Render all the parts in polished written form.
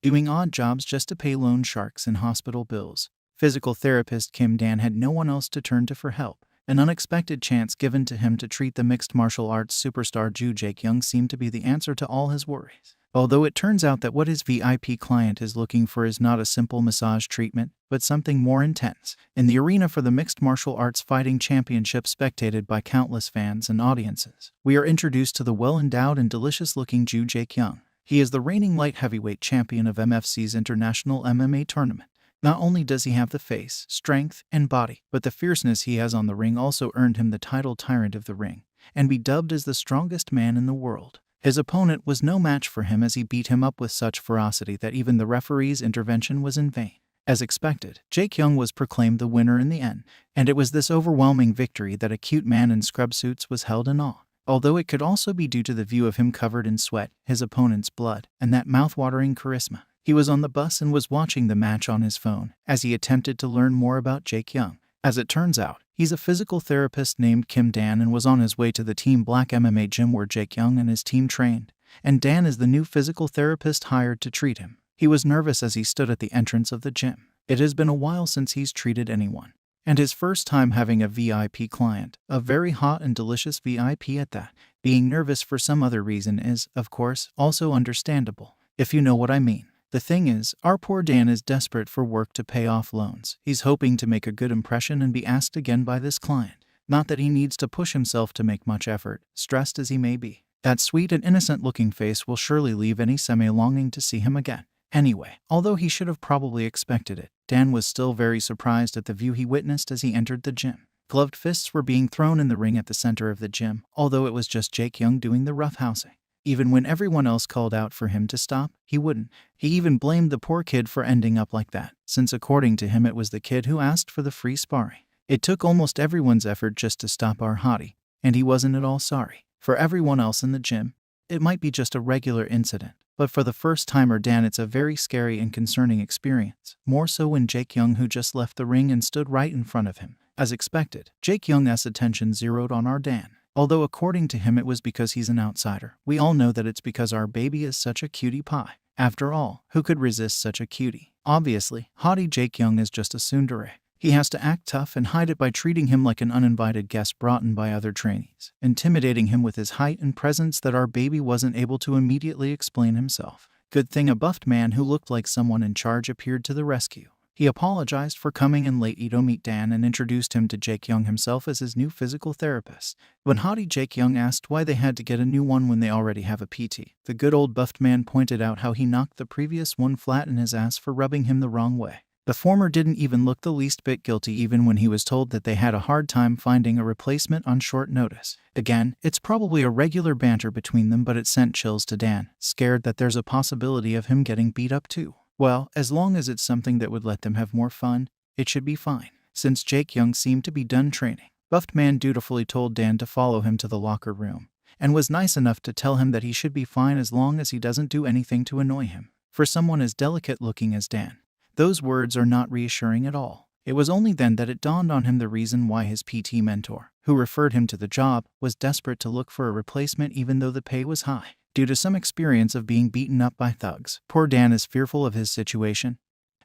doing odd jobs just to pay loan sharks and hospital bills. Physical therapist Kim Dan had no one else to turn to for help. An unexpected chance given to him to treat the mixed martial arts superstar Jaekyung seemed to be the answer to all his worries. Although it turns out that what his VIP client is looking for is not a simple massage treatment, but something more intense. In the arena for the Mixed Martial Arts Fighting Championship spectated by countless fans and audiences, we are introduced to the well-endowed and delicious-looking Jaekyung. He is the reigning light heavyweight champion of MFC's International MMA Tournament. Not only does he have the face, strength, and body, but the fierceness he has on the ring also earned him the title Tyrant of the Ring, and be dubbed as the strongest man in the world. His opponent was no match for him as he beat him up with such ferocity that even the referee's intervention was in vain. As expected, Jaekyung was proclaimed the winner in the end, and it was this overwhelming victory that a cute man in scrub suits was held in awe. Although it could also be due to the view of him covered in sweat, his opponent's blood, and that mouth-watering charisma. He was on the bus and was watching the match on his phone as he attempted to learn more about Jaekyung. As it turns out, he's a physical therapist named Kim Dan and was on his way to the Team Black MMA gym where Jaekyung and his team trained, and Dan is the new physical therapist hired to treat him. He was nervous as he stood at the entrance of the gym. It has been a while since he's treated anyone, and his first time having a VIP client, a very hot and delicious VIP at that. Being nervous for some other reason is, of course, also understandable, if you know what I mean. The thing is, our poor Dan is desperate for work to pay off loans. He's hoping to make a good impression and be asked again by this client. Not that he needs to push himself to make much effort, stressed as he may be. That sweet and innocent-looking face will surely leave any semi longing to see him again. Anyway, although he should have probably expected it, Dan was still very surprised at the view he witnessed as he entered the gym. Gloved fists were being thrown in the ring at the center of the gym, although it was just Jaekyung doing the roughhousing. Even when everyone else called out for him to stop, he wouldn't. He even blamed the poor kid for ending up like that, since according to him it was the kid who asked for the free sparring. It took almost everyone's effort just to stop our hottie, and he wasn't at all sorry. For everyone else in the gym, it might be just a regular incident, but for the first-timer Dan it's a very scary and concerning experience, more so when Jaekyung, who just left the ring and stood right in front of him. As expected, Jaekyung's attention zeroed on our Dan. Although according to him it was because he's an outsider, we all know that it's because our baby is such a cutie pie. After all, who could resist such a cutie? Obviously, haughty Jaekyung is just a tsundere. He has to act tough and hide it by treating him like an uninvited guest brought in by other trainees, intimidating him with his height and presence that our baby wasn't able to immediately explain himself. Good thing a buffed man who looked like someone in charge appeared to the rescue. He apologized for coming in late to meet Dan and introduced him to Jaekyung himself as his new physical therapist. When haughty Jaekyung asked why they had to get a new one when they already have a PT, the good old buffed man pointed out how he knocked the previous one flat in his ass for rubbing him the wrong way. The former didn't even look the least bit guilty even when he was told that they had a hard time finding a replacement on short notice. Again, it's probably a regular banter between them, but it sent chills to Dan, scared that there's a possibility of him getting beat up too. Well, as long as it's something that would let them have more fun, it should be fine. Since Jaekyung seemed to be done training, buffed man dutifully told Dan to follow him to the locker room, and was nice enough to tell him that he should be fine as long as he doesn't do anything to annoy him. For someone as delicate-looking as Dan, those words are not reassuring at all. It was only then that it dawned on him the reason why his PT mentor, who referred him to the job, was desperate to look for a replacement even though the pay was high. Due to some experience of being beaten up by thugs, poor Dan is fearful of his situation.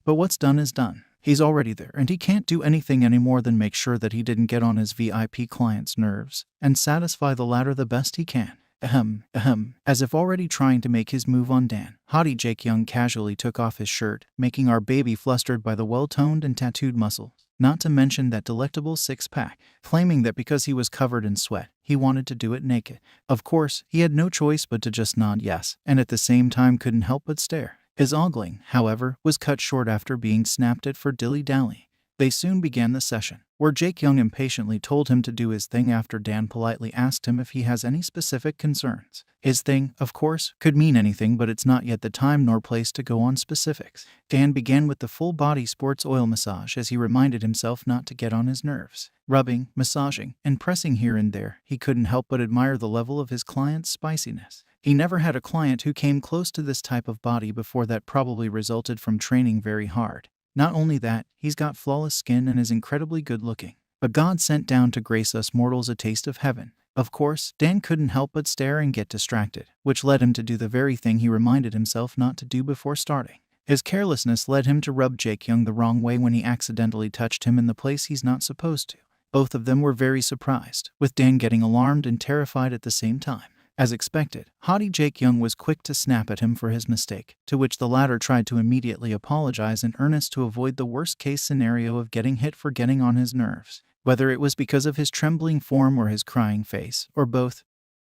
But what's done is done. He's already there, and he can't do anything any more than make sure that he didn't get on his VIP client's nerves, and satisfy the latter the best he can. As if already trying to make his move on Dan, haughty Jaekyung casually took off his shirt, making our baby flustered by the well-toned and tattooed muscles, not to mention that delectable six-pack, claiming that because he was covered in sweat, he wanted to do it naked. Of course, he had no choice but to just nod yes, and at the same time couldn't help but stare. His ogling, however, was cut short after being snapped at for dilly-dally. They soon began the session, where Jaekyung impatiently told him to do his thing after Dan politely asked him if he has any specific concerns. His thing, of course, could mean anything, but it's not yet the time nor place to go on specifics. Dan began with the full-body sports oil massage as he reminded himself not to get on his nerves. Rubbing, massaging, and pressing here and there, he couldn't help but admire the level of his client's spiciness. He never had a client who came close to this type of body before. That probably resulted from training very hard. Not only that, he's got flawless skin and is incredibly good looking. A god sent down to grace us mortals a taste of heaven. Of course, Dan couldn't help but stare and get distracted, which led him to do the very thing he reminded himself not to do before starting. His carelessness led him to rub Jaekyung the wrong way when he accidentally touched him in the place he's not supposed to. Both of them were very surprised, with Dan getting alarmed and terrified at the same time. As expected, haughty Jaekyung was quick to snap at him for his mistake, to which the latter tried to immediately apologize in earnest to avoid the worst-case scenario of getting hit for getting on his nerves. Whether it was because of his trembling form or his crying face, or both,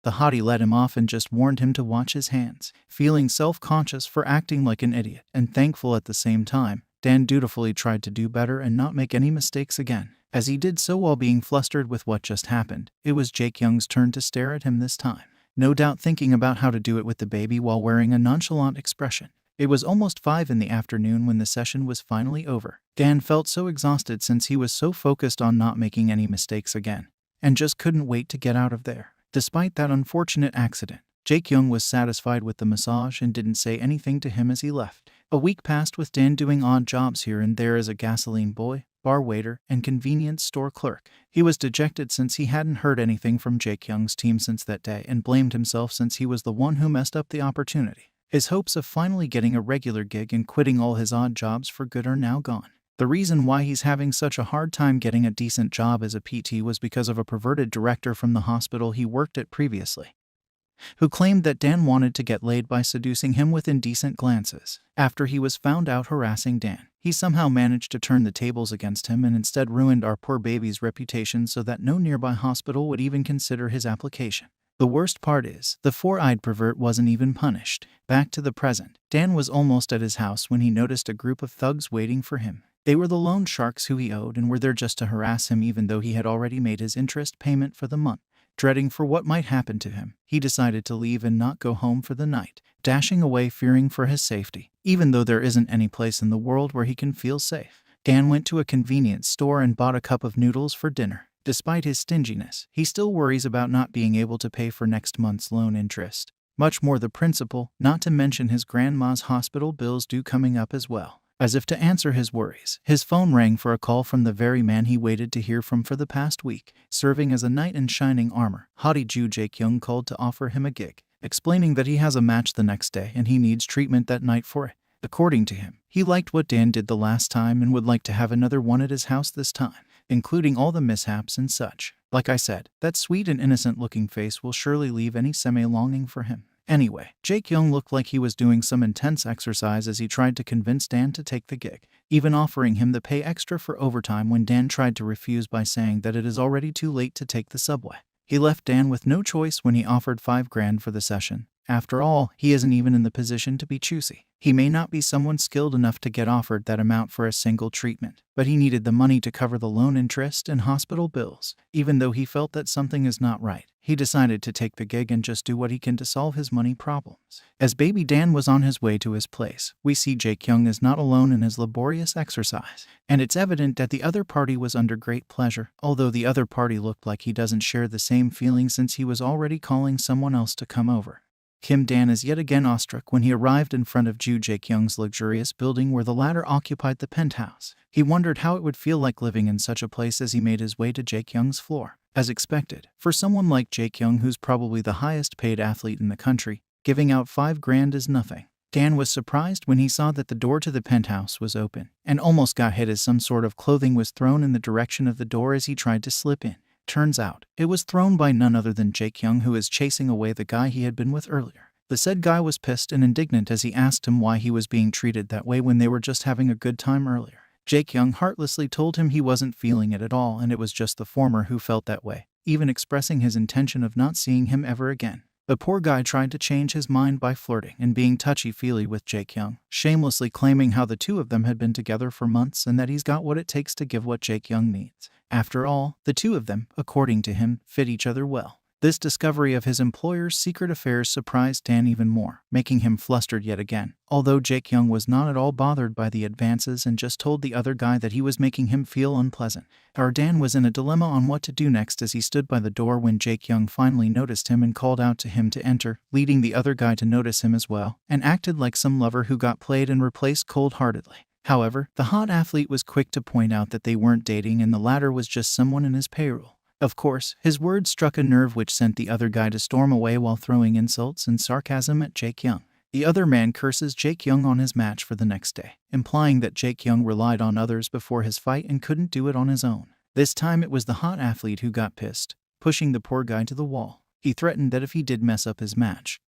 the hottie let him off and just warned him to watch his hands. Feeling self-conscious for acting like an idiot and thankful at the same time, Dan dutifully tried to do better and not make any mistakes again. As he did so while being flustered with what just happened, it was Jaekyung's turn to stare at him this time, no doubt thinking about how to do it with the baby while wearing a nonchalant expression. It was almost 5 in the afternoon when the session was finally over. Dan felt so exhausted since he was so focused on not making any mistakes again, and just couldn't wait to get out of there. Despite that unfortunate accident, Jaekyung was satisfied with the massage and didn't say anything to him as he left. A week passed with Dan doing odd jobs here and there as a gasoline boy, bar waiter, and convenience store clerk. He was dejected since he hadn't heard anything from Jaekyung's team since that day and blamed himself since he was the one who messed up the opportunity. His hopes of finally getting a regular gig and quitting all his odd jobs for good are now gone. The reason why he's having such a hard time getting a decent job as a PT was because of a perverted director from the hospital he worked at previously, who claimed that Dan wanted to get laid by seducing him with indecent glances. After he was found out harassing Dan, he somehow managed to turn the tables against him and instead ruined our poor baby's reputation so that no nearby hospital would even consider his application. The worst part is, the four-eyed pervert wasn't even punished. Back to the present, Dan was almost at his house when he noticed a group of thugs waiting for him. They were the loan sharks who he owed and were there just to harass him even though he had already made his interest payment for the month. Dreading for what might happen to him, he decided to leave and not go home for the night, dashing away fearing for his safety, even though there isn't any place in the world where he can feel safe. Dan went to a convenience store and bought a cup of noodles for dinner. Despite his stinginess, he still worries about not being able to pay for next month's loan interest, much more the principal, not to mention his grandma's hospital bills due coming up as well. As if to answer his worries, his phone rang for a call from the very man he waited to hear from for the past week. Serving as a knight in shining armor, haughty Jew Jaekyung called to offer him a gig, explaining that he has a match the next day and he needs treatment that night for it. According to him, he liked what Dan did the last time and would like to have another one at his house this time, including all the mishaps and such. Like I said, that sweet and innocent-looking face will surely leave any semi-longing for him. Anyway, Jaekyung looked like he was doing some intense exercise as he tried to convince Dan to take the gig, even offering him the pay extra for overtime when Dan tried to refuse by saying that it is already too late to take the subway. He left Dan with no choice when he offered $5,000 for the session. After all, he isn't even in the position to be choosy. He may not be someone skilled enough to get offered that amount for a single treatment, but he needed the money to cover the loan interest and hospital bills. Even though he felt that something is not right, he decided to take the gig and just do what he can to solve his money problems. As baby Dan was on his way to his place, we see Jaekyung is not alone in his laborious exercise, and it's evident that the other party was under great pleasure, although the other party looked like he doesn't share the same feeling since he was already calling someone else to come over. Dan is yet again awestruck when he arrived in front of Ju Jaekyung's luxurious building where the latter occupied the penthouse. He wondered how it would feel like living in such a place as he made his way to Jaekyung's floor. As expected, for someone like Jaekyung, who's probably the highest paid athlete in the country, giving out $5,000 is nothing. Dan was surprised when he saw that the door to the penthouse was open, and almost got hit as some sort of clothing was thrown in the direction of the door as he tried to slip in. Turns out, it was thrown by none other than Jaekyung, who is chasing away the guy he had been with earlier. The said guy was pissed and indignant as he asked him why he was being treated that way when they were just having a good time earlier. Jaekyung heartlessly told him he wasn't feeling it at all and it was just the former who felt that way, even expressing his intention of not seeing him ever again. The poor guy tried to change his mind by flirting and being touchy-feely with Jaekyung, shamelessly claiming how the two of them had been together for months and that he's got what it takes to give what Jaekyung needs. After all, the two of them, according to him, fit each other well. This discovery of his employer's secret affairs surprised Dan even more, making him flustered yet again, although Jaekyung was not at all bothered by the advances and just told the other guy that he was making him feel unpleasant. Dan was in a dilemma on what to do next as he stood by the door when Jaekyung finally noticed him and called out to him to enter, leading the other guy to notice him as well, and acted like some lover who got played and replaced cold-heartedly. However, the hot athlete was quick to point out that they weren't dating and the latter was just someone in his payroll. Of course, his words struck a nerve which sent the other guy to storm away while throwing insults and sarcasm at Jaekyung. The other man curses Jaekyung on his match for the next day, implying that Jaekyung relied on others before his fight and couldn't do it on his own. This time it was the hot athlete who got pissed, pushing the poor guy to the wall. He threatened that if he did mess up his match,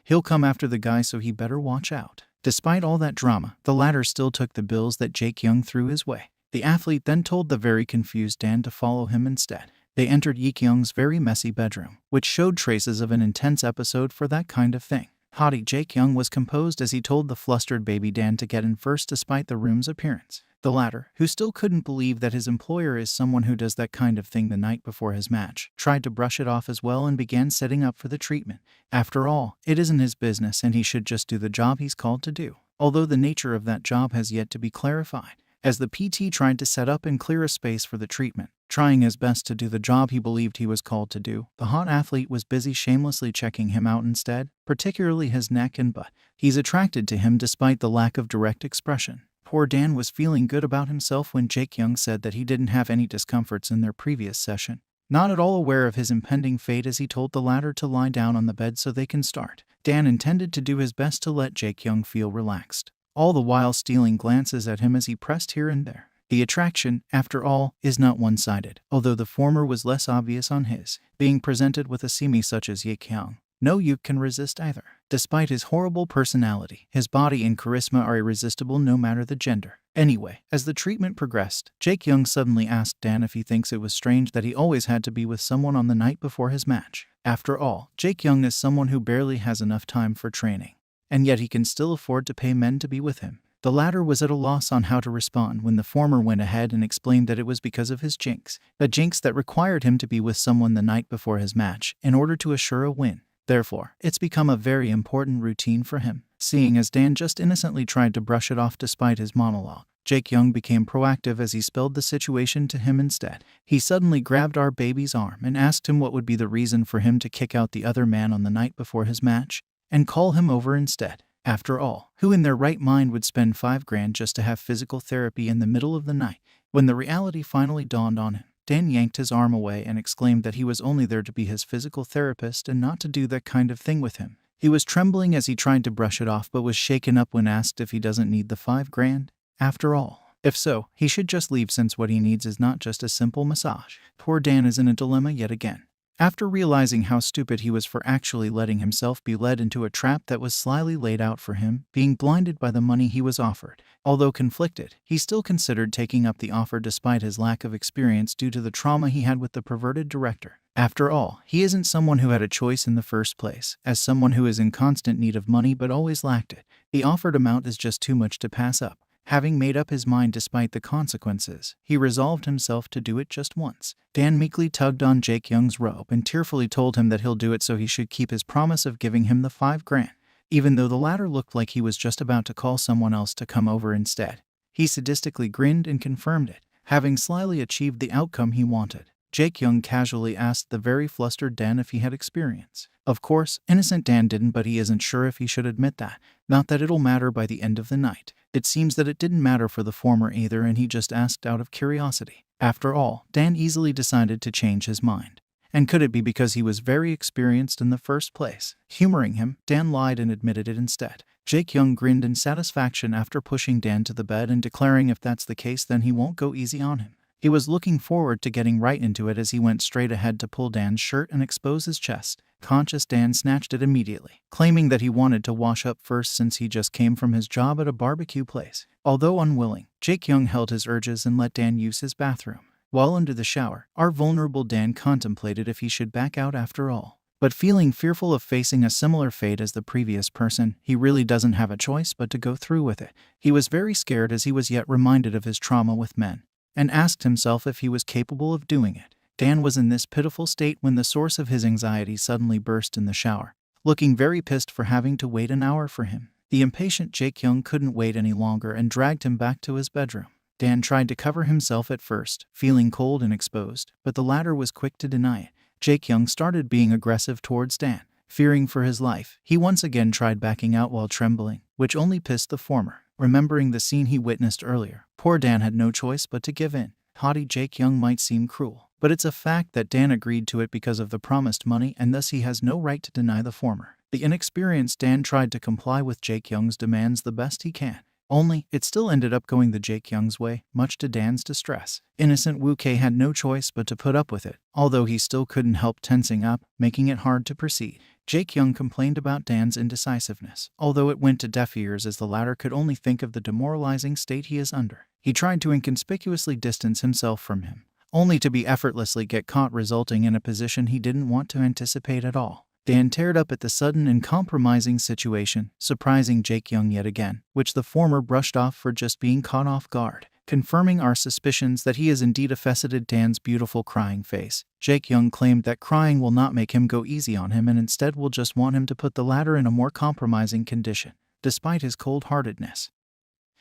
he'll come after the guy, so he better watch out. Despite all that drama, the latter still took the bills that Jaekyung threw his way. The athlete then told the very confused Dan to follow him instead. They entered Jaekyung's very messy bedroom, which showed traces of an intense episode for that kind of thing. Hottie Jaekyung was composed as he told the flustered baby Dan to get in first despite the room's appearance. The latter, who still couldn't believe that his employer is someone who does that kind of thing the night before his match, tried to brush it off as well and began setting up for the treatment. After all, it isn't his business and he should just do the job he's called to do, although the nature of that job has yet to be clarified. As the PT tried to set up and clear a space for the treatment, trying his best to do the job he believed he was called to do, the hot athlete was busy shamelessly checking him out instead, particularly his neck and butt. He's attracted to him despite the lack of direct expression. Poor Dan was feeling good about himself when Jaekyung said that he didn't have any discomforts in their previous session. Not at all aware of his impending fate as he told the latter to lie down on the bed so they can start. Dan intended to do his best to let Jaekyung feel relaxed, all the while stealing glances at him as he pressed here and there. The attraction, after all, is not one-sided, although the former was less obvious on his. Being presented with a simi such as Jaekyung, no youth can resist either. Despite his horrible personality, his body and charisma are irresistible no matter the gender. Anyway, as the treatment progressed, Jaekyung suddenly asked Dan if he thinks it was strange that he always had to be with someone on the night before his match. After all, Jaekyung is someone who barely has enough time for training, and yet he can still afford to pay men to be with him. The latter was at a loss on how to respond when the former went ahead and explained that it was because of his jinx, a jinx that required him to be with someone the night before his match in order to assure a win. Therefore, it's become a very important routine for him. Seeing as Dan just innocently tried to brush it off despite his monologue, Jaekyung became proactive as he spelled the situation to him instead. He suddenly grabbed our baby's arm and asked him what would be the reason for him to kick out the other man on the night before his match and call him over instead. After all, who in their right mind would spend $5,000 just to have physical therapy in the middle of the night? When the reality finally dawned on him, Dan yanked his arm away and exclaimed that he was only there to be his physical therapist and not to do that kind of thing with him. He was trembling as he tried to brush it off but was shaken up when asked if he doesn't need the $5,000. After all, if so, he should just leave since what he needs is not just a simple massage. Poor Dan is in a dilemma yet again. After realizing how stupid he was for actually letting himself be led into a trap that was slyly laid out for him, being blinded by the money he was offered. Although conflicted, he still considered taking up the offer despite his lack of experience due to the trauma he had with the perverted director. After all, he isn't someone who had a choice in the first place, as someone who is in constant need of money but always lacked it. The offered amount is just too much to pass up. Having made up his mind despite the consequences, he resolved himself to do it just once. Dan meekly tugged on Jaekyung's robe and tearfully told him that he'll do it so he should keep his promise of giving him the $5,000. Even though the latter looked like he was just about to call someone else to come over instead, he sadistically grinned and confirmed it. Having slyly achieved the outcome he wanted, Jaekyung casually asked the very flustered Dan if he had experience. Of course, innocent Dan didn't, but he isn't sure if he should admit that. Not that it'll matter by the end of the night. It seems that it didn't matter for the former either, and he just asked out of curiosity. After all, Dan easily decided to change his mind. And could it be because he was very experienced in the first place? Humoring him, Dan lied and admitted it instead. Jaekyung grinned in satisfaction after pushing Dan to the bed and declaring if that's the case then he won't go easy on him. He was looking forward to getting right into it as he went straight ahead to pull Dan's shirt and expose his chest. Conscious Dan snatched it immediately, claiming that he wanted to wash up first since he just came from his job at a barbecue place. Although unwilling, Jaekyung held his urges and let Dan use his bathroom. While under the shower, our vulnerable Dan contemplated if he should back out after all. But feeling fearful of facing a similar fate as the previous person, he really doesn't have a choice but to go through with it. He was very scared as he was yet reminded of his trauma with men, and asked himself if he was capable of doing it. Dan was in this pitiful state when the source of his anxiety suddenly burst in the shower, looking very pissed for having to wait an hour for him. The impatient Jaekyung couldn't wait any longer and dragged him back to his bedroom. Dan tried to cover himself at first, feeling cold and exposed, but the latter was quick to deny it. Jaekyung started being aggressive towards Dan. Fearing for his life, he once again tried backing out while trembling, which only pissed the former. Remembering the scene he witnessed earlier, poor Dan had no choice but to give in. Haughty Jaekyung might seem cruel, but it's a fact that Dan agreed to it because of the promised money and thus he has no right to deny the former. The inexperienced Dan tried to comply with Jaekyung's demands the best he can. Only, it still ended up going the Jaekyung's way, much to Dan's distress. Innocent Woo-K had no choice but to put up with it, although he still couldn't help tensing up, making it hard to proceed. Jaekyung complained about Dan's indecisiveness, although it went to deaf ears as the latter could only think of the demoralizing state he is under. He tried to inconspicuously distance himself from him, only to be effortlessly get caught, resulting in a position he didn't want to anticipate at all. Dan teared up at the sudden and compromising situation, surprising Jaekyung yet again, which the former brushed off for just being caught off guard. Confirming our suspicions that he is indeed affected Dan's beautiful crying face, Jaekyung claimed that crying will not make him go easy on him and instead will just want him to put the latter in a more compromising condition. Despite his cold-heartedness,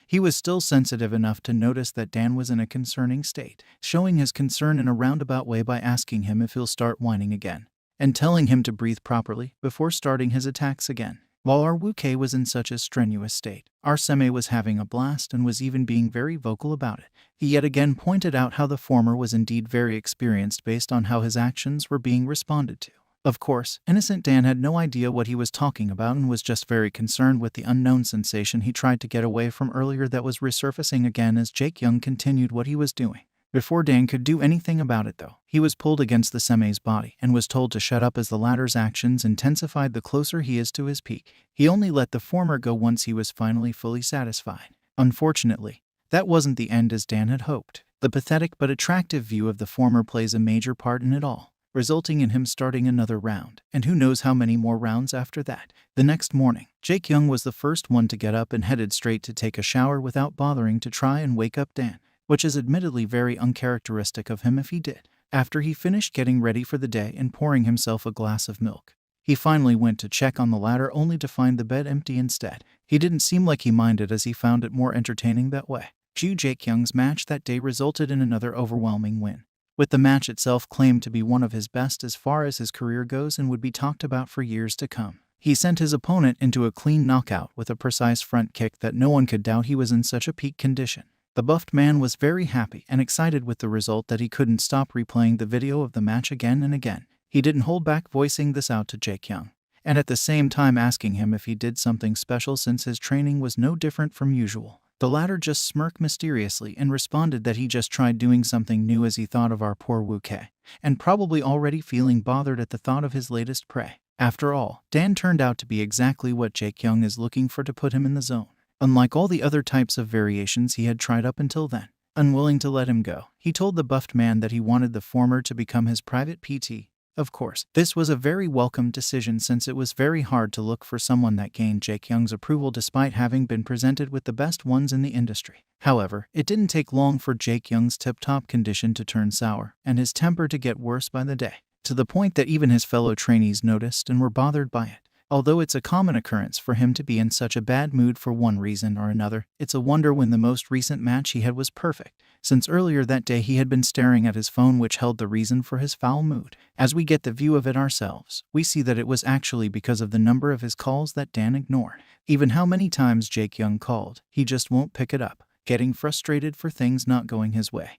he was still sensitive enough to notice that Dan was in a concerning state, showing his concern in a roundabout way by asking him if he'll start whining again, and telling him to breathe properly before starting his attacks again. While our Woo-K was in such a strenuous state, our Seme was having a blast and was even being very vocal about it. He yet again pointed out how the former was indeed very experienced based on how his actions were being responded to. Of course, innocent Dan had no idea what he was talking about and was just very concerned with the unknown sensation he tried to get away from earlier that was resurfacing again as Jaekyung continued what he was doing. Before Dan could do anything about it though, he was pulled against the Seme's body and was told to shut up as the latter's actions intensified the closer he is to his peak. He only let the former go once he was finally fully satisfied. Unfortunately, that wasn't the end as Dan had hoped. The pathetic but attractive view of the former plays a major part in it all, resulting in him starting another round, and who knows how many more rounds after that. The next morning, Jaekyung was the first one to get up and headed straight to take a shower without bothering to try and wake up Dan, which is admittedly very uncharacteristic of him if he did. After he finished getting ready for the day and pouring himself a glass of milk, he finally went to check on the latter only to find the bed empty instead. He didn't seem like he minded as he found it more entertaining that way. Jaekyung's match that day resulted in another overwhelming win, with the match itself claimed to be one of his best as far as his career goes and would be talked about for years to come. He sent his opponent into a clean knockout with a precise front kick that no one could doubt he was in such a peak condition. The buffed man was very happy and excited with the result that he couldn't stop replaying the video of the match again and again. He didn't hold back voicing this out to Jaekyung, and at the same time asking him if he did something special since his training was no different from usual. The latter just smirked mysteriously and responded that he just tried doing something new as he thought of our poor Woo-K, and probably already feeling bothered at the thought of his latest prey. After all, Dan turned out to be exactly what Jaekyung is looking for to put him in the zone. Unlike all the other types of variations he had tried up until then, unwilling to let him go, he told the buffed man that he wanted the former to become his private PT. Of course, this was a very welcome decision since it was very hard to look for someone that gained Jaekyung's approval despite having been presented with the best ones in the industry. However, it didn't take long for Jaekyung's tip-top condition to turn sour and his temper to get worse by the day, to the point that even his fellow trainees noticed and were bothered by it. Although it's a common occurrence for him to be in such a bad mood for one reason or another, it's a wonder when the most recent match he had was perfect, since earlier that day he had been staring at his phone, which held the reason for his foul mood. As we get the view of it ourselves, we see that it was actually because of the number of his calls that Dan ignored. Even how many times Jaekyung called, he just won't pick it up, getting frustrated for things not going his way.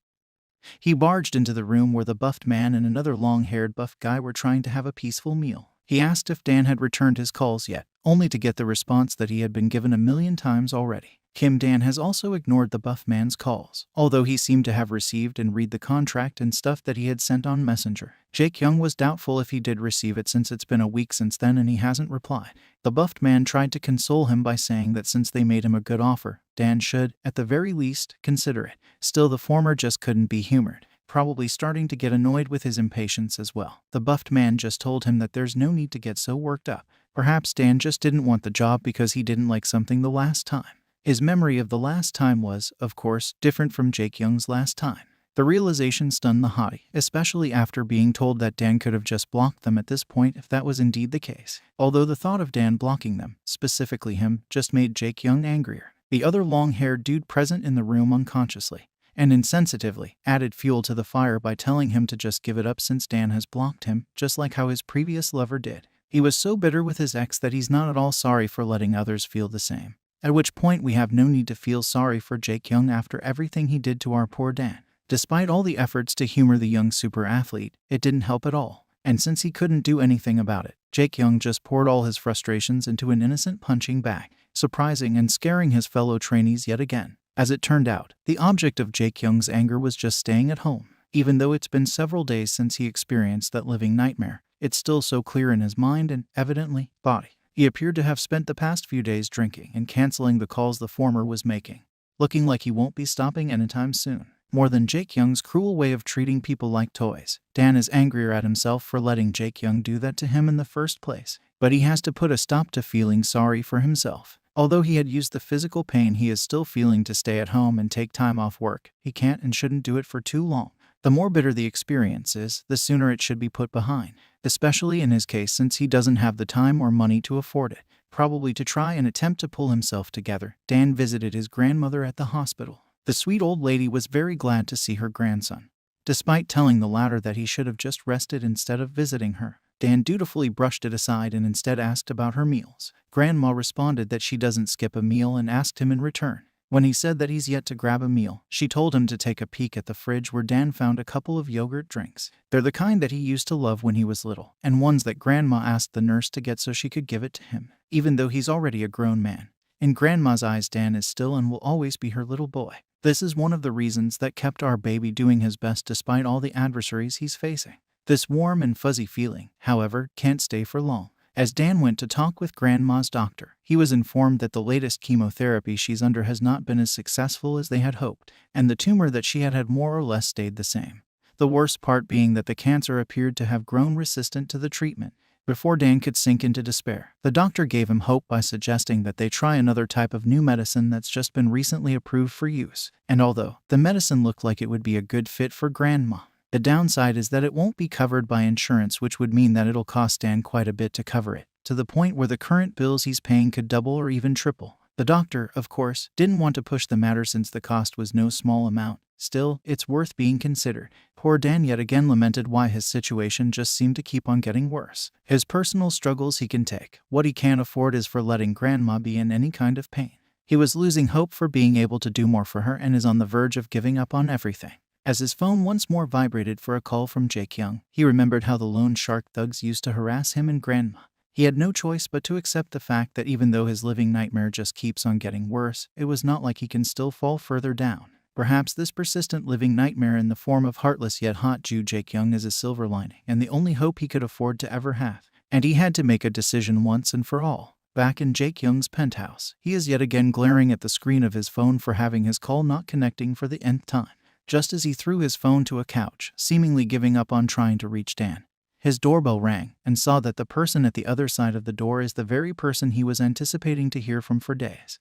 He barged into the room where the buffed man and another long-haired buff guy were trying to have a peaceful meal. He asked if Dan had returned his calls yet, only to get the response that he had been given 1,000,000 times already. Dan has also ignored the buff man's calls, although he seemed to have received and read the contract and stuff that he had sent on Messenger. Jaekyung was doubtful if he did receive it since it's been a week since then and he hasn't replied. The buffed man tried to console him by saying that since they made him a good offer, Dan should, at the very least, consider it. Still, the former just couldn't be humored, probably starting to get annoyed with his impatience as well. The buffed man just told him that there's no need to get so worked up. Perhaps Dan just didn't want the job because he didn't like something the last time. His memory of the last time was, of course, different from Jaekyung's last time. The realization stunned the hottie, especially after being told that Dan could have just blocked them at this point if that was indeed the case. Although the thought of Dan blocking them, specifically him, just made Jaekyung angrier. The other long-haired dude present in the room unconsciously and insensitively added fuel to the fire by telling him to just give it up since Dan has blocked him, just like how his previous lover did. He was so bitter with his ex that he's not at all sorry for letting others feel the same. At which point we have no need to feel sorry for Jaekyung after everything he did to our poor Dan. Despite all the efforts to humor the young super athlete, it didn't help at all. And since he couldn't do anything about it, Jaekyung just poured all his frustrations into an innocent punching bag, surprising and scaring his fellow trainees yet again. As it turned out, the object of Jaekyung's anger was just staying at home. Even though it's been several days since he experienced that living nightmare, it's still so clear in his mind and, evidently, body. He appeared to have spent the past few days drinking and canceling the calls the former was making, looking like he won't be stopping anytime soon. More than Jaekyung's cruel way of treating people like toys, Dan is angrier at himself for letting Jaekyung do that to him in the first place. But he has to put a stop to feeling sorry for himself. Although he had used the physical pain he is still feeling to stay at home and take time off work, he can't and shouldn't do it for too long. The more bitter the experience is, the sooner it should be put behind, especially in his case since he doesn't have the time or money to afford it. Probably to try and attempt to pull himself together, Dan visited his grandmother at the hospital. The sweet old lady was very glad to see her grandson. Despite telling the latter that he should have just rested instead of visiting her, Dan dutifully brushed it aside and instead asked about her meals. Grandma responded that she doesn't skip a meal and asked him in return. When he said that he's yet to grab a meal, she told him to take a peek at the fridge where Dan found a couple of yogurt drinks. They're the kind that he used to love when he was little, and ones that Grandma asked the nurse to get so she could give it to him, even though he's already a grown man. In Grandma's eyes, Dan is still and will always be her little boy. This is one of the reasons that kept our baby doing his best despite all the adversaries he's facing. This warm and fuzzy feeling, however, can't stay for long. As Dan went to talk with Grandma's doctor, he was informed that the latest chemotherapy she's under has not been as successful as they had hoped, and the tumor that she had more or less stayed the same. The worst part being that the cancer appeared to have grown resistant to the treatment. Before Dan could sink into despair, the doctor gave him hope by suggesting that they try another type of new medicine that's just been recently approved for use. And although the medicine looked like it would be a good fit for Grandma, the downside is that it won't be covered by insurance, which would mean that it'll cost Dan quite a bit to cover it, to the point where the current bills he's paying could double or even triple. The doctor, of course, didn't want to push the matter since the cost was no small amount. Still, it's worth being considered. Poor Dan yet again lamented why his situation just seemed to keep on getting worse. His personal struggles he can take. What he can't afford is for letting Grandma be in any kind of pain. He was losing hope for being able to do more for her and is on the verge of giving up on everything. As his phone once more vibrated for a call from Jaekyung, he remembered how the lone shark thugs used to harass him and Grandma. He had no choice but to accept the fact that even though his living nightmare just keeps on getting worse, it was not like he can still fall further down. Perhaps this persistent living nightmare in the form of heartless yet hot Jew Jaekyung is a silver lining and the only hope he could afford to ever have. And he had to make a decision once and for all. Back in Jaekyung's penthouse, he is yet again glaring at the screen of his phone for having his call not connecting for the nth time. Just as he threw his phone to a couch, seemingly giving up on trying to reach Dan, his doorbell rang and saw that the person at the other side of the door is the very person he was anticipating to hear from for days.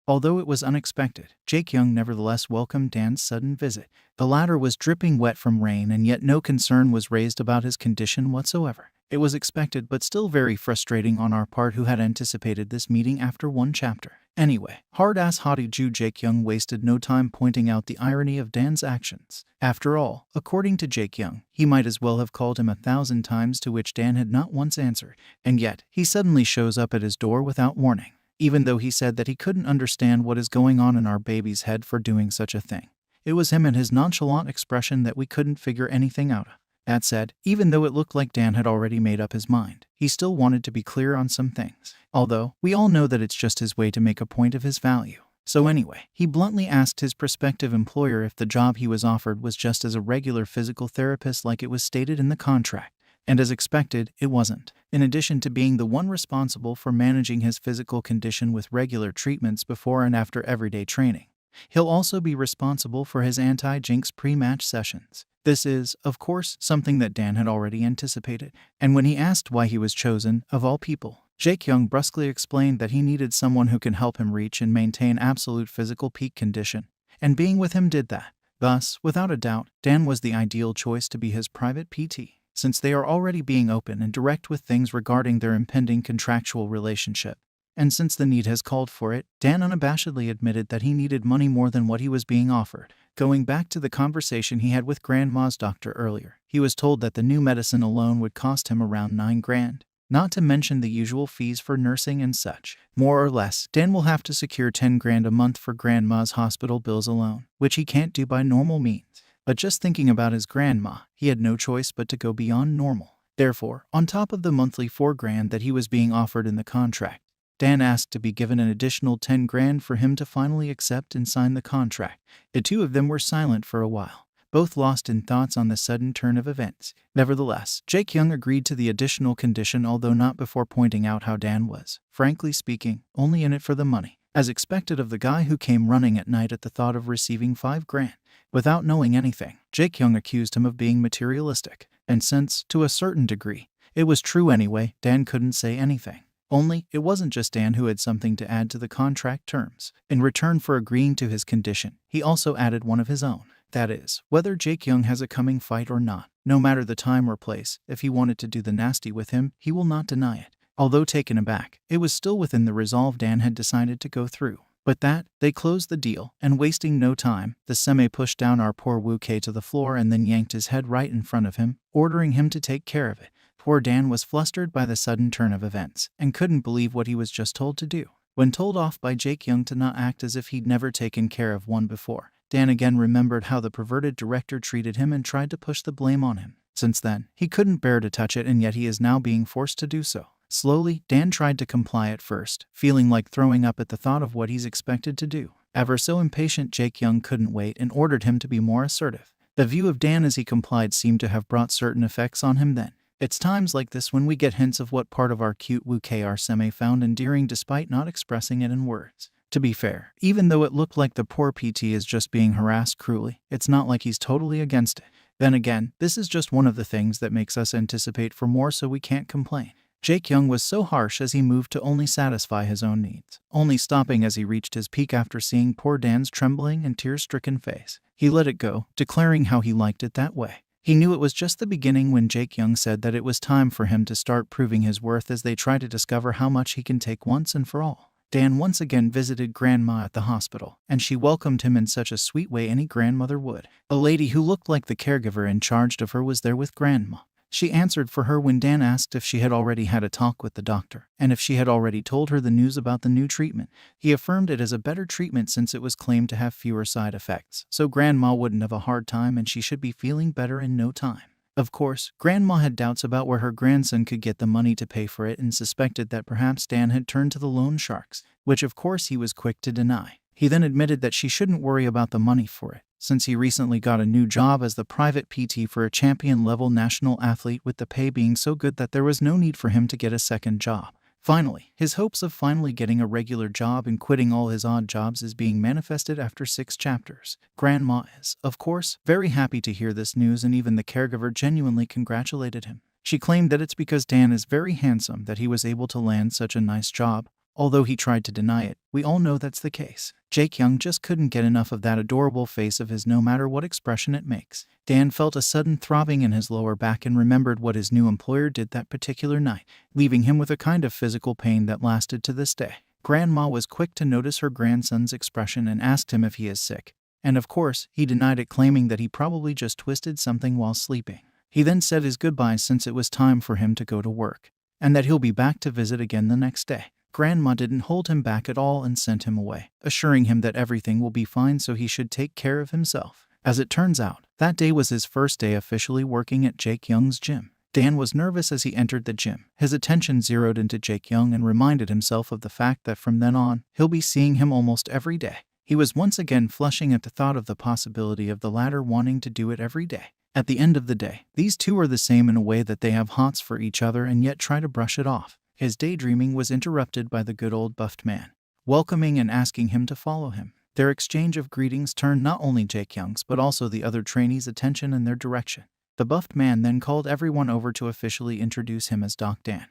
Although it was unexpected, Jaekyung nevertheless welcomed Dan's sudden visit. The latter was dripping wet from rain and yet no concern was raised about his condition whatsoever. It was expected but still very frustrating on our part who had anticipated this meeting after one chapter. Anyway, hard-ass haughty Jew Jaekyung wasted no time pointing out the irony of Dan's actions. After all, according to Jaekyung, he might as well have called him 1,000 times, to which Dan had not once answered. And yet, he suddenly shows up at his door without warning, even though he said that he couldn't understand what is going on in our baby's head for doing such a thing. It was him and his nonchalant expression that we couldn't figure anything out of. That said, even though it looked like Dan had already made up his mind, he still wanted to be clear on some things. Although, we all know that it's just his way to make a point of his value. So anyway, he bluntly asked his prospective employer if the job he was offered was just as a regular physical therapist like it was stated in the contract. And as expected, it wasn't. In addition to being the one responsible for managing his physical condition with regular treatments before and after everyday training, he'll also be responsible for his anti-jinx pre-match sessions. This is, of course, something that Dan had already anticipated, and when he asked why he was chosen, of all people, Jaekyung brusquely explained that he needed someone who can help him reach and maintain absolute physical peak condition, and being with him did that. Thus, without a doubt, Dan was the ideal choice to be his private PT, since they are already being open and direct with things regarding their impending contractual relationship. And since the need has called for it, Dan unabashedly admitted that he needed money more than what he was being offered. Going back to the conversation he had with Grandma's doctor earlier, he was told that the new medicine alone would cost him around $9,000, not to mention the usual fees for nursing and such. More or less, Dan will have to secure $10,000 a month for Grandma's hospital bills alone, which he can't do by normal means. But just thinking about his grandma, he had no choice but to go beyond normal. Therefore, on top of the monthly $4,000 that he was being offered in the contract, Dan asked to be given an additional $10,000 for him to finally accept and sign the contract. The two of them were silent for a while, both lost in thoughts on the sudden turn of events. Nevertheless, Jaekyung agreed to the additional condition, although not before pointing out how Dan was, frankly speaking, only in it for the money, as expected of the guy who came running at night at the thought of receiving $5,000. Without knowing anything, Jaekyung accused him of being materialistic, and since, to a certain degree, it was true anyway, Dan couldn't say anything. Only, it wasn't just Dan who had something to add to the contract terms. In return for agreeing to his condition, he also added one of his own. That is, whether Jaekyung has a coming fight or not, no matter the time or place, if he wanted to do the nasty with him, he will not deny it. Although taken aback, it was still within the resolve Dan had decided to go through. But that, they closed the deal, and wasting no time, the seme pushed down our poor Wu-Kei to the floor and then yanked his head right in front of him, ordering him to take care of it. Poor Dan was flustered by the sudden turn of events, and couldn't believe what he was just told to do. When told off by Jaekyung to not act as if he'd never taken care of one before, Dan again remembered how the perverted director treated him and tried to push the blame on him. Since then, he couldn't bear to touch it, and yet he is now being forced to do so. Slowly, Dan tried to comply at first, feeling like throwing up at the thought of what he's expected to do. Ever so impatient, Jaekyung couldn't wait and ordered him to be more assertive. The view of Dan as he complied seemed to have brought certain effects on him then. It's times like this when we get hints of what part of our cute Wu-Kei our seme found endearing despite not expressing it in words. To be fair, even though it looked like the poor PT is just being harassed cruelly, it's not like he's totally against it. Then again, this is just one of the things that makes us anticipate for more, so we can't complain. Jaekyung was so harsh as he moved to only satisfy his own needs, only stopping as he reached his peak after seeing poor Dan's trembling and tear-stricken face. He let it go, declaring how he liked it that way. He knew it was just the beginning when Jaekyung said that it was time for him to start proving his worth as they try to discover how much he can take once and for all. Dan once again visited Grandma at the hospital, and she welcomed him in such a sweet way any grandmother would. A lady who looked like the caregiver in charge of her was there with Grandma. She answered for her when Dan asked if she had already had a talk with the doctor, and if she had already told her the news about the new treatment. He affirmed it as a better treatment since it was claimed to have fewer side effects, so Grandma wouldn't have a hard time and she should be feeling better in no time. Of course, Grandma had doubts about where her grandson could get the money to pay for it and suspected that perhaps Dan had turned to the loan sharks, which of course he was quick to deny. He then admitted that she shouldn't worry about the money for it, since he recently got a new job as the private PT for a champion-level national athlete, with the pay being so good that there was no need for him to get a second job. Finally, his hopes of finally getting a regular job and quitting all his odd jobs is being manifested after 6 chapters. Grandma is, of course, very happy to hear this news, and even the caregiver genuinely congratulated him. She claimed that it's because Dan is very handsome that he was able to land such a nice job. Although he tried to deny it, we all know that's the case. Jaekyung just couldn't get enough of that adorable face of his no matter what expression it makes. Dan felt a sudden throbbing in his lower back and remembered what his new employer did that particular night, leaving him with a kind of physical pain that lasted to this day. Grandma was quick to notice her grandson's expression and asked him if he is sick. And of course, he denied it, claiming that he probably just twisted something while sleeping. He then said his goodbyes since it was time for him to go to work, and that he'll be back to visit again the next day. Grandma didn't hold him back at all and sent him away, assuring him that everything will be fine, so he should take care of himself. As it turns out, that day was his first day officially working at Jaekyung's gym. Dan was nervous as he entered the gym. His attention zeroed into Jaekyung and reminded himself of the fact that from then on, he'll be seeing him almost every day. He was once again flushing at the thought of the possibility of the latter wanting to do it every day. At the end of the day, these two are the same in a way that they have hots for each other and yet try to brush it off. His daydreaming was interrupted by the good old buffed man, welcoming and asking him to follow him. Their exchange of greetings turned not only Jaekyung's but also the other trainees' attention in their direction. The buffed man then called everyone over to officially introduce him as Doc Dan,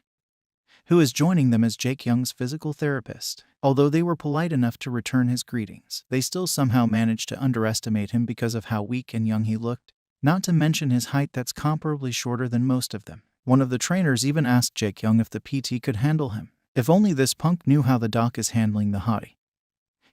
who is joining them as Jaekyung's physical therapist. Although they were polite enough to return his greetings, they still somehow managed to underestimate him because of how weak and young he looked, not to mention his height that's comparably shorter than most of them. One of the trainers even asked Jaekyung if the PT could handle him. If only this punk knew how the doc is handling the hottie,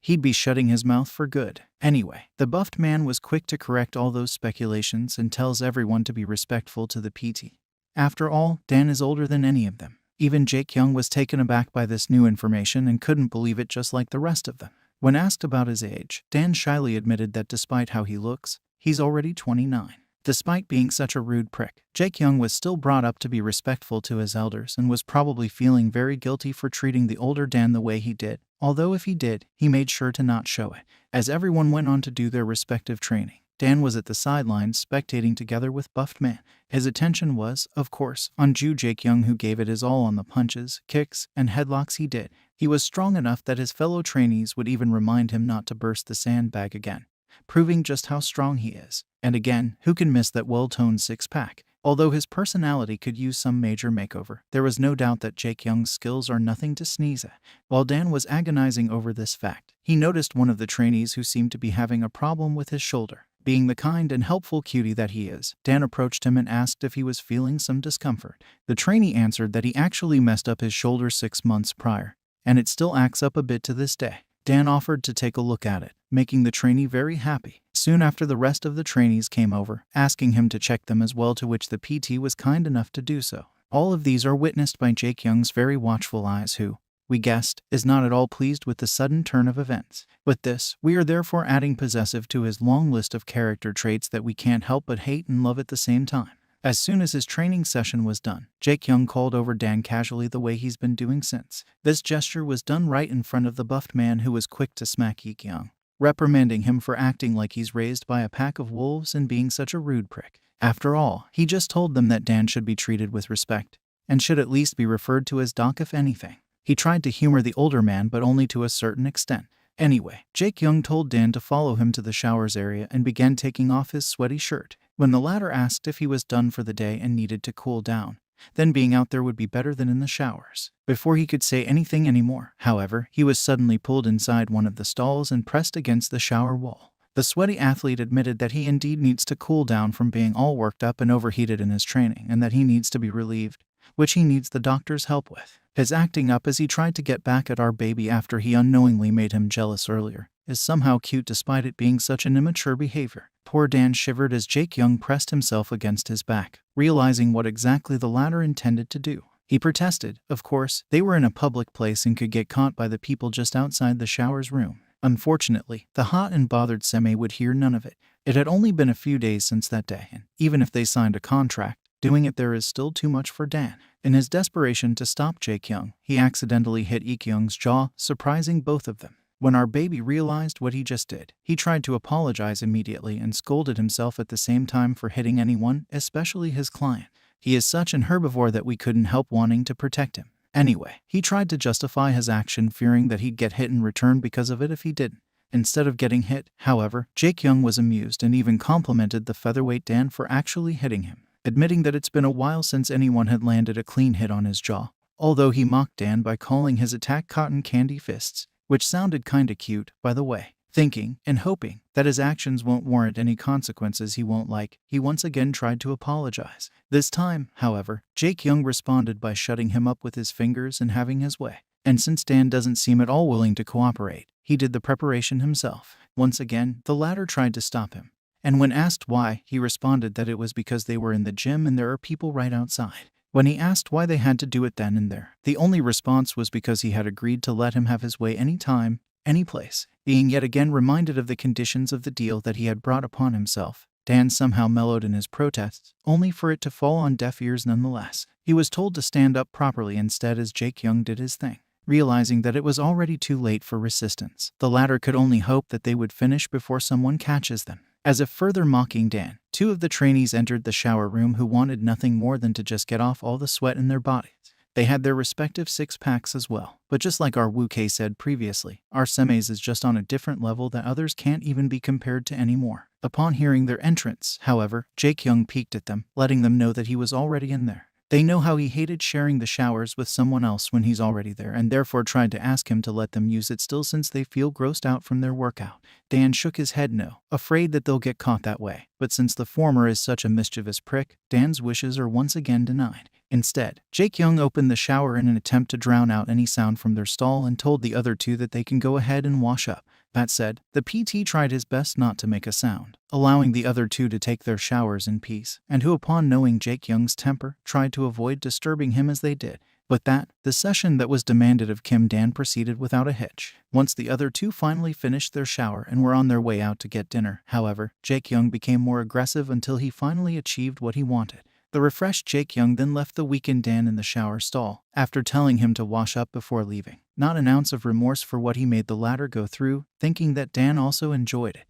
he'd be shutting his mouth for good. Anyway, the buffed man was quick to correct all those speculations and tells everyone to be respectful to the PT. After all, Dan is older than any of them. Even Jaekyung was taken aback by this new information and couldn't believe it, just like the rest of them. When asked about his age, Dan shyly admitted that despite how he looks, he's already 29. Despite being such a rude prick, Jaekyung was still brought up to be respectful to his elders and was probably feeling very guilty for treating the older Dan the way he did, although if he did, he made sure to not show it. As everyone went on to do their respective training, Dan was at the sidelines spectating together with Buffed Man. His attention was, of course, on Jaekyung, who gave it his all on the punches, kicks, and headlocks he did. He was strong enough that his fellow trainees would even remind him not to burst the sandbag again, proving just how strong he is. And again, who can miss that well-toned six-pack? Although his personality could use some major makeover, there was no doubt that Jaekyung's skills are nothing to sneeze at. While Dan was agonizing over this fact, he noticed one of the trainees who seemed to be having a problem with his shoulder. Being the kind and helpful cutie that he is, Dan approached him and asked if he was feeling some discomfort. The trainee answered that he actually messed up his shoulder 6 months prior, and it still acts up a bit to this day. Dan offered to take a look at it, making the trainee very happy. Soon after, the rest of the trainees came over, asking him to check them as well, to which the PT was kind enough to do so. All of these are witnessed by Jaekyung's very watchful eyes, who, we guessed, is not at all pleased with the sudden turn of events. With this, we are therefore adding possessive to his long list of character traits that we can't help but hate and love at the same time. As soon as his training session was done, Jaekyung called over Dan casually the way he's been doing since. This gesture was done right in front of the Buffed Man, who was quick to smack Jaekyung, reprimanding him for acting like he's raised by a pack of wolves and being such a rude prick. After all, he just told them that Dan should be treated with respect, and should at least be referred to as Doc if anything. He tried to humor the older man, but only to a certain extent. Anyway, Jaekyung told Dan to follow him to the showers area and began taking off his sweaty shirt. When the latter asked if he was done for the day and needed to cool down, then being out there would be better than in the showers. Before he could say anything anymore, however, he was suddenly pulled inside one of the stalls and pressed against the shower wall. The sweaty athlete admitted that he indeed needs to cool down from being all worked up and overheated in his training, and that he needs to be relieved, which he needs the doctor's help with. His acting up as he tried to get back at our baby after he unknowingly made him jealous earlier is somehow cute despite it being such an immature behavior. Poor Dan shivered as Jaekyung pressed himself against his back, realizing what exactly the latter intended to do. He protested. Of course, they were in a public place and could get caught by the people just outside the showers room. Unfortunately, the hot and bothered semi would hear none of it. It had only been a few days since that day, and even if they signed a contract, doing it there is still too much for Dan. In his desperation to stop Jaekyung, he accidentally hit Jaekyung's jaw, surprising both of them. When our baby realized what he just did, he tried to apologize immediately and scolded himself at the same time for hitting anyone, especially his client. He is such an herbivore that we couldn't help wanting to protect him. Anyway, he tried to justify his action, fearing that he'd get hit in return because of it if he didn't. Instead of getting hit, however, Jaekyung was amused and even complimented the featherweight Dan for actually hitting him, admitting that it's been a while since anyone had landed a clean hit on his jaw, although he mocked Dan by calling his attack cotton candy fists, which sounded kinda cute, by the way. Thinking and hoping that his actions won't warrant any consequences he won't like, he once again tried to apologize. This time, however, Jaekyung responded by shutting him up with his fingers and having his way. And since Dan doesn't seem at all willing to cooperate, he did the preparation himself. Once again, the latter tried to stop him, and when asked why, he responded that it was because they were in the gym and there are people right outside. When he asked why they had to do it then and there, the only response was because he had agreed to let him have his way anytime, any place. Being yet again reminded of the conditions of the deal that he had brought upon himself, Dan somehow mellowed in his protests, only for it to fall on deaf ears nonetheless. He was told to stand up properly instead as Jaekyung did his thing. Realizing that it was already too late for resistance, the latter could only hope that they would finish before someone catches them. As if further mocking Dan, two of the trainees entered the shower room who wanted nothing more than to just get off all the sweat in their bodies. They had their respective six-packs as well, but just like our Wu-Kei said previously, our semes is just on a different level that others can't even be compared to anymore. Upon hearing their entrance, however, Jaekyung peeked at them, letting them know that he was already in there. They know how he hated sharing the showers with someone else when he's already there, and therefore tried to ask him to let them use it still since they feel grossed out from their workout. Dan shook his head no, afraid that they'll get caught that way, but since the former is such a mischievous prick, Dan's wishes are once again denied. Instead, Jaekyung opened the shower in an attempt to drown out any sound from their stall and told the other two that they can go ahead and wash up. That said, the PT tried his best not to make a sound, allowing the other two to take their showers in peace, and who, upon knowing Jaekyung's temper, tried to avoid disturbing him as they did. With that, the session that was demanded of Dan proceeded without a hitch. Once the other two finally finished their shower and were on their way out to get dinner, however, Jaekyung became more aggressive until he finally achieved what he wanted. The refreshed Jaekyung then left the weakened Dan in the shower stall, after telling him to wash up before leaving. Not an ounce of remorse for what he made the latter go through, thinking that Dan also enjoyed it.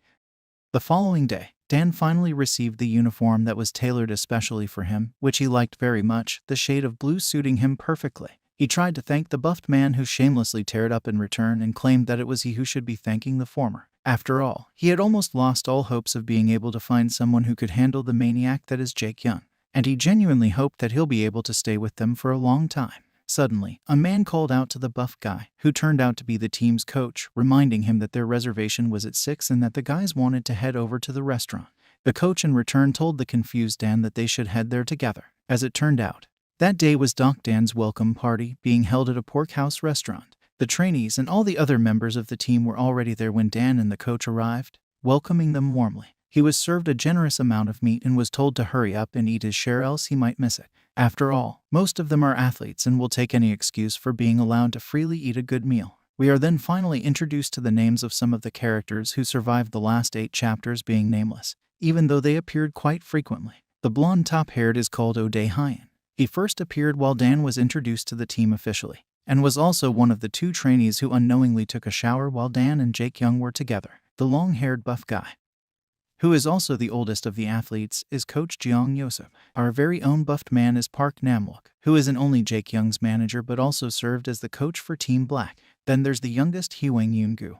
The following day, Dan finally received the uniform that was tailored especially for him, which he liked very much, the shade of blue suiting him perfectly. He tried to thank the buffed man who shamelessly teared up in return and claimed that it was he who should be thanking the former. After all, he had almost lost all hopes of being able to find someone who could handle the maniac that is Jaekyung, and he genuinely hoped that he'll be able to stay with them for a long time. Suddenly, a man called out to the buff guy, who turned out to be the team's coach, reminding him that their reservation was at 6 and that the guys wanted to head over to the restaurant. The coach in return told the confused Dan that they should head there together. As it turned out, that day was Doc Dan's welcome party, being held at a porkhouse restaurant. The trainees and all the other members of the team were already there when Dan and the coach arrived, welcoming them warmly. He was served a generous amount of meat and was told to hurry up and eat his share, else he might miss it. After all, most of them are athletes and will take any excuse for being allowed to freely eat a good meal. We are then finally introduced to the names of some of the characters who survived the last 8 chapters being nameless, even though they appeared quite frequently. The blonde top-haired is called Hyun. He first appeared while Dan was introduced to the team officially, and was also one of the 2 trainees who unknowingly took a shower while Dan and Jaekyung were together. The long-haired buff guy, who is also the oldest of the athletes, is Coach Jeong Yosep. Our very own buffed man is Park Namwook, who isn't only Jaekyung's manager but also served as the coach for Team Black. Then there's the youngest Heung Yoon-gu,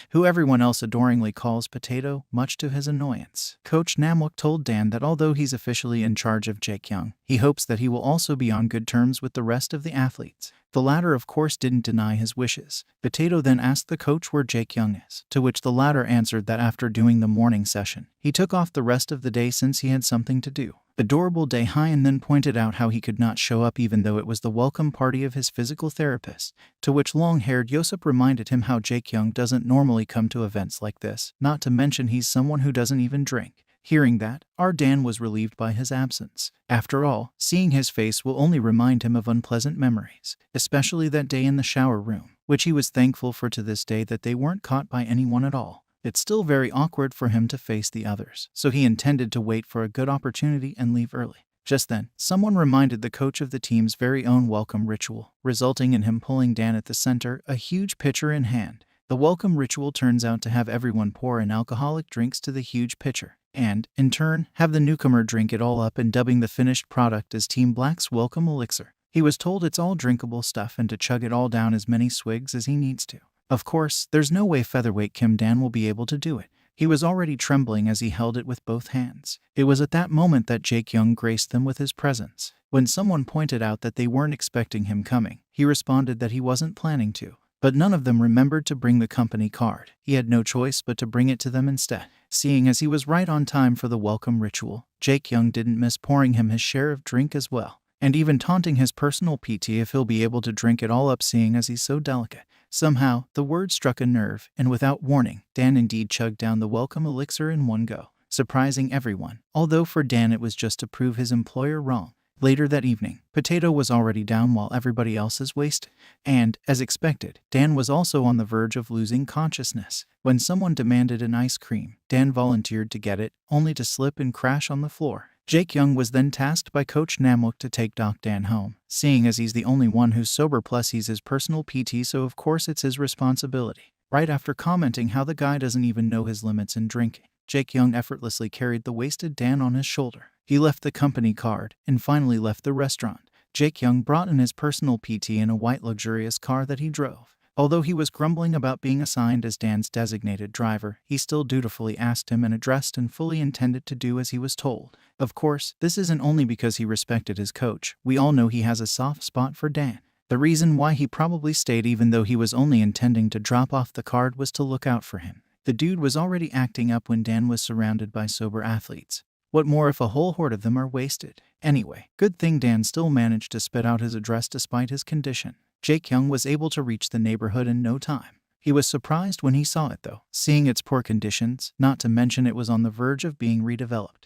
who everyone else adoringly calls Potato, much to his annoyance. Coach Namwook told Dan that although he's officially in charge of Jaekyung, he hopes that he will also be on good terms with the rest of the athletes. The latter of course didn't deny his wishes. Potato then asked the coach where Jaekyung is, to which the latter answered that after doing the morning session, he took off the rest of the day since he had something to do. Adorable Daehyun then pointed out how he could not show up even though it was the welcome party of his physical therapist, to which long-haired Yosep reminded him how Jaekyung doesn't normally come to events like this, not to mention he's someone who doesn't even drink. Hearing that, our Dan was relieved by his absence. After all, seeing his face will only remind him of unpleasant memories, especially that day in the shower room, which he was thankful for to this day that they weren't caught by anyone at all. It's still very awkward for him to face the others, so he intended to wait for a good opportunity and leave early. Just then, someone reminded the coach of the team's very own welcome ritual, resulting in him pulling Dan at the center, a huge pitcher in hand. The welcome ritual turns out to have everyone pour in alcoholic drinks to the huge pitcher, and, in turn, have the newcomer drink it all up and dubbing the finished product as Team Black's welcome elixir. He was told it's all drinkable stuff and to chug it all down as many swigs as he needs to. Of course, there's no way featherweight Dan will be able to do it. He was already trembling as he held it with both hands. It was at that moment that Jaekyung graced them with his presence. When someone pointed out that they weren't expecting him coming, he responded that he wasn't planning to. But none of them remembered to bring the company card. He had no choice but to bring it to them instead. Seeing as he was right on time for the welcome ritual, Jaekyung didn't miss pouring him his share of drink as well, and even taunting his personal PT if he'll be able to drink it all up seeing as he's so delicate. Somehow, the word struck a nerve, and without warning, Dan indeed chugged down the welcome elixir in one go, surprising everyone, although for Dan it was just to prove his employer wrong. Later that evening, Potato was already down while everybody else is wasted, and, as expected, Dan was also on the verge of losing consciousness. When someone demanded an ice cream, Dan volunteered to get it, only to slip and crash on the floor. Jaekyung was then tasked by Coach Namwook to take Doc Dan home, seeing as he's the only one who's sober plus he's his personal PT so of course it's his responsibility. Right after commenting how the guy doesn't even know his limits in drinking, Jaekyung effortlessly carried the wasted Dan on his shoulder. He left the company card, and finally left the restaurant. Jaekyung brought in his personal PT in a white luxurious car that he drove. Although he was grumbling about being assigned as Dan's designated driver, he still dutifully asked him and addressed and fully intended to do as he was told. Of course, this isn't only because he respected his coach. We all know he has a soft spot for Dan. The reason why he probably stayed even though he was only intending to drop off the card was to look out for him. The dude was already acting up when Dan was surrounded by sober athletes. What more if a whole horde of them are wasted? Anyway, good thing Dan still managed to spit out his address despite his condition. Jaekyung was able to reach the neighborhood in no time. He was surprised when he saw it though, seeing its poor conditions, not to mention it was on the verge of being redeveloped.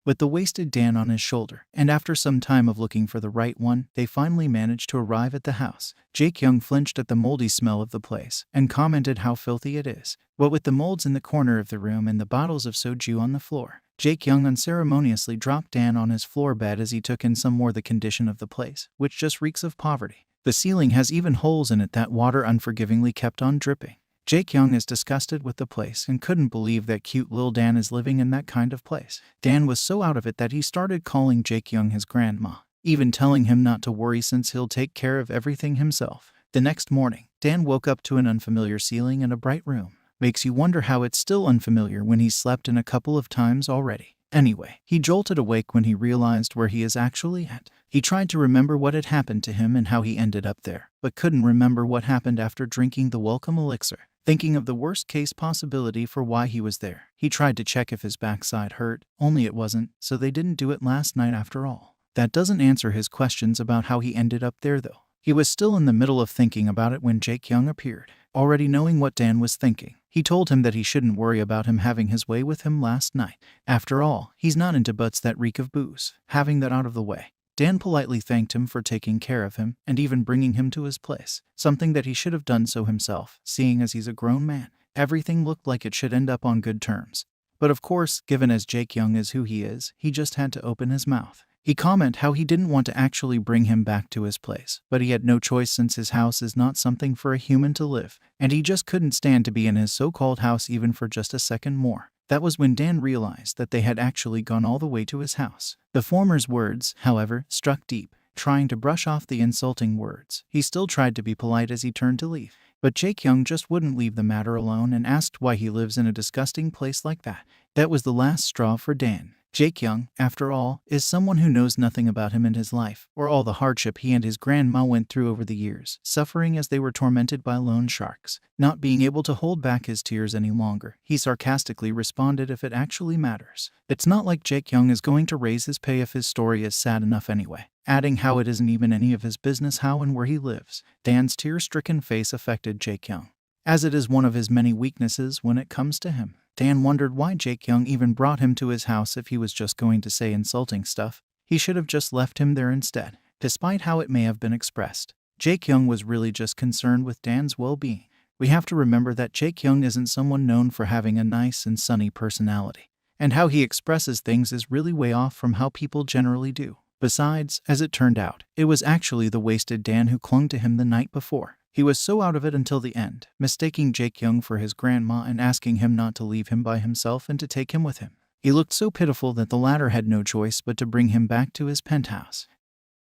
with the wasted Dan on his shoulder, and after some time of looking for the right one, they finally managed to arrive at the house. Jaekyung flinched at the moldy smell of the place, and commented how filthy it is. What with the molds in the corner of the room and the bottles of soju on the floor, Jaekyung unceremoniously dropped Dan on his floor bed as he took in some more the condition of the place, which just reeks of poverty. The ceiling has even holes in it that water unforgivingly kept on dripping. Jaekyung is disgusted with the place and couldn't believe that cute Lil Dan is living in that kind of place. Dan was so out of it that he started calling Jaekyung his grandma, even telling him not to worry since he'll take care of everything himself. The next morning, Dan woke up to an unfamiliar ceiling and a bright room. Makes you wonder how it's still unfamiliar when he's slept in a couple of times already. Anyway, he jolted awake when he realized where he is actually at. He tried to remember what had happened to him and how he ended up there, but couldn't remember what happened after drinking the welcome elixir. Thinking of the worst-case possibility for why he was there, he tried to check if his backside hurt, only it wasn't, so they didn't do it last night after all. That doesn't answer his questions about how he ended up there though. He was still in the middle of thinking about it when Jaekyung appeared. Already knowing what Dan was thinking, he told him that he shouldn't worry about him having his way with him last night. After all, he's not into butts that reek of booze. Having that out of the way, Dan politely thanked him for taking care of him and even bringing him to his place, something that he should have done so himself, seeing as he's a grown man. Everything looked like it should end up on good terms. But of course, given as Jaekyung is who he is, he just had to open his mouth. He commented how he didn't want to actually bring him back to his place, but he had no choice since his house is not something for a human to live, and he just couldn't stand to be in his so-called house even for just a second more. That was when Dan realized that they had actually gone all the way to his house. The former's words, however, struck deep. Trying to brush off the insulting words, he still tried to be polite as he turned to leave. But Jaekyung just wouldn't leave the matter alone and asked why he lives in a disgusting place like that. That was the last straw for Dan. Jaekyung, after all, is someone who knows nothing about him and his life, or all the hardship he and his grandma went through over the years, suffering as they were tormented by loan sharks. Not being able to hold back his tears any longer, he sarcastically responded, if it actually matters. It's not like Jaekyung is going to raise his pay if his story is sad enough anyway, adding how it isn't even any of his business how and where he lives. Dan's tear-stricken face affected Jaekyung, as it is one of his many weaknesses when it comes to him. Dan wondered why Jaekyung even brought him to his house if he was just going to say insulting stuff. He should have just left him there instead. Despite how it may have been expressed, Jaekyung was really just concerned with Dan's well-being. We have to remember that Jaekyung isn't someone known for having a nice and sunny personality, and how he expresses things is really way off from how people generally do. Besides, as it turned out, it was actually the wasted Dan who clung to him the night before. He was so out of it until the end, mistaking Jaekyung for his grandma and asking him not to leave him by himself and to take him with him. He looked so pitiful that the latter had no choice but to bring him back to his penthouse.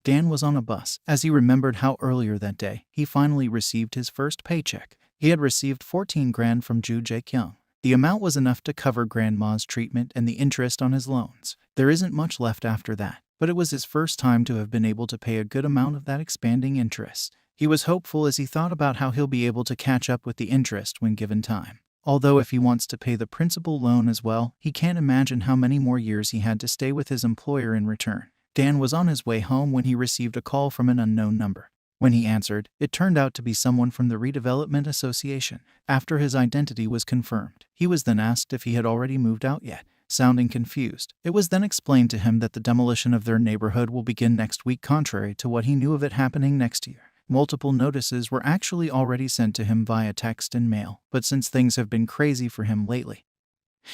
Dan was on a bus, as he remembered how earlier that day, he finally received his first paycheck. He had received 14 grand from Jaekyung. The amount was enough to cover grandma's treatment and the interest on his loans. There isn't much left after that, but it was his first time to have been able to pay a good amount of that expanding interest. He was hopeful as he thought about how he'll be able to catch up with the interest when given time. Although if he wants to pay the principal loan as well, he can't imagine how many more years he had to stay with his employer in return. Dan was on his way home when he received a call from an unknown number. When he answered, it turned out to be someone from the Redevelopment Association. After his identity was confirmed, he was then asked if he had already moved out yet. Sounding confused, it was then explained to him that the demolition of their neighborhood will begin next week, contrary to what he knew of it happening next year. Multiple notices were actually already sent to him via text and mail, but since things have been crazy for him lately,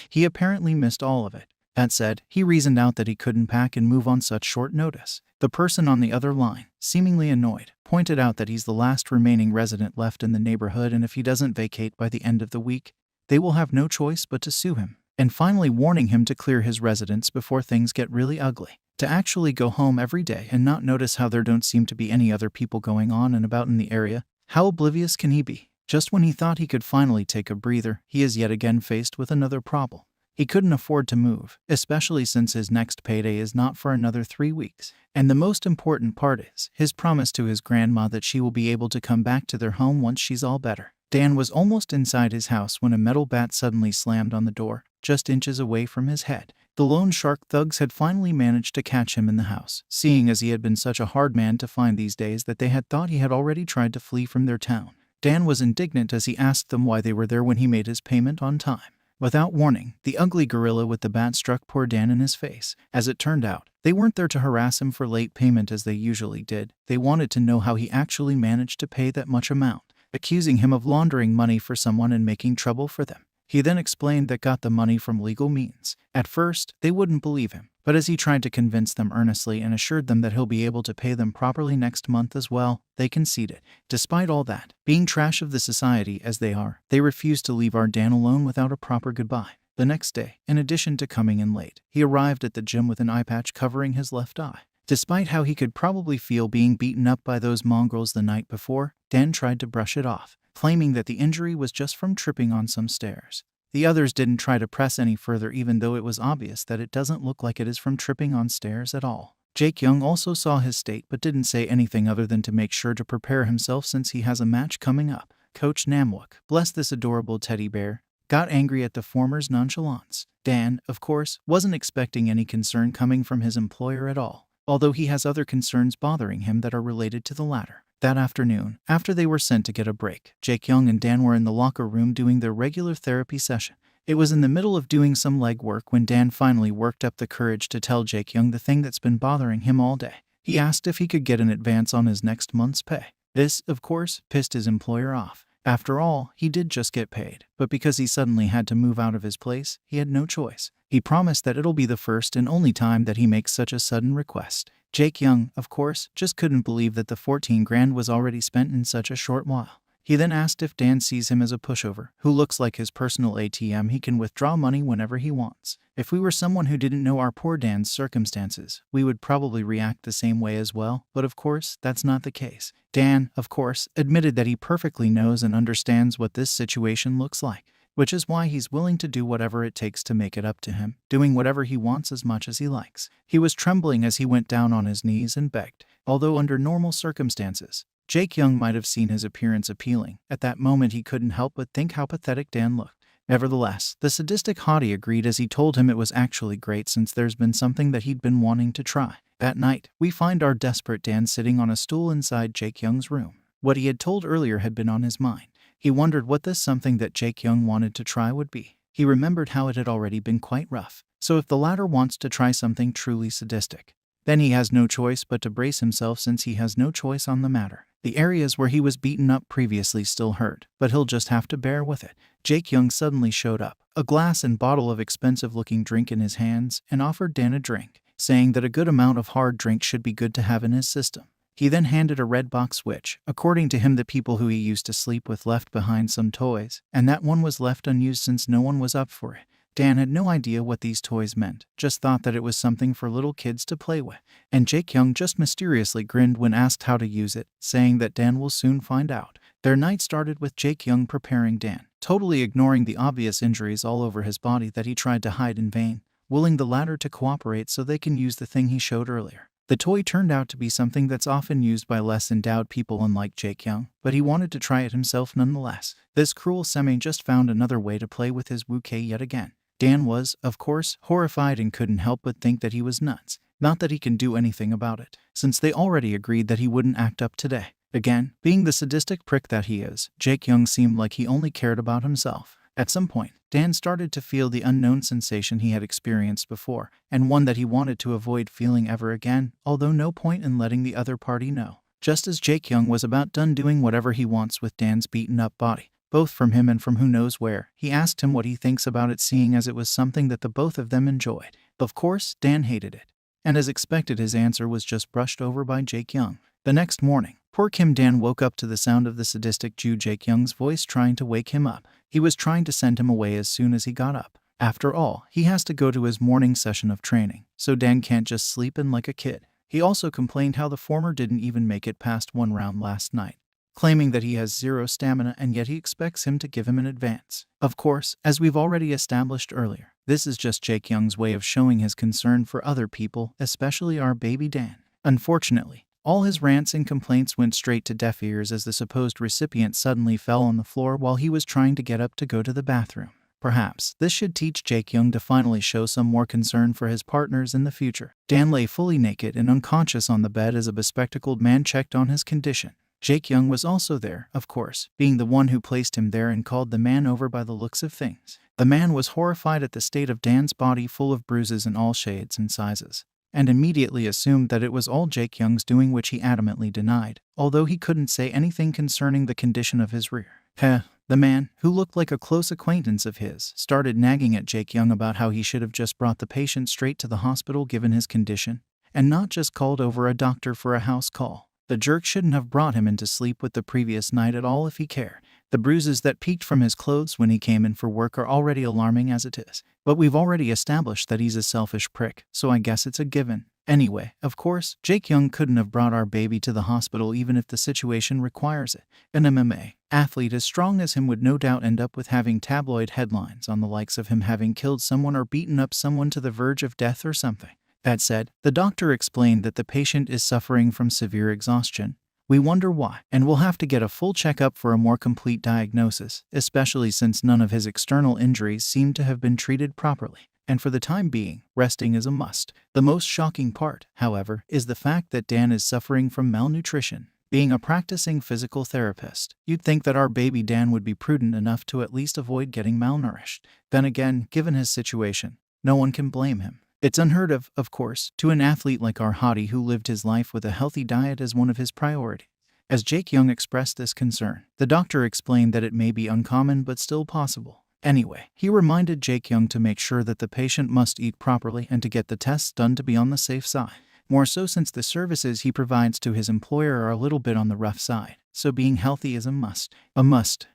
he apparently missed all of it. That said, he reasoned out that he couldn't pack and move on such short notice. The person on the other line, seemingly annoyed, pointed out that he's the last remaining resident left in the neighborhood and if he doesn't vacate by the end of the week, they will have no choice but to sue him, and finally warning him to clear his residence before things get really ugly. To actually go home every day and not notice how there don't seem to be any other people going on and about in the area, how oblivious can he be? Just when he thought he could finally take a breather, he is yet again faced with another problem. He couldn't afford to move, especially since his next payday is not for another 3 weeks. And the most important part is his promise to his grandma that she will be able to come back to their home once she's all better. Dan was almost inside his house when a metal bat suddenly slammed on the door, just inches away from his head. The loan shark thugs had finally managed to catch him in the house, seeing as he had been such a hard man to find these days that they had thought he had already tried to flee from their town. Dan was indignant as he asked them why they were there when he made his payment on time. Without warning, the ugly gorilla with the bat struck poor Dan in his face. As it turned out, they weren't there to harass him for late payment as they usually did. They wanted to know how he actually managed to pay that much amount, accusing him of laundering money for someone and making trouble for them. He then explained that got the money from legal means. At first, they wouldn't believe him, but as he tried to convince them earnestly and assured them that he'll be able to pay them properly next month as well, they conceded. Despite all that, being trash of the society as they are, they refused to leave our Dan alone without a proper goodbye. The next day, in addition to coming in late, he arrived at the gym with an eye patch covering his left eye. Despite how he could probably feel being beaten up by those mongrels the night before, Dan tried to brush it off, claiming that the injury was just from tripping on some stairs. The others didn't try to press any further even though it was obvious that it doesn't look like it is from tripping on stairs at all. Jaekyung also saw his state but didn't say anything other than to make sure to prepare himself since he has a match coming up. Coach Namwook, bless this adorable teddy bear, got angry at the former's nonchalance. Dan, of course, wasn't expecting any concern coming from his employer at all, although he has other concerns bothering him that are related to the latter. That afternoon, after they were sent to get a break, Jaekyung and Dan were in the locker room doing their regular therapy session. It was in the middle of doing some leg work when Dan finally worked up the courage to tell Jaekyung the thing that's been bothering him all day. He asked if he could get an advance on his next month's pay. This, of course, pissed his employer off. After all, he did just get paid, but because he suddenly had to move out of his place, he had no choice. He promised that it'll be the first and only time that he makes such a sudden request. Jaekyung, of course, just couldn't believe that the 14 grand was already spent in such a short while. He then asked if Dan sees him as a pushover, who looks like his personal ATM he can withdraw money whenever he wants. If we were someone who didn't know our poor Dan's circumstances, we would probably react the same way as well, but of course, that's not the case. Dan, of course, admitted that he perfectly knows and understands what this situation looks like, which is why he's willing to do whatever it takes to make it up to him, doing whatever he wants as much as he likes. He was trembling as he went down on his knees and begged. Although under normal circumstances, Jaekyung might have seen his appearance appealing. At that moment he couldn't help but think how pathetic Dan looked. Nevertheless, the sadistic hottie agreed as he told him it was actually great since there's been something that he'd been wanting to try. That night, we find our desperate Dan sitting on a stool inside Jaekyung's room. What he had told earlier had been on his mind. He wondered what this something that Jaekyung wanted to try would be. He remembered how it had already been quite rough. So if the latter wants to try something truly sadistic, then he has no choice but to brace himself since he has no choice on the matter. The areas where he was beaten up previously still hurt, but he'll just have to bear with it. Jaekyung suddenly showed up, a glass and bottle of expensive-looking drink in his hands, and offered Dan a drink, saying that a good amount of hard drink should be good to have in his system. He then handed a red box which, according to him, the people who he used to sleep with left behind some toys, and that one was left unused since no one was up for it. Dan had no idea what these toys meant, just thought that it was something for little kids to play with, and Jaekyung just mysteriously grinned when asked how to use it, saying that Dan will soon find out. Their night started with Jaekyung preparing Dan, totally ignoring the obvious injuries all over his body that he tried to hide in vain, willing the latter to cooperate so they can use the thing he showed earlier. The toy turned out to be something that's often used by less endowed people unlike Jaekyung, but he wanted to try it himself nonetheless. This cruel semi just found another way to play with his bouquet yet again. Dan was, of course, horrified and couldn't help but think that he was nuts. Not that he can do anything about it, since they already agreed that he wouldn't act up today. Again, being the sadistic prick that he is, Jaekyung seemed like he only cared about himself. At some point, Dan started to feel the unknown sensation he had experienced before, and one that he wanted to avoid feeling ever again, although no point in letting the other party know. Just as Jaekyung was about done doing whatever he wants with Dan's beaten-up body, both from him and from who knows where, he asked him what he thinks about it, seeing as it was something that the both of them enjoyed. Of course, Dan hated it, and as expected his answer was just brushed over by Jaekyung. The next morning, poor Kim Dan woke up to the sound of the sadistic Jew Jaekyung's voice trying to wake him up. He was trying to send him away as soon as he got up. After all, he has to go to his morning session of training, so Dan can't just sleep in like a kid. He also complained how the former didn't even make it past one round last night, claiming that he has zero stamina and yet he expects him to give him an advance. Of course, as we've already established earlier, this is just Jaekyung's way of showing his concern for other people, especially our baby Dan. Unfortunately, all his rants and complaints went straight to deaf ears as the supposed recipient suddenly fell on the floor while he was trying to get up to go to the bathroom. Perhaps this should teach Jaekyung to finally show some more concern for his partners in the future. Dan lay fully naked and unconscious on the bed as a bespectacled man checked on his condition. Jaekyung was also there, of course, being the one who placed him there and called the man over by the looks of things. The man was horrified at the state of Dan's body, full of bruises in all shades and sizes, and immediately assumed that it was all Jaekyung's doing, which he adamantly denied, although he couldn't say anything concerning the condition of his rear. The man, who looked like a close acquaintance of his, started nagging at Jaekyung about how he should have just brought the patient straight to the hospital given his condition, and not just called over a doctor for a house call. The jerk shouldn't have brought him in to sleep with the previous night at all if he cared. The bruises that peeked from his clothes when he came in for work are already alarming as it is. But we've already established that he's a selfish prick, so I guess it's a given. Anyway, of course, Jaekyung couldn't have brought our baby to the hospital even if the situation requires it. An MMA athlete as strong as him would no doubt end up with having tabloid headlines on the likes of him having killed someone or beaten up someone to the verge of death or something. That said, the doctor explained that the patient is suffering from severe exhaustion. We wonder why, and we'll have to get a full checkup for a more complete diagnosis, especially since none of his external injuries seem to have been treated properly. And for the time being, resting is a must. The most shocking part, however, is the fact that Dan is suffering from malnutrition. Being a practicing physical therapist, you'd think that our baby Dan would be prudent enough to at least avoid getting malnourished. Then again, given his situation, no one can blame him. It's unheard of course, to an athlete like our hottie who lived his life with a healthy diet as one of his priorities. As Jaekyung expressed this concern, the doctor explained that it may be uncommon but still possible. Anyway, he reminded Jaekyung to make sure that the patient must eat properly and to get the tests done to be on the safe side. More so since the services he provides to his employer are a little bit on the rough side, so being healthy is a must.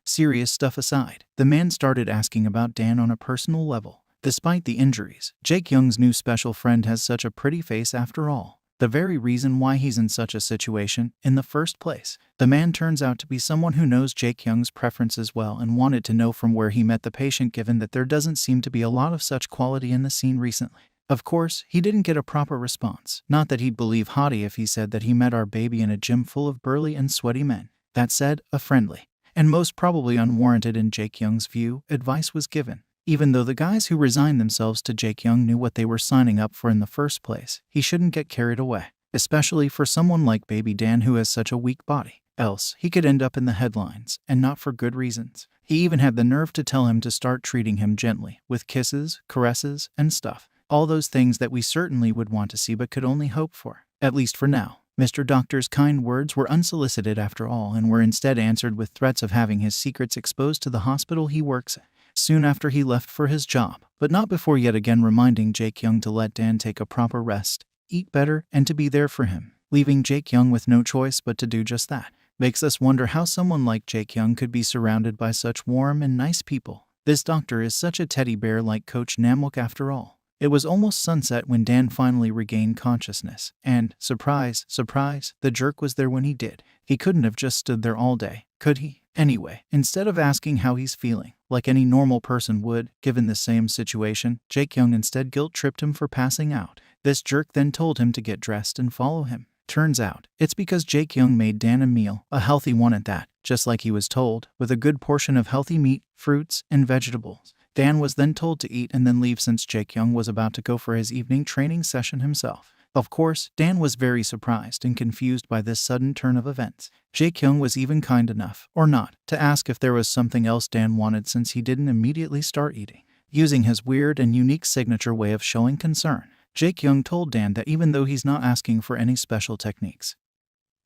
Serious stuff aside, the man started asking about Dan on a personal level. Despite the injuries, Jaekyung's new special friend has such a pretty face after all. The very reason why he's in such a situation in the first place. The man turns out to be someone who knows Jaekyung's preferences well and wanted to know from where he met the patient, given that there doesn't seem to be a lot of such quality in the scene recently. Of course, he didn't get a proper response. Not that he'd believe Hottie if he said that he met our baby in a gym full of burly and sweaty men. That said, a friendly, and most probably unwarranted in Jaekyung's view, advice was given. Even though the guys who resigned themselves to Jaekyung knew what they were signing up for in the first place, he shouldn't get carried away, especially for someone like baby Dan who has such a weak body. Else, he could end up in the headlines, and not for good reasons. He even had the nerve to tell him to start treating him gently, with kisses, caresses, and stuff. All those things that we certainly would want to see but could only hope for, at least for now. Mr. Doctor's kind words were unsolicited after all and were instead answered with threats of having his secrets exposed to the hospital he works at. Soon after he left for his job, but not before yet again reminding Jaekyung to let Dan take a proper rest, eat better, and to be there for him, leaving Jaekyung with no choice but to do just that. Makes us wonder how someone like Jaekyung could be surrounded by such warm and nice people. This doctor is such a teddy bear like Coach Namwook after all. It was almost sunset when Dan finally regained consciousness, and, surprise, surprise, the jerk was there when he did. He couldn't have just stood there all day, could he? Anyway, instead of asking how he's feeling, like any normal person would, given the same situation, Jaekyung instead guilt-tripped him for passing out. This jerk then told him to get dressed and follow him. Turns out, it's because Jaekyung made Dan a meal, a healthy one at that, just like he was told, with a good portion of healthy meat, fruits, and vegetables. Dan was then told to eat and then leave since Jaekyung was about to go for his evening training session himself. Of course, Dan was very surprised and confused by this sudden turn of events. Jaekyung was even kind enough, or not, to ask if there was something else Dan wanted since he didn't immediately start eating. Using his weird and unique signature way of showing concern, Jaekyung told Dan that even though he's not asking for any special techniques,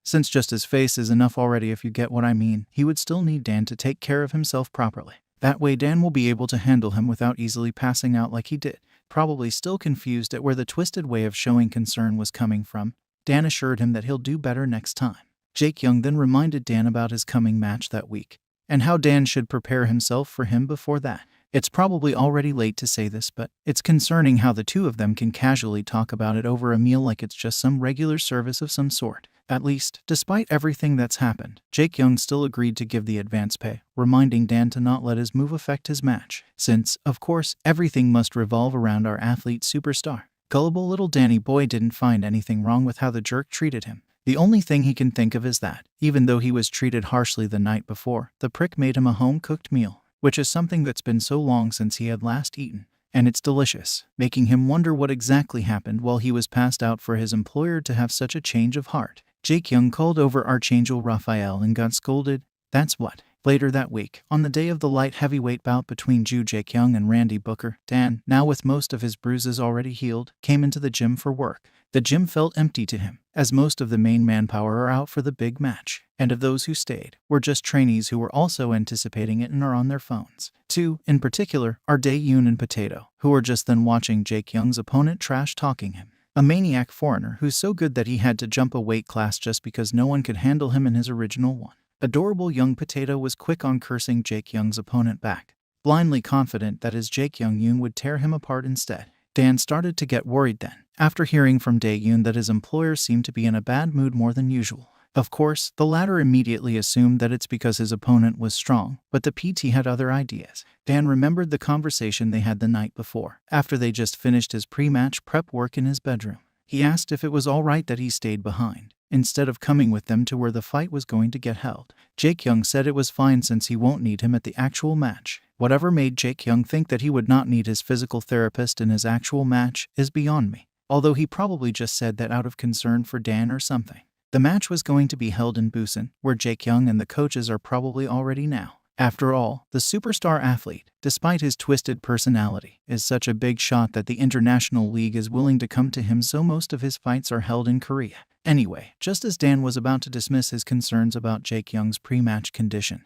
since just his face is enough already if you get what I mean, he would still need Dan to take care of himself properly. That way Dan will be able to handle him without easily passing out like he did. Probably still confused at where the twisted way of showing concern was coming from, Dan assured him that he'll do better next time. Jaekyung then reminded Dan about his coming match that week, and how Dan should prepare himself for him before that. It's probably already late to say this, but it's concerning how the two of them can casually talk about it over a meal like it's just some regular service of some sort. At least, despite everything that's happened, Jaekyung still agreed to give the advance pay, reminding Dan to not let his move affect his match, since, of course, everything must revolve around our athlete superstar. Gullible little Danny boy didn't find anything wrong with how the jerk treated him. The only thing he can think of is that, even though he was treated harshly the night before, the prick made him a home-cooked meal, which is something that's been so long since he had last eaten. And it's delicious, making him wonder what exactly happened while he was passed out for his employer to have such a change of heart. Jaekyung called over Archangel Raphael and got scolded. That's what Later that week, on the day of the light heavyweight bout between Jaekyung and Randy Booker, Dan, now with most of his bruises already healed, came into the gym for work. The gym felt empty to him, as most of the main manpower are out for the big match, and of those who stayed, were just trainees who were also anticipating it and are on their phones. Two, in particular, are Jaekyung and Potato, who were just then watching Jaekyung's opponent trash-talking him. A maniac foreigner who's so good that he had to jump a weight class just because no one could handle him in his original one. Adorable young Potato was quick on cursing Jaekyung's opponent back, blindly confident that his Jaekyung would tear him apart instead. Dan started to get worried then, after hearing from Jaekyung that his employer seemed to be in a bad mood more than usual. Of course, the latter immediately assumed that it's because his opponent was strong, but the PT had other ideas. Dan remembered the conversation they had the night before, after they just finished his pre-match prep work in his bedroom. He asked if it was all right that he stayed behind, instead of coming with them to where the fight was going to get held. Jaekyung said it was fine since he won't need him at the actual match. Whatever made Jaekyung think that he would not need his physical therapist in his actual match is beyond me, although he probably just said that out of concern for Dan or something. The match was going to be held in Busan, where Jaekyung and the coaches are probably already now. After all, the superstar athlete, despite his twisted personality, is such a big shot that the international league is willing to come to him, so most of his fights are held in Korea. Anyway, just as Dan was about to dismiss his concerns about Jaekyung's pre-match condition,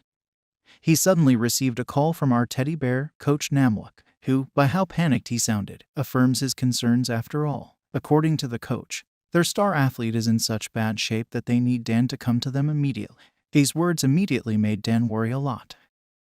he suddenly received a call from our teddy bear, Coach Namwook, who, by how panicked he sounded, affirms his concerns after all. According to the coach, their star athlete is in such bad shape that they need Dan to come to them immediately. These words immediately made Dan worry a lot.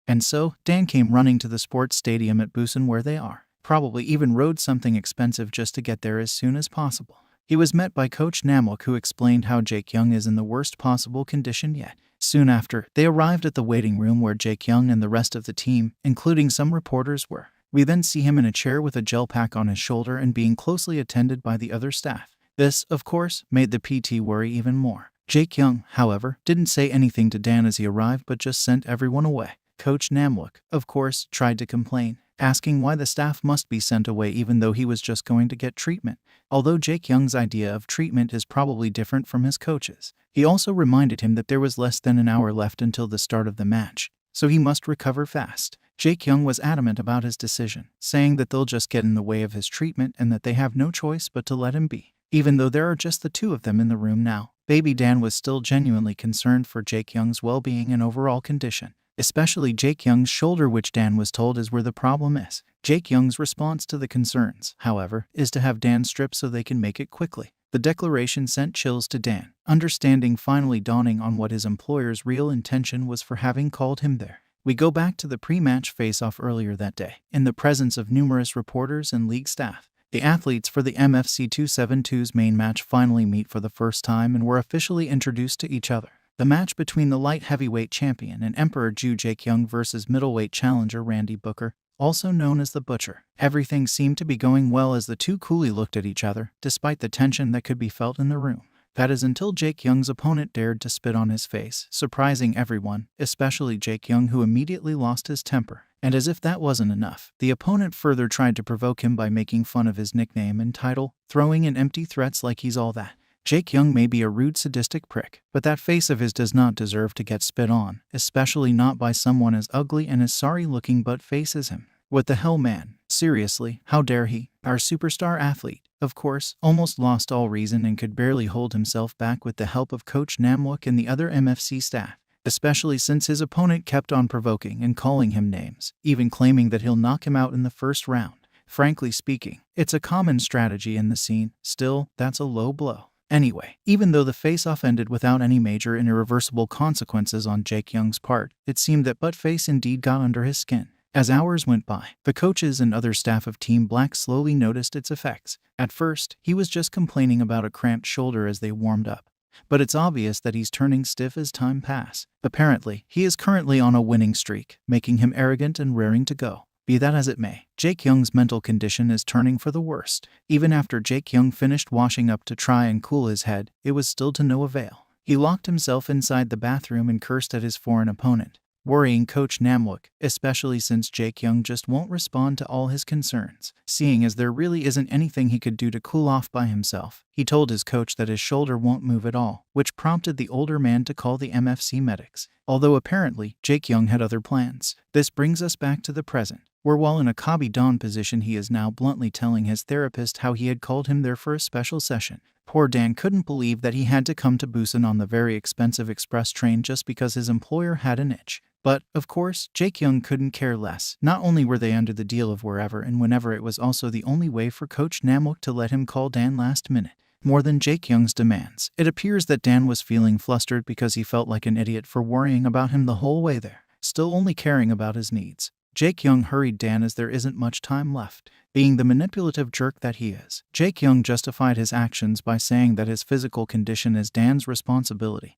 And so, Dan came running to the sports stadium at Busan where they are, probably even rode something expensive just to get there as soon as possible. He was met by Coach Namwook, who explained how Jaekyung is in the worst possible condition yet. Soon after, they arrived at the waiting room where Jaekyung and the rest of the team, including some reporters, were. We then see him in a chair with a gel pack on his shoulder and being closely attended by the other staff. This, of course, made the PT worry even more. Jaekyung, however, didn't say anything to Dan as he arrived but just sent everyone away. Coach Namwook, of course, tried to complain, asking why the staff must be sent away even though he was just going to get treatment. Although Jaekyung's idea of treatment is probably different from his coach's, he also reminded him that there was less than an hour left until the start of the match, so he must recover fast. Jaekyung was adamant about his decision, saying that they'll just get in the way of his treatment and that they have no choice but to let him be. Even though there are just the two of them in the room now, baby Dan was still genuinely concerned for Jaekyung's well-being and overall condition, especially Jaekyung's shoulder, which Dan was told is where the problem is. Jaekyung's response to the concerns, however, is to have Dan stripped so they can make it quickly. The declaration sent chills to Dan, understanding finally dawning on what his employer's real intention was for having called him there. We go back to the pre-match face-off earlier that day, in the presence of numerous reporters and league staff. The athletes for the MFC 272's main match finally meet for the first time and were officially introduced to each other. The match between the light heavyweight champion and Emperor Jaekyung versus middleweight challenger Randy Booker, also known as the Butcher. Everything seemed to be going well as the two coolly looked at each other, despite the tension that could be felt in the room. That is until Jaekyung's opponent dared to spit on his face, surprising everyone, especially Jaekyung, who immediately lost his temper. And as if that wasn't enough, the opponent further tried to provoke him by making fun of his nickname and title, throwing in empty threats like he's all that. Jaekyung may be a rude, sadistic prick, but that face of his does not deserve to get spit on, especially not by someone as ugly and as sorry-looking butt face as him. What the hell, man? Seriously, how dare he? Our superstar athlete, of course, almost lost all reason and could barely hold himself back with the help of Coach Namwook and the other MFC staff, especially since his opponent kept on provoking and calling him names, even claiming that he'll knock him out in the first round. Frankly speaking, it's a common strategy in the scene. Still, that's a low blow. Anyway, even though the face-off ended without any major and irreversible consequences on Jaekyung's part, it seemed that Buttface indeed got under his skin. As hours went by, the coaches and other staff of Team Black slowly noticed its effects. At first, he was just complaining about a cramped shoulder as they warmed up, but it's obvious that he's turning stiff as time passes. Apparently, he is currently on a winning streak, making him arrogant and raring to go. Be that as it may, Jaekyung's mental condition is turning for the worst. Even after Jaekyung finished washing up to try and cool his head, it was still to no avail. He locked himself inside the bathroom and cursed at his foreign opponent, worrying Coach Namwook, especially since Jaekyung just won't respond to all his concerns. Seeing as there really isn't anything he could do to cool off by himself, he told his coach that his shoulder won't move at all, which prompted the older man to call the MFC medics. Although apparently, Jaekyung had other plans. This brings us back to the present, where while in a Kabi-don position he is now bluntly telling his therapist how he had called him there for a special session. Poor Dan couldn't believe that he had to come to Busan on the very expensive express train just because his employer had an itch. But, of course, Jaekyung couldn't care less. Not only were they under the deal of wherever and whenever, it was also the only way for Coach Namwook to let him call Dan last minute. More than Jaekyung's demands, it appears that Dan was feeling flustered because he felt like an idiot for worrying about him the whole way there, still only caring about his needs. Jaekyung hurried Dan as there isn't much time left. Being the manipulative jerk that he is, Jaekyung justified his actions by saying that his physical condition is Dan's responsibility,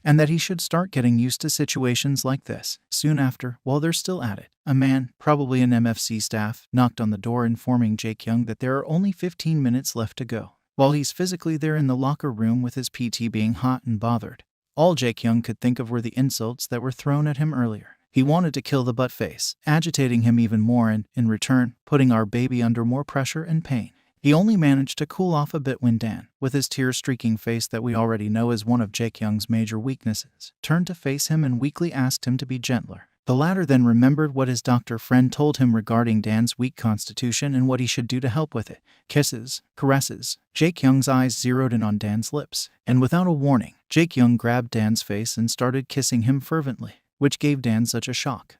and that he should start getting used to situations like this. Soon after, while they're still at it, a man, probably an MFC staff, knocked on the door informing Jaekyung that there are only 15 minutes left to go. While he's physically there in the locker room with his PT being hot and bothered, all Jaekyung could think of were the insults that were thrown at him earlier. He wanted to kill the buttface, agitating him even more and, in return, putting our baby under more pressure and pain. He only managed to cool off a bit when Dan, with his tear-streaking face that we already know is one of Jaekyung's major weaknesses, turned to face him and weakly asked him to be gentler. The latter then remembered what his doctor friend told him regarding Dan's weak constitution and what he should do to help with it. Kisses, caresses. Jaekyung's eyes zeroed in on Dan's lips, and without a warning, Jaekyung grabbed Dan's face and started kissing him fervently, which gave Dan such a shock.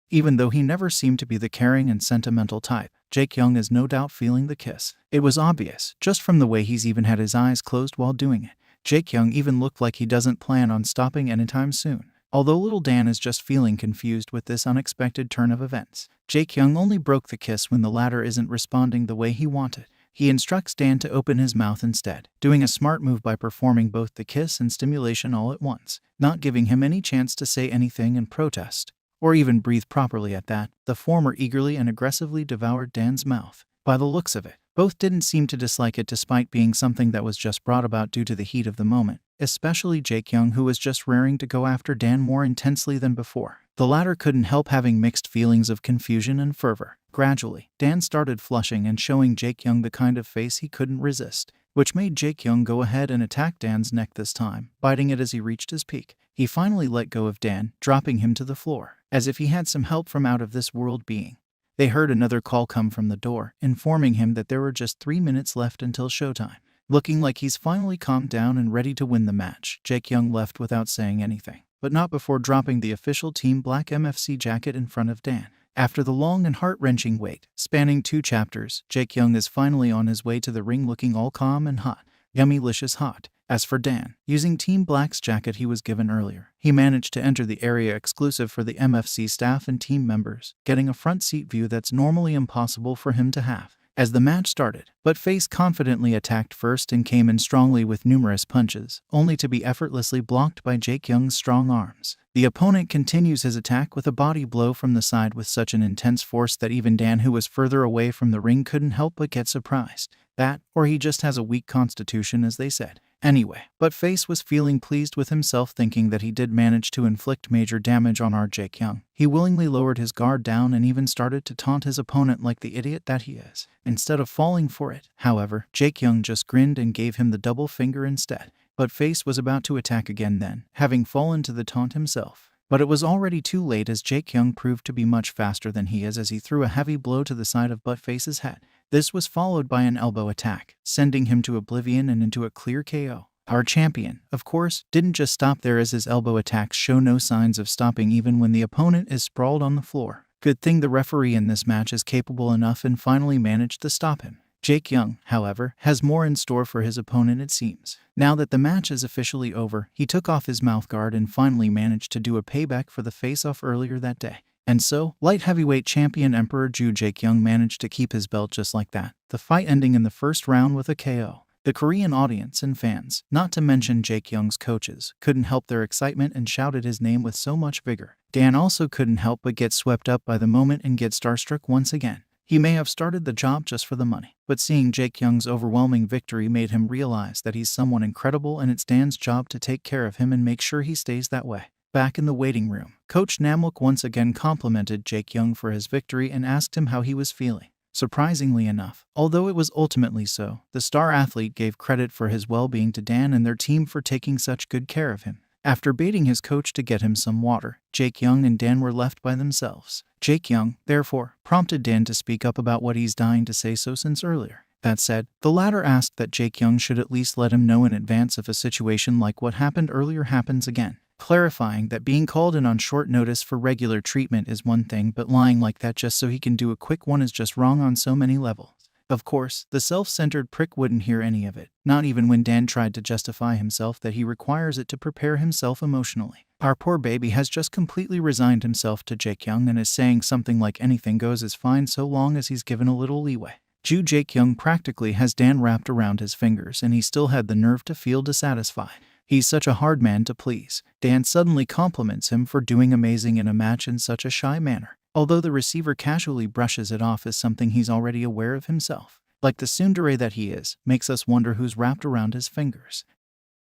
Even though he never seemed to be the caring and sentimental type, Jaekyung is no doubt feeling the kiss. It was obvious, just from the way he's even had his eyes closed while doing it. Jaekyung even looked like he doesn't plan on stopping anytime soon. Although little Dan is just feeling confused with this unexpected turn of events, Jaekyung only broke the kiss when the latter isn't responding the way he wanted. He instructs Dan to open his mouth instead, doing a smart move by performing both the kiss and stimulation all at once, not giving him any chance to say anything in protest, or even breathe properly at that. The former eagerly and aggressively devoured Dan's mouth. By the looks of it, both didn't seem to dislike it despite being something that was just brought about due to the heat of the moment, especially Jaekyung, who was just raring to go after Dan more intensely than before. The latter couldn't help having mixed feelings of confusion and fervor. Gradually, Dan started flushing and showing Jaekyung the kind of face he couldn't resist, which made Jaekyung go ahead and attack Dan's neck this time, biting it as he reached his peak. He finally let go of Dan, dropping him to the floor, as if he had some help from out-of-this-world being. They heard another call come from the door, informing him that there were just 3 minutes left until showtime. Looking like he's finally calmed down and ready to win the match, Jaekyung left without saying anything, but not before dropping the official Team Black MFC jacket in front of Dan. After the long and heart-wrenching wait, spanning 2 chapters, Jaekyung is finally on his way to the ring looking all calm and hot. Yummylicious hot. As for Dan, using Team Black's jacket he was given earlier, he managed to enter the area exclusive for the MFC staff and team members, getting a front seat view that's normally impossible for him to have. As the match started, Buttface confidently attacked first and came in strongly with numerous punches, only to be effortlessly blocked by Jaekyung's strong arms. The opponent continues his attack with a body blow from the side with such an intense force that even Dan, who was further away from the ring, couldn't help but get surprised. That, or he just has a weak constitution, as they said. Anyway, Buttface was feeling pleased with himself, thinking that he did manage to inflict major damage on our Jaekyung. He willingly lowered his guard down and even started to taunt his opponent like the idiot that he is. Instead of falling for it, however, Jaekyung just grinned and gave him the double finger instead. Buttface was about to attack again then, having fallen to the taunt himself. But it was already too late, as Jaekyung proved to be much faster than he is as he threw a heavy blow to the side of Buttface's head. This was followed by an elbow attack, sending him to oblivion and into a clear KO. Our champion, of course, didn't just stop there, as his elbow attacks show no signs of stopping even when the opponent is sprawled on the floor. Good thing the referee in this match is capable enough and finally managed to stop him. Jaekyung, however, has more in store for his opponent, it seems. Now that the match is officially over, he took off his mouthguard and finally managed to do a payback for the face-off earlier that day. And so, light heavyweight champion Emperor Ju Jaekyung managed to keep his belt just like that, the fight ending in the first round with a KO. The Korean audience and fans, not to mention Jaekyung's coaches, couldn't help their excitement and shouted his name with so much vigor. Dan also couldn't help but get swept up by the moment and get starstruck once again. He may have started the job just for the money, but seeing Jaekyung's overwhelming victory made him realize that he's someone incredible and it's Dan's job to take care of him and make sure he stays that way. Back in the waiting room, Coach Namwook once again complimented Jaekyung for his victory and asked him how he was feeling. Surprisingly enough, although it was ultimately so, the star athlete gave credit for his well-being to Dan and their team for taking such good care of him. After baiting his coach to get him some water, Jaekyung and Dan were left by themselves. Jaekyung, therefore, prompted Dan to speak up about what he's dying to say so since earlier. That said, the latter asked that Jaekyung should at least let him know in advance if a situation like what happened earlier happens again, clarifying that being called in on short notice for regular treatment is one thing, but lying like that just so he can do a quick one is just wrong on so many levels. Of course, the self-centered prick wouldn't hear any of it, not even when Dan tried to justify himself that he requires it to prepare himself emotionally. Our poor baby has just completely resigned himself to Jaekyung and is saying something like anything goes is fine so long as he's given a little leeway. Jaekyung practically has Dan wrapped around his fingers, and he still had the nerve to feel dissatisfied. He's such a hard man to please. Dan suddenly compliments him for doing amazing in a match in such a shy manner, although the receiver casually brushes it off as something he's already aware of himself. Like the tsundere that he is, makes us wonder who's wrapped around his fingers.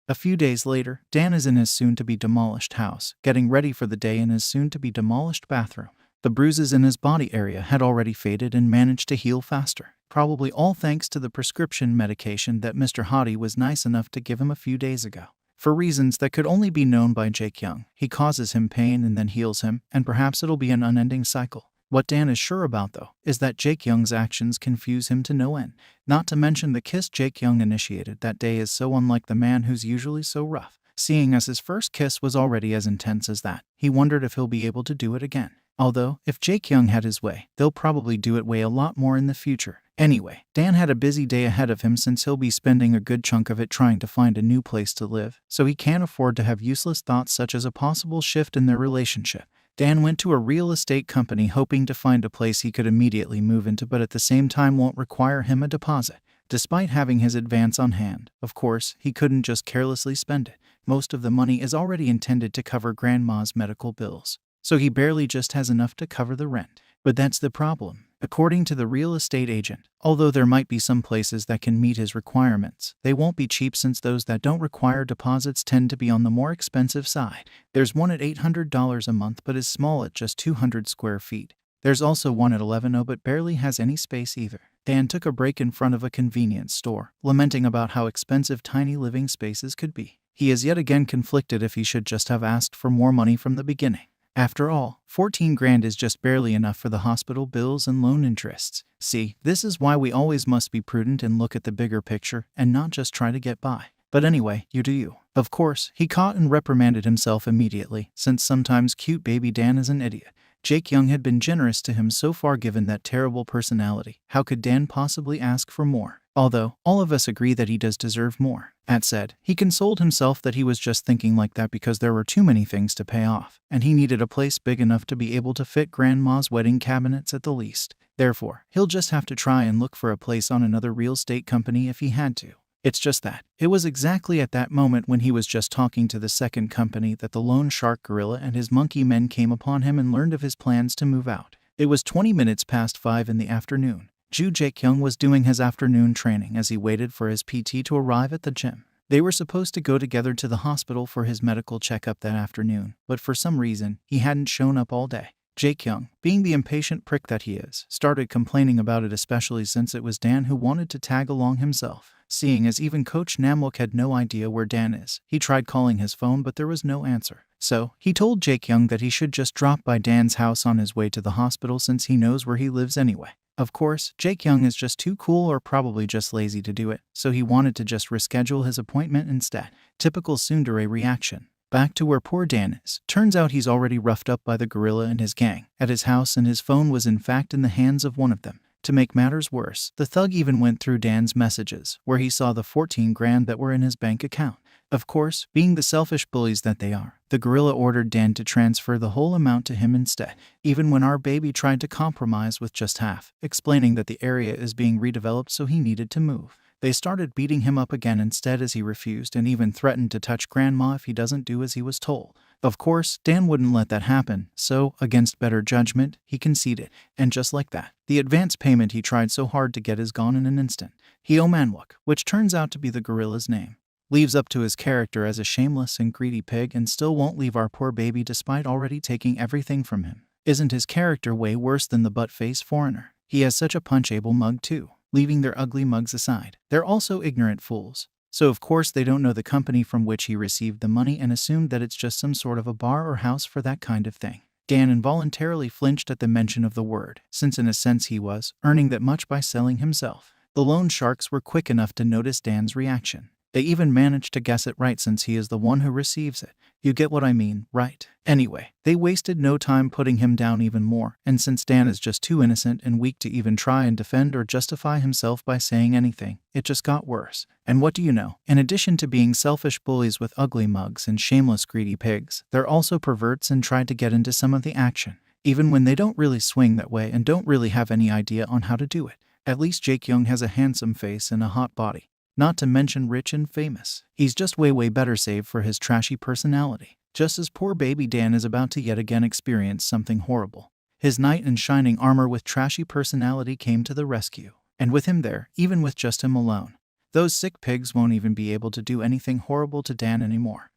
A few days later, Dan is in his soon-to-be-demolished house, getting ready for the day in his soon-to-be-demolished bathroom. The bruises in his body area had already faded and managed to heal faster, probably all thanks to the prescription medication that Mr. Hottie was nice enough to give him a few days ago. For reasons that could only be known by Jaekyung, he causes him pain and then heals him, and perhaps it'll be an unending cycle. What Dan is sure about, though, is that Jaekyung's actions confuse him to no end. Not to mention the kiss Jaekyung initiated that day is so unlike the man who's usually so rough. Seeing as his first kiss was already as intense as that, he wondered if he'll be able to do it again. Although, if Jaekyung had his way, they'll probably do it way a lot more in the future. Anyway, Dan had a busy day ahead of him since he'll be spending a good chunk of it trying to find a new place to live, so he can't afford to have useless thoughts such as a possible shift in their relationship. Dan went to a real estate company hoping to find a place he could immediately move into but at the same time won't require him a deposit. Despite having his advance on hand, of course, he couldn't just carelessly spend it. Most of the money is already intended to cover grandma's medical bills, so he barely just has enough to cover the rent. But that's the problem. According to the real estate agent, although there might be some places that can meet his requirements, they won't be cheap since those that don't require deposits tend to be on the more expensive side. There's one at $800 a month but is small at just 200 square feet. There's also one at $1100 but barely has any space either. Dan took a break in front of a convenience store, lamenting about how expensive tiny living spaces could be. He is yet again conflicted if he should just have asked for more money from the beginning. After all, 14 grand is just barely enough for the hospital bills and loan interests. See, this is why we always must be prudent and look at the bigger picture and not just try to get by. But anyway, you do you. Of course, he caught and reprimanded himself immediately, since sometimes cute baby Dan is an idiot. Jaekyung had been generous to him so far given that terrible personality. How could Dan possibly ask for more? Although, all of us agree that he does deserve more. That said, he consoled himself that he was just thinking like that because there were too many things to pay off, and he needed a place big enough to be able to fit grandma's wedding cabinets at the least. Therefore, he'll just have to try and look for a place on another real estate company if he had to. It's just that, it was exactly at that moment when he was just talking to the second company that the lone shark gorilla and his monkey men came upon him and learned of his plans to move out. It was 20 minutes past 5 in the afternoon. Jaekyung was doing his afternoon training as he waited for his PT to arrive at the gym. They were supposed to go together to the hospital for his medical checkup that afternoon, but for some reason, he hadn't shown up all day. Jaekyung, being the impatient prick that he is, started complaining about it, especially since it was Dan who wanted to tag along himself. Seeing as even Coach Namwook had no idea where Dan is, he tried calling his phone but there was no answer. So, he told Jaekyung that he should just drop by Dan's house on his way to the hospital since he knows where he lives anyway. Of course, Jaekyung is just too cool or probably just lazy to do it, so he wanted to just reschedule his appointment instead. Typical tsundere reaction. Back to where poor Dan is. Turns out he's already roughed up by the gorilla and his gang at his house, and his phone was in fact in the hands of one of them. To make matters worse, the thug even went through Dan's messages, where he saw the 14 grand that were in his bank account. Of course, being the selfish bullies that they are, the gorilla ordered Dan to transfer the whole amount to him instead, even when our baby tried to compromise with just half, explaining that the area is being redeveloped so he needed to move. They started beating him up again instead as he refused and even threatened to touch grandma if he doesn't do as he was told. Of course, Dan wouldn't let that happen, so, against better judgment, he conceded. And just like that, the advance payment he tried so hard to get is gone in an instant. Heung, which turns out to be the gorilla's name. Leaves up to his character as a shameless and greedy pig and still won't leave our poor baby despite already taking everything from him. Isn't his character way worse than the butt-faced foreigner? He has such a punchable mug too. Leaving their ugly mugs aside, they're also ignorant fools. So of course they don't know the company from which he received the money and assumed that it's just some sort of a bar or house for that kind of thing. Dan involuntarily flinched at the mention of the word, since in a sense he was earning that much by selling himself. The loan sharks were quick enough to notice Dan's reaction. They even managed to guess it right since he is the one who receives it. You get what I mean, right? Anyway, they wasted no time putting him down even more, and since Dan is just too innocent and weak to even try and defend or justify himself by saying anything, it just got worse. And what do you know? In addition to being selfish bullies with ugly mugs and shameless greedy pigs, they're also perverts and try to get into some of the action, even when they don't really swing that way and don't really have any idea on how to do it. At least Jaekyung has a handsome face and a hot body. Not to mention rich and famous. He's just way better save for his trashy personality. Just as poor baby Dan is about to yet again experience something horrible. His knight in shining armor with trashy personality came to the rescue. And with him there, even with just him alone, those sick pigs won't even be able to do anything horrible to Dan anymore.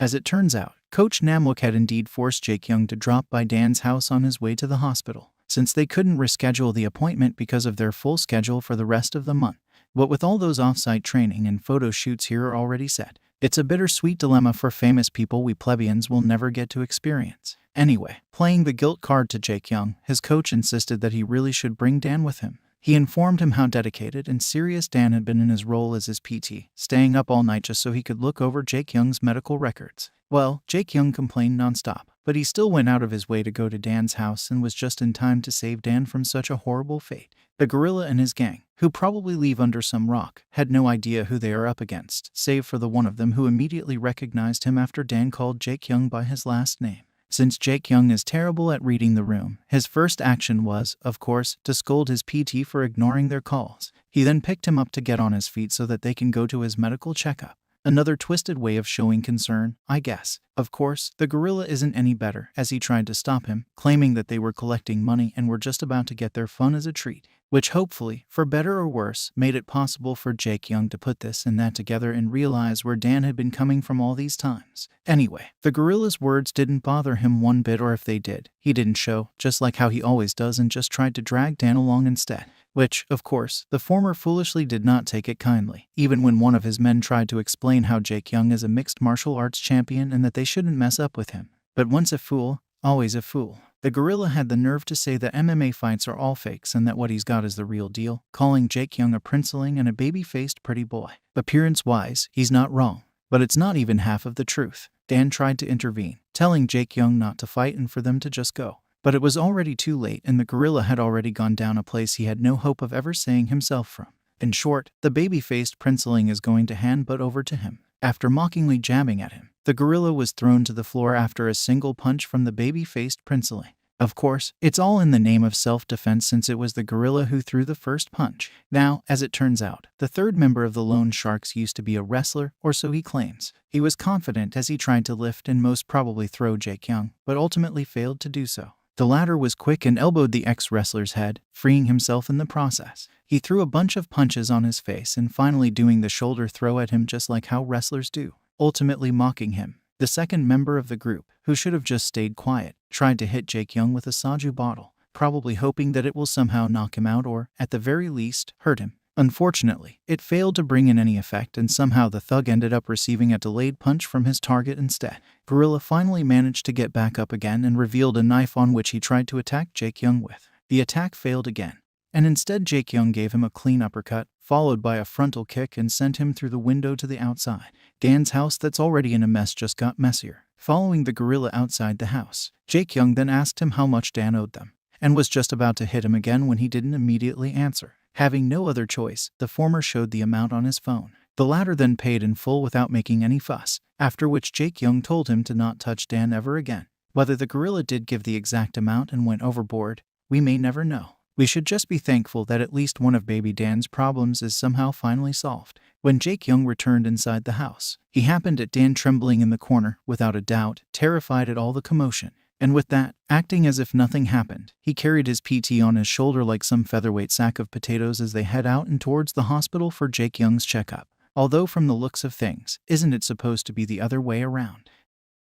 As it turns out, Coach Namwook had indeed forced Jaekyung to drop by Dan's house on his way to the hospital, since they couldn't reschedule the appointment because of their full schedule for the rest of the month. But with all those off-site training and photo shoots here already set, it's a bittersweet dilemma for famous people we plebeians will never get to experience. Anyway, playing the guilt card to Jaekyung, his coach insisted that he really should bring Dan with him. He informed him how dedicated and serious Dan had been in his role as his PT, staying up all night just so he could look over Jaekyung's medical records. Well, Jaekyung complained nonstop, but he still went out of his way to go to Dan's house and was just in time to save Dan from such a horrible fate. The gorilla and his gang, who probably live under some rock, had no idea who they are up against, save for the one of them who immediately recognized him after Dan called Jaekyung by his last name. Since Jaekyung is terrible at reading the room, his first action was, of course, to scold his PT for ignoring their calls. He then picked him up to get on his feet so that they can go to his medical checkup. Another twisted way of showing concern, I guess. Of course, the gorilla isn't any better, as he tried to stop him, claiming that they were collecting money and were just about to get their fun as a treat, which hopefully, for better or worse, made it possible for Jaekyung to put this and that together and realize where Dan had been coming from all these times. Anyway, the gorilla's words didn't bother him one bit, or if they did, he didn't show, just like how he always does, and just tried to drag Dan along instead. Which, of course, the former foolishly did not take it kindly, even when one of his men tried to explain how Jaekyung is a mixed martial arts champion and that they shouldn't mess up with him. But once a fool, always a fool. The gorilla had the nerve to say that MMA fights are all fakes and that what he's got is the real deal, calling Jaekyung a princeling and a baby-faced pretty boy. Appearance-wise, he's not wrong, but it's not even half of the truth. Dan tried to intervene, telling Jaekyung not to fight and for them to just go. But it was already too late, and the gorilla had already gone down a place he had no hope of ever saving himself from. In short, the baby-faced princeling is going to hand butt over to him. After mockingly jabbing at him, the gorilla was thrown to the floor after a single punch from the baby-faced princeling. Of course, it's all in the name of self-defense since it was the gorilla who threw the first punch. Now, as it turns out, the third member of the Lone Sharks used to be a wrestler, or so he claims. He was confident as he tried to lift and most probably throw Jaekyung, but ultimately failed to do so. The latter was quick and elbowed the ex-wrestler's head, freeing himself in the process. He threw a bunch of punches on his face and finally doing the shoulder throw at him just like how wrestlers do, ultimately mocking him. The second member of the group, who should have just stayed quiet, tried to hit Jaekyung with a soju bottle, probably hoping that it will somehow knock him out or, at the very least, hurt him. Unfortunately, it failed to bring in any effect and somehow the thug ended up receiving a delayed punch from his target instead. Gorilla finally managed to get back up again and revealed a knife on which he tried to attack Jaekyung with. The attack failed again, and instead Jaekyung gave him a clean uppercut, followed by a frontal kick and sent him through the window to the outside. Dan's house that's already in a mess just got messier. Following the gorilla outside the house, Jaekyung then asked him how much Dan owed them, and was just about to hit him again when he didn't immediately answer. Having no other choice, the former showed the amount on his phone. The latter then paid in full without making any fuss, after which Jaekyung told him to not touch Dan ever again. Whether the gorilla did give the exact amount and went overboard, we may never know. We should just be thankful that at least one of baby Dan's problems is somehow finally solved. When Jaekyung returned inside the house, he happened at Dan trembling in the corner, without a doubt, terrified at all the commotion. And with that, acting as if nothing happened, he carried his PT on his shoulder like some featherweight sack of potatoes as they head out and towards the hospital for Jaekyung's checkup. Although from the looks of things, isn't it supposed to be the other way around?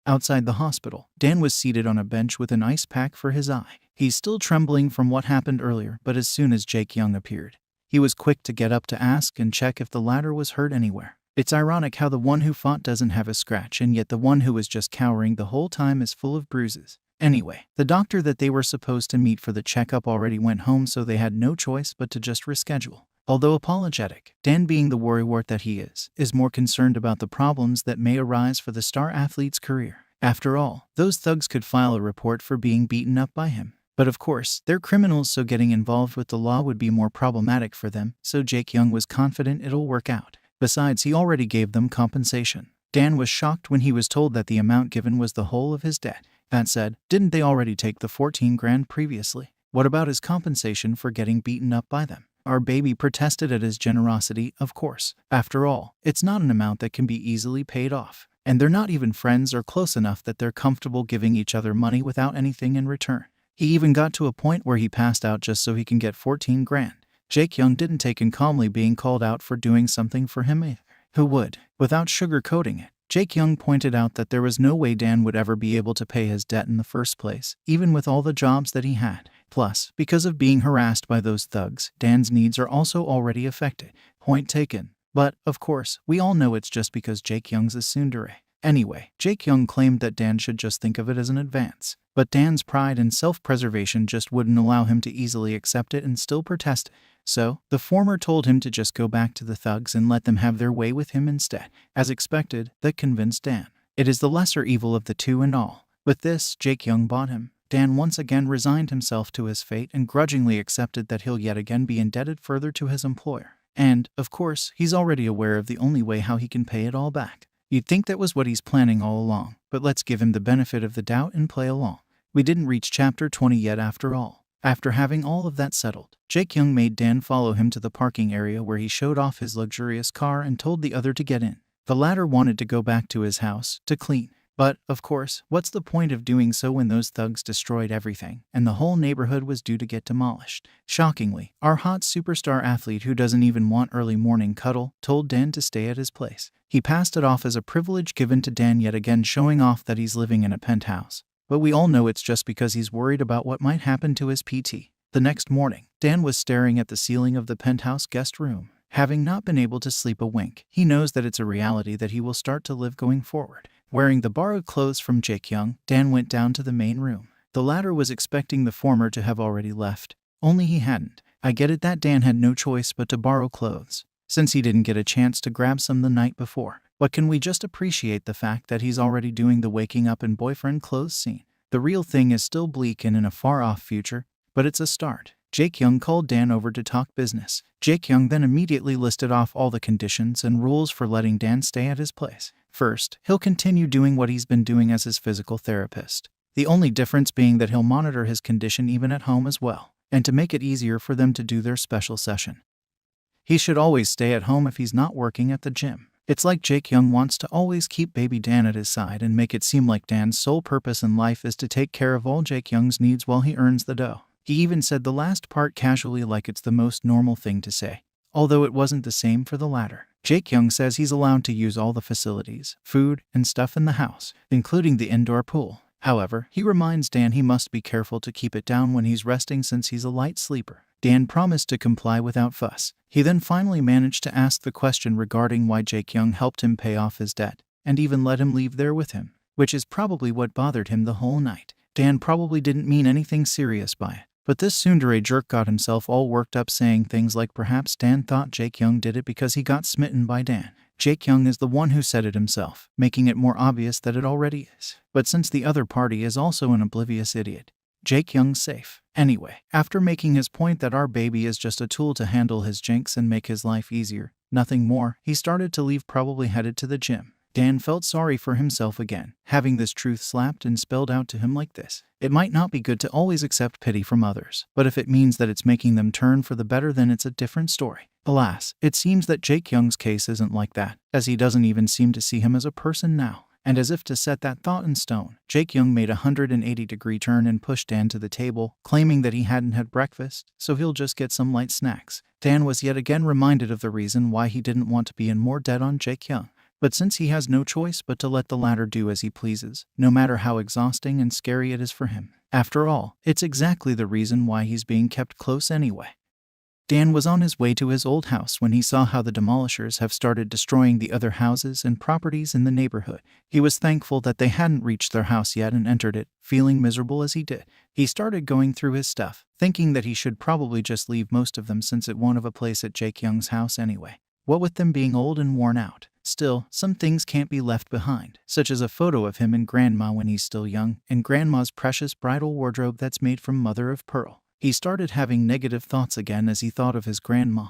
Outside the hospital, Dan was seated on a bench with an ice pack for his eye. He's still trembling from what happened earlier, but as soon as Jaekyung appeared, he was quick to get up to ask and check if the latter was hurt anywhere. It's ironic how the one who fought doesn't have a scratch, and yet the one who was just cowering the whole time is full of bruises. Anyway, the doctor that they were supposed to meet for the checkup already went home, so they had no choice but to just reschedule. Although apologetic, Dan, being the worrywart that he is more concerned about the problems that may arise for the star athlete's career. After all, those thugs could file a report for being beaten up by him. But of course, they're criminals, so getting involved with the law would be more problematic for them, so Jaekyung was confident it'll work out. Besides, he already gave them compensation. Dan was shocked when he was told that the amount given was the whole of his debt. That said, didn't they already take the 14 grand previously? What about his compensation for getting beaten up by them? Our baby protested at his generosity, of course. After all, it's not an amount that can be easily paid off. And they're not even friends or close enough that they're comfortable giving each other money without anything in return. He even got to a point where he passed out just so he can get 14 grand. Jaekyung didn't take in calmly being called out for doing something for him either. Who would? Without sugarcoating it, Jaekyung pointed out that there was no way Dan would ever be able to pay his debt in the first place, even with all the jobs that he had. Plus, because of being harassed by those thugs, Dan's needs are also already affected. Point taken. But, of course, we all know it's just because Jaekyung's a tsundere. Anyway, Jaekyung claimed that Dan should just think of it as an advance. But Dan's pride and self-preservation just wouldn't allow him to easily accept it and still protest. So, the former told him to just go back to the thugs and let them have their way with him instead. As expected, that convinced Dan. It is the lesser evil of the two and all. With this, Jaekyung bought him. Dan once again resigned himself to his fate and grudgingly accepted that he'll yet again be indebted further to his employer. And, of course, he's already aware of the only way how he can pay it all back. You'd think that was what he's planning all along, but let's give him the benefit of the doubt and play along. We didn't reach chapter 20 yet after all. After having all of that settled, Jaekyung made Dan follow him to the parking area where he showed off his luxurious car and told the other to get in. The latter wanted to go back to his house to clean. But, of course, what's the point of doing so when those thugs destroyed everything, and the whole neighborhood was due to get demolished? Shockingly, our hot superstar athlete who doesn't even want early morning cuddle told Dan to stay at his place. He passed it off as a privilege given to Dan, yet again showing off that he's living in a penthouse. But we all know it's just because he's worried about what might happen to his PT. The next morning, Dan was staring at the ceiling of the penthouse guest room. Having not been able to sleep a wink, he knows that it's a reality that he will start to live going forward. Wearing the borrowed clothes from Jaekyung, Dan went down to the main room. The latter was expecting the former to have already left, only he hadn't. I get it that Dan had no choice but to borrow clothes, since he didn't get a chance to grab some the night before. But can we just appreciate the fact that he's already doing the waking up in boyfriend clothes scene? The real thing is still bleak and in a far-off future, but it's a start. Jaekyung called Dan over to talk business. Jaekyung then immediately listed off all the conditions and rules for letting Dan stay at his place. First, he'll continue doing what he's been doing as his physical therapist. The only difference being that he'll monitor his condition even at home as well, and to make it easier for them to do their special session. He should always stay at home if he's not working at the gym. It's like Jaekyung wants to always keep baby Dan at his side and make it seem like Dan's sole purpose in life is to take care of all Jaekyung's needs while he earns the dough. He even said the last part casually, like it's the most normal thing to say, although it wasn't the same for the latter. Jaekyung says he's allowed to use all the facilities, food, and stuff in the house, including the indoor pool. However, he reminds Dan he must be careful to keep it down when he's resting since he's a light sleeper. Dan promised to comply without fuss. He then finally managed to ask the question regarding why Jaekyung helped him pay off his debt, and even let him leave there with him, which is probably what bothered him the whole night. Dan probably didn't mean anything serious by it, but this tsundere jerk got himself all worked up, saying things like perhaps Dan thought Jaekyung did it because he got smitten by Dan. Jaekyung is the one who said it himself, making it more obvious that it already is. But since the other party is also an oblivious idiot, Jaekyung's safe. Anyway, after making his point that our baby is just a tool to handle his jinx and make his life easier, nothing more, he started to leave, probably headed to the gym. Dan felt sorry for himself again, having this truth slapped and spelled out to him like this. It might not be good to always accept pity from others, but if it means that it's making them turn for the better, then it's a different story. Alas, it seems that Jaekyung's case isn't like that, as he doesn't even seem to see him as a person now. And as if to set that thought in stone, Jaekyung made a 180-degree turn and pushed Dan to the table, claiming that he hadn't had breakfast, so he'll just get some light snacks. Dan was yet again reminded of the reason why he didn't want to be in more debt on Jaekyung. But since he has no choice but to let the latter do as he pleases, no matter how exhausting and scary it is for him. After all, it's exactly the reason why he's being kept close anyway. Dan was on his way to his old house when he saw how the demolishers have started destroying the other houses and properties in the neighborhood. He was thankful that they hadn't reached their house yet and entered it, feeling miserable as he did. He started going through his stuff, thinking that he should probably just leave most of them since it won't have a place at Jaekyung's house anyway. What with them being old and worn out. Still, some things can't be left behind, such as a photo of him and Grandma when he's still young, and Grandma's precious bridal wardrobe that's made from mother of pearl. He started having negative thoughts again as he thought of his grandma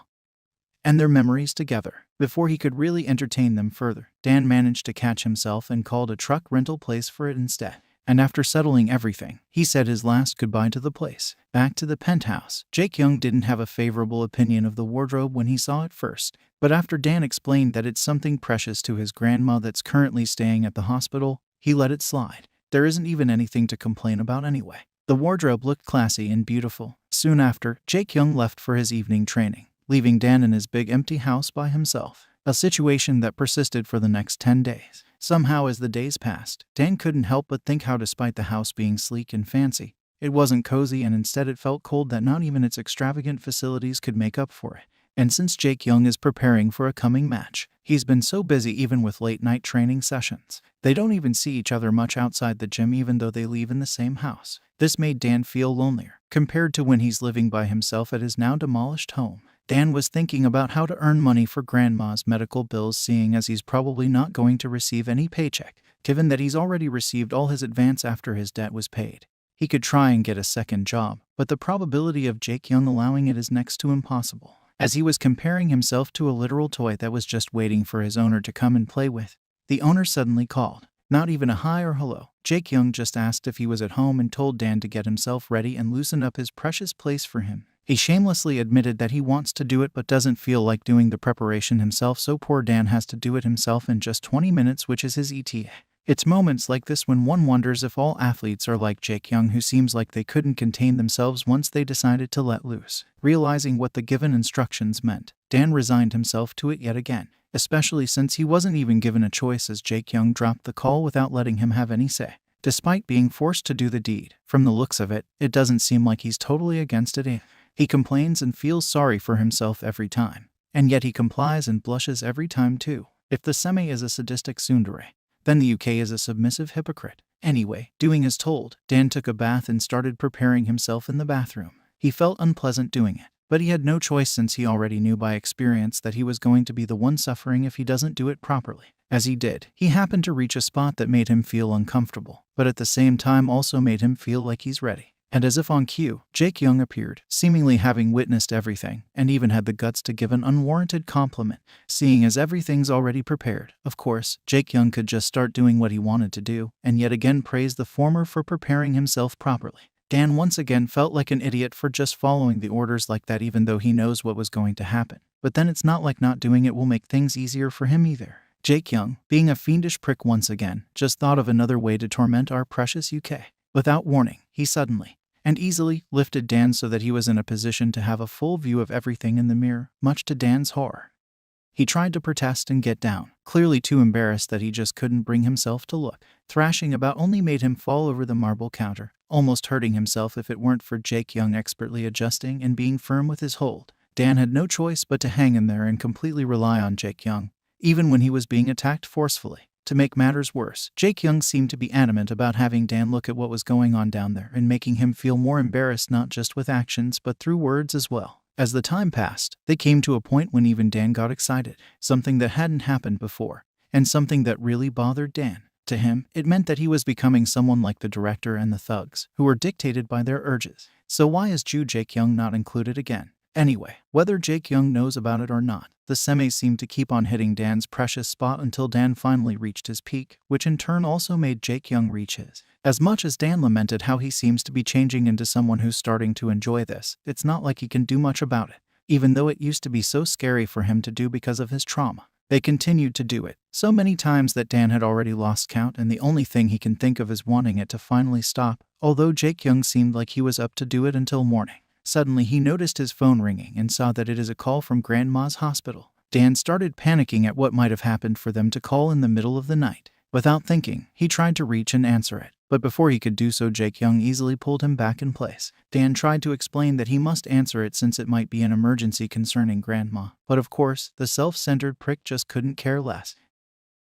and their memories together. Before he could really entertain them further, Dan managed to catch himself and called a truck rental place for it instead. And after settling everything, he said his last goodbye to the place. Back to the penthouse, Jaekyung didn't have a favorable opinion of the wardrobe when he saw it first. But after Dan explained that it's something precious to his grandma that's currently staying at the hospital, he let it slide. There isn't even anything to complain about anyway. The wardrobe looked classy and beautiful. Soon after, Jaekyung left for his evening training, leaving Dan in his big empty house by himself. A situation that persisted for the next 10 days. Somehow as the days passed, Dan couldn't help but think how despite the house being sleek and fancy, it wasn't cozy and instead it felt cold that not even its extravagant facilities could make up for it. And since Jaekyung is preparing for a coming match, he's been so busy even with late-night training sessions. They don't even see each other much outside the gym even though they live in the same house. This made Dan feel lonelier, compared to when he's living by himself at his now demolished home. Dan was thinking about how to earn money for Grandma's medical bills, seeing as he's probably not going to receive any paycheck, given that he's already received all his advance after his debt was paid. He could try and get a second job, but the probability of Jaekyung allowing it is next to impossible. As he was comparing himself to a literal toy that was just waiting for his owner to come and play with, the owner suddenly called. Not even a hi or hello. Jaekyung just asked if he was at home and told Dan to get himself ready and loosen up his precious place for him. He shamelessly admitted that he wants to do it but doesn't feel like doing the preparation himself, so poor Dan has to do it himself in just 20 minutes, which is his ETA. It's moments like this when one wonders if all athletes are like Jaekyung, who seems like they couldn't contain themselves once they decided to let loose. Realizing what the given instructions meant, Dan resigned himself to it yet again, especially since he wasn't even given a choice as Jaekyung dropped the call without letting him have any say. Despite being forced to do the deed, from the looks of it, it doesn't seem like he's totally against it. He complains and feels sorry for himself every time, and yet he complies and blushes every time too. If the semi is a sadistic tsundere, then the UK is a submissive hypocrite. Anyway, doing as told, Dan took a bath and started preparing himself in the bathroom. He felt unpleasant doing it, but he had no choice since he already knew by experience that he was going to be the one suffering if he doesn't do it properly. As he did, he happened to reach a spot that made him feel uncomfortable, but at the same time also made him feel like he's ready. And as if on cue, Jaekyung appeared, seemingly having witnessed everything, and even had the guts to give an unwarranted compliment. Seeing as everything's already prepared, of course, Jaekyung could just start doing what he wanted to do, and yet again praise the former for preparing himself properly. Dan once again felt like an idiot for just following the orders like that, even though he knows what was going to happen. But then it's not like not doing it will make things easier for him either. Jaekyung, being a fiendish prick once again, just thought of another way to torment our precious UK. Without warning, he suddenly and easily lifted Dan so that he was in a position to have a full view of everything in the mirror, much to Dan's horror. He tried to protest and get down, clearly too embarrassed that he just couldn't bring himself to look. Thrashing about only made him fall over the marble counter, almost hurting himself if it weren't for Jaekyung expertly adjusting and being firm with his hold. Dan had no choice but to hang in there and completely rely on Jaekyung, even when he was being attacked forcefully. To make matters worse, Jaekyung seemed to be adamant about having Dan look at what was going on down there and making him feel more embarrassed not just with actions but through words as well. As the time passed, they came to a point when even Dan got excited, something that hadn't happened before, and something that really bothered Dan. To him, it meant that he was becoming someone like the director and the thugs, who were dictated by their urges. So why is Jaekyung not included again? Anyway, whether Jaekyung knows about it or not, the semis seemed to keep on hitting Dan's precious spot until Dan finally reached his peak, which in turn also made Jaekyung reach his. As much as Dan lamented how he seems to be changing into someone who's starting to enjoy this, it's not like he can do much about it, even though it used to be so scary for him to do because of his trauma. They continued to do it, so many times that Dan had already lost count, and the only thing he can think of is wanting it to finally stop, although Jaekyung seemed like he was up to do it until morning. Suddenly he noticed his phone ringing and saw that it is a call from Grandma's hospital. Dan started panicking at what might have happened for them to call in the middle of the night. Without thinking, he tried to reach and answer it, but before he could do so, Jaekyung easily pulled him back in place. Dan tried to explain that he must answer it since it might be an emergency concerning Grandma, but of course, the self-centered prick just couldn't care less.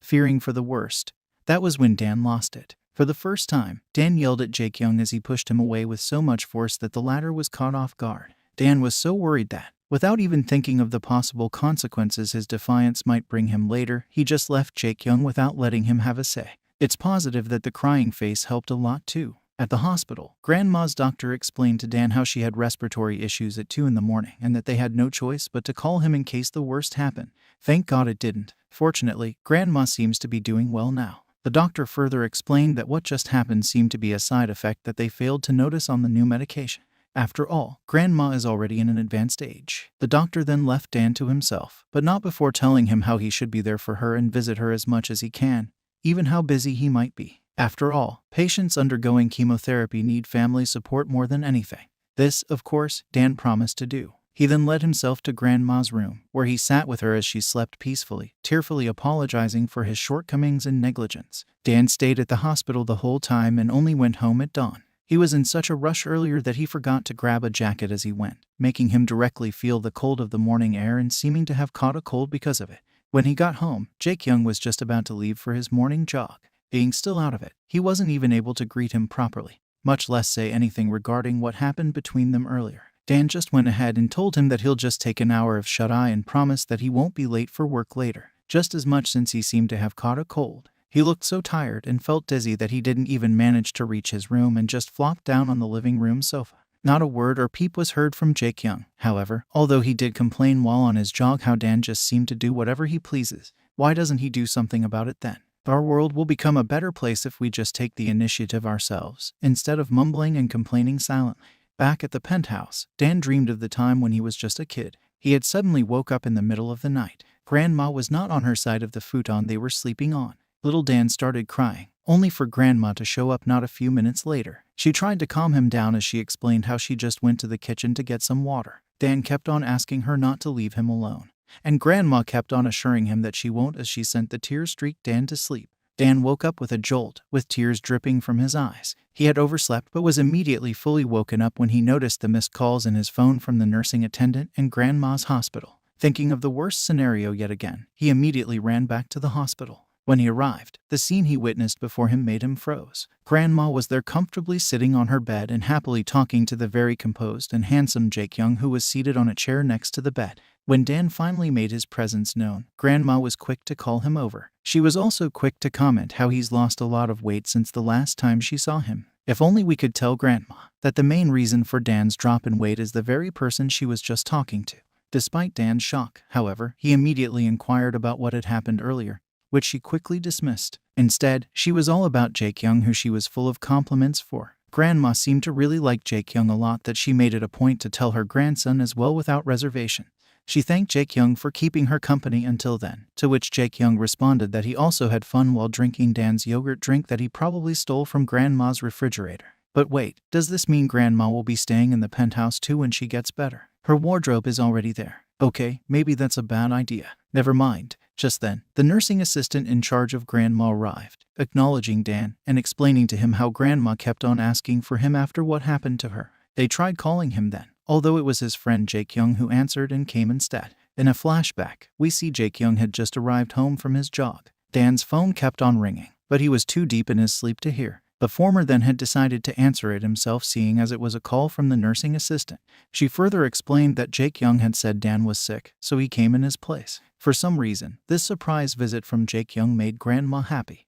Fearing for the worst, that was when Dan lost it. For the first time, Dan yelled at Jaekyung as he pushed him away with so much force that the latter was caught off guard. Dan was so worried that, without even thinking of the possible consequences his defiance might bring him later, he just left Jaekyung without letting him have a say. It's positive that the crying face helped a lot too. At the hospital, Grandma's doctor explained to Dan how she had respiratory issues at 2 in the morning and that they had no choice but to call him in case the worst happened. Thank God it didn't. Fortunately, Grandma seems to be doing well now. The doctor further explained that what just happened seemed to be a side effect that they failed to notice on the new medication. After all, Grandma is already in an advanced age. The doctor then left Dan to himself, but not before telling him how he should be there for her and visit her as much as he can, even how busy he might be. After all, patients undergoing chemotherapy need family support more than anything. This, of course, Dan promised to do. He then led himself to Grandma's room, where he sat with her as she slept peacefully, tearfully apologizing for his shortcomings and negligence. Dan stayed at the hospital the whole time and only went home at dawn. He was in such a rush earlier that he forgot to grab a jacket as he went, making him directly feel the cold of the morning air and seeming to have caught a cold because of it. When he got home, Jaekyung was just about to leave for his morning jog. Being still out of it, he wasn't even able to greet him properly, much less say anything regarding what happened between them earlier. Dan just went ahead and told him that he'll just take an hour of shut-eye and promised that he won't be late for work later, just as much since he seemed to have caught a cold. He looked so tired and felt dizzy that he didn't even manage to reach his room and just flopped down on the living room sofa. Not a word or peep was heard from Jaekyung, however, although he did complain while on his jog how Dan just seemed to do whatever he pleases. Why doesn't he do something about it then? Our world will become a better place if we just take the initiative ourselves, instead of mumbling and complaining silently. Back at the penthouse, Dan dreamed of the time when he was just a kid. He had suddenly woke up in the middle of the night. Grandma was not on her side of the futon they were sleeping on. Little Dan started crying, only for Grandma to show up not a few minutes later. She tried to calm him down as she explained how she just went to the kitchen to get some water. Dan kept on asking her not to leave him alone, and Grandma kept on assuring him that she won't as she sent the tear-streaked Dan to sleep. Dan woke up with a jolt, with tears dripping from his eyes. He had overslept but was immediately fully woken up when he noticed the missed calls in his phone from the nursing attendant and Grandma's hospital. Thinking of the worst scenario yet again, he immediately ran back to the hospital. When he arrived, the scene he witnessed before him made him froze. Grandma was there comfortably sitting on her bed and happily talking to the very composed and handsome Jaekyung, who was seated on a chair next to the bed. When Dan finally made his presence known, Grandma was quick to call him over. She was also quick to comment how he's lost a lot of weight since the last time she saw him. If only we could tell Grandma that the main reason for Dan's drop in weight is the very person she was just talking to. Despite Dan's shock, however, he immediately inquired about what had happened earlier, which she quickly dismissed. Instead, she was all about Jaekyung, who she was full of compliments for. Grandma seemed to really like Jaekyung a lot that she made it a point to tell her grandson as well without reservation. She thanked Jaekyung for keeping her company until then, to which Jaekyung responded that he also had fun while drinking Dan's yogurt drink that he probably stole from Grandma's refrigerator. But wait, does this mean Grandma will be staying in the penthouse too when she gets better? Her wardrobe is already there. Okay, maybe that's a bad idea. Never mind. Just then, the nursing assistant in charge of Grandma arrived, acknowledging Dan and explaining to him how Grandma kept on asking for him after what happened to her. They tried calling him then, although it was his friend Jaekyung who answered and came instead. In a flashback, we see Jaekyung had just arrived home from his jog. Dan's phone kept on ringing, but he was too deep in his sleep to hear. The former then had decided to answer it himself, seeing as it was a call from the nursing assistant. She further explained that Jaekyung had said Dan was sick, so he came in his place. For some reason, this surprise visit from Jaekyung made Grandma happy.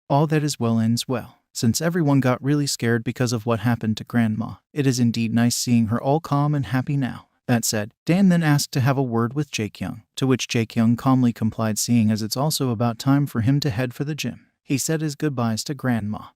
All that is well ends well. Since everyone got really scared because of what happened to Grandma, it is indeed nice seeing her all calm and happy now. That said, Dan then asked to have a word with Jaekyung, to which Jaekyung calmly complied, seeing as it's also about time for him to head for the gym. He said his goodbyes to Grandma,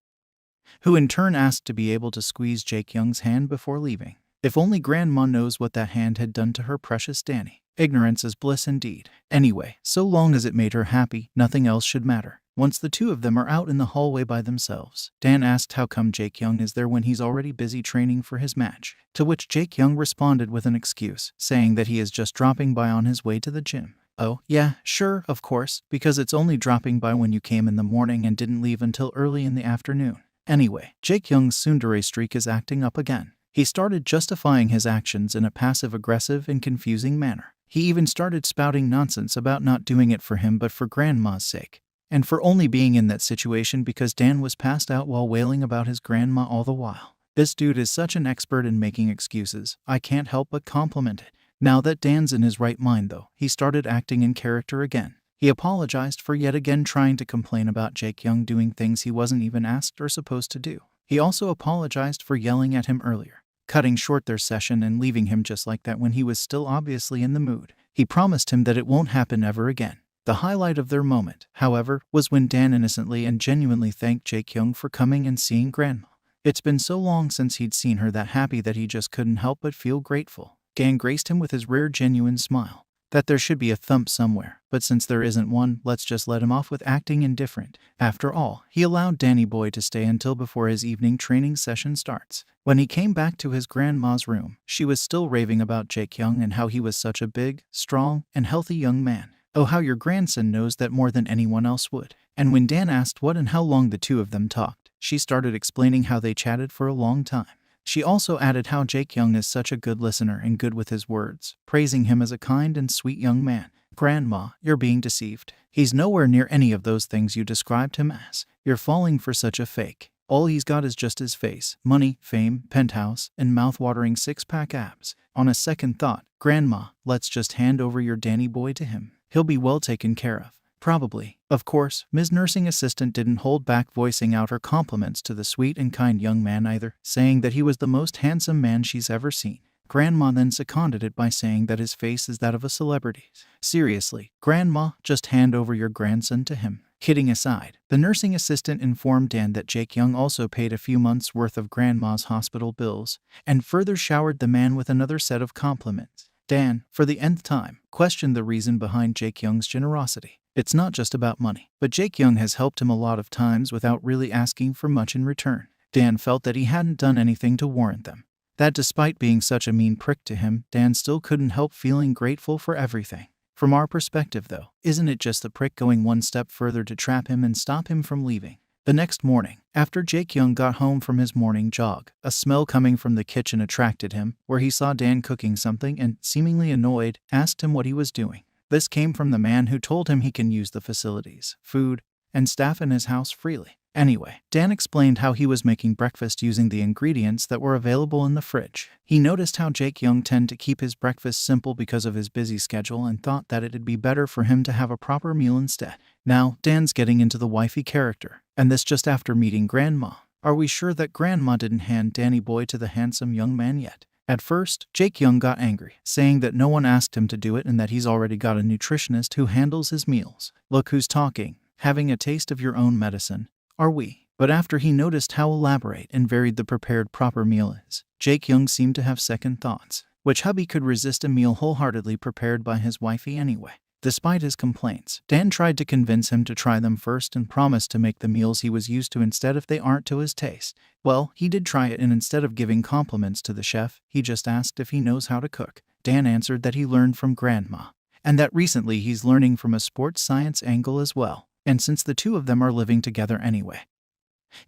who in turn asked to be able to squeeze Jaekyung's hand before leaving. If only Grandma knows what that hand had done to her precious Danny. Ignorance is bliss indeed. Anyway, so long as it made her happy, nothing else should matter. Once the two of them are out in the hallway by themselves, Dan asked how come Jaekyung is there when he's already busy training for his match, to which Jaekyung responded with an excuse, saying that he is just dropping by on his way to the gym. Oh, yeah, sure, of course, because it's only dropping by when you came in the morning and didn't leave until early in the afternoon. Anyway, Jaekyung's tsundere streak is acting up again. He started justifying his actions in a passive-aggressive and confusing manner. He even started spouting nonsense about not doing it for him but for grandma's sake, and for only being in that situation because Dan was passed out while wailing about his grandma all the while. This dude is such an expert in making excuses, I can't help but compliment it. Now that Dan's in his right mind though, he started acting in character again. He apologized for yet again trying to complain about Jaekyung doing things he wasn't even asked or supposed to do. He also apologized for yelling at him earlier, cutting short their session and leaving him just like that when he was still obviously in the mood. He promised him that it won't happen ever again. The highlight of their moment, however, was when Dan innocently and genuinely thanked Jaekyung for coming and seeing grandma. It's been so long since he'd seen her that happy that he just couldn't help but feel grateful. Dan graced him with his rare genuine smile. That there should be a thump somewhere, but since there isn't one, let's just let him off with acting indifferent. After all, he allowed Danny Boy to stay until before his evening training session starts. When he came back to his grandma's room, she was still raving about Jaekyung and how he was such a big, strong, and healthy young man. Oh, how your grandson knows that more than anyone else would. And when Dan asked what and how long the two of them talked, she started explaining how they chatted for a long time. She also added how Jaekyung is such a good listener and good with his words, praising him as a kind and sweet young man. Grandma, you're being deceived. He's nowhere near any of those things you described him as. You're falling for such a fake. All he's got is just his face, money, fame, penthouse, and mouth-watering six-pack abs. On a second thought, Grandma, let's just hand over your Danny Boy to him. He'll be well taken care of. Probably. Of course, Ms. Nursing Assistant didn't hold back voicing out her compliments to the sweet and kind young man either, saying that he was the most handsome man she's ever seen. Grandma then seconded it by saying that his face is that of a celebrity. Seriously, Grandma, just hand over your grandson to him. Kidding aside, the nursing assistant informed Dan that Jaekyung also paid a few months' worth of Grandma's hospital bills, and further showered the man with another set of compliments. Dan, for the nth time, questioned the reason behind Jaekyung's generosity. It's not just about money, but Jaekyung has helped him a lot of times without really asking for much in return. Dan felt that he hadn't done anything to warrant them. That despite being such a mean prick to him, Dan still couldn't help feeling grateful for everything. From our perspective though, isn't it just the prick going one step further to trap him and stop him from leaving? The next morning, after Jaekyung got home from his morning jog, a smell coming from the kitchen attracted him, where he saw Dan cooking something and, seemingly annoyed, asked him what he was doing. This came from the man who told him he can use the facilities, food, and staff in his house freely. Anyway, Dan explained how he was making breakfast using the ingredients that were available in the fridge. He noticed how Jaekyung tended to keep his breakfast simple because of his busy schedule and thought that it'd be better for him to have a proper meal instead. Now, Dan's getting into the wifey character, and this just after meeting Grandma. Are we sure that Grandma didn't hand Danny Boy to the handsome young man yet? At first, Jaekyung got angry, saying that no one asked him to do it and that he's already got a nutritionist who handles his meals. Look who's talking. Having a taste of your own medicine. Are we? But after he noticed how elaborate and varied the prepared proper meal is, Jaekyung seemed to have second thoughts. Which hubby could resist a meal wholeheartedly prepared by his wifey anyway? Despite his complaints, Dan tried to convince him to try them first and promised to make the meals he was used to instead if they aren't to his taste. Well, he did try it, and instead of giving compliments to the chef, he just asked if he knows how to cook. Dan answered that he learned from Grandma, and that recently he's learning from a sports science angle as well. And since the two of them are living together anyway,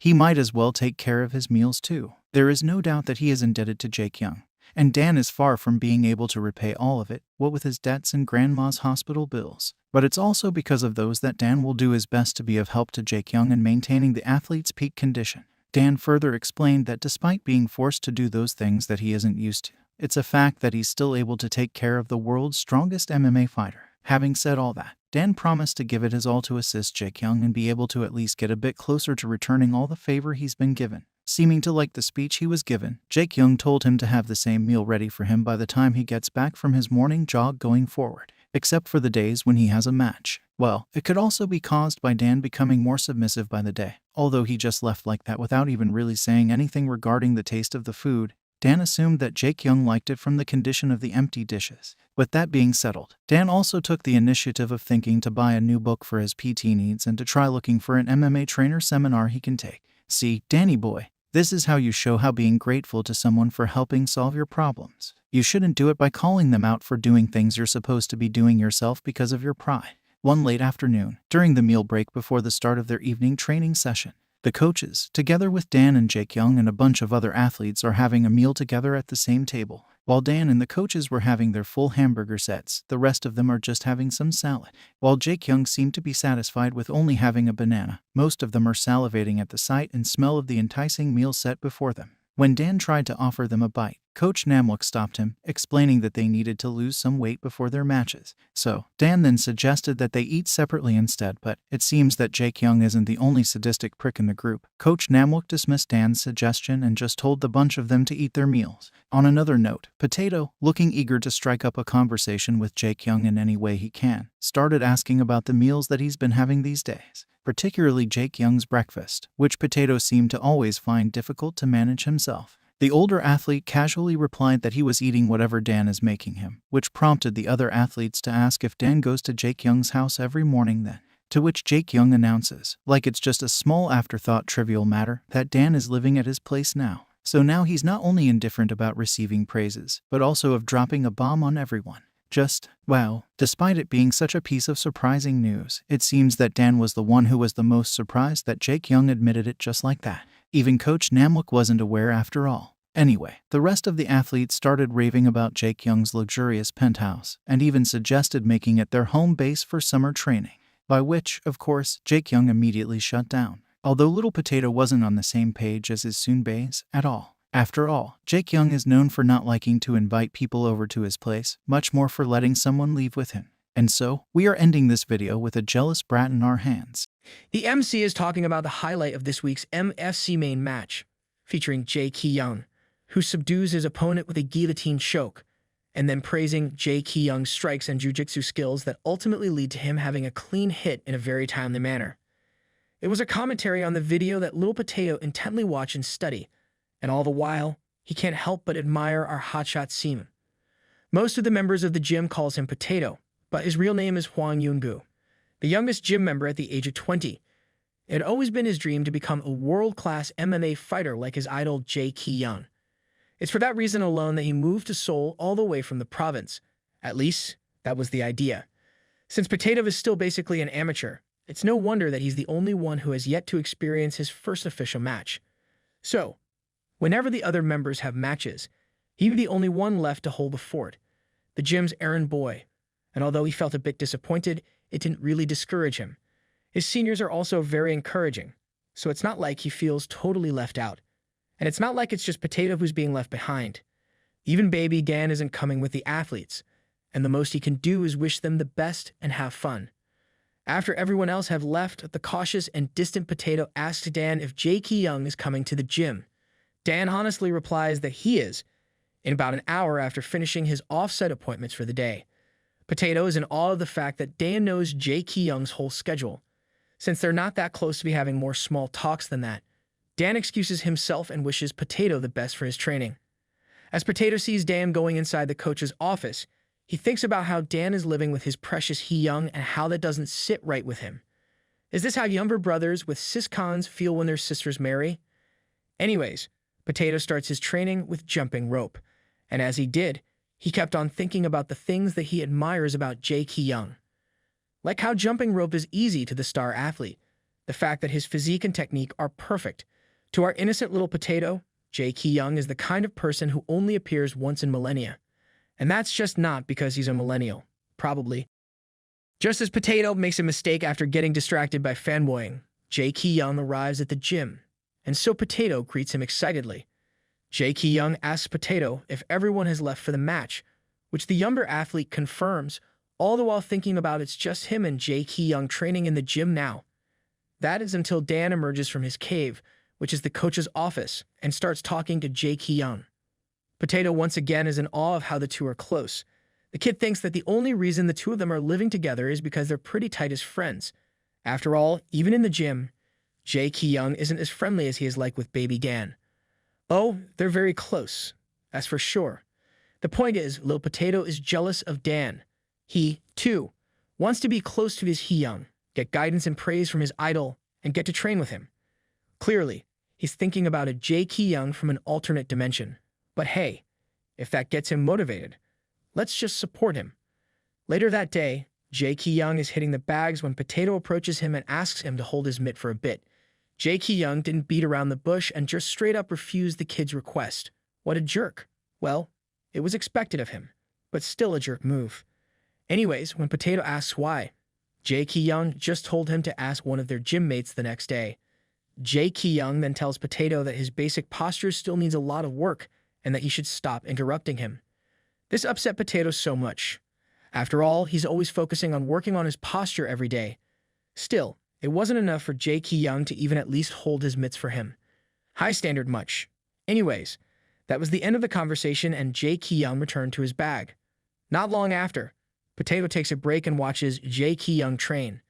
he might as well take care of his meals too. There is no doubt that he is indebted to Jaekyung, and Dan is far from being able to repay all of it, what with his debts and Grandma's hospital bills. But it's also because of those that Dan will do his best to be of help to Jaekyung in maintaining the athlete's peak condition. Dan further explained that despite being forced to do those things that he isn't used to, it's a fact that he's still able to take care of the world's strongest MMA fighter. Having said all that, Dan promised to give it his all to assist Jaekyung and be able to at least get a bit closer to returning all the favor he's been given. Seeming to like the speech he was given, Jaekyung told him to have the same meal ready for him by the time he gets back from his morning jog going forward, except for the days when he has a match. Well, it could also be caused by Dan becoming more submissive by the day, although he just left like that without even really saying anything regarding the taste of the food. Dan assumed that Jaekyung liked it from the condition of the empty dishes. With that being settled, Dan also took the initiative of thinking to buy a new book for his PT needs and to try looking for an MMA trainer seminar he can take. See, Danny boy, this is how you show how being grateful to someone for helping solve your problems. You shouldn't do it by calling them out for doing things you're supposed to be doing yourself because of your pride. One late afternoon, during the meal break before the start of their evening training session, the coaches, together with Dan and Jaekyung and a bunch of other athletes, are having a meal together at the same table. While Dan and the coaches were having their full hamburger sets, the rest of them are just having some salad. While Jaekyung seemed to be satisfied with only having a banana, most of them are salivating at the sight and smell of the enticing meal set before them. When Dan tried to offer them a bite, Coach Namwook stopped him, explaining that they needed to lose some weight before their matches. So, Dan then suggested that they eat separately instead, but it seems that Jaekyung isn't the only sadistic prick in the group. Coach Namwook dismissed Dan's suggestion and just told the bunch of them to eat their meals. On another note, Potato, looking eager to strike up a conversation with Jaekyung in any way he can, started asking about the meals that he's been having these days, particularly Jaekyung's breakfast, which Potato seemed to always find difficult to manage himself. The older athlete casually replied that he was eating whatever Dan is making him, which prompted the other athletes to ask if Dan goes to Jaekyung's house every morning then. To which Jaekyung announces, like it's just a small afterthought trivial matter, that Dan is living at his place now. So now he's not only indifferent about receiving praises, but also of dropping a bomb on everyone. Just, wow. Despite it being such a piece of surprising news, it seems that Dan was the one who was the most surprised that Jaekyung admitted it just like that. Even Coach Namwook wasn't aware after all. Anyway, the rest of the athletes started raving about Jaekyung's luxurious penthouse, and even suggested making it their home base for summer training. By which, of course, Jaekyung immediately shut down. Although Little Potato wasn't on the same page as his Soonbaes at all. After all, Jaekyung is known for not liking to invite people over to his place, much more for letting someone leave with him. And so, we are ending this video with a jealous brat in our hands. The MC is talking about the highlight of this week's MFC main match, featuring Jaekyung, who subdues his opponent with a guillotine choke, and then praising Jaekyung's strikes and jiu-jitsu skills that ultimately lead to him having a clean hit in a very timely manner. It was a commentary on the video that Little Potato intently watched and study, and all the while, he can't help but admire our hotshot seaman. Most of the members of the gym calls him Potato, but his real name is Hwang Yoon-gu, the youngest gym member at the age of 20. It had always been his dream to become a world-class MMA fighter like his idol Jaekyung. It's for that reason alone that he moved to Seoul all the way from the province. At least, that was the idea. Since Potato is still basically an amateur, it's no wonder that he's the only one who has yet to experience his first official match. So, whenever the other members have matches, he's the only one left to hold the fort, the gym's errand boy. And although he felt a bit disappointed, it didn't really discourage him. His seniors are also very encouraging, so it's not like he feels totally left out. And it's not like it's just Potato who's being left behind. Even baby Dan isn't coming with the athletes, and the most he can do is wish them the best and have fun. After everyone else have left, the cautious and distant Potato asks Dan if Jaekyung is coming to the gym. Dan honestly replies that he is, in about an hour after finishing his offset appointments for the day. Potato is in awe of the fact that Dan knows Jaekyung's whole schedule. Since they're not that close to be having more small talks than that, Dan excuses himself and wishes Potato the best for his training. As Potato sees Dan going inside the coach's office, he thinks about how Dan is living with his precious Heung and how that doesn't sit right with him. Is this how younger brothers with sis-cons feel when their sisters marry? Anyways, Potato starts his training with jumping rope, and as he did, he kept on thinking about the things that he admires about Jaekyung. Like how jumping rope is easy to the star athlete, the fact that his physique and technique are perfect. To our innocent little Potato, Jaekyung is the kind of person who only appears once in millennia. And that's just not because he's a millennial, probably. Just as Potato makes a mistake after getting distracted by fanboying, Jaekyung arrives at the gym, and so Potato greets him excitedly. Jaekyung asks Potato if everyone has left for the match, which the younger athlete confirms, all the while thinking about it's just him and Jaekyung training in the gym now. That is until Dan emerges from his cave, which is the coach's office, and starts talking to Jaekyung. Potato once again is in awe of how the two are close. The kid thinks that the only reason the two of them are living together is because they're pretty tight as friends. After all, even in the gym, Jaekyung isn't as friendly as he is like with baby Dan. Oh, they're very close. That's for sure. The point is, Lil Potato is jealous of Dan. He, too, wants to be close to his Heung, get guidance and praise from his idol, and get to train with him. Clearly, he's thinking about a Jaekyung from an alternate dimension. But hey, if that gets him motivated, let's just support him. Later that day, Jaekyung is hitting the bags when Potato approaches him and asks him to hold his mitt for a bit. Jaekyung didn't beat around the bush and just straight up refused the kid's request. What a jerk. Well, it was expected of him, but still a jerk move. Anyways, when Potato asks why, Jaekyung just told him to ask one of their gym mates the next day. Jaekyung then tells Potato that his basic posture still needs a lot of work and that he should stop interrupting him. This upset Potato so much. After all, he's always focusing on working on his posture every day. Still, it wasn't enough for Jaekyung to even at least hold his mitts for him. High standard much. Anyways, that was the end of the conversation and Jaekyung returned to his bag. Not long after, Potato takes a break and watches Jaekyung train.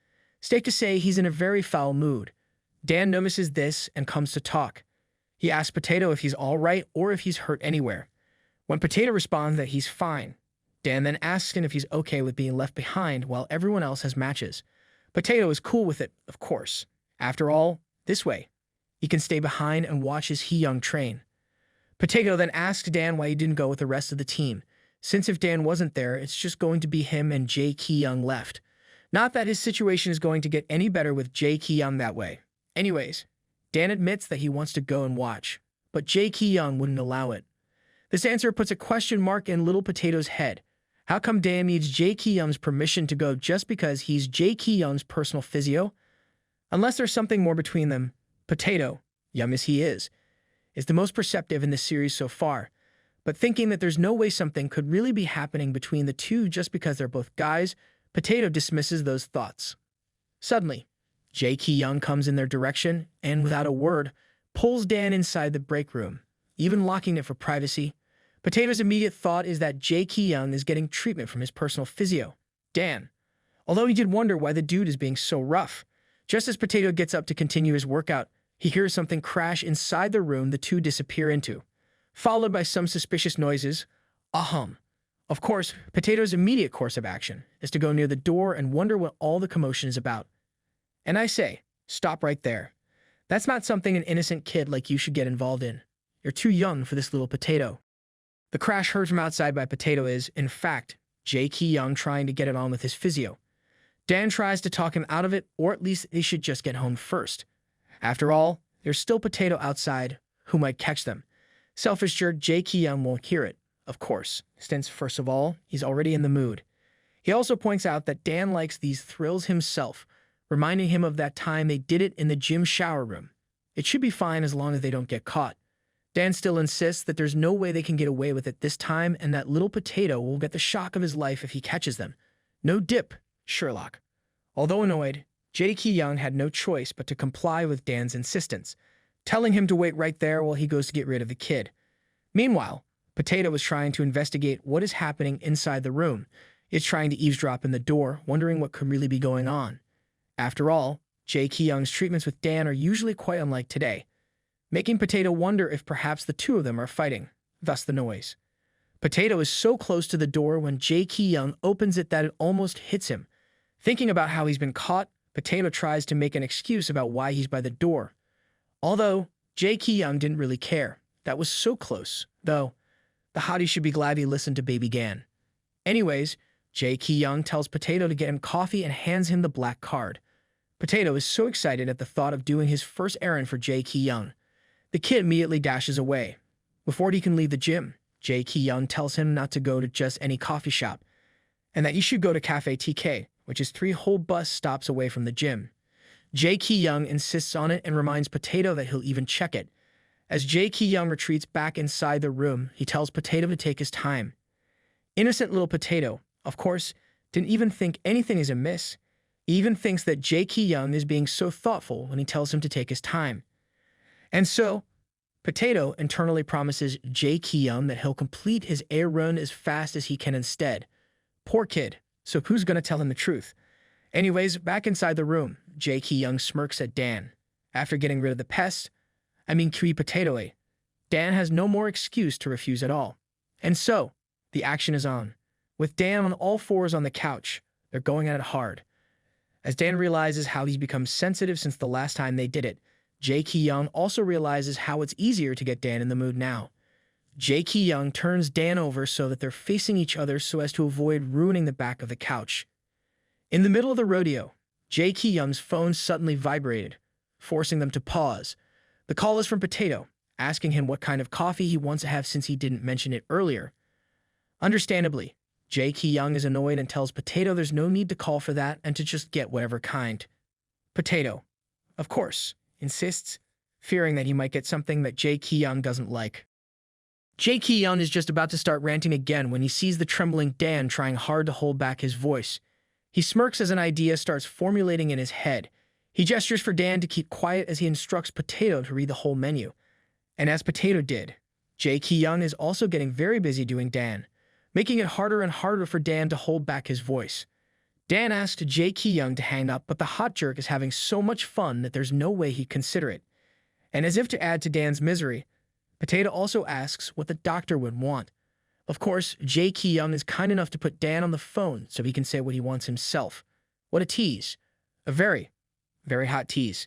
Safe to say he's in a very foul mood. Dan notices this and comes to talk. He asks Potato if he's alright or if he's hurt anywhere. When Potato responds that he's fine, Dan then asks him if he's okay with being left behind while everyone else has matches. Potato is cool with it, of course. After all, this way, he can stay behind and watch his Heung train. Potato then asks Dan why he didn't go with the rest of the team, since if Dan wasn't there, it's just going to be him and Jaekyung left. Not that his situation is going to get any better with Jaekyung that way. Anyways, Dan admits that he wants to go and watch, but Jaekyung wouldn't allow it. This answer puts a question mark in Little Potato's head. How come Dan needs Jaekyung's permission to go just because he's Jaekyung's personal physio? Unless there's something more between them, Potato, young as he is the most perceptive in this series so far, but thinking that there's no way something could really be happening between the two just because they're both guys, Potato dismisses those thoughts. Suddenly, Jaekyung comes in their direction and, without a word, pulls Dan inside the break room, even locking it for privacy. Potato's immediate thought is that Jaekyung is getting treatment from his personal physio, Dan. Although he did wonder why the dude is being so rough. Just as Potato gets up to continue his workout, he hears something crash inside the room the two disappear into, followed by some suspicious noises. A hum. Of course, Potato's immediate course of action is to go near the door and wonder what all the commotion is about. And I say, stop right there. That's not something an innocent kid like you should get involved in. You're too young for this Little Potato. The crash heard from outside by Potato is, in fact, Jaekyung trying to get it on with his physio. Dan tries to talk him out of it, or at least they should just get home first. After all, there's still Potato outside, who might catch them. Selfish jerk Jaekyung won't hear it, of course, since first of all, he's already in the mood. He also points out that Dan likes these thrills himself, reminding him of that time they did it in the gym shower room. It should be fine as long as they don't get caught. Dan still insists that there's no way they can get away with it this time and that Little Potato will get the shock of his life if he catches them. No dip, Sherlock. Although annoyed, Jaekyung had no choice but to comply with Dan's insistence, telling him to wait right there while he goes to get rid of the kid. Meanwhile, Potato is trying to investigate what is happening inside the room. It's trying to eavesdrop in the door, wondering what could really be going on. After all, Jaekyung's treatments with Dan are usually quite unlike today, making Potato wonder if perhaps the two of them are fighting, thus the noise. Potato is so close to the door when Jaekyung opens it that it almost hits him. Thinking about how he's been caught, Potato tries to make an excuse about why he's by the door. Although, Jaekyung didn't really care. That was so close, though. The hottie should be glad he listened to Baby Gan. Anyways, Jaekyung tells Potato to get him coffee and hands him the black card. Potato is so excited at the thought of doing his first errand for Jaekyung. The kid immediately dashes away. Before he can leave the gym, Jaekyung tells him not to go to just any coffee shop, and that he should go to Cafe TK, which is 3 whole bus stops away from the gym. Jaekyung insists on it and reminds Potato that he'll even check it. As Jaekyung retreats back inside the room, he tells Potato to take his time. Innocent Little Potato, of course, didn't even think anything is amiss. He even thinks that Jaekyung is being so thoughtful when he tells him to take his time. And so, Potato internally promises Jaekyung that he'll complete his air run as fast as he can instead. Poor kid, so who's gonna tell him the truth? Anyways, back inside the room, Jaekyung smirks at Dan. After getting rid of the pest, Kui Potato, Dan has no more excuse to refuse at all. And so, the action is on. With Dan on all fours on the couch, they're going at it hard. As Dan realizes how he's become sensitive since the last time they did it, Jaekyung also realizes how it's easier to get Dan in the mood now. Jaekyung turns Dan over so that they're facing each other so as to avoid ruining the back of the couch. In the middle of the rodeo, Jaekyung's phone suddenly vibrated, forcing them to pause. The call is from Potato, asking him what kind of coffee he wants to have since he didn't mention it earlier. Understandably, Jaekyung is annoyed and tells Potato there's no need to call for that and to just get whatever kind. Potato, of course, insists, fearing that he might get something that Jaekyung doesn't like. Jaekyung is just about to start ranting again when he sees the trembling Dan trying hard to hold back his voice. He smirks as an idea starts formulating in his head. He gestures for Dan to keep quiet as he instructs Potato to read the whole menu. And as Potato did, Jaekyung is also getting very busy doing Dan, making it harder and harder for Dan to hold back his voice. Dan asks Jaekyung to hang up, but the hot jerk is having so much fun that there's no way he'd consider it. And as if to add to Dan's misery, Potato also asks what the doctor would want. Of course, Jaekyung is kind enough to put Dan on the phone so he can say what he wants himself. What a tease. A very, very hot tease.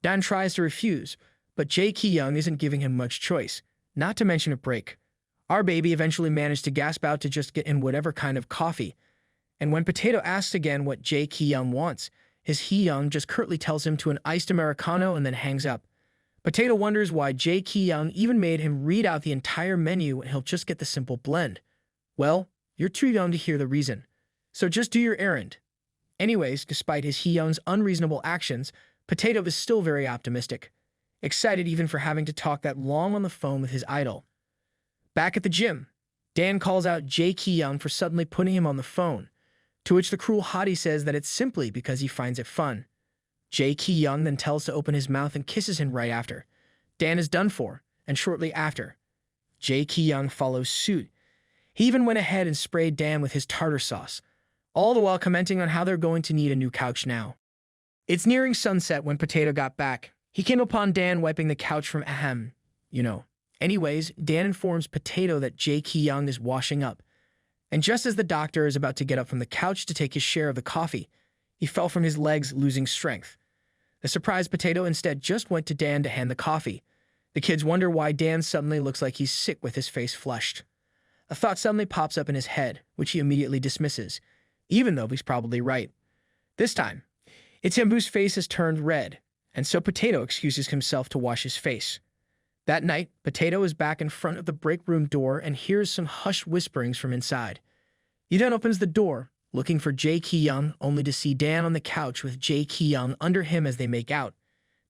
Dan tries to refuse, but Jaekyung isn't giving him much choice, not to mention a break. Our baby eventually managed to gasp out to just get in whatever kind of coffee. And when Potato asks again what Jaekyung wants, his Heung just curtly tells him to an iced Americano and then hangs up. Potato wonders why Jaekyung even made him read out the entire menu when he'll just get the simple blend. Well, you're too young to hear the reason, so just do your errand. Anyways, despite his Heung's unreasonable actions, Potato is still very optimistic, excited even for having to talk that long on the phone with his idol. Back at the gym, Dan calls out Jaekyung for suddenly putting him on the phone, to which the cruel hottie says that it's simply because he finds it fun. Jaekyung then tells to open his mouth and kisses him right after. Dan is done for, and shortly after, Jaekyung follows suit. He even went ahead and sprayed Dan with his tartar sauce, all the while commenting on how they're going to need a new couch now. It's nearing sunset when Potato got back. He came upon Dan wiping the couch from Anyways, Dan informs Potato that Jaekyung is washing up. And just as the doctor is about to get up from the couch to take his share of the coffee, he fell from his legs, losing strength. The surprised Potato instead just went to Dan to hand the coffee. The kids wonder why Dan suddenly looks like he's sick with his face flushed. A thought suddenly pops up in his head, which he immediately dismisses, even though he's probably right. This time, it's him whose face has turned red, and so Potato excuses himself to wash his face. That night, Potato is back in front of the break room door and hears some hushed whisperings from inside. He then opens the door, looking for Jaekyung, only to see Dan on the couch with Jaekyung under him as they make out.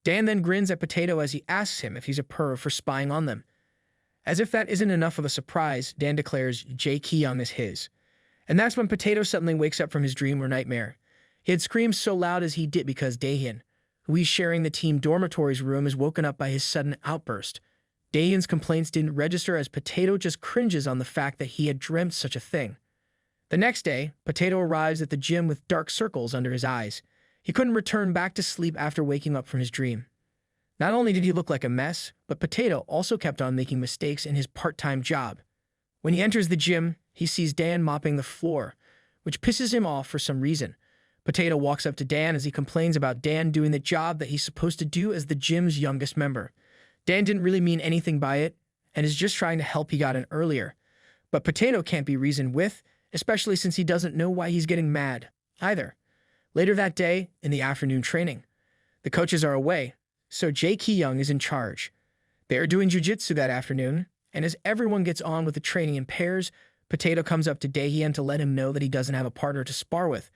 Dan then grins at Potato as he asks him if he's a perv for spying on them. As if that isn't enough of a surprise, Dan declares Jaekyung is his. And that's when Potato suddenly wakes up from his dream or nightmare. He had screamed so loud as he did because Daehyun, who he's sharing the team dormitory's room, is woken up by his sudden outburst. Daehyun's complaints didn't register as Potato just cringes on the fact that he had dreamt such a thing. The next day, Potato arrives at the gym with dark circles under his eyes. He couldn't return back to sleep after waking up from his dream. Not only did he look like a mess, but Potato also kept on making mistakes in his part-time job. When he enters the gym, he sees Dan mopping the floor, which pisses him off for some reason. Potato walks up to Dan as he complains about Dan doing the job that he's supposed to do as the gym's youngest member. Dan didn't really mean anything by it, and is just trying to help he got in earlier. But Potato can't be reasoned with, especially since he doesn't know why he's getting mad, either. Later that day, in the afternoon training, the coaches are away, so Jaekyung is in charge. They are doing jiu-jitsu that afternoon, and as everyone gets on with the training in pairs, Potato comes up to Daehyun to let him know that he doesn't have a partner to spar with.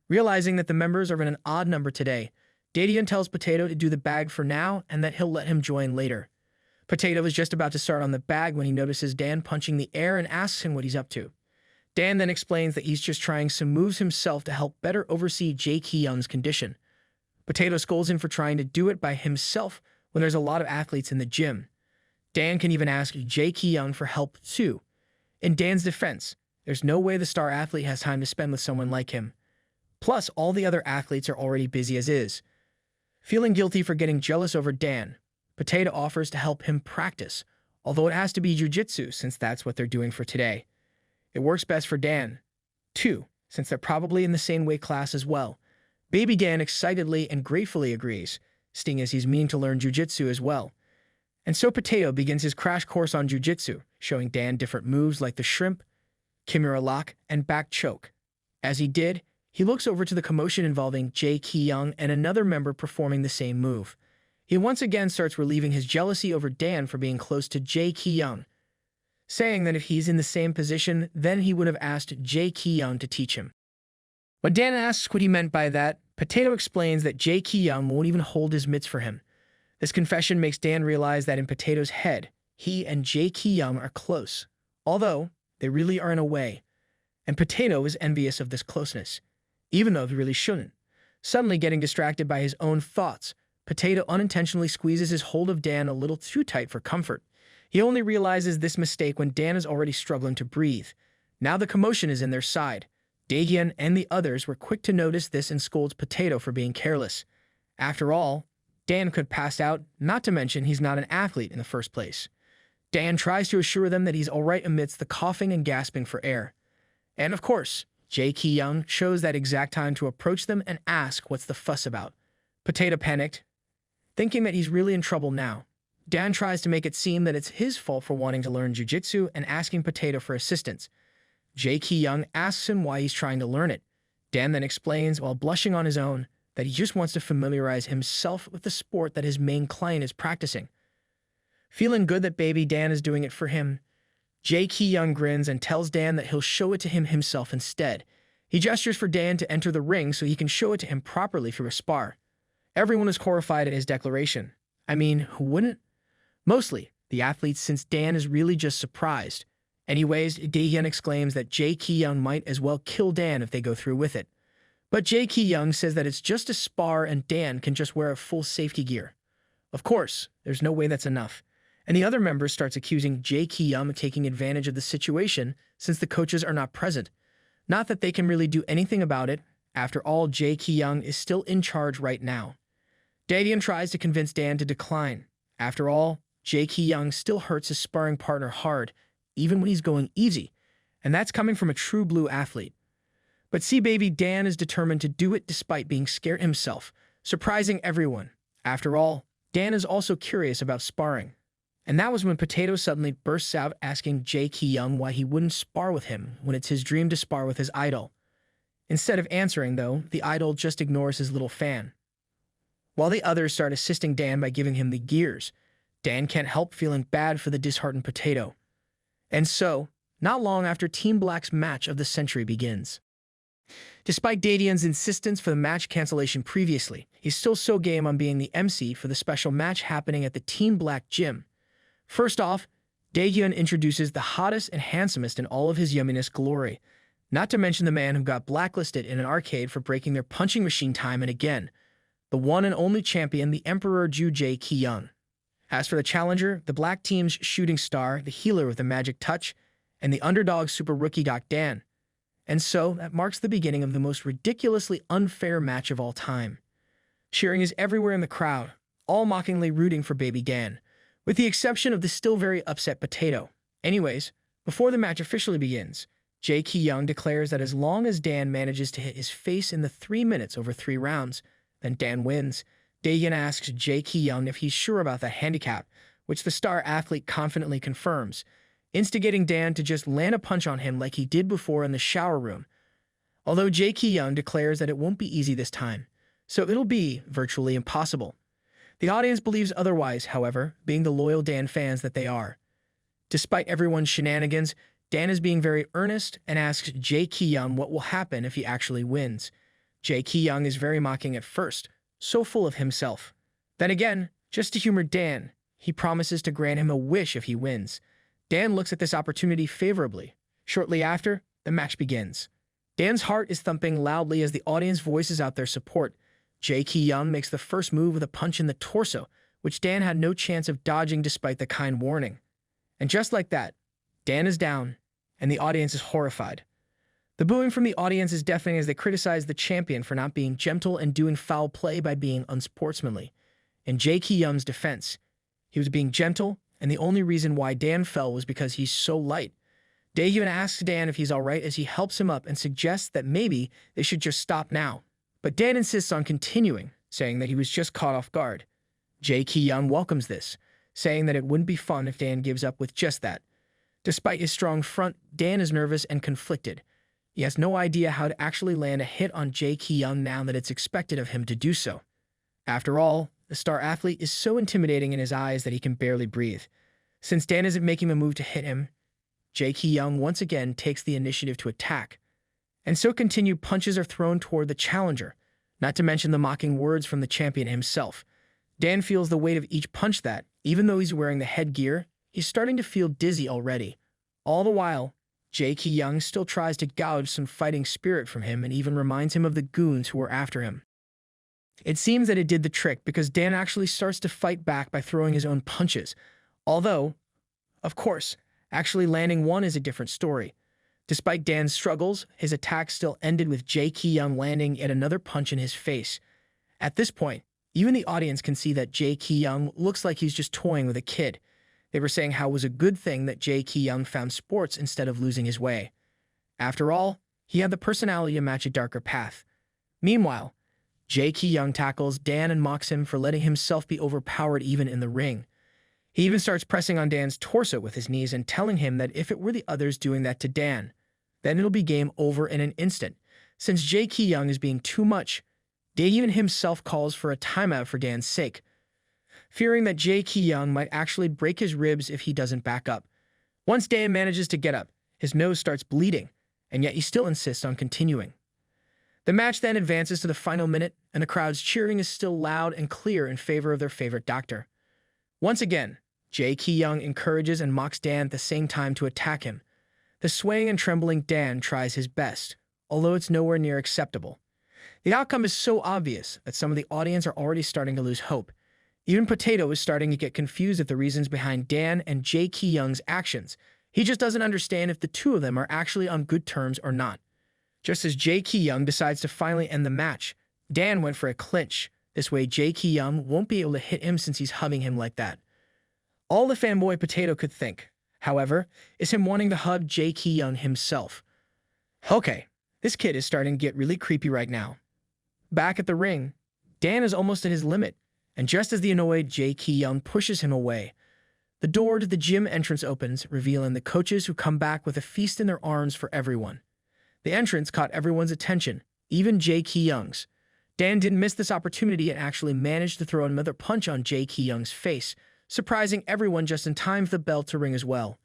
Realizing that the members are in an odd number today, Daehyun tells Potato to do the bag for now and that he'll let him join later. Potato is just about to start on the bag when he notices Dan punching the air and asks him what he's up to. Dan then explains that he's just trying some moves himself to help better oversee Jaekyung's condition. Potato scolds him for trying to do it by himself when there's a lot of athletes in the gym. Dan can even ask Jaekyung for help too. In Dan's defense, there's no way the star athlete has time to spend with someone like him. Plus, all the other athletes are already busy as is. Feeling guilty for getting jealous over Dan, Potato offers to help him practice, although it has to be jiu-jitsu since that's what they're doing for today. It works best for Dan, too, since they're probably in the same weight class as well. Baby Dan excitedly and gratefully agrees, seeing as he's meaning to learn jiu-jitsu as well. And so Potato begins his crash course on jiu-jitsu, showing Dan different moves like the shrimp, kimura lock, and back choke. As he did, he looks over to the commotion involving Jaekyung and another member performing the same move. He once again starts relieving his jealousy over Dan for being close to Jaekyung, saying that if he's in the same position, then he would have asked Jaekyung to teach him. When Dan asks what he meant by that, Potato explains that Jaekyung won't even hold his mitts for him. This confession makes Dan realize that in Potato's head, he and Jaekyung are close, although they really are in a way. And Potato is envious of this closeness, even though he really shouldn't. Suddenly getting distracted by his own thoughts, Potato unintentionally squeezes his hold of Dan a little too tight for comfort. He only realizes this mistake when Dan is already struggling to breathe. Now the commotion is in their side. Jaekyung and the others were quick to notice this and scolds Potato for being careless. After all, Dan could pass out, not to mention he's not an athlete in the first place. Dan tries to assure them that he's alright amidst the coughing and gasping for air. And of course, Jaekyung chose that exact time to approach them and ask what's the fuss about. Potato panicked, thinking that he's really in trouble now. Dan tries to make it seem that it's his fault for wanting to learn jiu-jitsu and asking Potato for assistance. Jaekyung asks him why he's trying to learn it. Dan then explains, while blushing on his own, that he just wants to familiarize himself with the sport that his main client is practicing. Feeling good that baby Dan is doing it for him, Jaekyung grins and tells Dan that he'll show it to him himself instead. He gestures for Dan to enter the ring so he can show it to him properly through a spar. Everyone is horrified at his declaration. I mean, who wouldn't? Mostly the athletes, since Dan is really just surprised. Anyways, Jaekyung exclaims that Jaekyung might as well kill Dan if they go through with it. But Jaekyung says that it's just a spar and Dan can just wear a full safety gear. Of course, there's no way that's enough. And the other member starts accusing Jaekyung of taking advantage of the situation since the coaches are not present. Not that they can really do anything about it. After all, Jaekyung is still in charge right now. Jaekyung tries to convince Dan to decline. After all, Jaekyung still hurts his sparring partner hard, even when he's going easy. And that's coming from a true blue athlete. But see, baby Dan is determined to do it despite being scared himself, surprising everyone. After all, Dan is also curious about sparring. And that was when Potato suddenly bursts out asking Jaekyung why he wouldn't spar with him when it's his dream to spar with his idol. Instead of answering, though, the idol just ignores his little fan. While the others start assisting Dan by giving him the gears, Dan can't help feeling bad for the disheartened Potato. And so, not long after Team Black's match of the century begins. Despite Jaekyung's insistence for the match cancellation previously, he's still so game on being the MC for the special match happening at the Team Black gym. First off, Jaekyung introduces the hottest and handsomest in all of his yumminess glory, not to mention the man who got blacklisted in an arcade for breaking their punching machine time and again, the one and only champion, the Emperor Jaekyung. As for the challenger, the black team's shooting star, the healer with the magic touch, and the underdog super rookie Dan. And so, that marks the beginning of the most ridiculously unfair match of all time. Cheering is everywhere in the crowd, all mockingly rooting for baby Dan, with the exception of the still very upset Potato. Anyways, before the match officially begins, Jaekyung declares that as long as Dan manages to hit his face in the 3 minutes over 3 rounds, then Dan wins. Jaekyung asks Jaekyung if he's sure about that handicap, which the star athlete confidently confirms, instigating Dan to just land a punch on him like he did before in the shower room. Although Jaekyung declares that it won't be easy this time, so it'll be virtually impossible. The audience believes otherwise, however, being the loyal Dan fans that they are. Despite everyone's shenanigans, Dan is being very earnest and asks Jaekyung what will happen if he actually wins. Jaekyung is very mocking at first, so full of himself. Then again, just to humor Dan, he promises to grant him a wish if he wins. Dan looks at this opportunity favorably. Shortly after, the match begins. Dan's heart is thumping loudly as the audience voices out their support. Jaekyung makes the first move with a punch in the torso, which Dan had no chance of dodging despite the kind warning. And just like that, Dan is down, and the audience is horrified. The booing from the audience is deafening as they criticize the champion for not being gentle and doing foul play by being unsportsmanly. In Jaekyung's defense, he was being gentle and the only reason why Dan fell was because he's so light. Dae even asks Dan if he's alright as he helps him up and suggests that maybe they should just stop now. But Dan insists on continuing, saying that he was just caught off guard. Jaekyung welcomes this, saying that it wouldn't be fun if Dan gives up with just that. Despite his strong front, Dan is nervous and conflicted. He has no idea how to actually land a hit on Jaekyung now that it's expected of him to do so. After all, the star athlete is so intimidating in his eyes that he can barely breathe. Since Dan isn't making a move to hit him, Jaekyung once again takes the initiative to attack. And so continued punches are thrown toward the challenger, not to mention the mocking words from the champion himself. Dan feels the weight of each punch that, even though he's wearing the headgear, he's starting to feel dizzy already. All the while, Jaekyung still tries to gouge some fighting spirit from him and even reminds him of the goons who were after him. It seems that it did the trick because Dan actually starts to fight back by throwing his own punches. Although, of course, actually landing one is a different story. Despite Dan's struggles, his attack still ended with Jaekyung landing yet another punch in his face. At this point, even the audience can see that Jaekyung looks like he's just toying with a kid. They were saying how it was a good thing that Jaekyung found sports instead of losing his way. After all, he had the personality to match a darker path. Meanwhile, Jaekyung tackles Dan and mocks him for letting himself be overpowered even in the ring. He even starts pressing on Dan's torso with his knees and telling him that if it were the others doing that to Dan, then it'll be game over in an instant. Since Jaekyung is being too much, Dae even himself calls for a timeout for Dan's sake, fearing that Jaekyung might actually break his ribs if he doesn't back up. Once Dan manages to get up, his nose starts bleeding, and yet he still insists on continuing. The match then advances to the final minute, and the crowd's cheering is still loud and clear in favor of their favorite doctor. Once again, Jaekyung encourages and mocks Dan at the same time to attack him. The swaying and trembling Dan tries his best, although it's nowhere near acceptable. The outcome is so obvious that some of the audience are already starting to lose hope. Even Potato is starting to get confused at the reasons behind Dan and Jaekyung's actions. He just doesn't understand if the two of them are actually on good terms or not. Just as Jaekyung decides to finally end the match, Dan went for a clinch. This way Jaekyung won't be able to hit him since he's hugging him like that. All the fanboy Potato could think, however, is him wanting to hug Jaekyung himself. Okay, this kid is starting to get really creepy right now. Back at the ring, Dan is almost at his limit, and just as the annoyed Jaekyung pushes him away, the door to the gym entrance opens, revealing the coaches who come back with a feast in their arms for everyone. The entrance caught everyone's attention, even Jaekyung's. Dan didn't miss this opportunity and actually managed to throw another punch on Jaekyung's face, surprising everyone just in time for the bell to ring as well.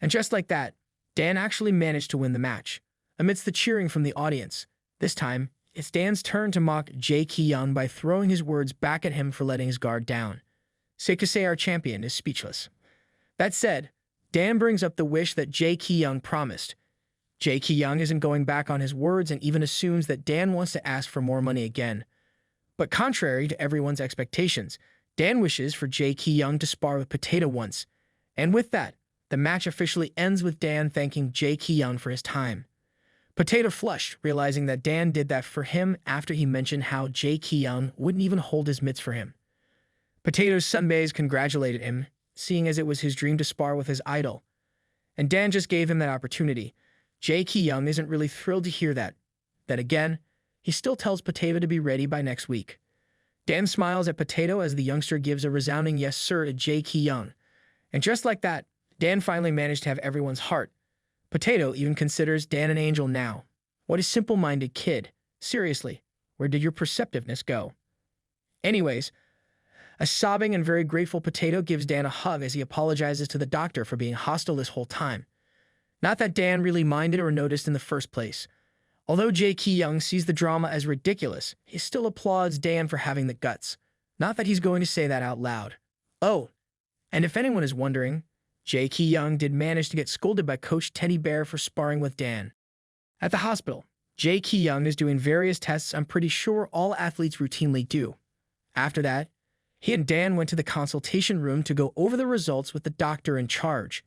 And just like that, Dan actually managed to win the match. Amidst the cheering from the audience, this time, it's Dan's turn to mock Jaekyung by throwing his words back at him for letting his guard down. Safe to say our champion is speechless. That said, Dan brings up the wish that Jaekyung promised. Jaekyung isn't going back on his words and even assumes that Dan wants to ask for more money again. But contrary to everyone's expectations, Dan wishes for Jaekyung to spar with Potato once. And with that, the match officially ends with Dan thanking Jaekyung for his time. Potato flushed, realizing that Dan did that for him after he mentioned how Jaekyung wouldn't even hold his mitts for him. Potato's sunbaes congratulated him, seeing as it was his dream to spar with his idol. And Dan just gave him that opportunity. Jaekyung isn't really thrilled to hear that. Then again, he still tells Potato to be ready by next week. Dan smiles at Potato as the youngster gives a resounding yes sir to Jaekyung. And just like that, Dan finally managed to have everyone's heart. Potato even considers Dan an angel now. What a simple-minded kid. Seriously, where did your perceptiveness go? Anyways, a sobbing and very grateful Potato gives Dan a hug as he apologizes to the doctor for being hostile this whole time. Not that Dan really minded or noticed in the first place. Although Jaekyung sees the drama as ridiculous, he still applauds Dan for having the guts. Not that he's going to say that out loud. Oh, and if anyone is wondering, Jaekyung did manage to get scolded by Coach Teddy Bear for sparring with Dan. At the hospital, Jaekyung is doing various tests I'm pretty sure all athletes routinely do. After that, he and Dan went to the consultation room to go over the results with the doctor in charge.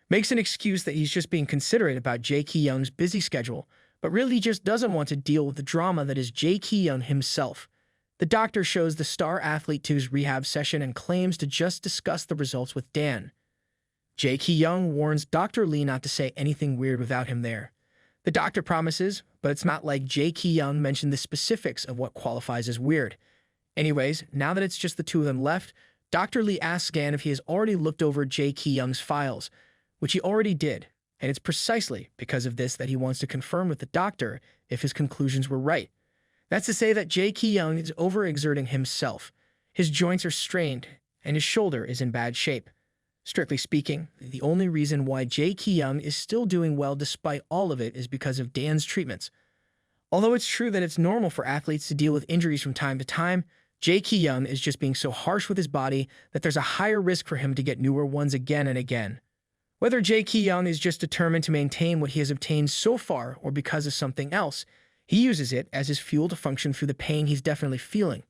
Makes an excuse that he's just being considerate about Jaekyung's busy schedule, but really just doesn't want to deal with the drama that is Jaekyung himself. The doctor shows the star athlete to his rehab session and claims to just discuss the results with Dan. Jaekyung warns Dr. Lee not to say anything weird without him there. The doctor promises, but it's not like Jaekyung mentioned the specifics of what qualifies as weird. Anyways, now that it's just the two of them left, Dr. Lee asks Dan if he has already looked over Jaekyung's files, which he already did, and it's precisely because of this that he wants to confirm with the doctor if his conclusions were right. That's to say that Jaekyung is overexerting himself. His joints are strained, and his shoulder is in bad shape. Strictly speaking, the only reason why Jaekyung is still doing well despite all of it is because of Dan's treatments. Although it's true that it's normal for athletes to deal with injuries from time to time, Jaekyung is just being so harsh with his body that there's a higher risk for him to get newer ones again and again. Whether Jaekyung is just determined to maintain what he has obtained so far or because of something else, he uses it as his fuel to function through the pain he's definitely feeling.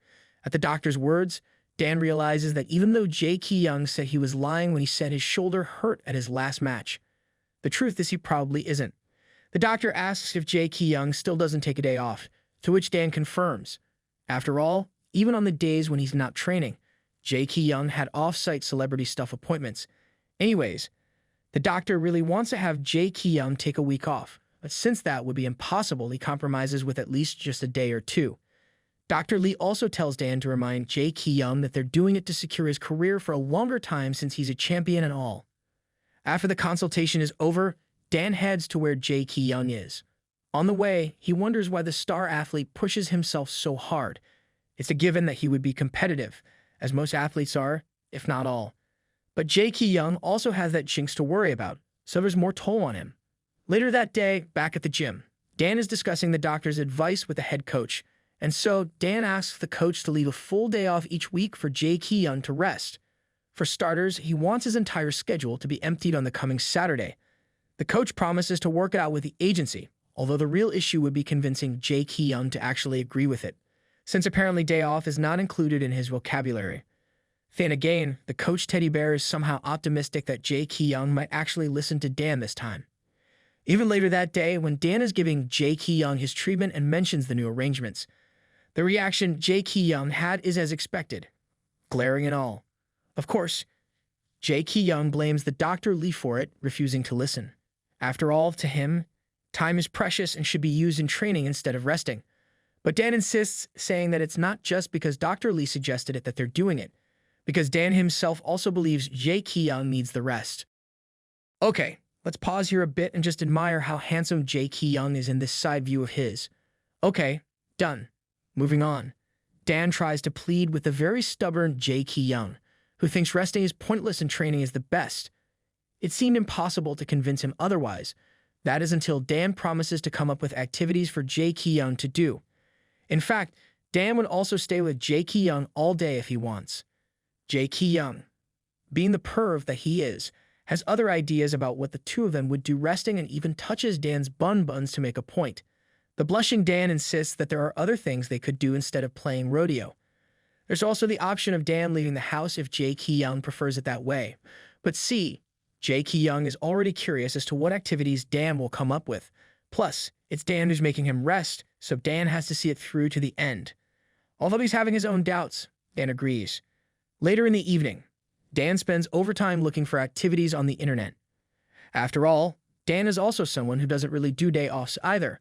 At the doctor's words, Dan realizes that even though Jaekyung said he was lying when he said his shoulder hurt at his last match, the truth is he probably isn't. The doctor asks if Jaekyung still doesn't take a day off, to which Dan confirms. After all, even on the days when he's not training, Jaekyung had off-site celebrity stuff appointments. Anyways, the doctor really wants to have Jaekyung take a week off, but since that would be impossible, he compromises with at least just a day or two. Dr. Lee also tells Dan to remind Jaekyung that they're doing it to secure his career for a longer time since he's a champion and all. After the consultation is over, Dan heads to where Jaekyung is. On the way, he wonders why the star athlete pushes himself so hard. It's a given that he would be competitive, as most athletes are, if not all. But Jaekyung also has that jinx to worry about, so there's more toll on him. Later that day, back at the gym, Dan is discussing the doctor's advice with the head coach, and so Dan asks the coach to leave a full day off each week for Jaekyung to rest. For starters, he wants his entire schedule to be emptied on the coming Saturday. The coach promises to work it out with the agency, although the real issue would be convincing Jaekyung to actually agree with it, since apparently day off is not included in his vocabulary. Then again, the coach teddy bear is somehow optimistic that Jaekyung might actually listen to Dan this time. Even later that day, when Dan is giving Jaekyung his treatment and mentions the new arrangements, the reaction Jaekyung had is as expected, glaring and all. Of course, Jaekyung blames the Dr. Lee for it, refusing to listen. After all, to him, time is precious and should be used in training instead of resting. But Dan insists, saying that it's not just because Dr. Lee suggested it that they're doing it, because Dan himself also believes Jaekyung needs the rest. Okay, let's pause here a bit and just admire how handsome Jaekyung is in this side view of his. Okay, done. Moving on. Dan tries to plead with the very stubborn Jaekyung, who thinks resting is pointless and training is the best. It seemed impossible to convince him otherwise. That is until Dan promises to come up with activities for Jaekyung to do. In fact, Dan would also stay with Jaekyung all day if he wants. Jaekyung, being the perv that he is, has other ideas about what the two of them would do resting and even touches Dan's buns to make a point. The blushing Dan insists that there are other things they could do instead of playing rodeo. There's also the option of Dan leaving the house if Jaekyung prefers it that way. But see, Jaekyung is already curious as to what activities Dan will come up with. Plus, it's Dan who's making him rest, so Dan has to see it through to the end. Although he's having his own doubts, Dan agrees. Later in the evening, Dan spends overtime looking for activities on the internet. After all, Dan is also someone who doesn't really do day offs either.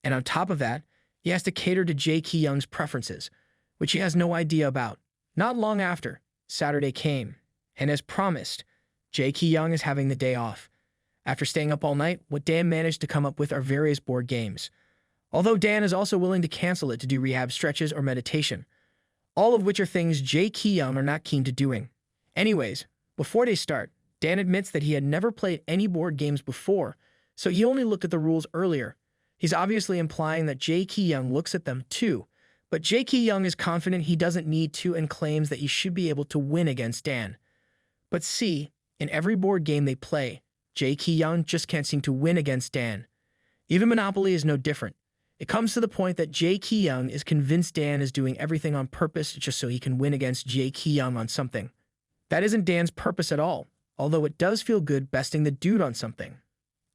And on top of that, he has to cater to Jaekyung's preferences, which he has no idea about. Not long after, Saturday came, and as promised, Jaekyung is having the day off. After staying up all night, what Dan managed to come up with are various board games. Although Dan is also willing to cancel it to do rehab stretches or meditation, all of which are things Jaekyung are not keen to doing. Anyways, before they start, Dan admits that he had never played any board games before, so he only looked at the rules earlier. He's obviously implying that Jaekyung looks at them too, but Jaekyung is confident he doesn't need to and claims that he should be able to win against Dan. But see, in every board game they play, Jaekyung just can't seem to win against Dan. Even Monopoly is no different. It comes to the point that Jaekyung is convinced Dan is doing everything on purpose just so he can win against Jaekyung on something. That isn't Dan's purpose at all, although it does feel good besting the dude on something.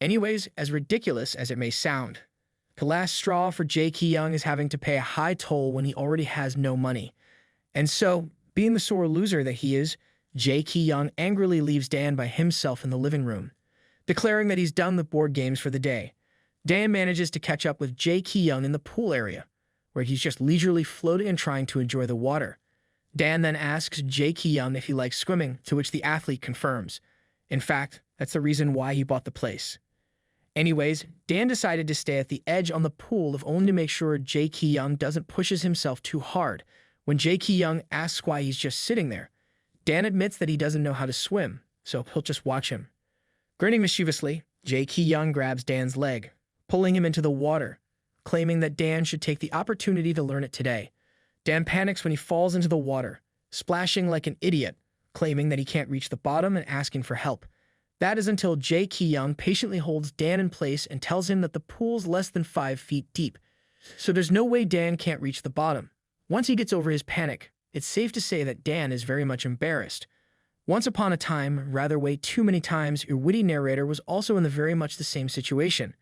Anyways, as ridiculous as it may sound, The last straw for Jaekyung is having to pay a high toll when he already has no money. And so, being the sore loser that he is, Jaekyung angrily leaves Dan by himself in the living room, declaring that he's done with board games for the day. Dan manages to catch up with Jaekyung in the pool area, where he's just leisurely floating and trying to enjoy the water. Dan then asks Jaekyung if he likes swimming, to which the athlete confirms. In fact, that's the reason why he bought the place. Anyways, Dan decided to stay at the edge on the pool if only to make sure Jaekyung doesn't pushes himself too hard. When Jaekyung asks why he's just sitting there, Dan admits that he doesn't know how to swim, so he'll just watch him. Grinning mischievously, Jaekyung grabs Dan's leg, pulling him into the water, claiming that Dan should take the opportunity to learn it today. Dan panics when he falls into the water, splashing like an idiot, claiming that he can't reach the bottom and asking for help. That is until Jaekyung patiently holds Dan in place and tells him that the pool's less than 5 feet deep, so there's no way Dan can't reach the bottom. Once he gets over his panic, it's safe to say that Dan is very much embarrassed. Once upon a time, rather way too many times, your witty narrator was also in the very much the same situation.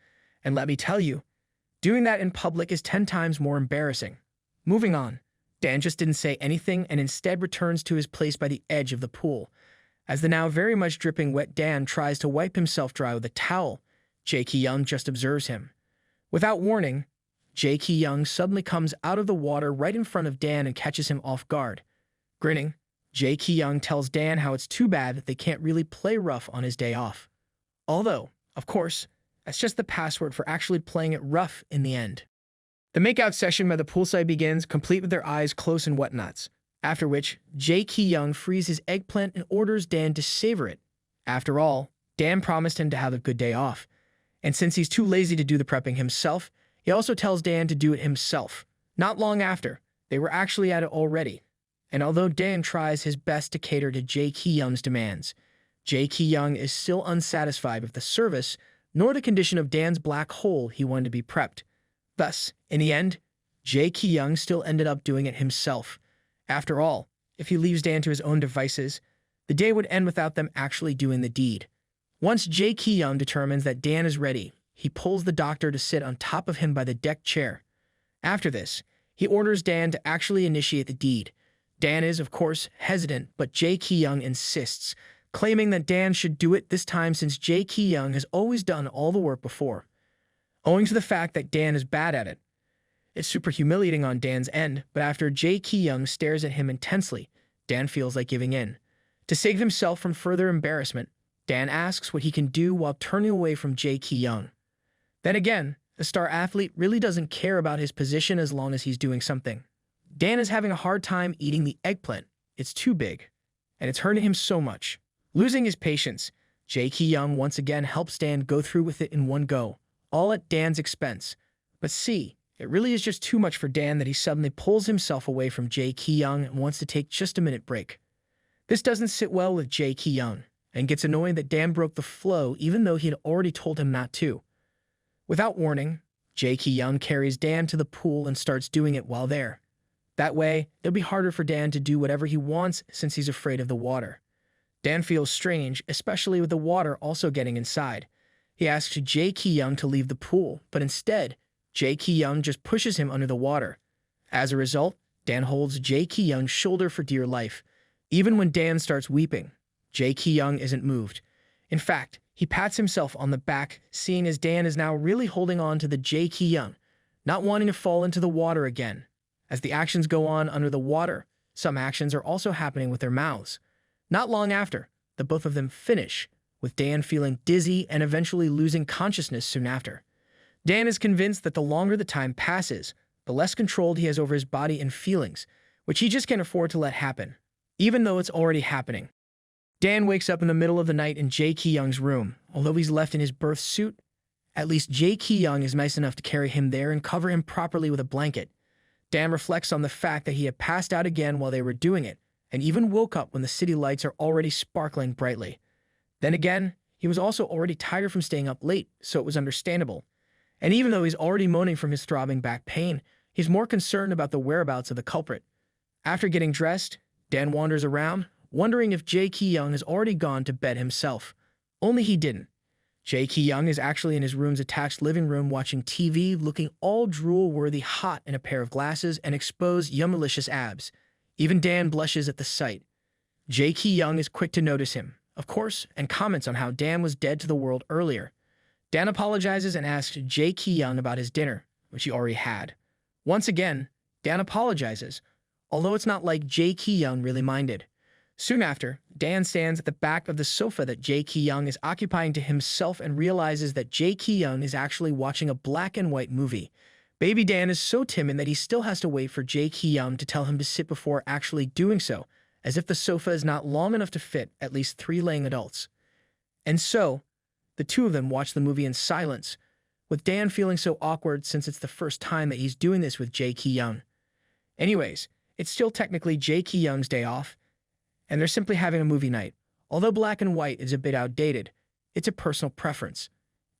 And let me tell you, doing that in public is 10 times more embarrassing. Moving on, Dan just didn't say anything and instead returns to his place by the edge of the pool. As the now very much dripping wet Dan tries to wipe himself dry with a towel, Jaekyung just observes him. Without warning, Jaekyung suddenly comes out of the water right in front of Dan and catches him off guard. Grinning, Jaekyung tells Dan how it's too bad that they can't really play rough on his day off. Although, of course, that's just the password for actually playing it rough in the end. The makeout session by the poolside begins, complete with their eyes close and whatnots, after which Jaekyung frees his eggplant and orders Dan to savor it. After all, Dan promised him to have a good day off, and since he's too lazy to do the prepping himself, he also tells Dan to do it himself. Not long after, they were actually at it already, and although Dan tries his best to cater to Jaekyung's demands, Jaekyung is still unsatisfied with the service nor the condition of Dan's black hole he wanted to be prepped. Thus, in the end, Jaekyung still ended up doing it himself. After all, if he leaves Dan to his own devices, the day would end without them actually doing the deed. Once Jaekyung determines that Dan is ready, he pulls the doctor to sit on top of him by the deck chair. After this, he orders Dan to actually initiate the deed. Dan is, of course, hesitant, but Jaekyung insists, claiming that Dan should do it this time since Jaekyung has always done all the work before. Owing to the fact that Dan is bad at it, it's super humiliating on Dan's end, but after Jaekyung stares at him intensely, Dan feels like giving in. To save himself from further embarrassment, Dan asks what he can do while turning away from Jaekyung. Then again, the star athlete really doesn't care about his position as long as he's doing something. Dan is having a hard time eating the eggplant. It's too big, and it's hurting him so much. Losing his patience, Jaekyung once again helps Dan go through with it in one go, all at Dan's expense. But see, it really is just too much for Dan that he suddenly pulls himself away from Jaekyung and wants to take just a minute break. This doesn't sit well with Jaekyung, and gets annoyed that Dan broke the flow even though he had already told him not to. Without warning, Jaekyung carries Dan to the pool and starts doing it while there. That way, it'll be harder for Dan to do whatever he wants since he's afraid of the water. Dan feels strange, especially with the water also getting inside. He asks Jaekyung to leave the pool, but instead, Jaekyung just pushes him under the water. As a result, Dan holds Jaekyung's shoulder for dear life. Even when Dan starts weeping, Jaekyung isn't moved. In fact, he pats himself on the back, seeing as Dan is now really holding on to the Jaekyung, not wanting to fall into the water again. As the actions go on under the water, some actions are also happening with their mouths. Not long after, the both of them finish, with Dan feeling dizzy and eventually losing consciousness soon after. Dan is convinced that the longer the time passes, the less controlled he has over his body and feelings, which he just can't afford to let happen, even though it's already happening. Dan wakes up in the middle of the night in Jaekyung's room. Although he's left in his birth suit, at least Jaekyung is nice enough to carry him there and cover him properly with a blanket. Dan reflects on the fact that he had passed out again while they were doing it, and even woke up when the city lights are already sparkling brightly. Then again, he was also already tired from staying up late, so it was understandable. And even though he's already moaning from his throbbing back pain, he's more concerned about the whereabouts of the culprit. After getting dressed, Dan wanders around, wondering if Jaekyung has already gone to bed himself. Only he didn't. Jaekyung is actually in his room's attached living room watching TV, looking all drool-worthy hot in a pair of glasses and exposed yum-malicious abs. Even Dan blushes at the sight. Jaekyung is quick to notice him, of course, and comments on how Dan was dead to the world earlier. Dan apologizes and asks Jaekyung about his dinner, which he already had. Once again, Dan apologizes, although it's not like Jaekyung really minded. Soon after, Dan stands at the back of the sofa that Jaekyung is occupying to himself and realizes that Jaekyung is actually watching a black and white movie. Baby Dan is so timid that he still has to wait for Jaekyung to tell him to sit before actually doing so, as if the sofa is not long enough to fit at least 3 laying adults. And so, the two of them watch the movie in silence, with Dan feeling so awkward since it's the first time that he's doing this with Jaekyung. Anyways, it's still technically Jaekyung's day off, and they're simply having a movie night. Although black and white is a bit outdated, it's a personal preference.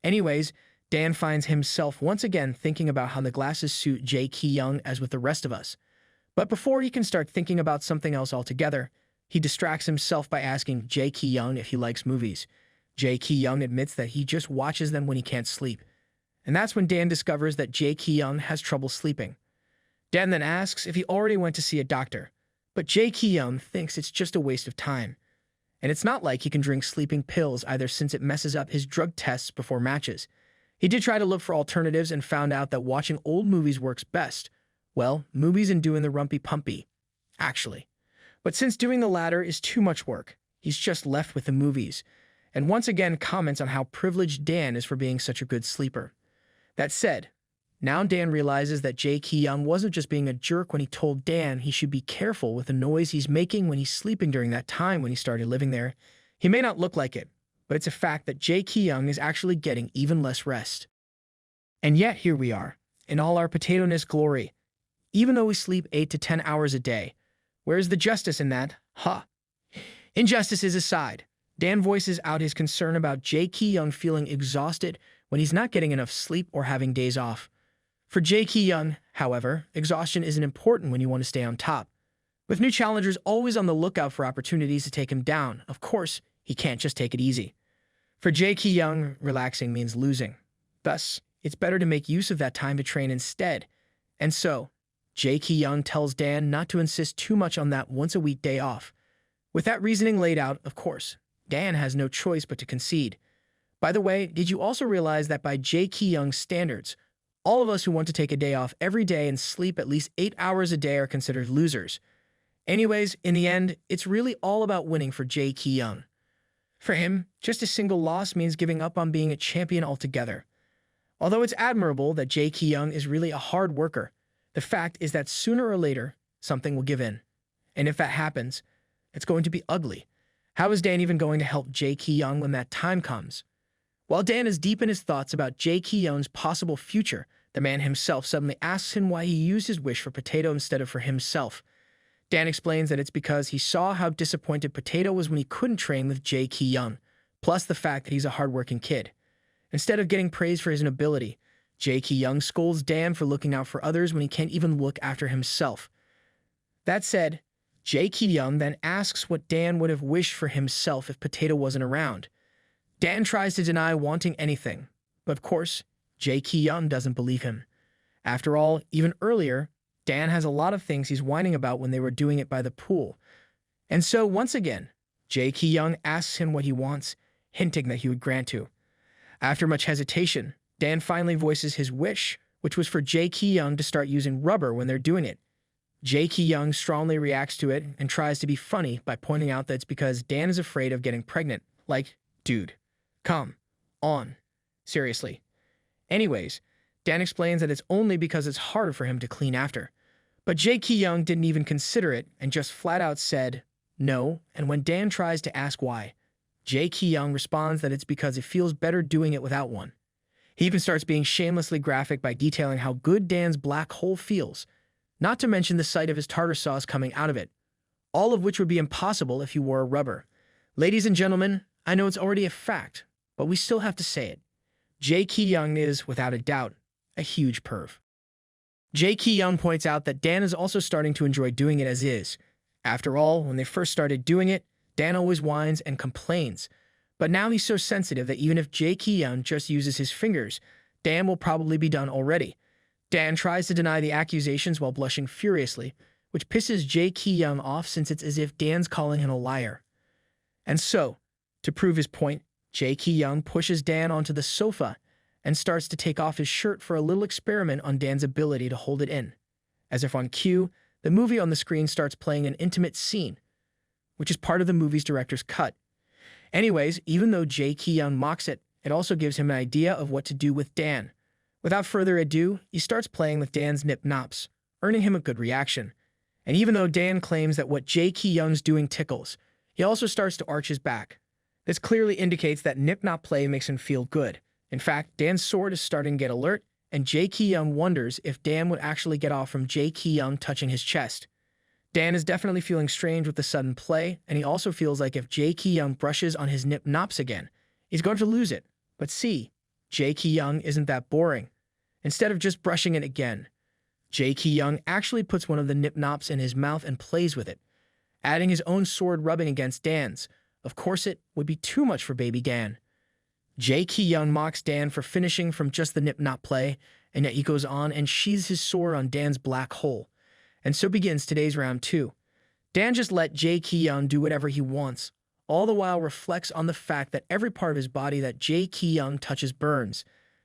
Anyways, Dan finds himself once again thinking about how the glasses suit Jaekyung as with the rest of us. But before he can start thinking about something else altogether, he distracts himself by asking Jaekyung if he likes movies. Jaekyung admits that he just watches them when he can't sleep. And that's when Dan discovers that Jaekyung has trouble sleeping. Dan then asks if he already went to see a doctor, but Jaekyung thinks it's just a waste of time. And it's not like he can drink sleeping pills either, since it messes up his drug tests before matches. He did try to look for alternatives and found out that watching old movies works best. Well, movies and doing the rumpy pumpy, actually. But since doing the latter is too much work, he's just left with the movies, and once again comments on how privileged Dan is for being such a good sleeper. That said, now Dan realizes that Jaekyung wasn't just being a jerk when he told Dan he should be careful with the noise he's making when he's sleeping during that time when he started living there. He may not look like it, but it's a fact that Jaekyung is actually getting even less rest. And yet here we are, in all our potato-ness glory. Even though we sleep 8 to 10 hours a day, where's the justice in that? Huh. Injustices aside, Dan voices out his concern about Jaekyung feeling exhausted when he's not getting enough sleep or having days off. For Jaekyung, however, exhaustion isn't important when you want to stay on top. With new challengers always on the lookout for opportunities to take him down, of course, he can't just take it easy. For Jaekyung, relaxing means losing. Thus, it's better to make use of that time to train instead. And so, Jaekyung tells Dan not to insist too much on that once-a-week day off. With that reasoning laid out, of course, Dan has no choice but to concede. By the way, did you also realize that by Jaekyung's standards, all of us who want to take a day off every day and sleep at least 8 hours a day are considered losers? Anyways, in the end, it's really all about winning for Jaekyung. For him, just a single loss means giving up on being a champion altogether. Although it's admirable that Jaekyung is really a hard worker, the fact is that sooner or later, something will give in. And if that happens, it's going to be ugly. How is Dan even going to help Jaekyung when that time comes? While Dan is deep in his thoughts about Jaekyung's possible future, the man himself suddenly asks him why he used his wish for Potato instead of for himself. Dan explains that it's because he saw how disappointed Potato was when he couldn't train with Jaekyung, plus the fact that he's a hardworking kid. Instead of getting praised for his inability, Jaekyung scolds Dan for looking out for others when he can't even look after himself. That said, Jaekyung then asks what Dan would have wished for himself if Potato wasn't around. Dan tries to deny wanting anything, but of course, Jaekyung doesn't believe him. After all, even earlier, Dan has a lot of things he's whining about when they were doing it by the pool. And so, once again, Jaekyung asks him what he wants, hinting that he would grant to. After much hesitation, Dan finally voices his wish, which was for Jaekyung to start using rubber when they're doing it. Jaekyung strongly reacts to it and tries to be funny by pointing out that it's because Dan is afraid of getting pregnant. Like, dude, come on, seriously. Anyways, Dan explains that it's only because it's harder for him to clean after. But Jaekyung didn't even consider it and just flat out said no, and when Dan tries to ask why, Jaekyung responds that it's because it feels better doing it without one. He even starts being shamelessly graphic by detailing how good Dan's black hole feels, not to mention the sight of his tartar sauce coming out of it, all of which would be impossible if you wore a rubber. Ladies and gentlemen, I know it's already a fact, but we still have to say it. Jaekyung is, without a doubt, a huge perv. Jaekyung points out that Dan is also starting to enjoy doing it as is. After all, when they first started doing it, Dan always whines and complains. But now he's so sensitive that even if Jaekyung just uses his fingers, Dan will probably be done already. Dan tries to deny the accusations while blushing furiously, which pisses Jaekyung off since it's as if Dan's calling him a liar. And so, to prove his point, Jaekyung pushes Dan onto the sofa and starts to take off his shirt for a little experiment on Dan's ability to hold it in. As if on cue, the movie on the screen starts playing an intimate scene, which is part of the movie's director's cut. Anyways, even though Jaekyung mocks it, it also gives him an idea of what to do with Dan. Without further ado, he starts playing with Dan's nip-nops, earning him a good reaction. And even though Dan claims that what Jaekyung's doing tickles, he also starts to arch his back. This clearly indicates that nip-nop play makes him feel good. In fact, Dan's sword is starting to get alert, and Jaekyung wonders if Dan would actually get off from Jaekyung touching his chest. Dan is definitely feeling strange with the sudden play, and he also feels like if Jaekyung brushes on his nip-nops again, he's going to lose it. But see, Jaekyung isn't that boring. Instead of just brushing it again, Jaekyung actually puts one of the nip-nops in his mouth and plays with it, adding his own sword rubbing against Dan's. Of course it would be too much for baby Dan. Jaekyung mocks Dan for finishing from just the nip-nop play, and yet he goes on and sheathes his sword on Dan's black hole. And so begins today's round 2. Dan just let Jaekyung do whatever he wants, all the while reflects on the fact that every part of his body that Jaekyung touches burns.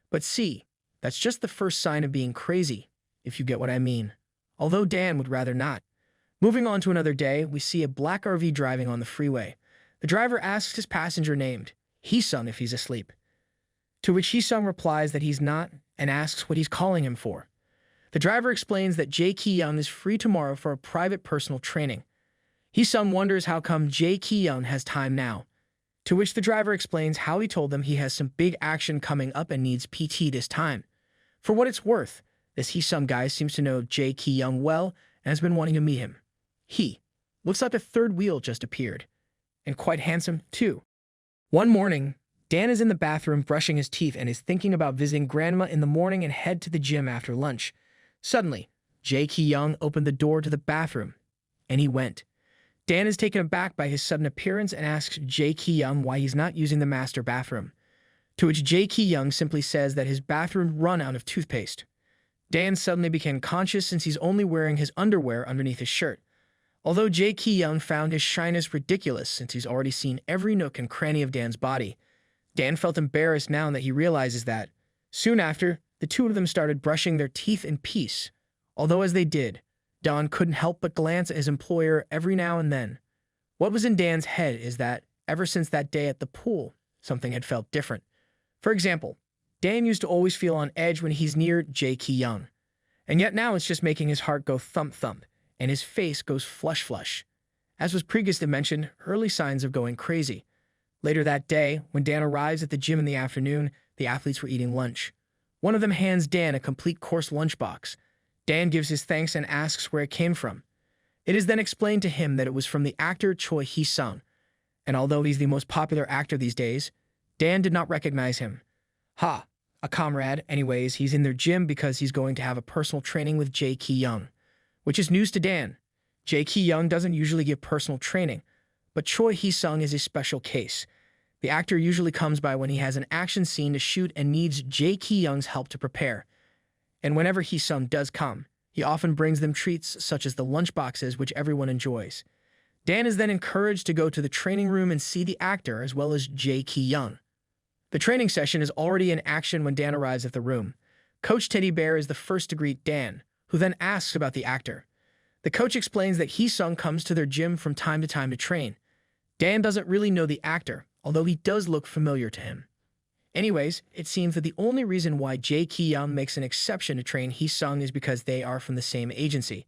But see, that's just the first sign of being crazy, if you get what I mean. Although Dan would rather not. Moving on to another day, we see a black RV driving on the freeway. The driver asks his passenger named Heung if he's asleep, to which Heung replies that he's not and asks what he's calling him for. The driver explains that Jaekyung is free tomorrow for a private personal training. Heung wonders how come Jaekyung has time now, to which the driver explains how he told them he has some big action coming up and needs PT this time. For what it's worth, this Heung guy seems to know Jaekyung well and has been wanting to meet him. He looks like a third wheel just appeared, and quite handsome too. One morning, Dan is in the bathroom brushing his teeth and is thinking about visiting grandma in the morning and head to the gym after lunch. Suddenly, Jaekyung opened the door to the bathroom, and he went. Dan is taken aback by his sudden appearance and asks Jaekyung why he's not using the master bathroom, to which Jaekyung simply says that his bathroom run out of toothpaste. Dan suddenly became conscious since he's only wearing his underwear underneath his shirt. Although Jaekyung found his shyness ridiculous since he's already seen every nook and cranny of Dan's body, Dan felt embarrassed now that he realizes that. Soon after, the two of them started brushing their teeth in peace. Although as they did, Dan couldn't help but glance at his employer every now and then. What was in Dan's head is that, ever since that day at the pool, something had felt different. For example, Dan used to always feel on edge when he's near Jaekyung, and yet now it's just making his heart go thump-thump, and his face goes flush-flush. As was previously mentioned, early signs of going crazy. Later that day, when Dan arrives at the gym in the afternoon, the athletes were eating lunch. One of them hands Dan a complete course lunchbox. Dan gives his thanks and asks where it came from. It is then explained to him that it was from the actor Choi Hee-sung, and although he's the most popular actor these days, Dan did not recognize him. Ha, a comrade. Anyways, he's in their gym because he's going to have a personal training with Jaekyung, which is news to Dan. Jaekyung doesn't usually give personal training, but Choi Hee-sung is a special case. The actor usually comes by when he has an action scene to shoot and needs Jaekyung's help to prepare. And whenever Hee-sung does come, he often brings them treats such as the lunchboxes which everyone enjoys. Dan is then encouraged to go to the training room and see the actor as well as Jaekyung. The training session is already in action when Dan arrives at the room. Coach Teddy Bear is the first to greet Dan, who then asks about the actor. The coach explains that Hee-sung comes to their gym from time to train. Dan doesn't really know the actor, although he does look familiar to him. Anyways, it seems that the only reason why Jaekyung makes an exception to train Hee-sung is because they are from the same agency.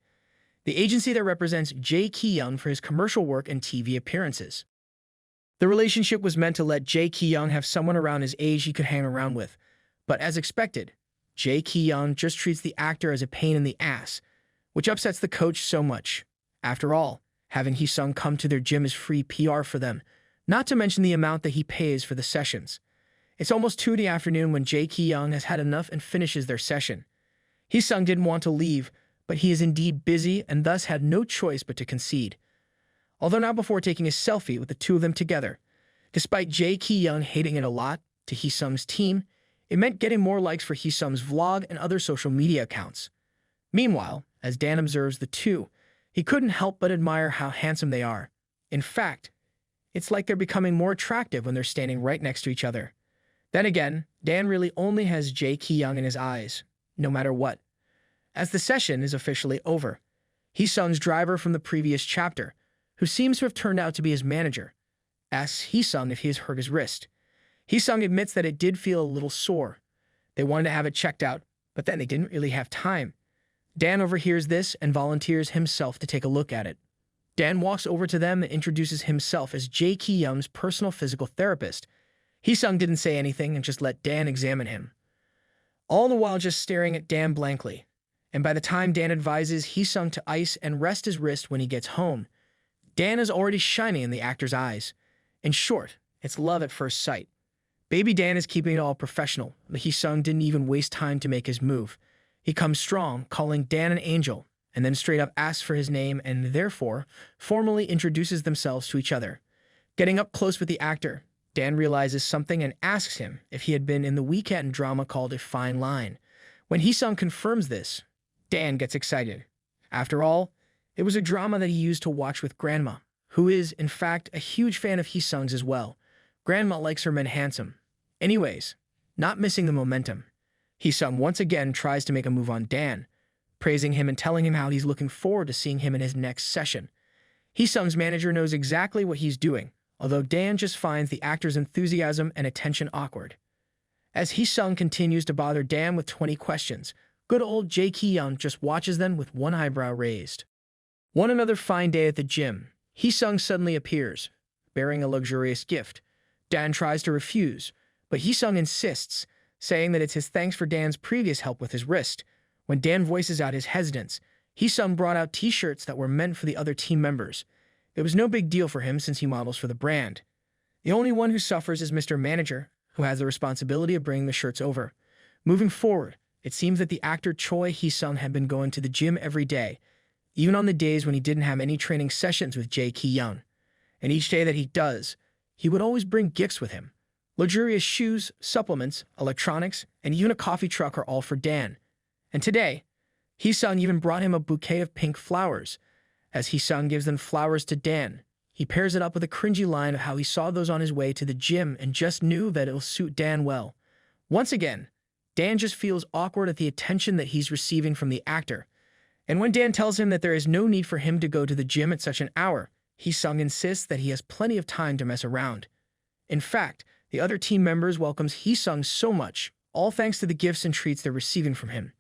The agency that represents Jaekyung for his commercial work and TV appearances. The relationship was meant to let Jaekyung have someone around his age he could hang around with, but as expected, Jaekyung just treats the actor as a pain in the ass, which upsets the coach so much. After all, having Hee-sung come to their gym is free PR for them, not to mention the amount that he pays for the sessions. It's almost 2 in the afternoon when Jaekyung has had enough and finishes their session. Hee-sung didn't want to leave, but he is indeed busy and thus had no choice but to concede. Although not before taking a selfie with the two of them together. Despite Jaekyung hating it a lot to Heesung's team, it meant getting more likes for Heesung's vlog and other social media accounts. Meanwhile, as Dan observes the two, he couldn't help but admire how handsome they are. In fact, it's like they're becoming more attractive when they're standing right next to each other. Then again, Dan really only has Jaekyung in his eyes, no matter what. As the session is officially over, Heesung's driver from the previous chapter, who seems to have turned out to be his manager, asks Heesung if he has hurt his wrist. Heesung admits that it did feel a little sore. They wanted to have it checked out, but then they didn't really have time. Dan overhears this and volunteers himself to take a look at it. Dan walks over to them and introduces himself as Jaekyung's personal physical therapist. Heesung didn't say anything and just let Dan examine him, all the while just staring at Dan blankly. And by the time Dan advises Heesung to ice and rest his wrist when he gets home, Dan is already shining in the actor's eyes. In short, it's love at first sight. Baby Dan is keeping it all professional, but Heesung didn't even waste time to make his move. He comes strong, calling Dan an angel, and then straight up asks for his name and therefore formally introduces themselves to each other. Getting up close with the actor, Dan realizes something and asks him if he had been in the weekend drama called A Fine Line. When Heesung confirms this, Dan gets excited. After all, it was a drama that he used to watch with Grandma, who is, in fact, a huge fan of Heesung's as well. Grandma likes her men handsome. Anyways, not missing the momentum, Heesung once again tries to make a move on Dan, praising him and telling him how he's looking forward to seeing him in his next session. Heesung's manager knows exactly what he's doing, although Dan just finds the actor's enthusiasm and attention awkward. As Heesung continues to bother Dan with 20 questions, good old Jaekyung just watches them with one eyebrow raised. One another fine day at the gym, Heesung suddenly appears, bearing a luxurious gift. Dan tries to refuse, but Heesung insists, saying that it's his thanks for Dan's previous help with his wrist. When Dan voices out his hesitance, Heesung brought out t-shirts that were meant for the other team members. It was no big deal for him since he models for the brand. The only one who suffers is Mr. Manager, who has the responsibility of bringing the shirts over. Moving forward, it seems that the actor Choi Heesung had been going to the gym every day, even on the days when he didn't have any training sessions with Jaekyung. And each day that he does, he would always bring gifts with him. Luxurious shoes, supplements, electronics, and even a coffee truck are all for Dan. And today, Heesung even brought him a bouquet of pink flowers. As Heesung gives them flowers to Dan, he pairs it up with a cringy line of how he saw those on his way to the gym and just knew that it'll suit Dan well. Once again, Dan just feels awkward at the attention that he's receiving from the actor. And when Dan tells him that there is no need for him to go to the gym at such an hour, Heesung insists that he has plenty of time to mess around. In fact, the other team members welcomes Heesung so much, all thanks to the gifts and treats they're receiving from him.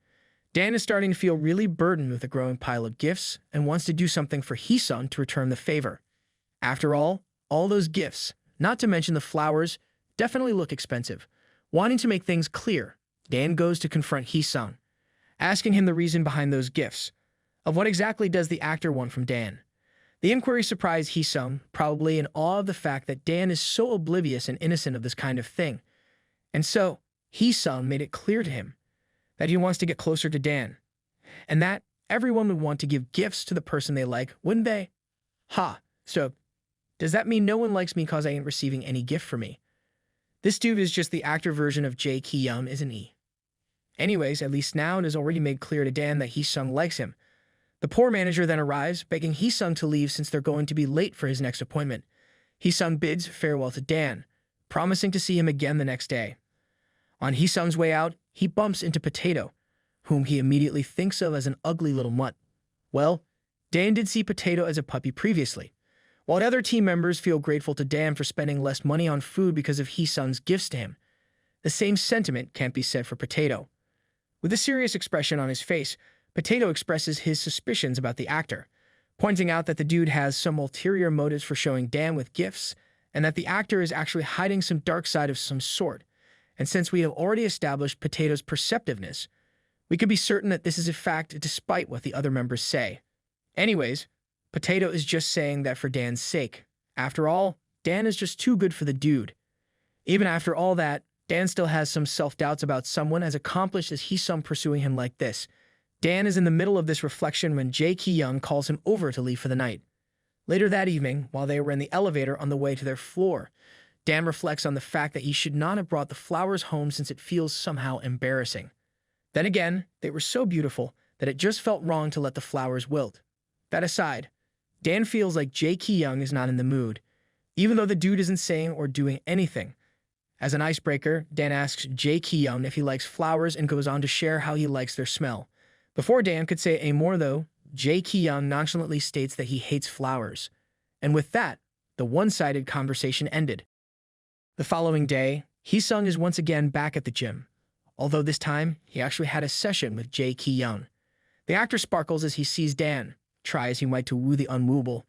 Dan is starting to feel really burdened with a growing pile of gifts and wants to do something for Heesung to return the favor. After all those gifts, not to mention the flowers, definitely look expensive. Wanting to make things clear, Dan goes to confront Heesung, asking him the reason behind those gifts. Of what exactly does the actor want from Dan? The inquiry surprised Heesung, probably in awe of the fact that Dan is so oblivious and innocent of this kind of thing. And so, Heesung made it clear to him that he wants to get closer to Dan, and that everyone would want to give gifts to the person they like, wouldn't they? So, does that mean no one likes me because I ain't receiving any gift from me? This dude is just the actor version of Jaekyung, isn't he? Anyways, at least now it is already made clear to Dan that Heesung likes him. The poor manager then arrives, begging Heesung to leave since they're going to be late for his next appointment. Heesung bids farewell to Dan, promising to see him again the next day. On Heesung's way out, he bumps into Potato, whom he immediately thinks of as an ugly little mutt. Well, Dan did see Potato as a puppy previously. While the other team members feel grateful to Dan for spending less money on food because of Heesung's gifts to him, the same sentiment can't be said for Potato. With a serious expression on his face, Potato expresses his suspicions about the actor, pointing out that the dude has some ulterior motives for showing Dan with gifts, and that the actor is actually hiding some dark side of some sort. And since we have already established Potato's perceptiveness, we can be certain that this is a fact despite what the other members say. Anyways, Potato is just saying that for Dan's sake. After all, Dan is just too good for the dude. Even after all that, Dan still has some self-doubts about someone as accomplished as Heesung pursuing him like this. Dan is in the middle of this reflection when Jaekyung calls him over to leave for the night. Later that evening, while they were in the elevator on the way to their floor, Dan reflects on the fact that he should not have brought the flowers home since it feels somehow embarrassing. Then again, they were so beautiful that it just felt wrong to let the flowers wilt. That aside, Dan feels like Jaekyung is not in the mood, even though the dude isn't saying or doing anything. As an icebreaker, Dan asks Jaekyung if he likes flowers and goes on to share how he likes their smell. Before Dan could say any more though, Jaekyung nonchalantly states that he hates flowers. And with that, the one-sided conversation ended. The following day, Heung is once again back at the gym, although this time he actually had a session with Jaekyung. The actor sparkles as he sees Dan, try as he might to woo the unwooable.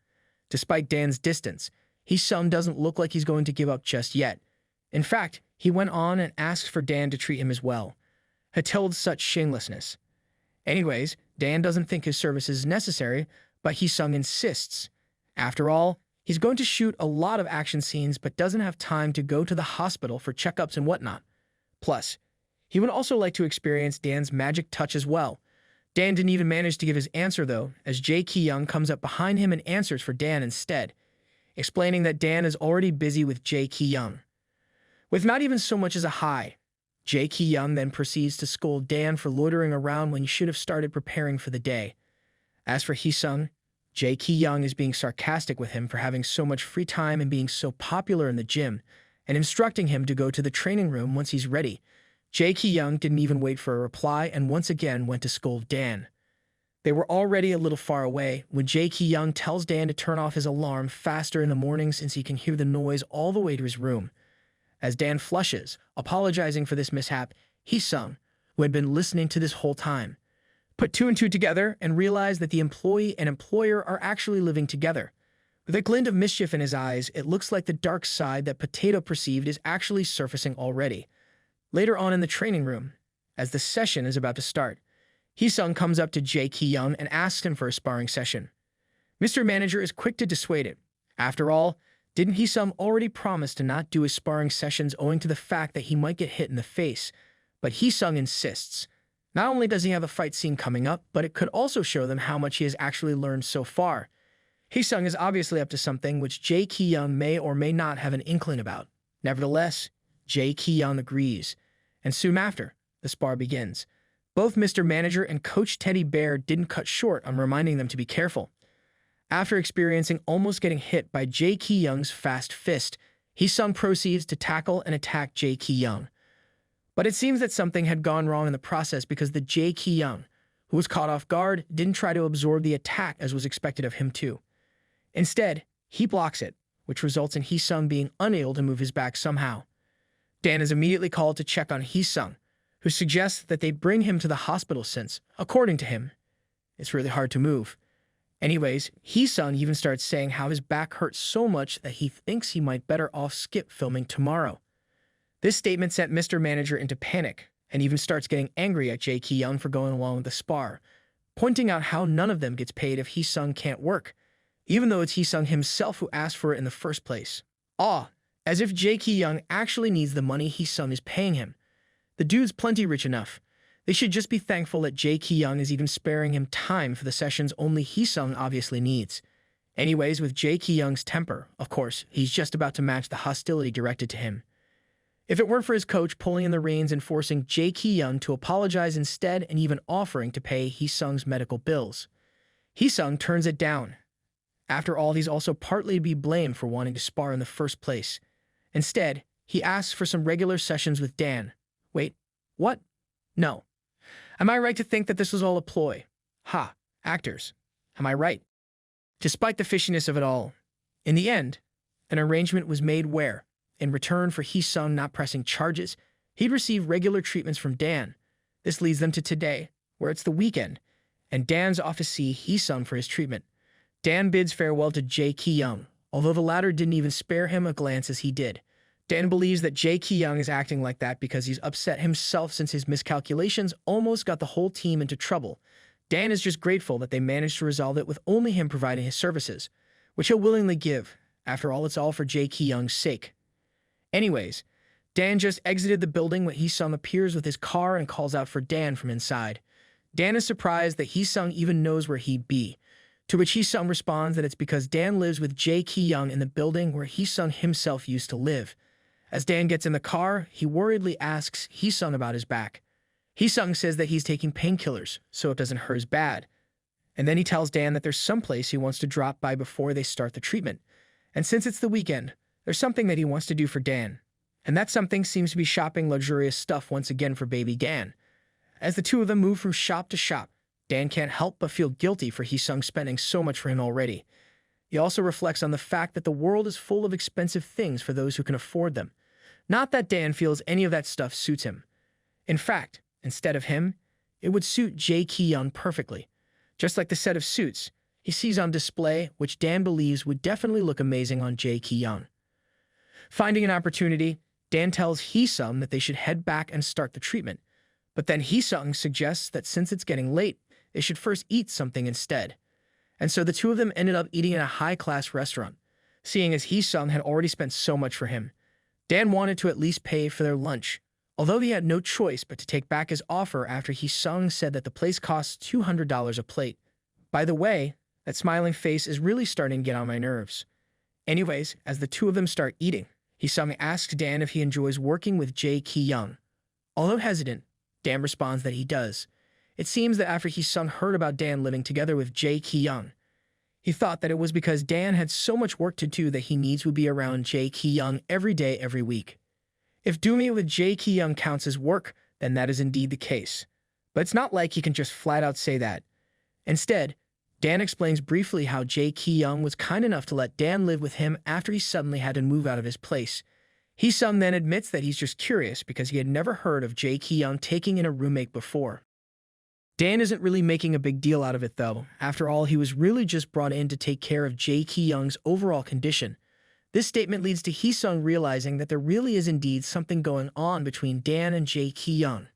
Despite Dan's distance, Heung doesn't look like he's going to give up just yet. In fact, he went on and asked for Dan to treat him as well. Held such shamelessness. Anyways, Dan doesn't think his service is necessary, but Heung insists. After all, he's going to shoot a lot of action scenes but doesn't have time to go to the hospital for checkups and whatnot. Plus, he would also like to experience Dan's magic touch as well. Dan didn't even manage to give his answer though, as Jaekyung comes up behind him and answers for Dan instead, explaining that Dan is already busy with Jaekyung. With not even so much as a hi, Jaekyung then proceeds to scold Dan for loitering around when he should have started preparing for the day. As for Heung, Jaekyung is being sarcastic with him for having so much free time and being so popular in the gym, and instructing him to go to the training room once he's ready. Jaekyung didn't even wait for a reply and once again went to scold Dan. They were already a little far away when Jaekyung tells Dan to turn off his alarm faster in the morning since he can hear the noise all the way to his room. As Dan flushes, apologizing for this mishap, Heung, who had been listening to this whole time, put two and two together and realized that the employee and employer are actually living together. With a glint of mischief in his eyes, it looks like the dark side that Potato perceived is actually surfacing already. Later on in the training room, as the session is about to start, Heung comes up to Jaekyung and asks him for a sparring session. Mr. Manager is quick to dissuade it. After all, didn't Heung already promise to not do his sparring sessions owing to the fact that he might get hit in the face? But Heung insists. Not only does he have a fight scene coming up, but it could also show them how much he has actually learned so far. Heung is obviously up to something which Jaekyung may or may not have an inkling about. Nevertheless, Jaekyung agrees, and soon after, the spar begins. Both Mr. Manager and Coach Teddy Bear didn't cut short on reminding them to be careful. After experiencing almost getting hit by Jaekyung's fast fist, Heung proceeds to tackle and attack Jaekyung. But it seems that something had gone wrong in the process because the Jaekyung, who was caught off guard, didn't try to absorb the attack as was expected of him too. Instead, he blocks it, which results in Heung being unable to move his back somehow. Dan is immediately called to check on Heung, who suggests that they bring him to the hospital since, according to him, it's really hard to move. Anyways, Heung even starts saying how his back hurts so much that he thinks he might better off skip filming tomorrow. This statement sent Mr. Manager into panic, and even starts getting angry at Jaekyung for going along with the spar, pointing out how none of them gets paid if Heung can't work, even though it's Heung himself who asked for it in the first place. As if Jaekyung actually needs the money Heung is paying him. The dude's plenty rich enough. They should just be thankful that Jaekyung is even sparing him time for the sessions only Heung obviously needs. Anyways, with Jaekyung's temper, of course, he's just about to match the hostility directed to him. If it weren't for his coach pulling in the reins and forcing Jaekyung to apologize instead and even offering to pay Heung's medical bills. Heung turns it down. After all, he's also partly to be blamed for wanting to spar in the first place. Instead, he asks for some regular sessions with Dan. Wait, what? No. Am I right to think that this was all a ploy? Ha, actors. Am I right? Despite the fishiness of it all, in the end, an arrangement was made where, in return for Heung not pressing charges, he'd receive regular treatments from Dan. This leads them to today, where it's the weekend, and Dan's off to see Heung for his treatment. Dan bids farewell to Jaekyung, although the latter didn't even spare him a glance as he did. Dan believes that Jaekyung is acting like that because he's upset himself since his miscalculations almost got the whole team into trouble. Dan is just grateful that they managed to resolve it with only him providing his services, which he'll willingly give. After all, it's all for Jaekyung's sake. Anyways, Dan just exited the building when Heung appears with his car and calls out for Dan from inside. Dan is surprised that Heung even knows where he'd be, to which Heung responds that it's because Dan lives with Jaekyung in the building where Heung himself used to live. As Dan gets in the car, he worriedly asks Heung about his back. Heung says that he's taking painkillers, so it doesn't hurt as bad. And then he tells Dan that there's some place he wants to drop by before they start the treatment. And since it's the weekend, there's something that he wants to do for Dan. And that something seems to be shopping luxurious stuff once again for baby Dan. As the two of them move from shop to shop, Dan can't help but feel guilty for Heung spending so much for him already. He also reflects on the fact that the world is full of expensive things for those who can afford them. Not that Dan feels any of that stuff suits him. In fact, instead of him, it would suit Jaekyung perfectly. Just like the set of suits he sees on display, which Dan believes would definitely look amazing on Jaekyung. Finding an opportunity, Dan tells Heung that they should head back and start the treatment. But then Heung suggests that since it's getting late, they should first eat something instead. And so the two of them ended up eating in a high-class restaurant. Seeing as Heung had already spent so much for him, Dan wanted to at least pay for their lunch, although he had no choice but to take back his offer after Heung said that the place costs $200 a plate. By the way, that smiling face is really starting to get on my nerves. Anyways, as the two of them start eating, Heung asks Dan if he enjoys working with Jaekyung. Although hesitant, Dan responds that he does. It seems that after Heung heard about Dan living together with Jaekyung, he thought that it was because Dan had so much work to do that he needs to be around Jaekyung every day, every week. If doing it with Jaekyung counts as work, then that is indeed the case. But it's not like he can just flat out say that. Instead, Dan explains briefly how Jaekyung was kind enough to let Dan live with him after he suddenly had to move out of his place. Heung then admits that he's just curious because he had never heard of Jaekyung taking in a roommate before. Dan isn't really making a big deal out of it though. After all, he was really just brought in to take care of Jaekyung's overall condition. This statement leads to Heung realizing that there really is indeed something going on between Dan and Jaekyung.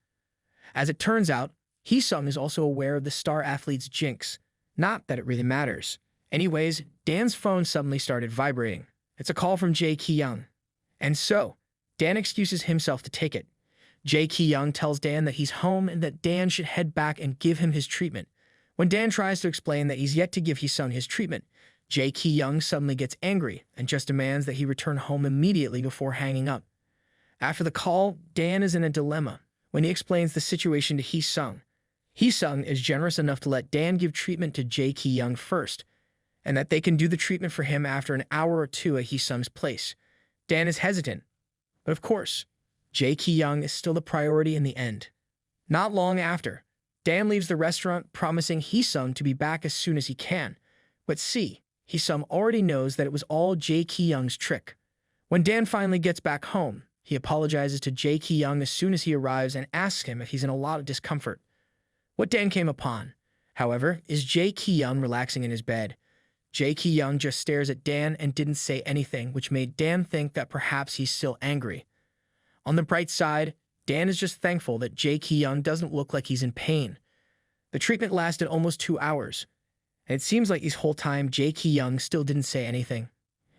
As it turns out, Heung is also aware of the star athlete's jinx. Not that it really matters. Anyways, Dan's phone suddenly started vibrating. It's a call from Jaekyung. And so, Dan excuses himself to take it. Jaekyung tells Dan that he's home and that Dan should head back and give him his treatment. When Dan tries to explain that he's yet to give Heung his treatment, Jaekyung suddenly gets angry and just demands that he return home immediately before hanging up. After the call, Dan is in a dilemma when he explains the situation to Heung. Heung is generous enough to let Dan give treatment to Jaekyung first, and that they can do the treatment for him after an hour or two at Heung's place. Dan is hesitant, but of course, Jaekyung is still the priority in the end. Not long after, Dan leaves the restaurant promising Heung to be back as soon as he can. But see, Heung already knows that it was all Jaekyung's trick. When Dan finally gets back home, he apologizes to Jaekyung as soon as he arrives and asks him if he's in a lot of discomfort. What Dan came upon, however, is Jaekyung relaxing in his bed. Jaekyung just stares at Dan and didn't say anything, which made Dan think that perhaps he's still angry. On the bright side, Dan is just thankful that Jaekyung doesn't look like he's in pain. The treatment lasted almost 2 hours, and it seems like this whole time Jaekyung still didn't say anything.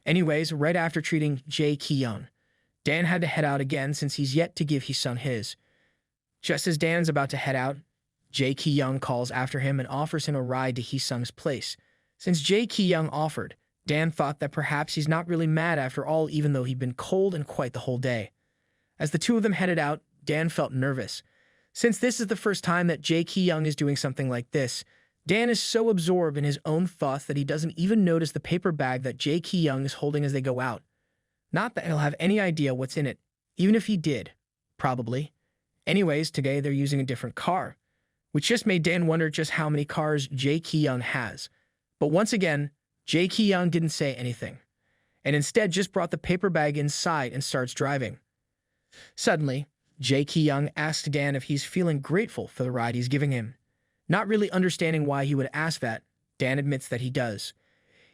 Anyways, right after treating Jaekyung, Dan had to head out again since he's yet to give Heung his. Just as Dan's about to head out, Jaekyung calls after him and offers him a ride to Heung's place. Since Jaekyung offered, Dan thought that perhaps he's not really mad after all, even though he'd been cold and quite the whole day. As the two of them headed out, Dan felt nervous. Since this is the first time that Jaekyung is doing something like this, Dan is so absorbed in his own thoughts that he doesn't even notice the paper bag that Jaekyung is holding as they go out. Not that he'll have any idea what's in it, even if he did. Probably. Anyways, today they're using a different car, which just made Dan wonder just how many cars Jaekyung has. But once again, Jaekyung didn't say anything, and instead just brought the paper bag inside and starts driving. Suddenly, Jaekyung asks Dan if he's feeling grateful for the ride he's giving him. Not really understanding why he would ask that, Dan admits that he does.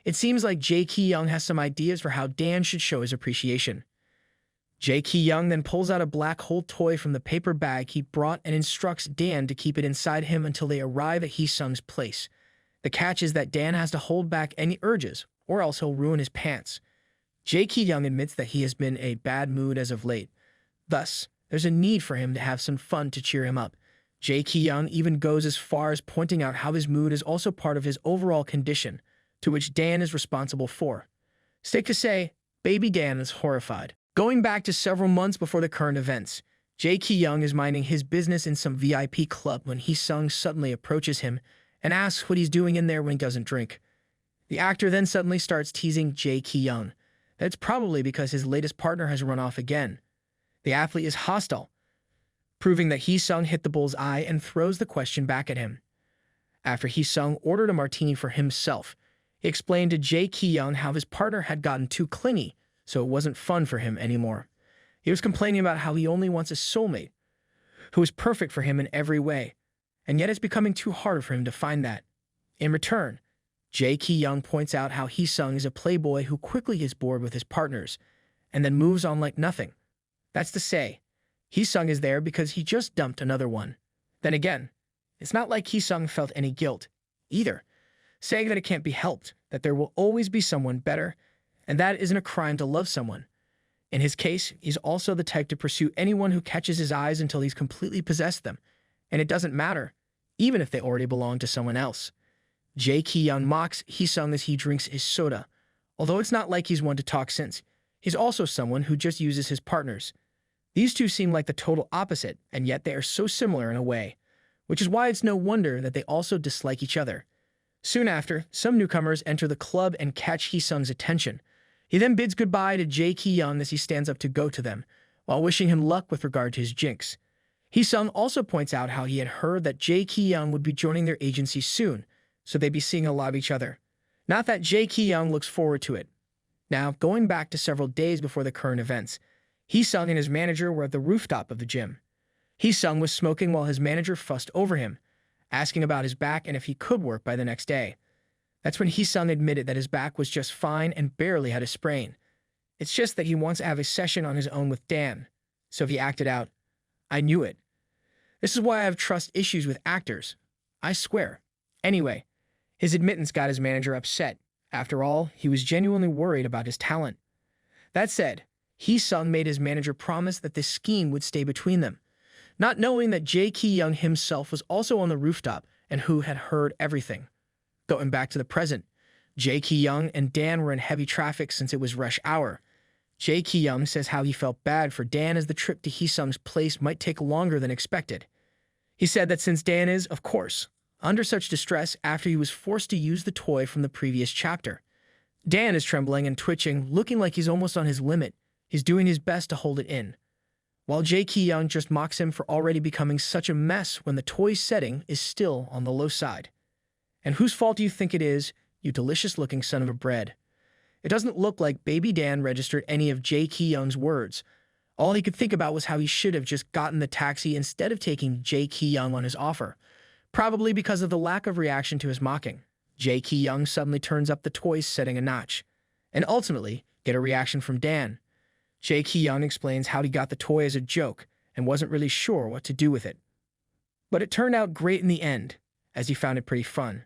It seems like Jaekyung has some ideas for how Dan should show his appreciation. Jaekyung then pulls out a black hole toy from the paper bag he brought and instructs Dan to keep it inside him until they arrive at Heung's place. The catch is that Dan has to hold back any urges, or else he'll ruin his pants. Jaekyung admits that he has been in a bad mood as of late. Thus, there's a need for him to have some fun to cheer him up. Jaekyung even goes as far as pointing out how his mood is also part of his overall condition, to which Dan is responsible for. Safe to say, baby Dan is horrified. Going back to several months before the current events, Jaekyung is minding his business in some VIP club when Heung suddenly approaches him and asks what he's doing in there when he doesn't drink. The actor then suddenly starts teasing Jaekyung. That's probably because his latest partner has run off again. The athlete is hostile, proving that Heung hit the bull's eye and throws the question back at him. After Heung ordered a martini for himself, he explained to Jaekyung how his partner had gotten too clingy, so it wasn't fun for him anymore. He was complaining about how he only wants a soulmate who is perfect for him in every way, and yet it's becoming too hard for him to find that. In return, Jaekyung points out how Heung is a playboy who quickly gets bored with his partners and then moves on like nothing. That's to say, Heung is there because he just dumped another one. Then again, it's not like Heung felt any guilt either, saying that it can't be helped, that there will always be someone better, and that isn't a crime to love someone. In his case, he's also the type to pursue anyone who catches his eyes until he's completely possessed them, and it doesn't matter, even if they already belong to someone else. Jaekyung mocks Heung as he drinks his soda, although it's not like he's one to talk sense. He's also someone who just uses his partners. These two seem like the total opposite, and yet they are so similar in a way, which is why it's no wonder that they also dislike each other. Soon after, some newcomers enter the club and catch Heung's attention. He then bids goodbye to Jaekyung as he stands up to go to them, while wishing him luck with regard to his jinx. Heung also points out how he had heard that Jaekyung would be joining their agency soon, so they'd be seeing a lot of each other. Not that Jaekyung looks forward to it. Now, going back to several days before the current events, Heung and his manager were at the rooftop of the gym. Heung was smoking while his manager fussed over him, asking about his back and if he could work by the next day. That's when Heung admitted that his back was just fine and barely had a sprain. It's just that he wants to have a session on his own with Dan. So he acted out, "I knew it. This is why I have trust issues with actors. I swear." Anyway, his admittance got his manager upset. After all, he was genuinely worried about his talent. That said, Heung made his manager promise that this scheme would stay between them, not knowing that Jaekyung himself was also on the rooftop and who had heard everything. Going back to the present, Jaekyung and Dan were in heavy traffic since it was rush hour. Jaekyung says how he felt bad for Dan as the trip to Heung's place might take longer than expected. He said that since Dan is, of course, under such distress after he was forced to use the toy from the previous chapter. Dan is trembling and twitching, looking like he's almost on his limit. He's doing his best to hold it in, while Jaekyung just mocks him for already becoming such a mess when the toy's setting is still on the low side. And whose fault do you think it is, you delicious-looking son of a bread? It doesn't look like baby Dan registered any of Jaekyung's words. All he could think about was how he should have just gotten the taxi instead of taking Jaekyung on his offer, probably because of the lack of reaction to his mocking. Jaekyung suddenly turns up the toy's setting a notch, and ultimately get a reaction from Dan. Jaekyung explains how he got the toy as a joke and wasn't really sure what to do with it. But it turned out great in the end, as he found it pretty fun.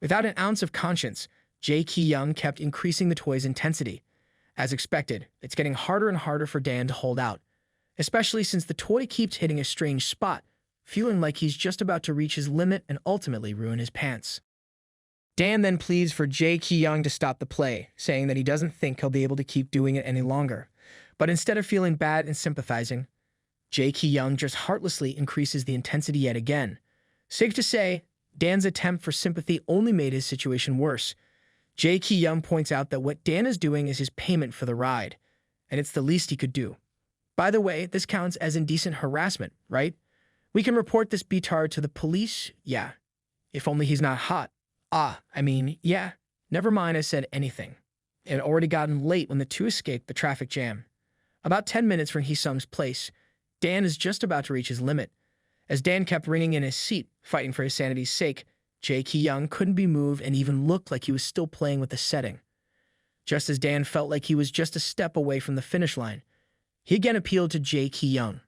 Without an ounce of conscience, Jaekyung kept increasing the toy's intensity. As expected, it's getting harder and harder for Dan to hold out, especially since the toy keeps hitting a strange spot, feeling like he's just about to reach his limit and ultimately ruin his pants. Dan then pleads for Jaekyung to stop the play, saying that he doesn't think he'll be able to keep doing it any longer. But instead of feeling bad and sympathizing, Jaekyung just heartlessly increases the intensity yet again. Safe to say, Dan's attempt for sympathy only made his situation worse. Jaekyung points out that what Dan is doing is his payment for the ride, and it's the least he could do. By the way, this counts as indecent harassment, right? We can report this B-tard to the police? Yeah. If only he's not hot. Yeah. Never mind I said anything. It had already gotten late when the two escaped the traffic jam. About 10 minutes from Heung's place, Dan is just about to reach his limit. As Dan kept ringing in his seat, fighting for his sanity's sake, Jaekyung couldn't be moved and even looked like he was still playing with the setting. Just as Dan felt like he was just a step away from the finish line, he again appealed to Jaekyung.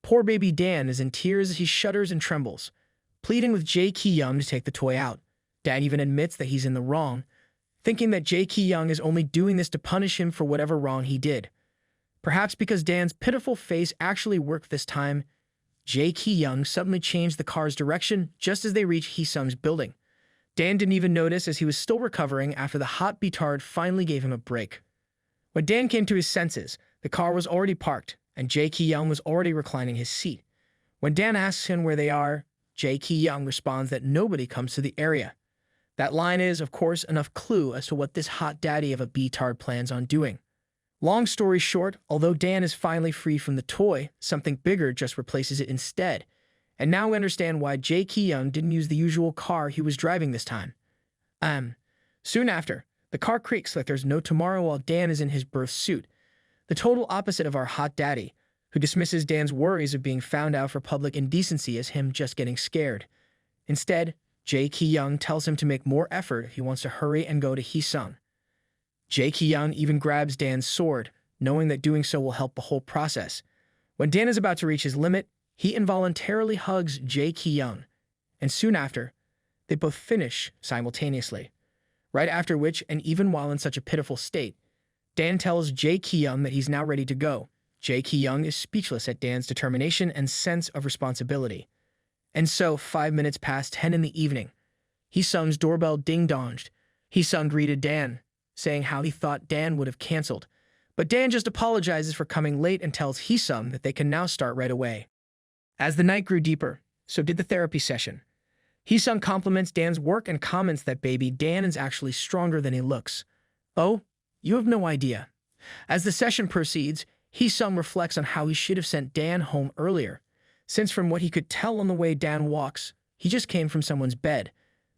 Poor baby Dan is in tears as he shudders and trembles, pleading with Jaekyung to take the toy out. Dan even admits that he's in the wrong, thinking that Jaekyung is only doing this to punish him for whatever wrong he did. Perhaps because Dan's pitiful face actually worked this time, Jaekyung suddenly changed the car's direction just as they reached Heung's building. Dan didn't even notice as he was still recovering after the hot B-tard finally gave him a break. When Dan came to his senses, The car was already parked, and Jaekyung was already reclining his seat. When Dan asks him where they are, Jaekyung responds that nobody comes to the area. That line is, of course, enough clue as to what this hot daddy of a B-tard plans on doing. Long story short, although Dan is finally free from the toy, something bigger just replaces it instead. And now we understand why Jaekyung didn't use the usual car he was driving this time. Soon after, the car creaks like there's no tomorrow while Dan is in his birth suit. The total opposite of our hot daddy, who dismisses Dan's worries of being found out for public indecency as him just getting scared. Instead, Jaekyung tells him to make more effort if he wants to hurry and go to Heung. Jaekyung even grabs Dan's sword, knowing that doing so will help the whole process. When Dan is about to reach his limit, he involuntarily hugs Jaekyung, and soon after, they both finish simultaneously. Right after which, and even while in such a pitiful state, Dan tells Jaekyung that he's now ready to go. Jaekyung is speechless at Dan's determination and sense of responsibility. And so, 5 minutes past 10 in the evening, Heung's doorbell ding-donged. Heung greeted Dan, saying how he thought Dan would have canceled. But Dan just apologizes for coming late and tells Heung that they can now start right away. As the night grew deeper, so did the therapy session. Heung compliments Dan's work and comments that baby Dan is actually stronger than he looks. Oh, you have no idea. As the session proceeds, Heung reflects on how he should have sent Dan home earlier, since from what he could tell on the way Dan walks, he just came from someone's bed,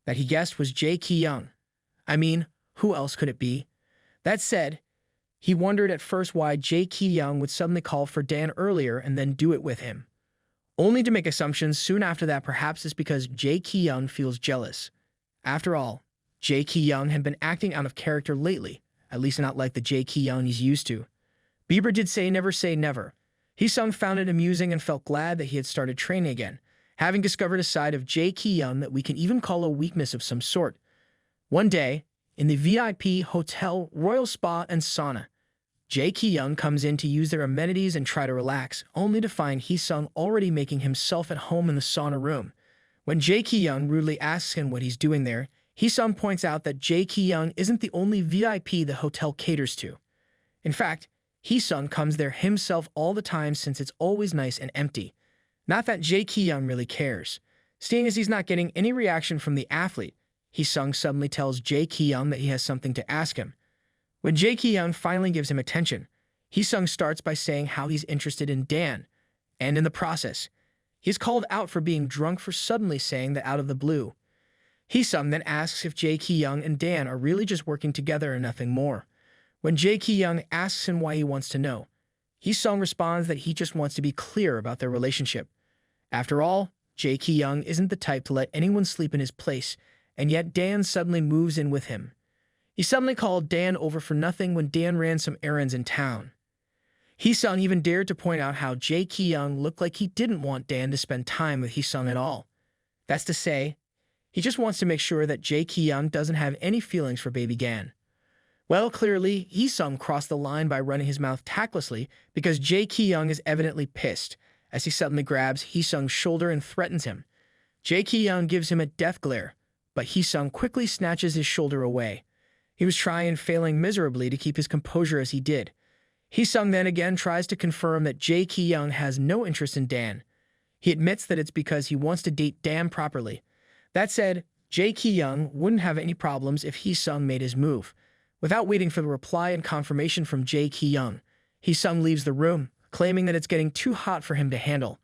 that he guessed was Jaekyung. I mean, who else could it be? That said, he wondered at first why Jaekyung would suddenly call for Dan earlier and then do it with him. Only to make assumptions soon after that perhaps it's because Jaekyung feels jealous. After all, Jaekyung had been acting out of character lately, at least not like the Jaekyung he's used to. Bieber did say never. Heung found it amusing and felt glad that he had started training again, having discovered a side of Jaekyung that we can even call a weakness of some sort. One day, in the VIP Hotel Royal Spa and Sauna, Jaekyung comes in to use their amenities and try to relax, only to find Heung already making himself at home in the sauna room. When Jaekyung rudely asks him what he's doing there, Heung points out that Jaekyung isn't the only VIP the hotel caters to. In fact, Heung comes there himself all the time since it's always nice and empty. Not that Jaekyung really cares. Seeing as he's not getting any reaction from the athlete, Heung suddenly tells Jaekyung that he has something to ask him. When Jaekyung finally gives him attention, Heung starts by saying how he's interested in Dan, and in the process, he's called out for being drunk for suddenly saying that out of the blue. Heung then asks if Jaekyung and Dan are really just working together and nothing more. When Jaekyung asks him why he wants to know, Heung responds that he just wants to be clear about their relationship. After all, Jaekyung isn't the type to let anyone sleep in his place, and yet Dan suddenly moves in with him. He suddenly called Dan over for nothing when Dan ran some errands in town. Heung even dared to point out how Jaekyung looked like he didn't want Dan to spend time with Heung at all. That's to say, he just wants to make sure that Jaekyung doesn't have any feelings for baby Dan. Well, clearly, Heung crossed the line by running his mouth tactlessly because Jaekyung is evidently pissed, as he suddenly grabs Heung's shoulder and threatens him. Jaekyung gives him a death glare, but Heung quickly snatches his shoulder away. He was trying and failing miserably to keep his composure as he did. Heung then again tries to confirm that Jaekyung has no interest in Dan. He admits that it's because he wants to date Dan properly. That said, Jaekyung wouldn't have any problems if Heung made his move. Without waiting for the reply and confirmation from Jaekyung, Heung leaves the room, claiming that it's getting too hot for him to handle.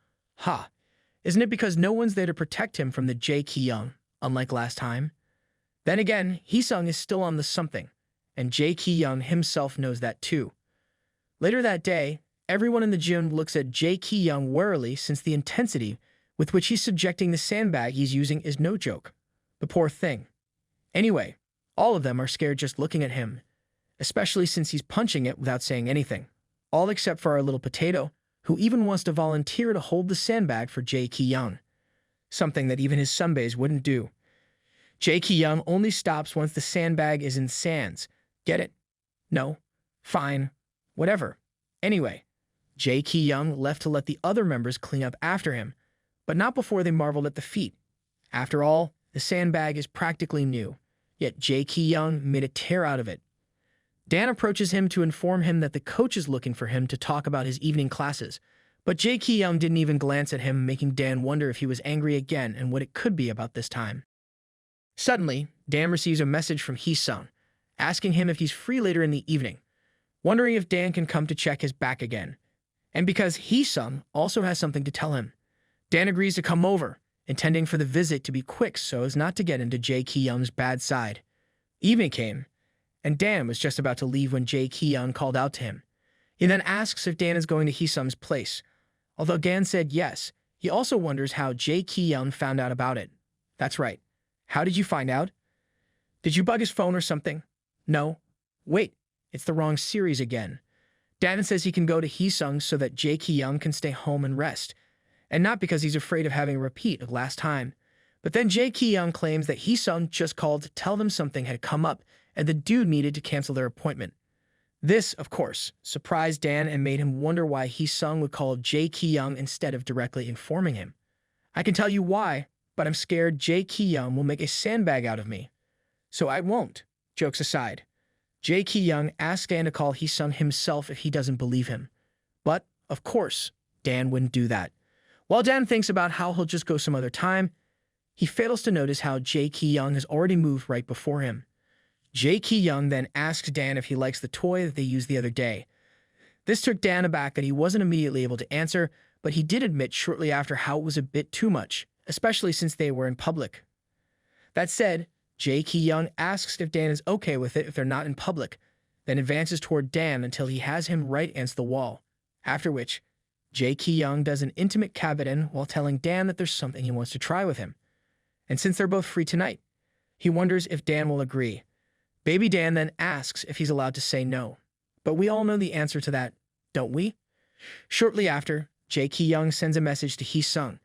Isn't it because no one's there to protect him from the Jaekyung, unlike last time? Then again, Heung is still on the something, and Jaekyung himself knows that too. Later that day, everyone in the gym looks at Jaekyung warily since the intensity with which he's subjecting the sandbag he's using is no joke. The poor thing. Anyway, all of them are scared just looking at him, especially since he's punching it without saying anything. All except for our little potato, who even wants to volunteer to hold the sandbag for Jaekyung. Something that even his sunbaes wouldn't do. Jaekyung only stops once the sandbag is in sands. Get it? No. Fine. Whatever. Anyway, Jaekyung left to let the other members clean up after him, but not before they marveled at the feat. After all, the sandbag is practically new, yet Jaekyung made a tear out of it. Dan approaches him to inform him that the coach is looking for him to talk about his evening classes, but Jaekyung didn't even glance at him, making Dan wonder if he was angry again and what it could be about this time. Suddenly, Dan receives a message from Heung, asking him if he's free later in the evening, wondering if Dan can come to check his back again. And because Heung also has something to tell him, Dan agrees to come over, intending for the visit to be quick so as not to get into Jaekyung's bad side. Evening came, and Dan was just about to leave when Jaekyung called out to him. He then asks if Dan is going to Heung's place. Although Dan said yes, he also wonders how Jaekyung found out about it. That's right. How did you find out? Did you bug his phone or something? No. Wait, it's the wrong series again. Dan says he can go to Heung so that Jaekyung can stay home and rest, and not because he's afraid of having a repeat of last time. But then Jaekyung claims that Heung just called to tell them something had come up and the dude needed to cancel their appointment. This, of course, surprised Dan and made him wonder why Heung would call Jaekyung instead of directly informing him. I can tell you why, but I'm scared Jaekyung will make a sandbag out of me. So I won't, jokes aside. Jaekyung asks Dan to call Heung himself if he doesn't believe him. But, of course, Dan wouldn't do that. While Dan thinks about how he'll just go some other time, he fails to notice how Jaekyung has already moved right before him. Jaekyung then asks Dan if he likes the toy that they used the other day. This took Dan aback that he wasn't immediately able to answer, but he did admit shortly after how it was a bit too much, especially since they were in public. That said, Jaekyung asks if Dan is okay with it if they're not in public, then advances toward Dan until he has him right against the wall, after which Jaekyung does an intimate kabedon while telling Dan that there's something he wants to try with him. And since they're both free tonight, he wonders if Dan will agree. Baby Dan then asks if he's allowed to say no. But we all know the answer to that, don't we? Shortly after, Jaekyung sends a message to Heung,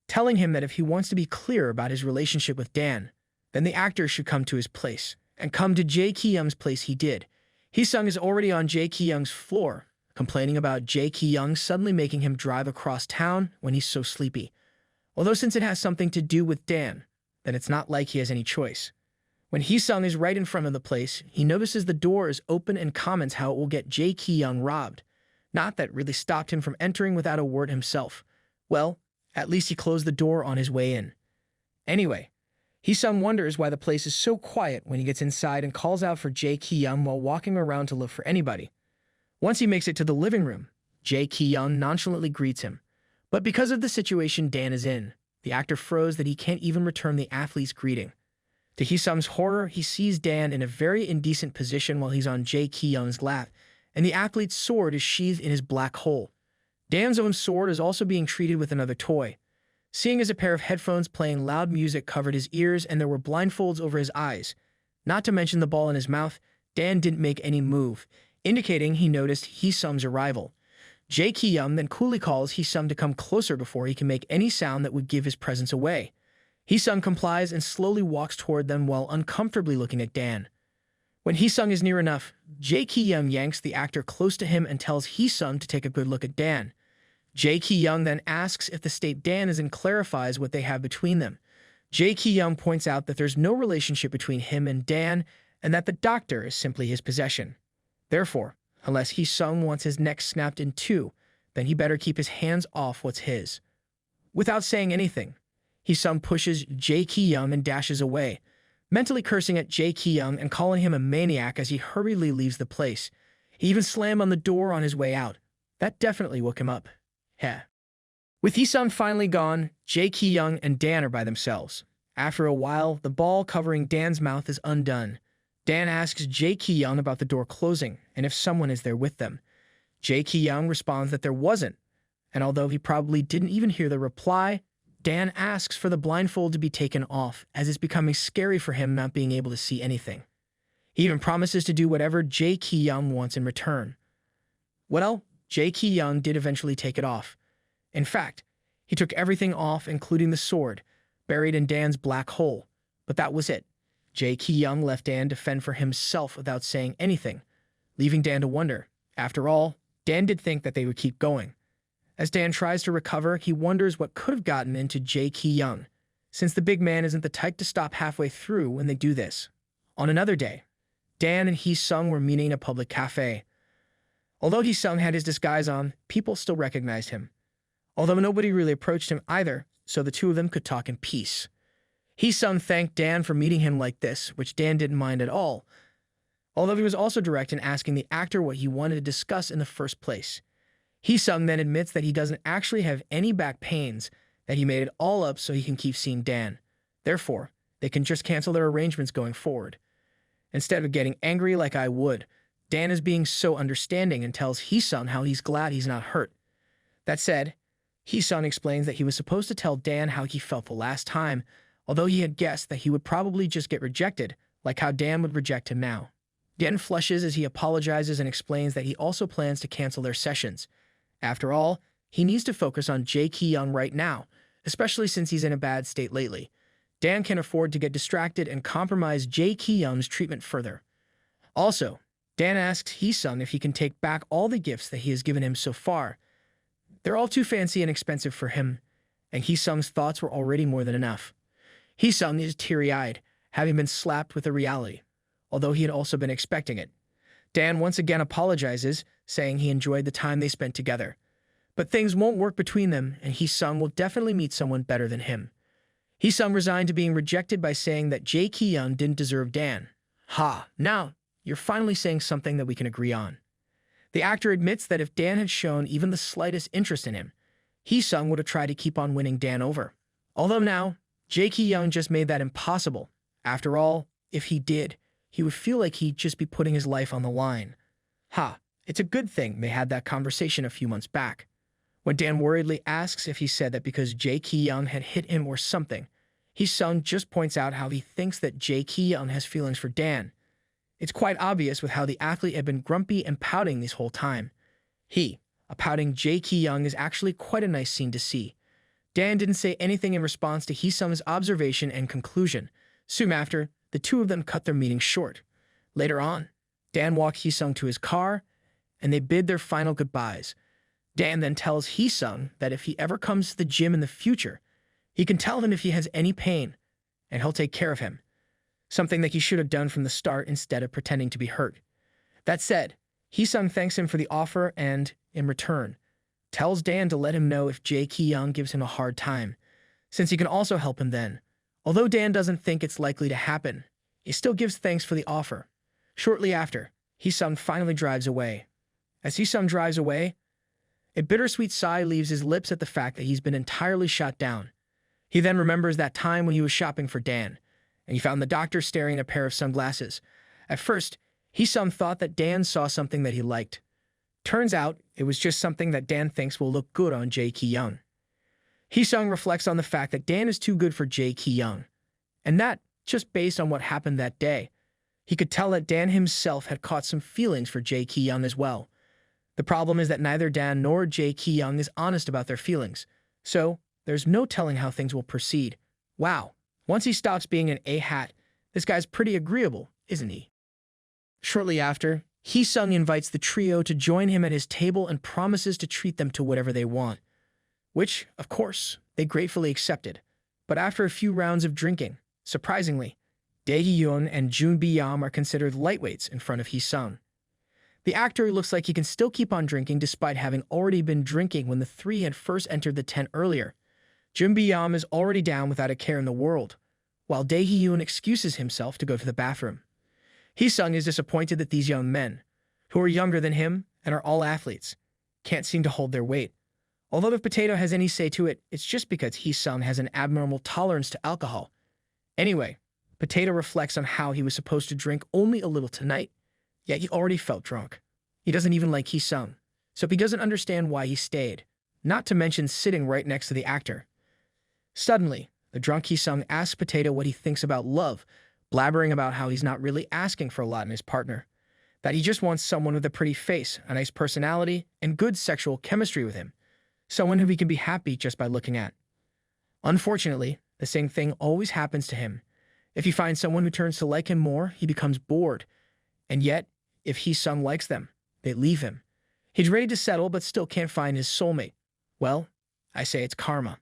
telling him that if he wants to be clear about his relationship with Dan, then the actor should come to his place, and come to Jaekyung's place he did. Heung is already on Jaekyung's floor, complaining about Jaekyung suddenly making him drive across town when he's so sleepy. Although since it has something to do with Dan, then it's not like he has any choice. When Heung is right in front of the place, he notices the door is open and comments how it will get Jaekyung robbed. Not that really stopped him from entering without a word himself. Well, at least he closed the door on his way in. Anyway, Heung wonders why the place is so quiet when he gets inside and calls out for Jaekyung while walking around to look for anybody. Once he makes it to the living room, Jaekyung nonchalantly greets him. But because of the situation Dan is in, the actor froze that he can't even return the athlete's greeting. To Heung's horror, he sees Dan in a very indecent position while he's on Jaekyung's lap, and the athlete's sword is sheathed in his black hole. Dan's own sword is also being treated with another toy. Seeing as a pair of headphones playing loud music covered his ears and there were blindfolds over his eyes, not to mention the ball in his mouth, Dan didn't make any move, indicating he noticed Heung's arrival. Jaekyung then coolly calls Heung to come closer before he can make any sound that would give his presence away. Heung complies and slowly walks toward them while uncomfortably looking at Dan. When Heung is near enough, Jaekyung yanks the actor close to him and tells Heung to take a good look at Dan. Jaekyung then asks if the state Dan is in clarifies what they have between them. Jaekyung points out that there's no relationship between him and Dan and that the doctor is simply his possession. Therefore, unless Heung wants his neck snapped in two, then he better keep his hands off what's his. Without saying anything, Heung pushes Jaekyung and dashes away, mentally cursing at Jaekyung and calling him a maniac as he hurriedly leaves the place. He even slammed on the door on his way out. That definitely woke him up. Heh. With Heung finally gone, Jaekyung and Dan are by themselves. After a while, the ball covering Dan's mouth is undone. Dan asks Jaekyung about the door closing and if someone is there with them. Jaekyung responds that there wasn't, and although he probably didn't even hear the reply, Dan asks for the blindfold to be taken off as it's becoming scary for him not being able to see anything. He even promises to do whatever Jaekyung wants in return. Well, Jaekyung did eventually take it off. In fact, he took everything off including the sword, buried in Dan's black hole, but that was it. Jaekyung left Dan to fend for himself without saying anything, leaving Dan to wonder. After all, Dan did think that they would keep going. As Dan tries to recover, he wonders what could have gotten into Jaekyung, since the big man isn't the type to stop halfway through when they do this. On another day, Dan and Hee-sung were meeting in a public cafe. Although Hee-sung had his disguise on, people still recognized him. Although nobody really approached him either, so the two of them could talk in peace. Hee-sung thanked Dan for meeting him like this, which Dan didn't mind at all, although he was also direct in asking the actor what he wanted to discuss in the first place. Hee-sung then admits that he doesn't actually have any back pains, that he made it all up so he can keep seeing Dan. Therefore, they can just cancel their arrangements going forward. Instead of getting angry like I would, Dan is being so understanding and tells Hee-sung how he's glad he's not hurt. That said, Hee-sung explains that he was supposed to tell Dan how he felt the last time, although he had guessed that he would probably just get rejected, like how Dan would reject him now. Dan flushes as he apologizes and explains that he also plans to cancel their sessions. After all, he needs to focus on Jaekyung right now, especially since he's in a bad state lately. Dan can afford to get distracted and compromise Jaekyung's treatment further. Also, Dan asks Hee-sung if he can take back all the gifts that he has given him so far. They're all too fancy and expensive for him, and Hee-sung's thoughts were already more than enough. Hee-sung is teary-eyed, having been slapped with the reality, although he had also been expecting it. Dan once again apologizes, saying he enjoyed the time they spent together. But things won't work between them, and Hee-sung will definitely meet someone better than him. Hee-sung resigned to being rejected by saying that Jaekyung didn't deserve Dan. Ha, now you're finally saying something that we can agree on. The actor admits that if Dan had shown even the slightest interest in him, Hee-sung would have tried to keep on winning Dan over. Although now, Jaekyung just made that impossible. After all, if he did, he would feel like he'd just be putting his life on the line. It's a good thing they had that conversation a few months back. When Dan worriedly asks if he said that because Jaekyung had hit him or something, Hee-sung just points out how he thinks that Jaekyung has feelings for Dan. It's quite obvious with how the athlete had been grumpy and pouting this whole time. A pouting Jaekyung is actually quite a nice scene to see. Dan didn't say anything in response to Hee-sung's observation and conclusion. Soon after, the two of them cut their meeting short. Later on, Dan walks Hee-sung to his car, and they bid their final goodbyes. Dan then tells Hee-sung that if he ever comes to the gym in the future, he can tell him if he has any pain, and he'll take care of him. Something that he should have done from the start instead of pretending to be hurt. That said, Hee-sung thanks him for the offer and, in return, tells Dan to let him know if Jaekyung gives him a hard time, since he can also help him then. Although Dan doesn't think it's likely to happen, he still gives thanks for the offer. Shortly after, Hee-sung finally drives away. As Hee-sung drives away, a bittersweet sigh leaves his lips at the fact that he's been entirely shot down. He then remembers that time when he was shopping for Dan, and he found the doctor staring at a pair of sunglasses. At first, Hee-sung thought that Dan saw something that he liked. Turns out, it was just something that Dan thinks will look good on Jaekyung. Hee-sung reflects on the fact that Dan is too good for Jaekyung, and that, just based on what happened that day, he could tell that Dan himself had caught some feelings for Jaekyung as well. The problem is that neither Dan nor Jaekyung is honest about their feelings, so there's no telling how things will proceed. Wow, once he stops being an A-hat, this guy's pretty agreeable, isn't he? Shortly after, Hee-sung invites the trio to join him at his table and promises to treat them to whatever they want, which, of course, they gratefully accepted. But after a few rounds of drinking, surprisingly, Jaekyung and Jumin are considered lightweights in front of Hee-sung. The actor looks like he can still keep on drinking despite having already been drinking when the three had first entered the tent earlier. Jumin is already down without a care in the world, while Jaekyung excuses himself to go to the bathroom. Hee-sung is disappointed that these young men, who are younger than him and are all athletes, can't seem to hold their weight. Although if Potato has any say to it, it's just because Hee-sung has an abnormal tolerance to alcohol. Anyway, Potato reflects on how he was supposed to drink only a little tonight, yet he already felt drunk. He doesn't even like Hee-sung, so he doesn't understand why he stayed, not to mention sitting right next to the actor. Suddenly, the drunk Hee-sung asks Potato what he thinks about love, blabbering about how he's not really asking for a lot in his partner, that he just wants someone with a pretty face, a nice personality, and good sexual chemistry with him, someone who he can be happy just by looking at. Unfortunately, the same thing always happens to him. If he finds someone who turns to like him more, he becomes bored. And yet, if Hee-sung likes them, they leave him. He's ready to settle but still can't find his soulmate. Well, I say it's karma.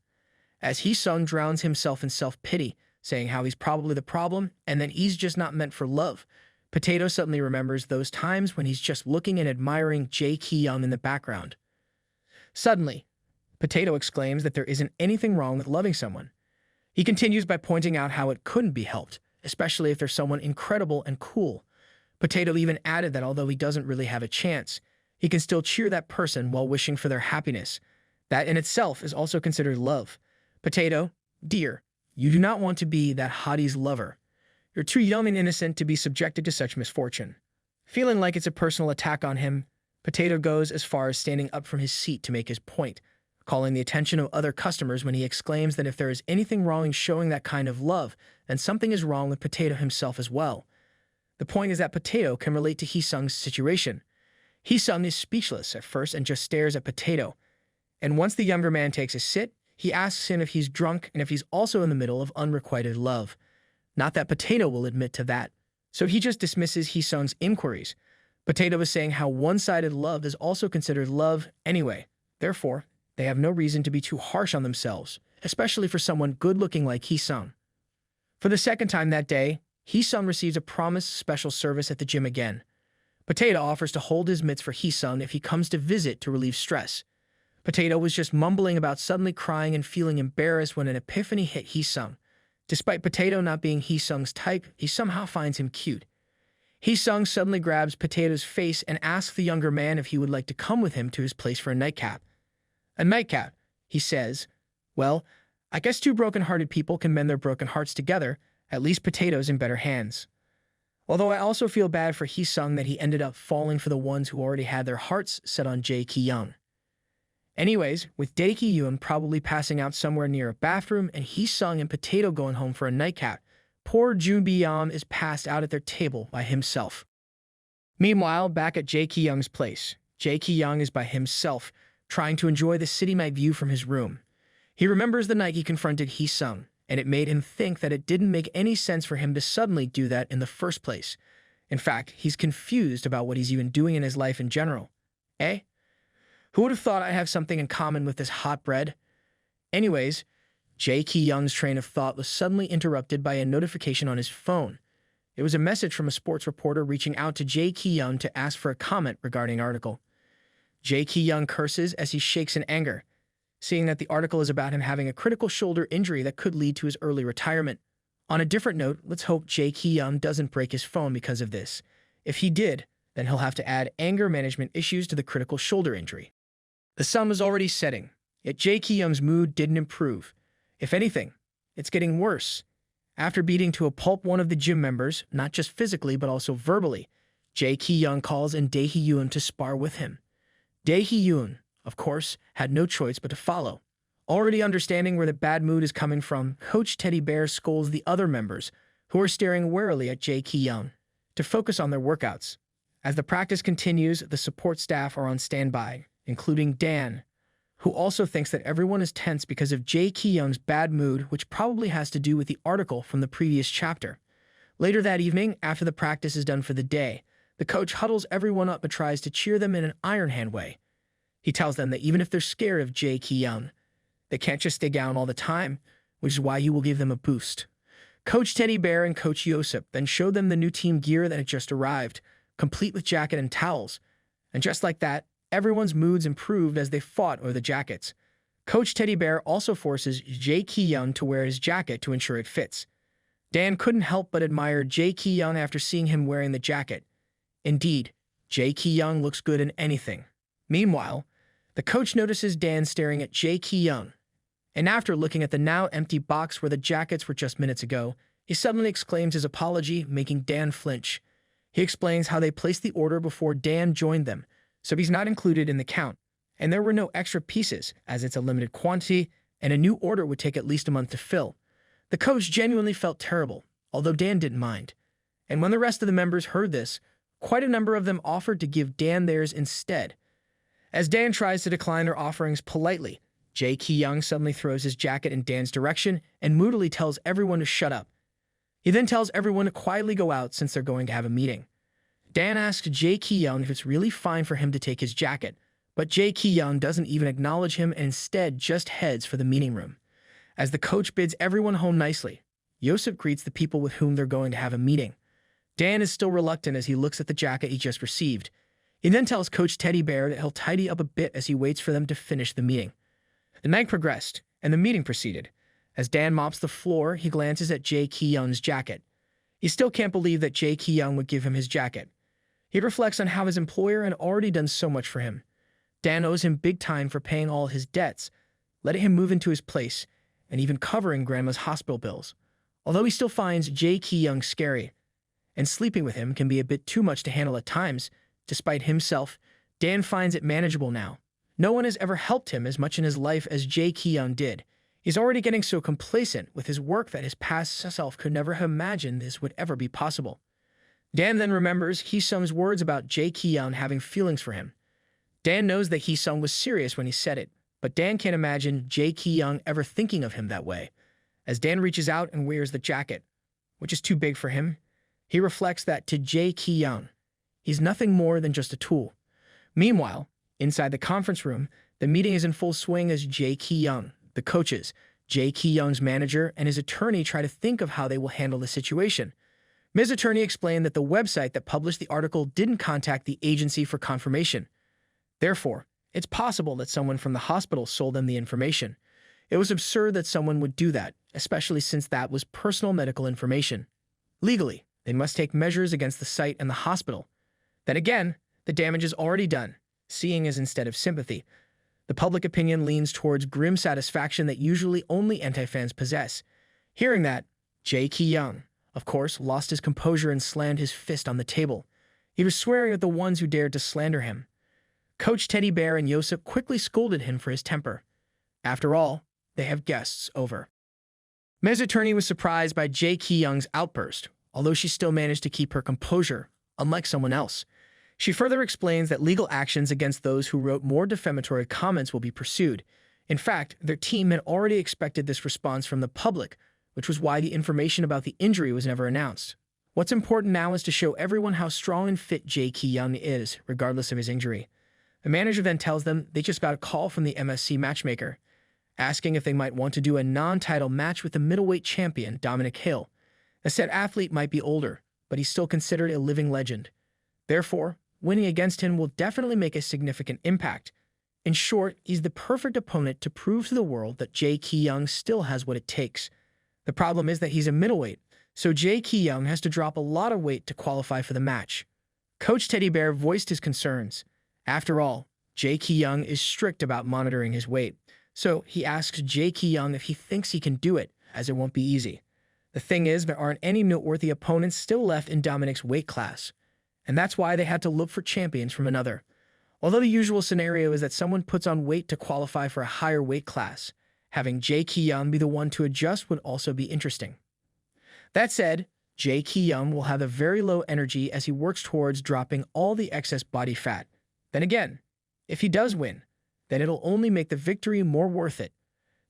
As Hee-sung drowns himself in self-pity, saying how he's probably the problem and that he's just not meant for love, Potato suddenly remembers those times when he's just looking and admiring Jaekyung in the background. Suddenly, Potato exclaims that there isn't anything wrong with loving someone. He continues by pointing out how it couldn't be helped, especially if there's someone incredible and cool. Potato even added that although he doesn't really have a chance, he can still cheer that person while wishing for their happiness. That in itself is also considered love. Potato, dear, you do not want to be that hottie's lover. You're too young and innocent to be subjected to such misfortune. Feeling like it's a personal attack on him, Potato goes as far as standing up from his seat to make his point, calling the attention of other customers when he exclaims that if there is anything wrong in showing that kind of love, then something is wrong with Potato himself as well. The point is that Potato can relate to Heesung's situation. Heesung is speechless at first and just stares at Potato. And once the younger man takes a sit, he asks him if he's drunk and if he's also in the middle of unrequited love. Not that Potato will admit to that, so he just dismisses Heesung's inquiries. Potato is saying how one-sided love is also considered love anyway. Therefore, they have no reason to be too harsh on themselves, especially for someone good-looking like Heesung. For the second time that day, Heesung receives a promised special service at the gym again. Potato offers to hold his mitts for Heesung if he comes to visit to relieve stress. Potato was just mumbling about suddenly crying and feeling embarrassed when an epiphany hit Heesung. Despite Potato not being Heesung's type, he somehow finds him cute. Heesung suddenly grabs Potato's face and asks the younger man if he would like to come with him to his place for a nightcap. A nightcap, he says. Well, I guess two broken-hearted people can mend their broken hearts together. At least Potato's in better hands. Although I also feel bad for Heesung that he ended up falling for the ones who already had their hearts set on Jaekyung. Anyways, with Jaekyung probably passing out somewhere near a bathroom and Heesung and Potato going home for a nightcap, poor Jumin is passed out at their table by himself. Meanwhile, back at Jaekyung's place, Jaekyung is by himself, trying to enjoy the city night view from his room. He remembers the night he confronted Heesung, and it made him think that it didn't make any sense for him to suddenly do that in the first place. In fact, he's confused about what he's even doing in his life in general. Eh? Who would have thought I'd have something in common with this hot bread? Anyways, Jaekyung's train of thought was suddenly interrupted by a notification on his phone. It was a message from a sports reporter reaching out to Jaekyung to ask for a comment regarding the article. Jaekyung curses as he shakes in anger, seeing that the article is about him having a critical shoulder injury that could lead to his early retirement. On a different note, let's hope Jaekyung doesn't break his phone because of this. If he did, then he'll have to add anger management issues to the critical shoulder injury. The sun was already setting, yet Jaekyung's mood didn't improve. If anything, it's getting worse. After beating to a pulp one of the gym members, not just physically but also verbally, Jaekyung calls in Dae-hyun to spar with him. Dae-hyun, of course, had no choice but to follow. Already understanding where the bad mood is coming from, Coach Teddy Bear scolds the other members, who are staring warily at Jaekyung, to focus on their workouts. As the practice continues, the support staff are on standby, including Dan, who also thinks that everyone is tense because of Jaekyung's bad mood, which probably has to do with the article from the previous chapter. Later that evening, after the practice is done for the day, the coach huddles everyone up but tries to cheer them in an Iron Hand way. He tells them that even if they're scared of Jaekyung, they can't just stay down all the time, which is why he will give them a boost. Coach Teddy Bear and Coach Yosip then show them the new team gear that had just arrived, complete with jacket and towels. And just like that, everyone's moods improved as they fought over the jackets. Coach Teddy Bear also forces Jaekyung to wear his jacket to ensure it fits. Dan couldn't help but admire Jaekyung after seeing him wearing the jacket. Indeed, Jaekyung looks good in anything. Meanwhile, the coach notices Dan staring at Jaekyung, and after looking at the now empty box where the jackets were just minutes ago, he suddenly exclaims his apology, making Dan flinch. He explains how they placed the order before Dan joined them, so he's not included in the count, and there were no extra pieces, as it's a limited quantity, and a new order would take at least a month to fill. The coach genuinely felt terrible, although Dan didn't mind. And when the rest of the members heard this, quite a number of them offered to give Dan theirs instead. As Dan tries to decline their offerings politely, Jaekyung suddenly throws his jacket in Dan's direction and moodily tells everyone to shut up. He then tells everyone to quietly go out since they're going to have a meeting. Dan asks Jaekyung if it's really fine for him to take his jacket, but Jaekyung doesn't even acknowledge him and instead just heads for the meeting room. As the coach bids everyone home nicely, Yosip greets the people with whom they're going to have a meeting. Dan is still reluctant as he looks at the jacket he just received. He then tells Coach Teddy Bear that he'll tidy up a bit as he waits for them to finish the meeting. The night progressed, and the meeting proceeded. As Dan mops the floor, he glances at Jaekyung's jacket. He still can't believe that Jaekyung would give him his jacket. He reflects on how his employer had already done so much for him. Dan owes him big time for paying all his debts, letting him move into his place, and even covering Grandma's hospital bills. Although he still finds Jaekyung scary, and sleeping with him can be a bit too much to handle at times, despite himself, Dan finds it manageable now. No one has ever helped him as much in his life as Jaekyung did. He's already getting so complacent with his work that his past self could never have imagined this would ever be possible. Dan then remembers Hee-sung's words about Jaekyung having feelings for him. Dan knows that Hee-sung was serious when he said it, but Dan can't imagine Jaekyung ever thinking of him that way. As Dan reaches out and wears the jacket, which is too big for him, he reflects that to Jaekyung, he's nothing more than just a tool. Meanwhile, inside the conference room, the meeting is in full swing as Jaekyung, the coaches, Jaekyung's manager, and his attorney try to think of how they will handle the situation. Ms. Attorney explained that the website that published the article didn't contact the agency for confirmation. Therefore, it's possible that someone from the hospital sold them the information. It was absurd that someone would do that, especially since that was personal medical information. Legally, they must take measures against the site and the hospital. Then again, the damage is already done. Seeing is instead of sympathy. The public opinion leans towards grim satisfaction that usually only anti-fans possess. Hearing that, Jaekyung, of course, lost his composure and slammed his fist on the table. He was swearing at the ones who dared to slander him. Coach Teddy Bear and Yosip quickly scolded him for his temper. After all, they have guests over. Ms. Attorney was surprised by Jaekyung's outburst, although she still managed to keep her composure, unlike someone else. She further explains that legal actions against those who wrote more defamatory comments will be pursued. In fact, their team had already expected this response from the public, which was why the information about the injury was never announced. What's important now is to show everyone how strong and fit Jaekyung is, regardless of his injury. The manager then tells them they just got a call from the MSC matchmaker, asking if they might want to do a non-title match with the middleweight champion, Dominic Hill. The said athlete might be older, but he's still considered a living legend. Therefore, winning against him will definitely make a significant impact. In short, he's the perfect opponent to prove to the world that Jaekyung still has what it takes. The problem is that he's a middleweight, so Jaekyung has to drop a lot of weight to qualify for the match. Coach Teddy Bear voiced his concerns. After all, Jaekyung is strict about monitoring his weight, so he asks Jaekyung if he thinks he can do it, as it won't be easy. The thing is, there aren't any noteworthy opponents still left in Dominic's weight class, and that's why they had to look for champions from another. Although the usual scenario is that someone puts on weight to qualify for a higher weight class, having Jaekyung be the one to adjust would also be interesting. That said, Jaekyung will have a very low energy as he works towards dropping all the excess body fat. Then again, if he does win, then it'll only make the victory more worth it.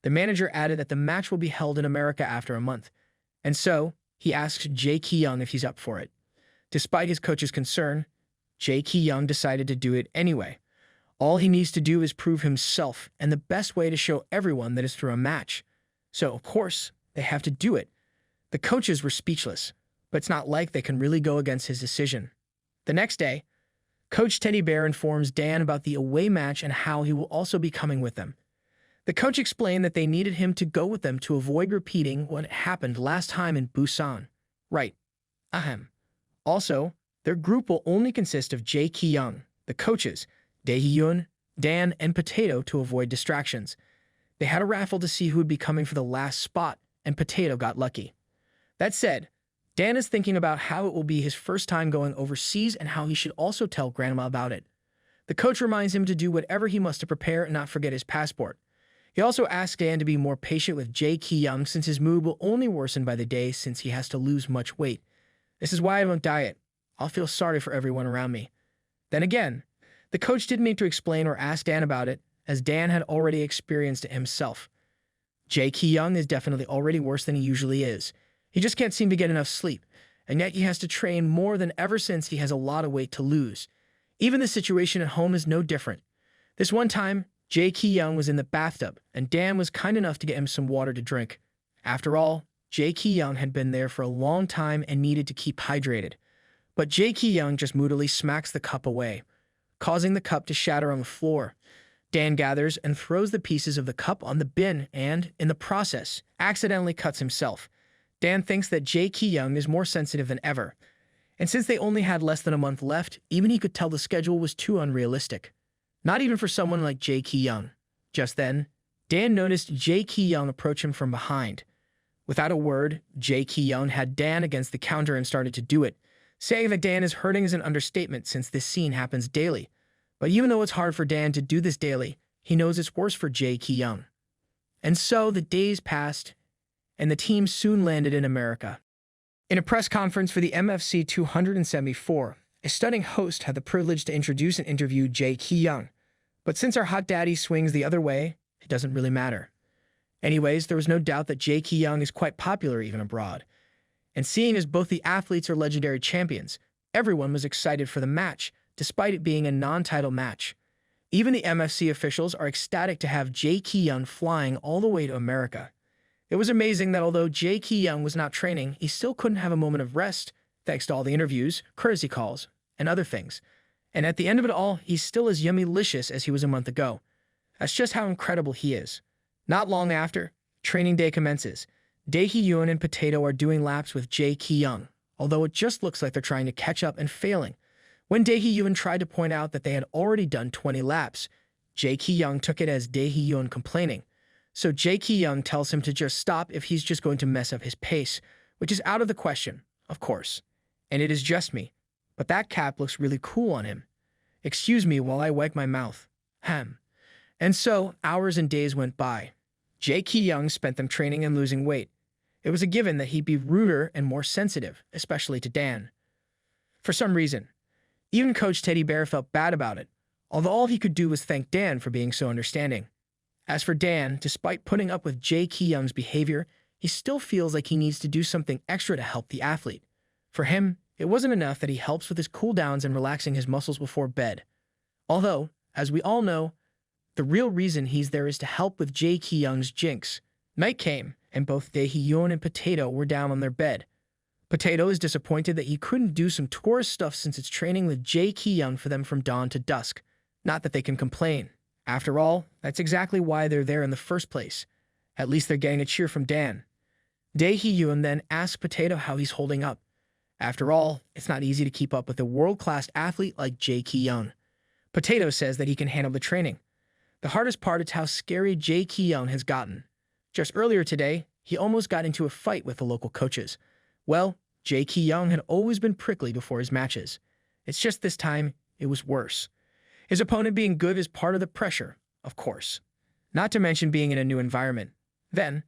The manager added that the match will be held in America after a month, and so he asks Jaekyung if he's up for it. Despite his coach's concern, Jaekyung decided to do it anyway. All he needs to do is prove himself, and the best way to show everyone that is through a match. So, of course, they have to do it. The coaches were speechless, but it's not like they can really go against his decision. The next day, Coach Teddy Bear informs Dan about the away match and how he will also be coming with them. The coach explained that they needed him to go with them to avoid repeating what happened last time in Busan. Right. Ahem. Also, their group will only consist of Jaekyung, the coaches, Dae-hyun, Dan, and Potato to avoid distractions. They had a raffle to see who would be coming for the last spot, and Potato got lucky. That said, Dan is thinking about how it will be his first time going overseas and how he should also tell Grandma about it. The coach reminds him to do whatever he must to prepare and not forget his passport. He also asks Dan to be more patient with Jaekyung since his mood will only worsen by the day since he has to lose much weight. This is why I don't diet. I'll feel sorry for everyone around me. Then again, the coach didn't need to explain or ask Dan about it, as Dan had already experienced it himself. Jaekyung is definitely already worse than he usually is. He just can't seem to get enough sleep, and yet he has to train more than ever since he has a lot of weight to lose. Even the situation at home is no different. This one time, Jaekyung was in the bathtub, and Dan was kind enough to get him some water to drink. After all, Jaekyung had been there for a long time and needed to keep hydrated. But Jaekyung just moodily smacks the cup away, causing the cup to shatter on the floor. Dan gathers and throws the pieces of the cup on the bin and, in the process, accidentally cuts himself. Dan thinks that Jaekyung is more sensitive than ever, and since they only had less than a month left, even he could tell the schedule was too unrealistic. Not even for someone like Jaekyung. Just then, Dan noticed Jaekyung approach him from behind. Without a word, Jaekyung had Dan against the counter and started to do it. Saying that Dan is hurting is an understatement since this scene happens daily. But even though it's hard for Dan to do this daily, he knows it's worse for Jaekyung. And so the days passed, and the team soon landed in America. In a press conference for the MFC 274, a stunning host had the privilege to introduce and interview Jaekyung. But since our hot daddy swings the other way, it doesn't really matter. Anyways, there was no doubt that Jaekyung is quite popular even abroad. And seeing as both the athletes are legendary champions, everyone was excited for the match, despite it being a non-title match. Even the MFC officials are ecstatic to have Jaekyung flying all the way to America. It was amazing that although Jaekyung was not training, he still couldn't have a moment of rest, thanks to all the interviews, courtesy calls, and other things. And at the end of it all, he's still as yummy-licious as he was a month ago. That's just how incredible he is. Not long after, training day commences. Dae-hyun and Potato are doing laps with Jaekyung, although it just looks like they're trying to catch up and failing. When Dae-hyun tried to point out that they had already done 20 laps, Jaekyung took it as Dae-hyun complaining. So Jaekyung tells him to just stop if he's just going to mess up his pace, which is out of the question, of course. And it is just me. But that cap looks really cool on him. Excuse me while I wipe my mouth. And so, hours and days went by. Jaekyung spent them training and losing weight. It was a given that he'd be ruder and more sensitive, especially to Dan. For some reason, even Coach Teddy Bear felt bad about it, although all he could do was thank Dan for being so understanding. As for Dan, despite putting up with Jaekyung's behavior, he still feels like he needs to do something extra to help the athlete. For him, it wasn't enough that he helps with his cooldowns and relaxing his muscles before bed. Although, as we all know, the real reason he's there is to help with Jaekyung's jinx. Night came, and both Dae-hyun and Potato were down on their bed. Potato is disappointed that he couldn't do some tourist stuff since it's training with Jaekyung for them from dawn to dusk. Not that they can complain. After all, that's exactly why they're there in the first place. At least they're getting a cheer from Dan. Dae-hyun then asks Potato how he's holding up. After all, it's not easy to keep up with a world-class athlete like Jaekyung. Potato says that he can handle the training. The hardest part is how scary Jaekyung has gotten. Just earlier today, he almost got into a fight with the local coaches. Well, Jaekyung had always been prickly before his matches. It's just this time, it was worse. His opponent being good is part of the pressure, of course. Not to mention being in a new environment. Then,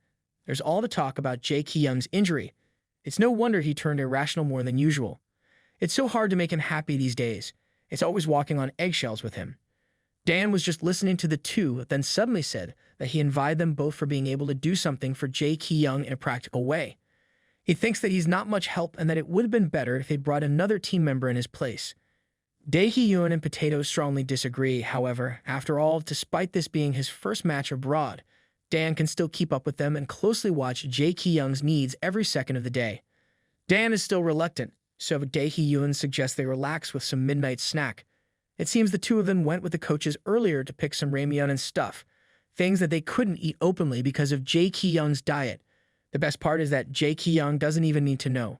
there's all the talk about Jaekyung's injury. It's no wonder he turned irrational more than usual. It's so hard to make him happy these days. It's always walking on eggshells with him. Dan was just listening to the two, then suddenly said that he envied them both for being able to do something for Jaekyung in a practical way. He thinks that he's not much help and that it would have been better if they'd brought another team member in his place. Dae-hyun and Potato strongly disagree, however. After all, despite this being his first match abroad, Dan can still keep up with them and closely watch Jaekyung's needs every second of the day. Dan is still reluctant, so Dae-hyun suggests they relax with some midnight snack. It seems the two of them went with the coaches earlier to pick some ramyeon and stuff, things that they couldn't eat openly because of Jaekyung's diet. The best part is that Jaekyung doesn't even need to know.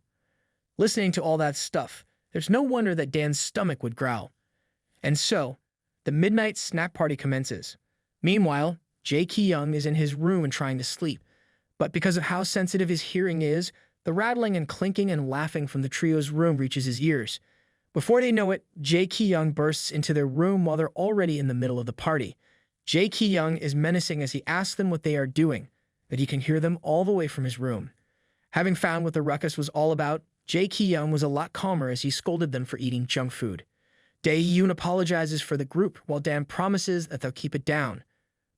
Listening to all that stuff, there's no wonder that Dan's stomach would growl. And so, the midnight snack party commences. Meanwhile, Jaekyung is in his room and trying to sleep. But because of how sensitive his hearing is, the rattling and clinking and laughing from the trio's room reaches his ears. Before they know it, Jaekyung bursts into their room while they're already in the middle of the party. Jaekyung is menacing as he asks them what they are doing, but he can hear them all the way from his room. Having found what the ruckus was all about, Jaekyung was a lot calmer as he scolded them for eating junk food. Dae-hyun apologizes for the group while Dan promises that they'll keep it down.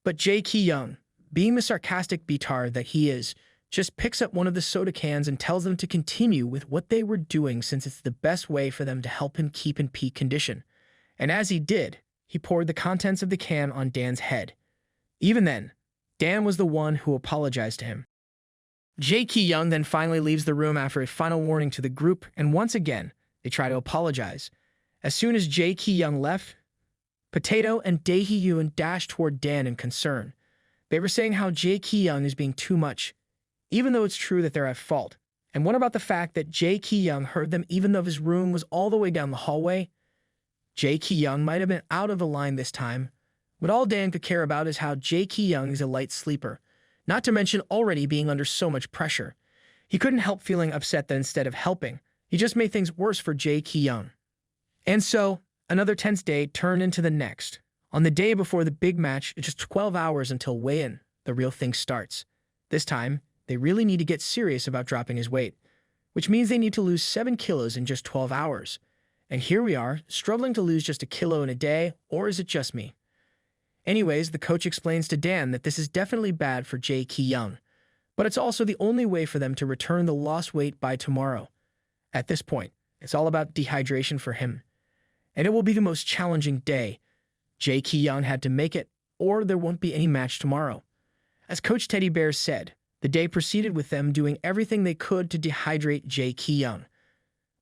But Jaekyung, being the sarcastic beatard that he is, just picks up one of the soda cans and tells them to continue with what they were doing since it's the best way for them to help him keep in peak condition. And as he did, he poured the contents of the can on Dan's head. Even then, Dan was the one who apologized to him. Jaekyung then finally leaves the room after a final warning to the group, and once again, They try to apologize. As soon as Jaekyung left, Potato and Dae-hyun dashed toward Dan in concern. They were saying how Jaekyung is being too much, even though it's true that they're at fault. And what about the fact that Jaekyung heard them even though his room was all the way down the hallway? Jaekyung might have been out of the line this time, but all Dan could care about is how Jaekyung is a light sleeper, not to mention already being under so much pressure. He couldn't help feeling upset that instead of helping, he just made things worse for Jaekyung. And so, another tense day turned into the next. On the day before the big match, it's just 12 hours until weigh-in, the real thing starts. This time, they really need to get serious about dropping his weight, which means they need to lose 7 kilos in just 12 hours. And here we are, struggling to lose just a kilo in a day, or is it just me? Anyways, the coach explains to Dan that this is definitely bad for Jaekyung, but it's also the only way for them to return the lost weight by tomorrow. At this point, it's all about dehydration for him, and it will be the most challenging day. Jaekyung had to make it, or there won't be any match tomorrow. As Coach Teddy Bear said, the day proceeded with them doing everything they could to dehydrate Jaekyung,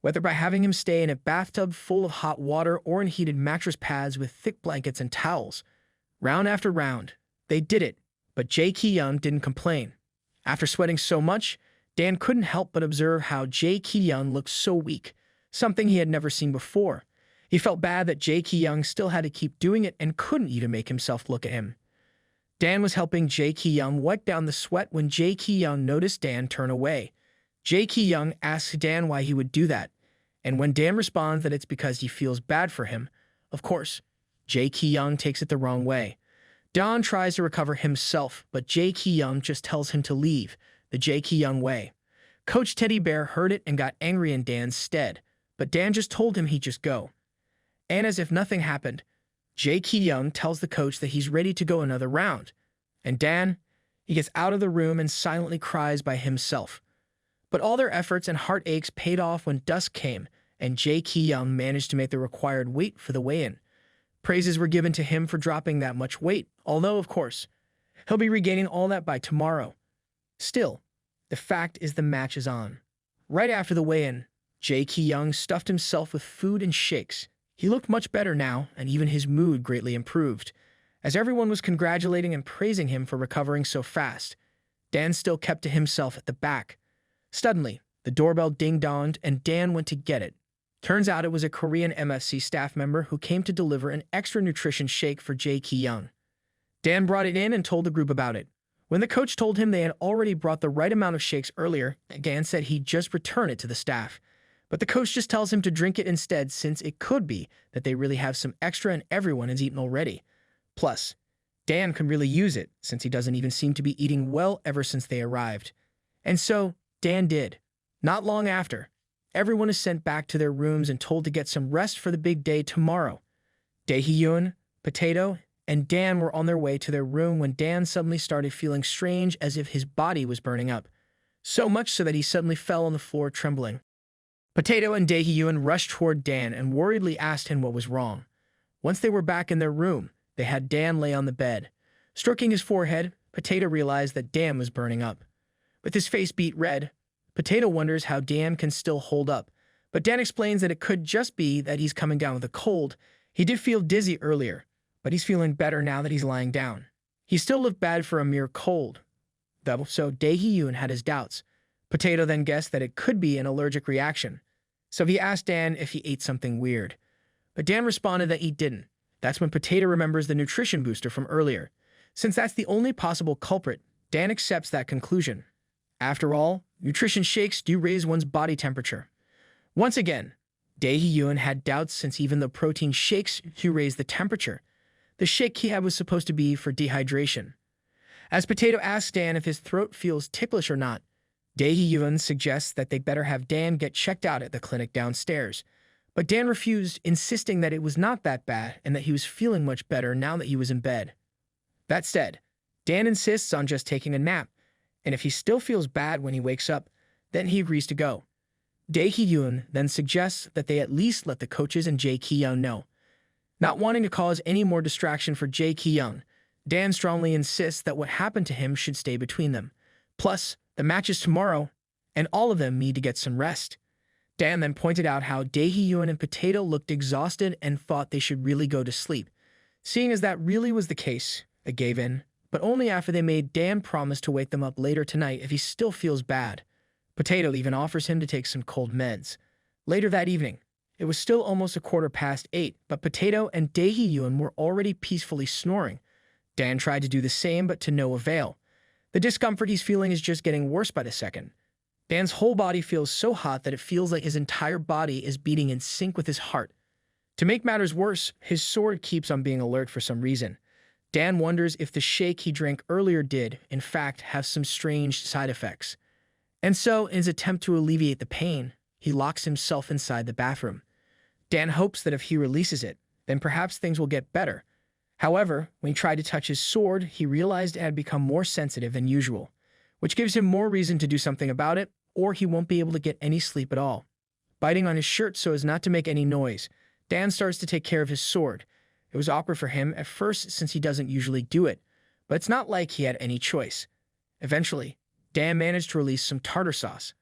whether by having him stay in a bathtub full of hot water or in heated mattress pads with thick blankets and towels. Round after round, they did it, but Jaekyung didn't complain. After sweating so much, Dan couldn't help but observe how Jaekyung looked so weak, something he had never seen before. He felt bad that Jaekyung still had to keep doing it and couldn't even make himself look at him. Dan was helping Jaekyung wipe down the sweat when Jaekyung noticed Dan turn away. Jaekyung asks Dan why he would do that, and when Dan responds that it's because he feels bad for him, of course, Jaekyung takes it the wrong way. Dan tries to recover himself, but Jaekyung just tells him to leave, the Jaekyung way. Coach Teddy Bear heard it and got angry in Dan's stead, but Dan just told him he'd just go. And as if nothing happened, Jaekyung tells the coach that he's ready to go another round. And Dan, he gets out of the room and silently cries by himself. But all their efforts and heartaches paid off when dusk came, and Jaekyung managed to make the required weight for the weigh-in. Praises were given to him for dropping that much weight, although, of course, he'll be regaining all that by tomorrow. Still, the fact is the match is on. Right after the weigh-in, Jaekyung stuffed himself with food and shakes. He looked much better now, and even his mood greatly improved. As everyone was congratulating and praising him for recovering so fast, Dan still kept to himself at the back. Suddenly, the doorbell ding-donged and Dan went to get it. Turns out it was a Korean MFC staff member who came to deliver an extra nutrition shake for Jaekyung. Dan brought it in and told the group about it. When the coach told him they had already brought the right amount of shakes earlier, Dan said he'd just return it to the staff. But the coach just tells him to drink it instead since it could be that they really have some extra and everyone has eaten already. Plus, Dan could really use it since he doesn't even seem to be eating well ever since they arrived. And so, Dan did. Not long after, everyone is sent back to their rooms and told to get some rest for the big day tomorrow. Dae-hyun, Potato, and Dan were on their way to their room when Dan suddenly started feeling strange as if his body was burning up. So much so that he suddenly fell on the floor trembling. Potato and Dae-hyun rushed toward Dan and worriedly asked him what was wrong. Once they were back in their room, they had Dan lay on the bed. Stroking his forehead, Potato realized that Dan was burning up. With his face beet red, Potato wonders how Dan can still hold up, but Dan explains that it could just be that he's coming down with a cold. He did feel dizzy earlier, but he's feeling better now that he's lying down. He still looked bad for a mere cold, though, so Dae-hyun had his doubts. Potato then guessed that it could be an allergic reaction, so he asked Dan if he ate something weird. But Dan responded that he didn't. That's when Potato remembers the nutrition booster from earlier. Since that's the only possible culprit, Dan accepts that conclusion. After all, nutrition shakes do raise one's body temperature. Once again, Dae-hyun had doubts since even the protein shakes do raise the temperature. The shake he had was supposed to be for dehydration. As Potato asks Dan if his throat feels ticklish or not, Dae-hyun suggests that they better have Dan get checked out at the clinic downstairs. But Dan refused, insisting that it was not that bad and that he was feeling much better now that he was in bed. That said, Dan insists on just taking a nap, and if he still feels bad when he wakes up, then he agrees to go. Dae-hyun then suggests that they at least let the coaches and Jaekyung know. Not wanting to cause any more distraction for Jaekyung, Dan strongly insists that what happened to him should stay between them. Plus, the match is tomorrow, and all of them need to get some rest. Dan then pointed out how Dae-hyun and Potato looked exhausted and thought they should really go to sleep. Seeing as that really was the case, they gave in, but only after they made Dan promise to wake them up later tonight if he still feels bad. Potato even offers him to take some cold meds. Later that evening, it was still almost 8:15, but Potato and Dae-hyun were already peacefully snoring. Dan tried to do the same, but to no avail. The discomfort he's feeling is just getting worse by the second. Dan's whole body feels so hot that it feels like his entire body is beating in sync with his heart. To make matters worse, his sword keeps on being alert for some reason. Dan wonders if the shake he drank earlier did, in fact, have some strange side effects. And so, in his attempt to alleviate the pain, he locks himself inside the bathroom. Dan hopes that if he releases it, then perhaps things will get better. However, when he tried to touch his sword, he realized it had become more sensitive than usual, which gives him more reason to do something about it, or he won't be able to get any sleep at all. Biting on his shirt so as not to make any noise, Dan starts to take care of his sword. It was awkward for him at first since he doesn't usually do it, but it's not like he had any choice. Eventually, Dan managed to release some tartar sauce.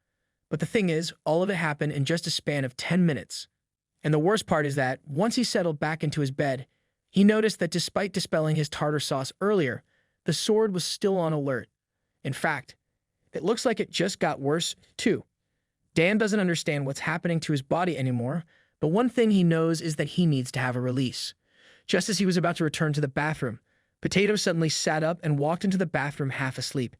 But the thing is, all of it happened in just a span of 10 minutes. And the worst part is that, once he settled back into his bed, he noticed that despite dispelling his tartar sauce earlier, the sword was still on alert. In fact, it looks like it just got worse, too. Dan doesn't understand what's happening to his body anymore, but one thing he knows is that he needs to have a release. Just as he was about to return to the bathroom, Potato suddenly sat up and walked into the bathroom half asleep.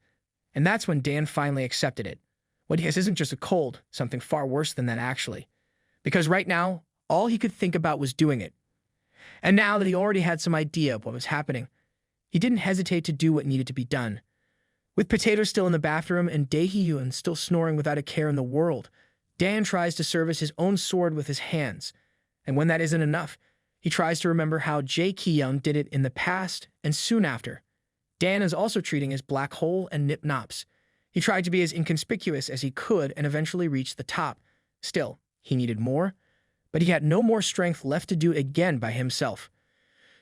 And that's when Dan finally accepted it. What he has isn't just a cold, something far worse than that actually. Because right now, all he could think about was doing it. And now that he already had some idea of what was happening, he didn't hesitate to do what needed to be done. With Potato still in the bathroom and Dae-hyun still snoring without a care in the world, Dan tries to service his own sword with his hands. And when that isn't enough, he tries to remember how Jaekyung did it in the past and soon after. Dan is also treating his black hole and nip nops. He tried to be as inconspicuous as he could and eventually reached the top. Still, he needed more, but he had no more strength left to do it again by himself.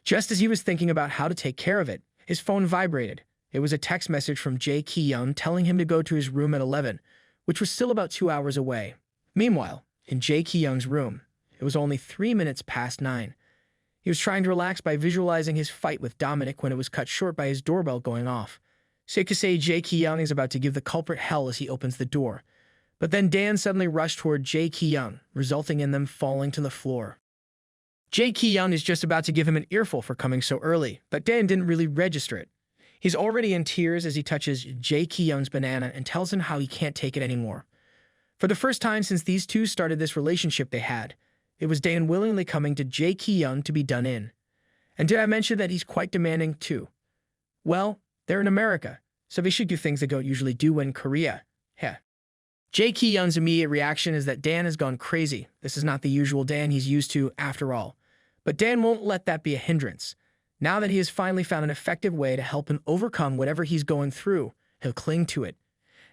Just as he was thinking about how to take care of it, his phone vibrated. It was a text message from Jaekyung telling him to go to his room at 11, which was still about 2 hours away. Meanwhile, in Jaekyung's room, it was only 3 minutes past 9. He was trying to relax by visualizing his fight with Dominic when it was cut short by his doorbell going off. Safe to say Jaekyung is about to give the culprit hell as he opens the door. But then Dan suddenly rushed toward Jaekyung, resulting in them falling to the floor. Jaekyung is just about to give him an earful for coming so early, but Dan didn't really register it. He's already in tears as he touches Jaekyung's banana and tells him how he can't take it anymore. For the first time since these two started this relationship they had, it was Dan willingly coming to Jaekyung to be done in. And did I mention that he's quite demanding too? Well, they're in America, so they should do things they don't usually do in Korea. Heh. Jaekyung's immediate reaction is that Dan has gone crazy. This is not the usual Dan he's used to after all. But Dan won't let that be a hindrance. Now that he has finally found an effective way to help him overcome whatever he's going through, he'll cling to it.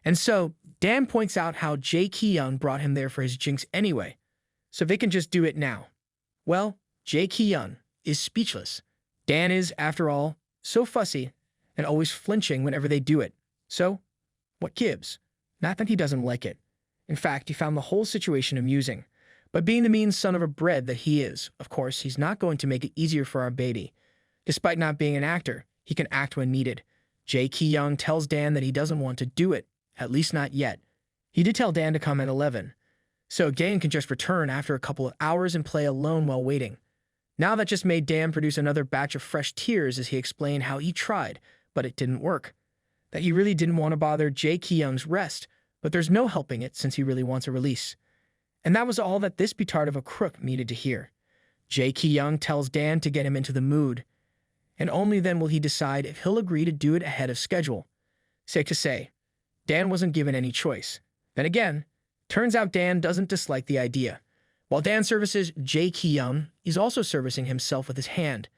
And so, Dan points out how Jaekyung brought him there for his jinx anyway, so they can just do it now. Well, Jaekyung is speechless. Dan is, after all, so fussy and always flinching whenever they do it. So, what gives? Not that he doesn't like it. In fact, he found the whole situation amusing. But being the mean son of a bread that he is, of course, he's not going to make it easier for our baby. Despite not being an actor, he can act when needed. Jaekyung tells Dan that he doesn't want to do it, at least not yet. He did tell Dan to come at 11, so Dan can just return after a couple of hours and play alone while waiting. Now that just made Dan produce another batch of fresh tears as he explained how he tried, but it didn't work. That he really didn't want to bother Jaekyung's rest, but there's no helping it since he really wants a release. And that was all that this petard of a crook needed to hear. Jaekyung tells Dan to get him into the mood, and only then will he decide if he'll agree to do it ahead of schedule. Safe to say, Dan wasn't given any choice. Then again, turns out Dan doesn't dislike the idea. While Dan services Jaekyung, he's also servicing himself with his hand.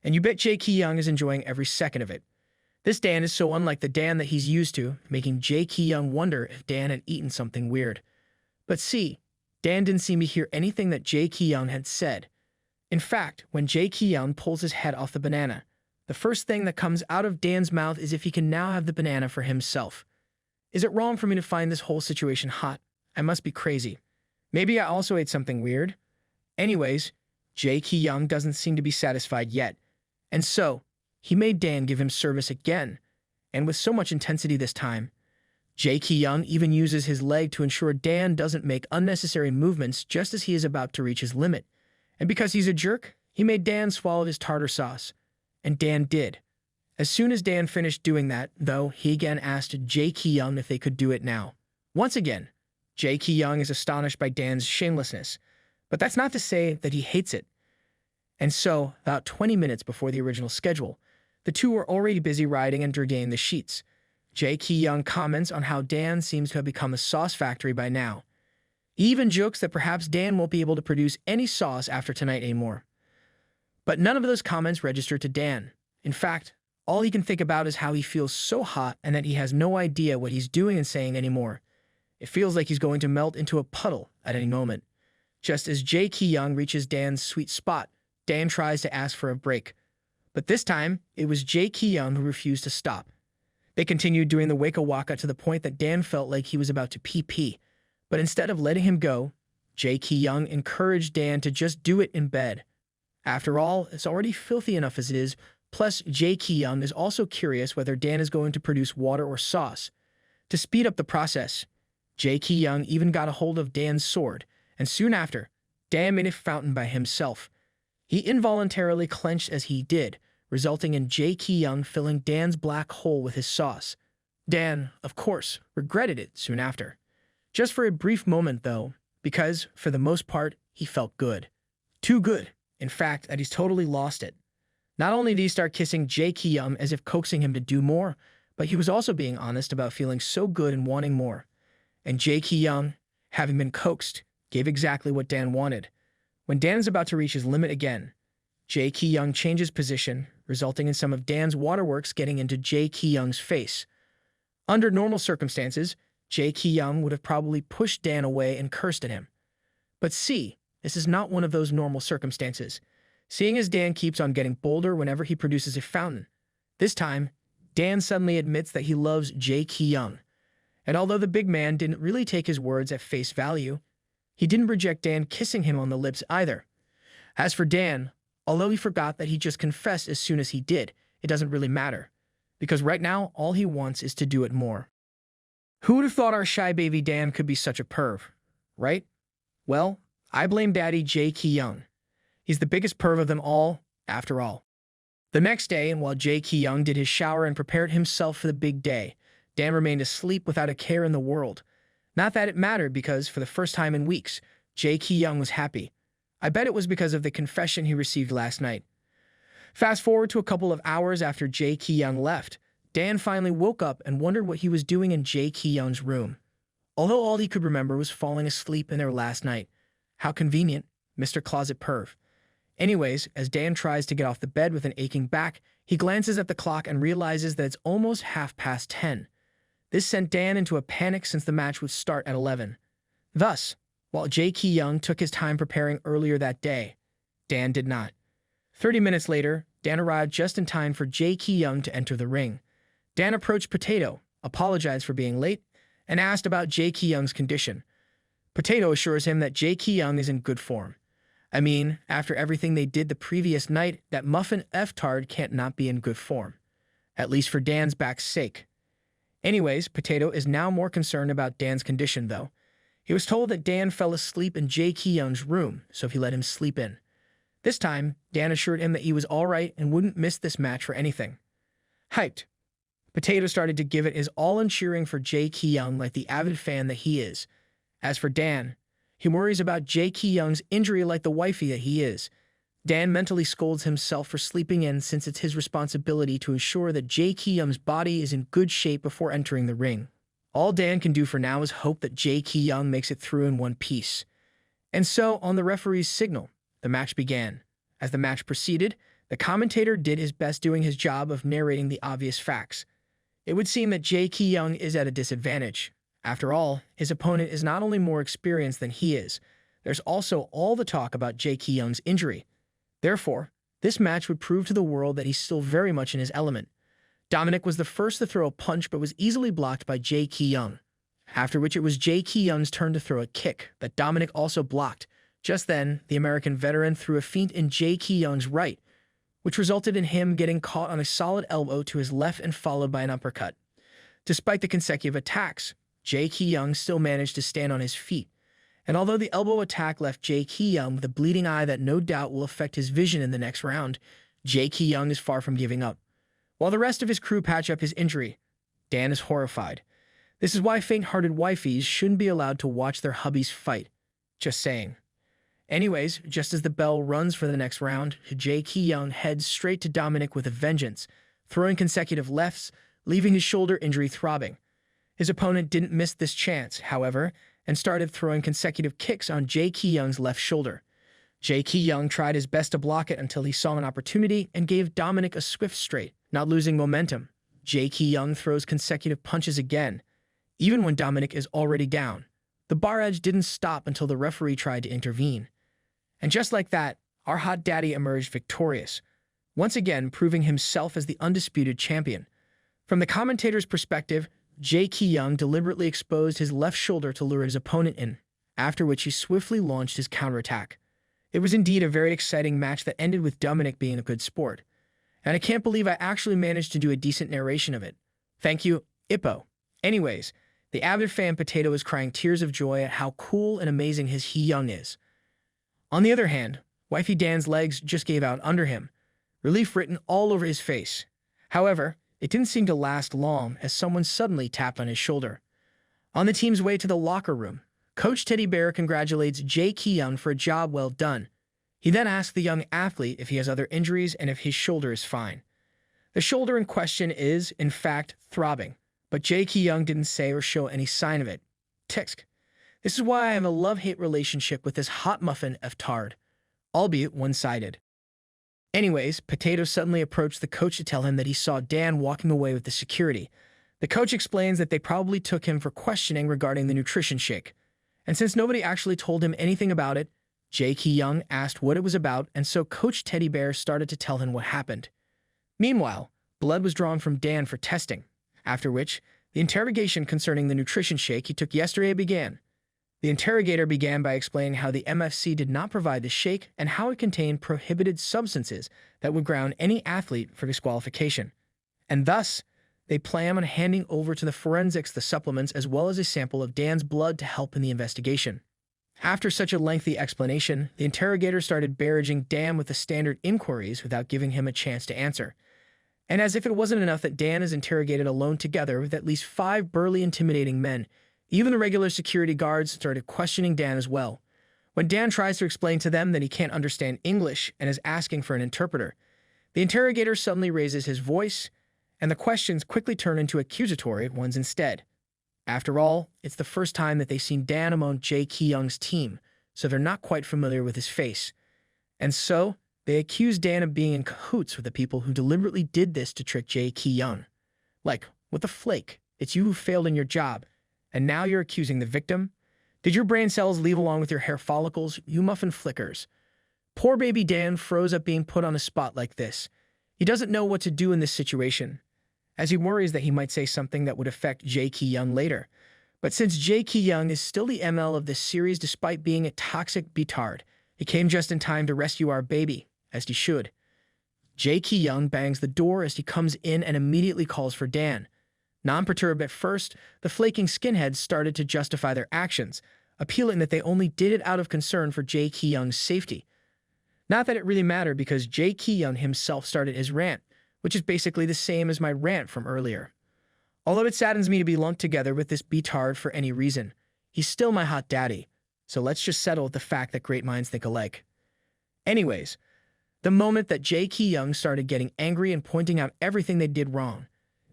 And you bet Jaekyung is enjoying every second of it. This Dan is so unlike the Dan that he's used to, making Jaekyung wonder if Dan had eaten something weird. But see, Dan didn't seem to hear anything that Jaekyung had said. In fact, when Jaekyung pulls his head off the banana, the first thing that comes out of Dan's mouth is if he can now have the banana for himself. Is it wrong for me to find this whole situation hot? I must be crazy. Maybe I also ate something weird. Anyways, Jaekyung doesn't seem to be satisfied yet, and so he made Dan give him service again, and with so much intensity this time. Jaekyung even uses his leg to ensure Dan doesn't make unnecessary movements just as he is about to reach his limit. And because he's a jerk, he made Dan swallow his tartar sauce. And Dan did. As soon as Dan finished doing that, though, he again asked Jaekyung if they could do it now. Once again, Jaekyung is astonished by Dan's shamelessness, but that's not to say that he hates it. And so, about 20 minutes before the original schedule, the two were already busy riding and dirtying the sheets. Jaekyung comments on how Dan seems to have become a sauce factory by now. He even jokes that perhaps Dan won't be able to produce any sauce after tonight anymore. But none of those comments register to Dan. In fact, all he can think about is how he feels so hot and that he has no idea what he's doing and saying anymore. It feels like he's going to melt into a puddle at any moment. Just as Jaekyung reaches Dan's sweet spot, Dan tries to ask for a break. But this time, it was Jaekyung who refused to stop. They continued doing the waka waka to the point that Dan felt like he was about to pee. But instead of letting him go, Jaekyung encouraged Dan to just do it in bed. After all, it's already filthy enough as it is, plus Jaekyung is also curious whether Dan is going to produce water or sauce. To speed up the process, Jaekyung even got a hold of Dan's sword, and soon after, Dan made a fountain by himself. He involuntarily clenched as he did, resulting in Jaekyung filling Dan's black hole with his sauce. Dan, of course, regretted it soon after. Just for a brief moment, though, because, for the most part, he felt good. Too good, in fact, that he's totally lost it. Not only did he start kissing Jaekyung as if coaxing him to do more, but he was also being honest about feeling so good and wanting more. And Jaekyung, having been coaxed, gave exactly what Dan wanted. When Dan is about to reach his limit again, Jaekyung changes position, resulting in some of Dan's waterworks getting into Jaekyung's face. Under normal circumstances, Jaekyung would have probably pushed Dan away and cursed at him. But see, this is not one of those normal circumstances. Seeing as Dan keeps on getting bolder whenever he produces a fountain. This time, Dan suddenly admits that he loves Jaekyung. And although the big man didn't really take his words at face value, he didn't reject Dan kissing him on the lips either. As for Dan, although he forgot that he just confessed as soon as he did, it doesn't really matter. Because right now, all he wants is to do it more. Who would have thought our shy baby Dan could be such a perv, right? Well, I blame Daddy Jaekyung. He's the biggest perv of them all, after all. The next day, and while Jaekyung did his shower and prepared himself for the big day, Dan remained asleep without a care in the world. Not that it mattered because, for the first time in weeks, Jaekyung was happy. I bet it was because of the confession he received last night. Fast forward to a couple of hours after Jaekyung left, Dan finally woke up and wondered what he was doing in Jaekyung's room. Although all he could remember was falling asleep in there last night. How convenient, Mr. Closet Perv. Anyways, as Dan tries to get off the bed with an aching back, he glances at the clock and realizes that it's almost 10:30. This sent Dan into a panic since the match would start at 11. Thus, while Jaekyung took his time preparing earlier that day, Dan did not. 30 minutes later, Dan arrived just in time for Jaekyung to enter the ring. Dan approached Potato, apologized for being late, and asked about Jaekyung's condition. Potato assures him that Jaekyung is in good form. I mean, after everything they did the previous night, that muffin F-tard can't not be in good form. At least for Dan's back's sake. Anyways, Potato is now more concerned about Dan's condition, though. He was told that Dan fell asleep in Jaekyung's room, so he let him sleep in. This time, Dan assured him that he was alright and wouldn't miss this match for anything. Hyped, Potato started to give it his all in cheering for Jaekyung like the avid fan that he is. As for Dan, he worries about Jaekyung's injury like the wifey that he is. Dan mentally scolds himself for sleeping in since it's his responsibility to ensure that Jaekyung's body is in good shape before entering the ring. All Dan can do for now is hope that Jaekyung makes it through in one piece. And so, on the referee's signal, the match began. As the match proceeded, the commentator did his best doing his job of narrating the obvious facts. It would seem that Jaekyung is at a disadvantage. After all, his opponent is not only more experienced than he is, there's also all the talk about Jaekyung's injury. Therefore, this match would prove to the world that he's still very much in his element. Dominic was the first to throw a punch but was easily blocked by Jaekyung. after which it was Jaekyung's turn to throw a kick that Dominic also blocked. Just then, the American veteran threw a feint in Jaekyung's right, which resulted in him getting caught on a solid elbow to his left and followed by an uppercut. Despite the consecutive attacks, Jaekyung still managed to stand on his feet, and although the elbow attack left Jaekyung with a bleeding eye that no doubt will affect his vision in the next round, Jaekyung is far from giving up. While the rest of his crew patch up his injury, Dan is horrified. This is why faint-hearted wifeys shouldn't be allowed to watch their hubbies fight. Just saying. Anyways, just as the bell runs for the next round, Jaekyung heads straight to Dominic with a vengeance, throwing consecutive lefts, leaving his shoulder injury throbbing. His opponent didn't miss this chance, however, and started throwing consecutive kicks on Jaekyung's left shoulder. Jaekyung tried his best to block it until he saw an opportunity and gave Dominic a swift straight. Not losing momentum, Jaekyung throws consecutive punches again, even when Dominic is already down. The barrage didn't stop until the referee tried to intervene. And just like that, our hot daddy emerged victorious, once again proving himself as the undisputed champion. From the commentator's perspective, Jaekyung deliberately exposed his left shoulder to lure his opponent in, after which he swiftly launched his counterattack. It was indeed a very exciting match that ended with Dominic being a good sport. And I can't believe I actually managed to do a decent narration of it. Thank you, Ippo. Anyways, the avid fan Potato is crying tears of joy at how cool and amazing his Heung is. On the other hand, Wifey Dan's legs just gave out under him, relief written all over his face. However, it didn't seem to last long as someone suddenly tapped on his shoulder. On the team's way to the locker room, Coach Teddy Bear congratulates Jaekyung for a job well done. He then asks the young athlete if he has other injuries and if his shoulder is fine. The shoulder in question is, in fact, throbbing, but Jaekyung didn't say or show any sign of it. Tisk. This is why I have a love-hate relationship with this hot muffin F-tard, albeit one-sided. Anyways, Potato suddenly approached the coach to tell him that he saw Dan walking away with the security. The coach explains that they probably took him for questioning regarding the nutrition shake. And since nobody actually told him anything about it, Jaekyung asked what it was about, and so Coach Teddy Bear started to tell him what happened. Meanwhile, blood was drawn from Dan for testing, after which the interrogation concerning the nutrition shake he took yesterday began. The interrogator began by explaining how the MFC did not provide the shake and how it contained prohibited substances that would ground any athlete for disqualification. And thus, they plan on handing over to the forensics the supplements as well as a sample of Dan's blood to help in the investigation. After such a lengthy explanation, the interrogator started barraging Dan with the standard inquiries without giving him a chance to answer. And as if it wasn't enough that Dan is interrogated alone together with at least 5 burly, intimidating men, even the regular security guards started questioning Dan as well. When Dan tries to explain to them that he can't understand English and is asking for an interpreter, the interrogator suddenly raises his voice, and the questions quickly turn into accusatory ones instead. After all, it's the first time that they've seen Dan among Jaekyung's team, so they're not quite familiar with his face. And so, they accuse Dan of being in cahoots with the people who deliberately did this to trick Jaekyung. Like, what the flake? It's you who failed in your job, and now you're accusing the victim? Did your brain cells leave along with your hair follicles, you muffin flickers? Poor baby Dan froze up being put on a spot like this. He doesn't know what to do in this situation, as he worries that he might say something that would affect Jaekyung later. But since Jaekyung is still the ML of this series despite being a toxic betard, he came just in time to rescue our baby, as he should. Jaekyung bangs the door as he comes in and immediately calls for Dan. Non-perturbed at first, the flaking skinheads started to justify their actions, appealing that they only did it out of concern for Jaekyung's safety. Not that it really mattered because Jaekyung himself started his rant, which is basically the same as my rant from earlier. Although it saddens me to be lumped together with this betard for any reason, he's still my hot daddy, so let's just settle with the fact that great minds think alike. Anyways, the moment that Jaekyung started getting angry and pointing out everything they did wrong,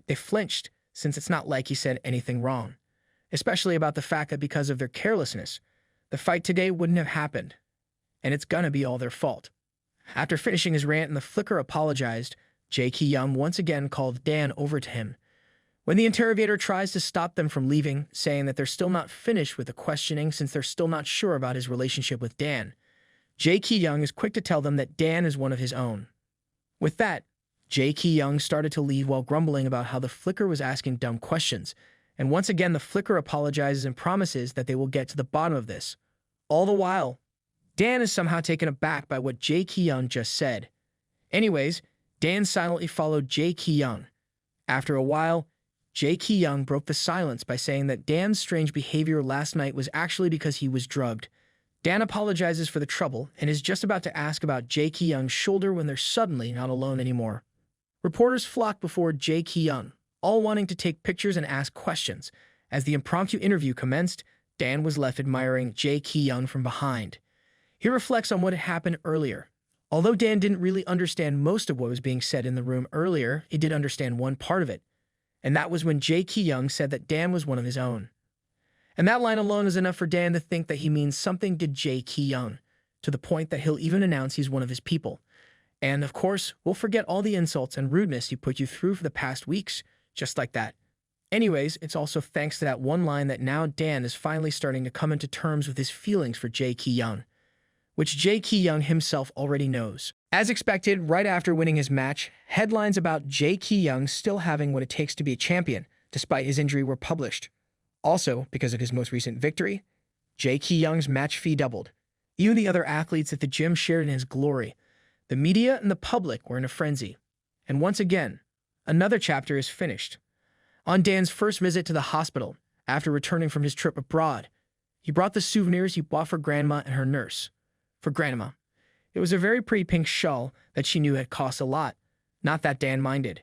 they flinched, since it's not like he said anything wrong, especially about the fact that because of their carelessness, the fight today wouldn't have happened, and it's gonna be all their fault. After finishing his rant and the flicker apologized, Jaekyung once again called Dan over to him. When the interrogator tries to stop them from leaving, saying that they're still not finished with the questioning since they're still not sure about his relationship with Dan, Jaekyung is quick to tell them that Dan is one of his own. With that, Jaekyung started to leave while grumbling about how the flicker was asking dumb questions, And once again, the flicker apologizes and promises that they will get to the bottom of this. All the while, Dan is somehow taken aback by what Jaekyung just said. Anyways, Dan silently followed Jaekyung. After a while, Jaekyung broke the silence by saying that Dan's strange behavior last night was actually because he was drugged. Dan apologizes for the trouble and is just about to ask about Jaekyung's shoulder when they're suddenly not alone anymore. Reporters flock before Jaekyung, all wanting to take pictures and ask questions. As the impromptu interview commenced, Dan was left admiring Jaekyung from behind. He reflects on what had happened earlier. Although Dan didn't really understand most of what was being said in the room earlier, he did understand one part of it. And that was when Jaekyung said that Dan was one of his own. And that line alone is enough for Dan to think that he means something to Jaekyung, to the point that he'll even announce he's one of his people. And, of course, we'll forget all the insults and rudeness he put you through for the past weeks, just like that. Anyways, it's also thanks to that one line that now Dan is finally starting to come into terms with his feelings for Jaekyung, which Jaekyung himself already knows. As expected, right after winning his match, headlines about Jaekyung still having what it takes to be a champion, despite his injury, were published. Also, because of his most recent victory, Jaekyung's match fee doubled. Even the other athletes at the gym shared in his glory. The media and the public were in a frenzy. And once again, another chapter is finished. On Dan's first visit to the hospital, after returning from his trip abroad, he brought the souvenirs he bought for Grandma and her nurse. For Grandma, it was a very pretty pink shawl that she knew had cost a lot. Not that Dan minded.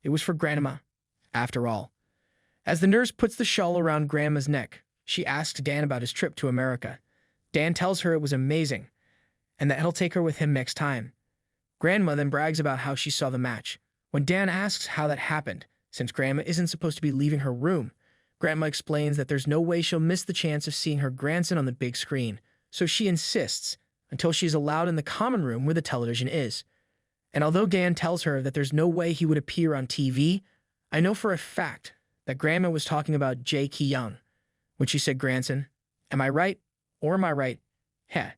It was for Grandma, after all. As the nurse puts the shawl around Grandma's neck, she asks Dan about his trip to America. Dan tells her it was amazing, and that he'll take her with him next time. Grandma then brags about how she saw the match. When Dan asks how that happened, since Grandma isn't supposed to be leaving her room, Grandma explains that there's no way she'll miss the chance of seeing her grandson on the big screen, so she insists until she's allowed in the common room where the television is. And although Dan tells her that there's no way he would appear on TV, I know for a fact that Grandma was talking about Jaekyung. When she said grandson, am I right? Or am I right? Heh.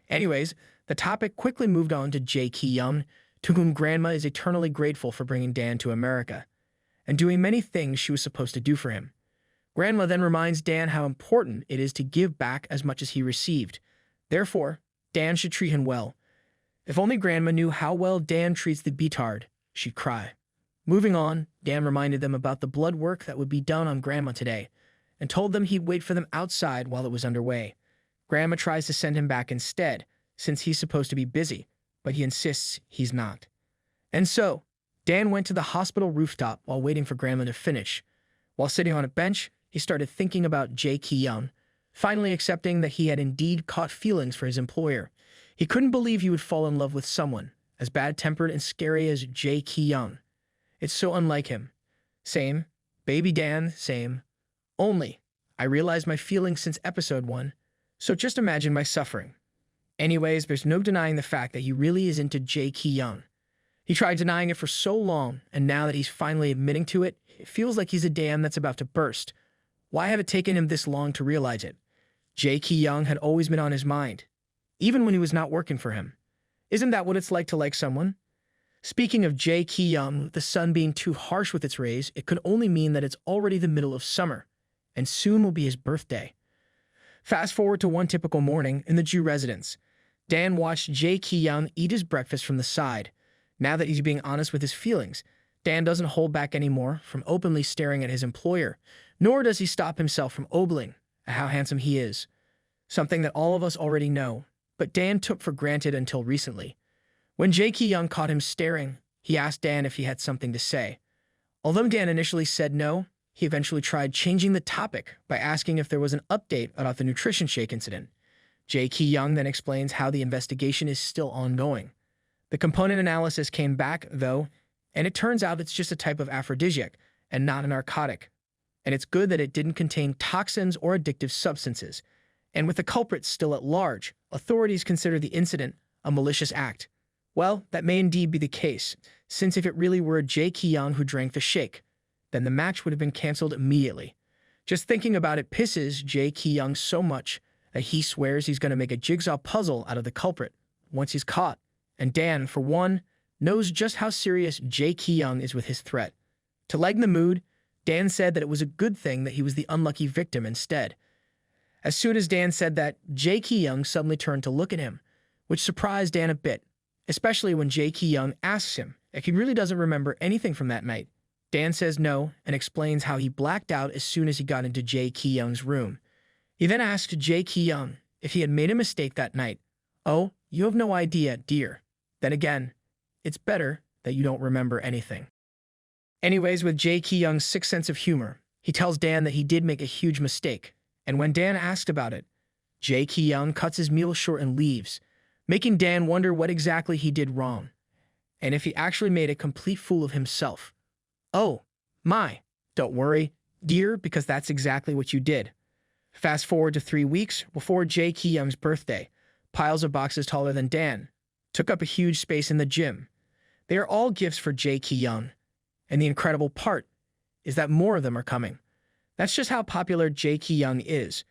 Anyways, the topic quickly moved on to Jaekyung, to whom Grandma is eternally grateful for bringing Dan to America, and doing many things she was supposed to do for him. Grandma then reminds Dan how important it is to give back as much as he received. Therefore, Dan should treat him well. If only Grandma knew how well Dan treats the beatard, she'd cry. Moving on, Dan reminded them about the blood work that would be done on Grandma today, and told them he'd wait for them outside while it was underway. Grandma tries to send him back instead, since he's supposed to be busy, but he insists he's not. And so, Dan went to the hospital rooftop while waiting for Grandma to finish. While sitting on a bench, he started thinking about Jaekyung, finally accepting that he had indeed caught feelings for his employer. He couldn't believe he would fall in love with someone as bad-tempered and scary as Jaekyung. It's so unlike him. Same. Baby Dan, same. Only, I realized my feelings since episode 1, so just imagine my suffering. Anyways, there's no denying the fact that he really is into Jaekyung. He tried denying it for so long, and now that he's finally admitting to it, it feels like he's a dam that's about to burst. Why have it taken him this long to realize it? Jaekyung had always been on his mind, even when he was not working for him. Isn't that what it's like to like someone? Speaking of Jaekyung, the sun being too harsh with its rays, it could only mean that it's already the middle of summer, and soon will be his birthday. Fast forward to one typical morning in the Jew residence. Dan watched Jaekyung eat his breakfast from the side. Now that he's being honest with his feelings, Dan doesn't hold back anymore from openly staring at his employer, nor does he stop himself from ogling at how handsome he is. Something that all of us already know, but Dan took for granted until recently. When Jaekyung caught him staring, he asked Dan if he had something to say. Although Dan initially said no, he eventually tried changing the topic by asking if there was an update about the nutrition shake incident. Jaekyung then explains how the investigation is still ongoing. The component analysis came back, though, and it turns out it's just a type of aphrodisiac and not a narcotic. And it's good that it didn't contain toxins or addictive substances. And with the culprit still at large, authorities consider the incident a malicious act. Well, that may indeed be the case, since if it really were Jaekyung who drank the shake, then the match would have been canceled immediately. Just thinking about it pisses Jaekyung so much that he swears he's going to make a jigsaw puzzle out of the culprit once he's caught. And Dan, for one, knows just how serious Jaekyung is with his threat. To lighten the mood, Dan said that it was a good thing that he was the unlucky victim instead. As soon as Dan said that, Jaekyung suddenly turned to look at him, which surprised Dan a bit, especially when Jaekyung asks him if he really doesn't remember anything from that night. Dan says no and explains how he blacked out as soon as he got into Jaekyung's room. He then asked Jaekyung if he had made a mistake that night. "Oh, you have no idea, dear. Then again, it's better that you don't remember anything." Anyways, with Jaekyung's sick sense of humor, he tells Dan that he did make a huge mistake, and when Dan asked about it, Jaekyung cuts his meal short and leaves, making Dan wonder what exactly he did wrong, and if he actually made a complete fool of himself. "Oh, my, don't worry, dear, because that's exactly what you did." Fast forward to 3 weeks before Jaekyung's birthday, piles of boxes taller than Dan took up a huge space in the gym. They are all gifts for Jaekyung, and the incredible part is that more of them are coming. That's just how popular Jaekyung is,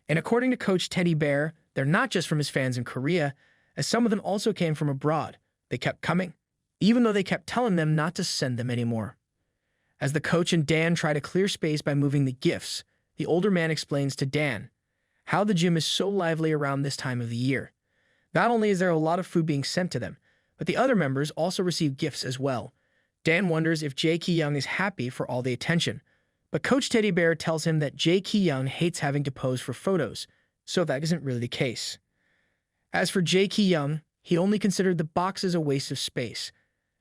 and according to Coach Teddy Bear, they're not just from his fans in Korea, as some of them also came from abroad. They kept coming, even though they kept telling them not to send them anymore. As the coach and Dan try to clear space by moving the gifts, the older man explains to Dan how the gym is so lively around this time of the year. Not only is there a lot of food being sent to them, but the other members also receive gifts as well. Dan wonders if Jaekyung is happy for all the attention, but Coach Teddy Bear tells him that Jaekyung hates having to pose for photos, so that isn't really the case. As for Jaekyung, he only considered the boxes a waste of space.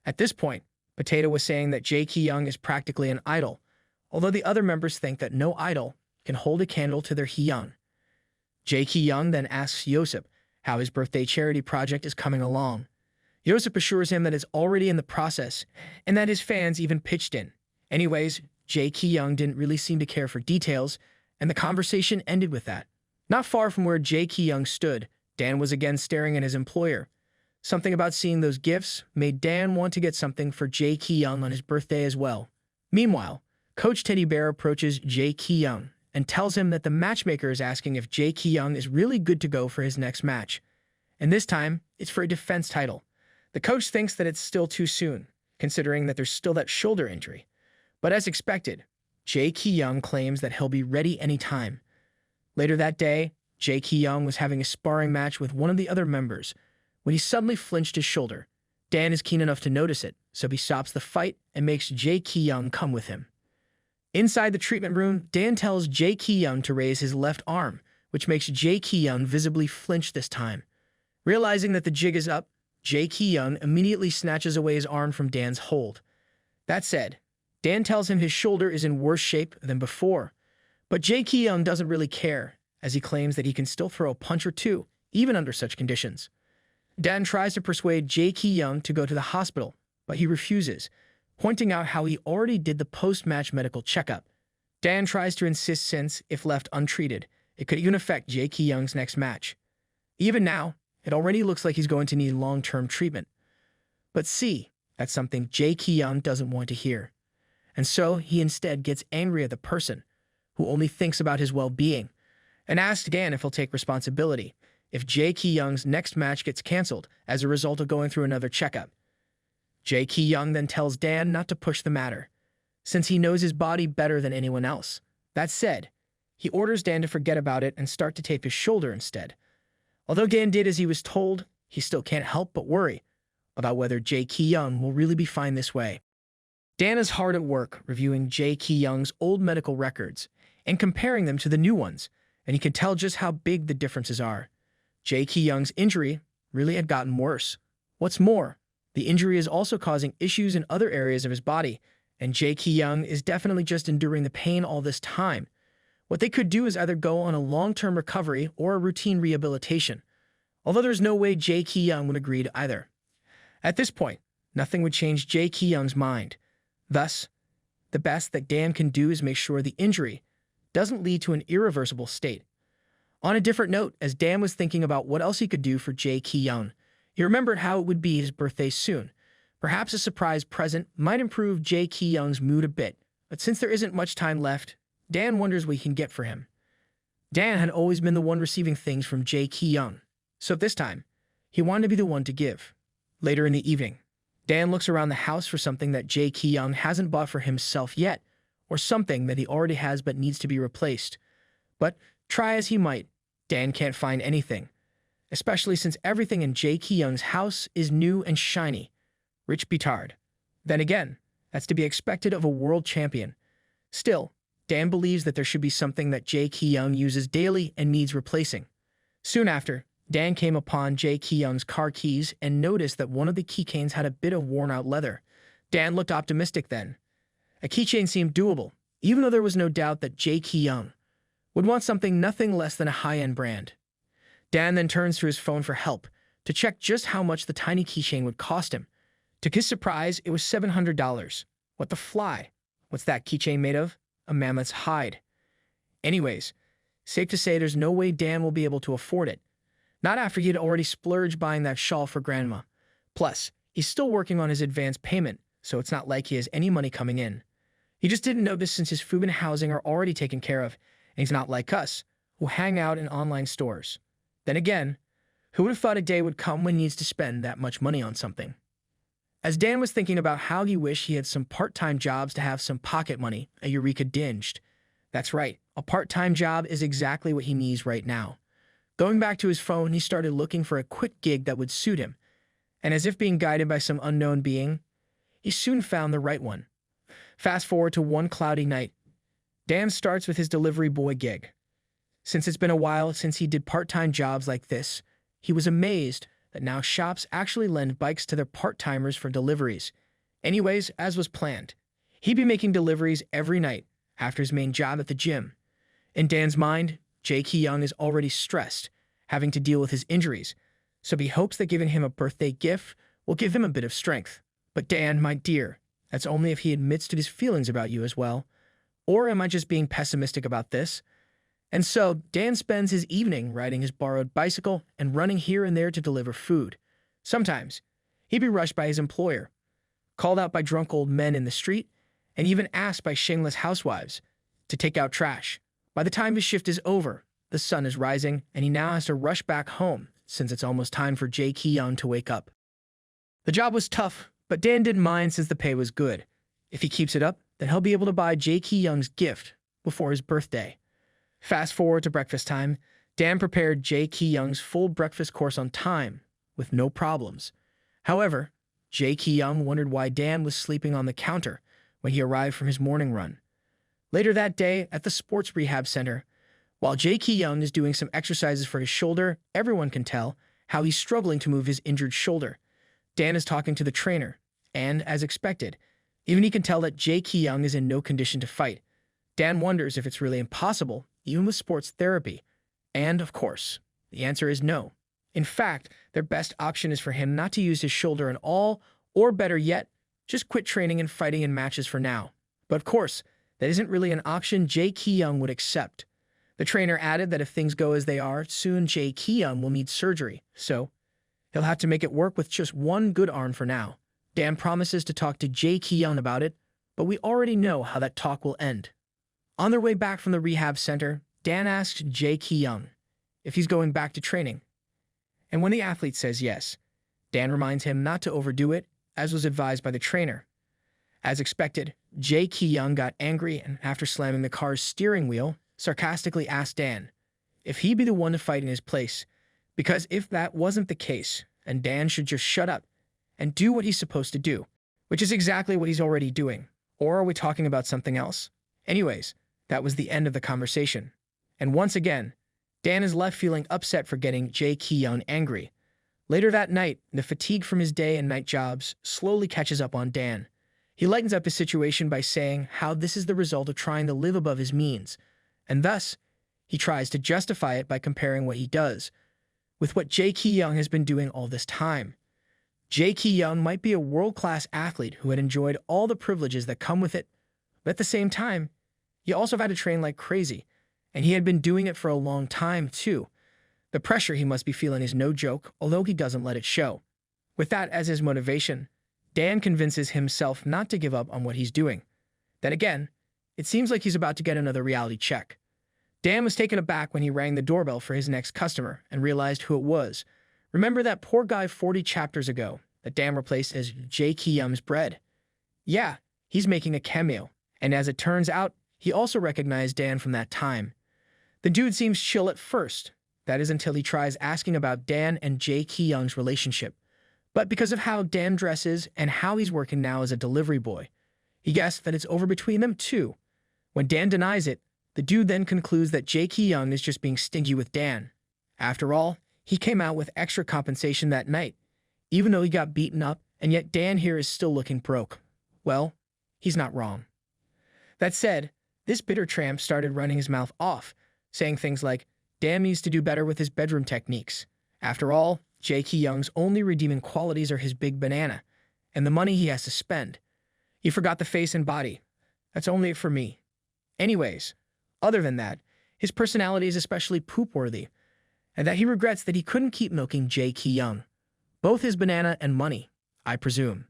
At this point, Potato was saying that Jaekyung is practically an idol, although the other members think that no idol can hold a candle to their Heung. Jaekyung then asks Joseph how his birthday charity project is coming along. Joseph assures him that it's already in the process and that his fans even pitched in. Anyways, Jaekyung didn't really seem to care for details, and the conversation ended with that. Not far from where Jaekyung stood, Dan was again staring at his employer. Something about seeing those gifts made Dan want to get something for Jaekyung on his birthday as well. Meanwhile, Coach Teddy Bear approaches Jaekyung and tells him that the matchmaker is asking if Jaekyung is really good to go for his next match. And this time, it's for a defense title. The coach thinks that it's still too soon, considering that there's still that shoulder injury. But as expected, Jaekyung claims that he'll be ready anytime. Later that day, Jaekyung was having a sparring match with one of the other members when he suddenly flinched his shoulder. Dan is keen enough to notice it, so he stops the fight and makes Jaekyung come with him. Inside the treatment room, Dan tells Jaekyung to raise his left arm, which makes Jaekyung visibly flinch this time. Realizing that the jig is up, Jaekyung immediately snatches away his arm from Dan's hold. That said, Dan tells him his shoulder is in worse shape than before, but Jaekyung doesn't really care, as he claims that he can still throw a punch or two, even under such conditions. Dan tries to persuade Jaekyung to go to the hospital, but he refuses, pointing out how he already did the post-match medical checkup. Dan tries to insist since, if left untreated, it could even affect Jaekyung's next match. Even now, it already looks like he's going to need long-term treatment. But see, that's something Jaekyung doesn't want to hear. And so he instead gets angry at the person, who only thinks about his well-being, and asks Dan if he'll take responsibility if Jaekyung's next match gets canceled as a result of going through another checkup. Jaekyung then tells Dan not to push the matter, since he knows his body better than anyone else. That said, he orders Dan to forget about it and start to tape his shoulder instead. Although Dan did as he was told, he still can't help but worry about whether Jaekyung will really be fine this way. Dan is hard at work reviewing Jaekyung's old medical records and comparing them to the new ones, and he can tell just how big the differences are. Jaekyung's injury really had gotten worse. What's more, the injury is also causing issues in other areas of his body, and Jaekyung is definitely just enduring the pain all this time. What they could do is either go on a long-term recovery or a routine rehabilitation, although there's no way Jaekyung would agree to either. At this point, nothing would change Jaekyung's mind. Thus, the best that Dan can do is make sure the injury doesn't lead to an irreversible state. On a different note, as Dan was thinking about what else he could do for Jaekyung, he remembered how it would be his birthday soon. Perhaps a surprise present might improve Jaekyung's mood a bit, but since there isn't much time left, Dan wonders what he can get for him. Dan had always been the one receiving things from Jaekyung, so this time, he wanted to be the one to give. Later in the evening, Dan looks around the house for something that Jaekyung hasn't bought for himself yet, or something that he already has but needs to be replaced. But try as he might, Dan can't find anything, especially since everything in Jaekyung's house is new and shiny. Rich petard. Then again, that's to be expected of a world champion. Still, Dan believes that there should be something that Jaekyung uses daily and needs replacing. Soon after, Dan came upon Jaekyung's car keys and noticed that one of the keychains had a bit of worn-out leather. Dan looked optimistic then. A keychain seemed doable, even though there was no doubt that Jaekyung would want something nothing less than a high-end brand. Dan then turns to his phone for help to check just how much the tiny keychain would cost him. To his surprise, it was $700. What the fly? What's that keychain made of? A mammoth's hide. Anyways, safe to say there's no way Dan will be able to afford it. Not after he had already splurged buying that shawl for grandma. Plus, he's still working on his advance payment, so it's not like he has any money coming in. He just didn't know this since his food and housing are already taken care of, and he's not like us, who hang out in online stores. Then again, who would have thought a day would come when he needs to spend that much money on something? As Dan was thinking about how he wished he had some part-time jobs to have some pocket money, a eureka dinged. That's right, a part-time job is exactly what he needs right now. Going back to his phone, he started looking for a quick gig that would suit him, and as if being guided by some unknown being, he soon found the right one. Fast forward to one cloudy night. Dan starts with his delivery boy gig. Since it's been a while since he did part-time jobs like this, he was amazed that now shops actually lend bikes to their part-timers for deliveries. Anyways, as was planned, he'd be making deliveries every night after his main job at the gym. In Dan's mind, Jaekyung is already stressed, having to deal with his injuries, so he hopes that giving him a birthday gift will give him a bit of strength. But Dan, my dear, that's only if he admits to his feelings about you as well. Or am I just being pessimistic about this? And so, Dan spends his evening riding his borrowed bicycle and running here and there to deliver food. Sometimes, he'd be rushed by his employer, called out by drunk old men in the street, and even asked by shameless housewives to take out trash. By the time his shift is over, the sun is rising, and he now has to rush back home since it's almost time for Jaekyung to wake up. The job was tough, but Dan didn't mind since the pay was good. If he keeps it up, then he'll be able to buy Jaekyung's gift before his birthday. Fast forward to breakfast time, Dan prepared Jaekyung's full breakfast course on time, with no problems. However, Jaekyung wondered why Dan was sleeping on the counter when he arrived from his morning run. Later that day, at the sports rehab center, while Jaekyung is doing some exercises for his shoulder, everyone can tell how he's struggling to move his injured shoulder. Dan is talking to the trainer, and, as expected, even he can tell that Jaekyung is in no condition to fight. Dan wonders if it's really impossible, even with sports therapy. And, of course, the answer is no. In fact, their best option is for him not to use his shoulder at all, or better yet, just quit training and fighting in matches for now. But of course, that isn't really an option Jaekyung would accept. The trainer added that if things go as they are, soon Jaekyung will need surgery, so he'll have to make it work with just one good arm for now. Dan promises to talk to Jaekyung about it, but we already know how that talk will end. On their way back from the rehab center, Dan asks Jaekyung if he's going back to training. And when the athlete says yes, Dan reminds him not to overdo it, as was advised by the trainer. As expected, Jaekyung got angry and, after slamming the car's steering wheel, sarcastically asked Dan if he'd be the one to fight in his place, because if that wasn't the case, then Dan should just shut up and do what he's supposed to do, which is exactly what he's already doing. Or are we talking about something else? Anyways, that was the end of the conversation. And once again, Dan is left feeling upset for getting Jaekyung angry. Later that night, the fatigue from his day and night jobs slowly catches up on Dan. He lightens up his situation by saying how this is the result of trying to live above his means, and thus, he tries to justify it by comparing what he does with what Jaekyung has been doing all this time. Jaekyung might be a world-class athlete who had enjoyed all the privileges that come with it, but at the same time, he also had to train like crazy, and he had been doing it for a long time, too. The pressure he must be feeling is no joke, although he doesn't let it show. With that as his motivation, Dan convinces himself not to give up on what he's doing. Then again, it seems like he's about to get another reality check. Dan was taken aback when he rang the doorbell for his next customer and realized who it was. Remember that poor guy 40 chapters ago that Dan replaced as Jaekyung's bread? Yeah, he's making a cameo, And as it turns out, he also recognized Dan from that time. The dude seems chill at first. That is until he tries asking about Dan and Jaekyung's relationship. But because of how Dan dresses and how he's working now as a delivery boy, he guessed that it's over between them too. When Dan denies it, the dude then concludes that Jaekyung is just being stingy with Dan. After all, he came out with extra compensation that night, even though he got beaten up, and yet Dan here is still looking broke. Well, he's not wrong. That said, this bitter tramp started running his mouth off, saying things like, Dan needs to do better with his bedroom techniques. After all, Jaekyung's only redeeming qualities are his big banana, and the money he has to spend. You forgot the face and body. That's only it for me. Anyways, other than that, his personality is especially poop-worthy, and that he regrets that he couldn't keep milking Jaekyung. Both his banana and money, I presume.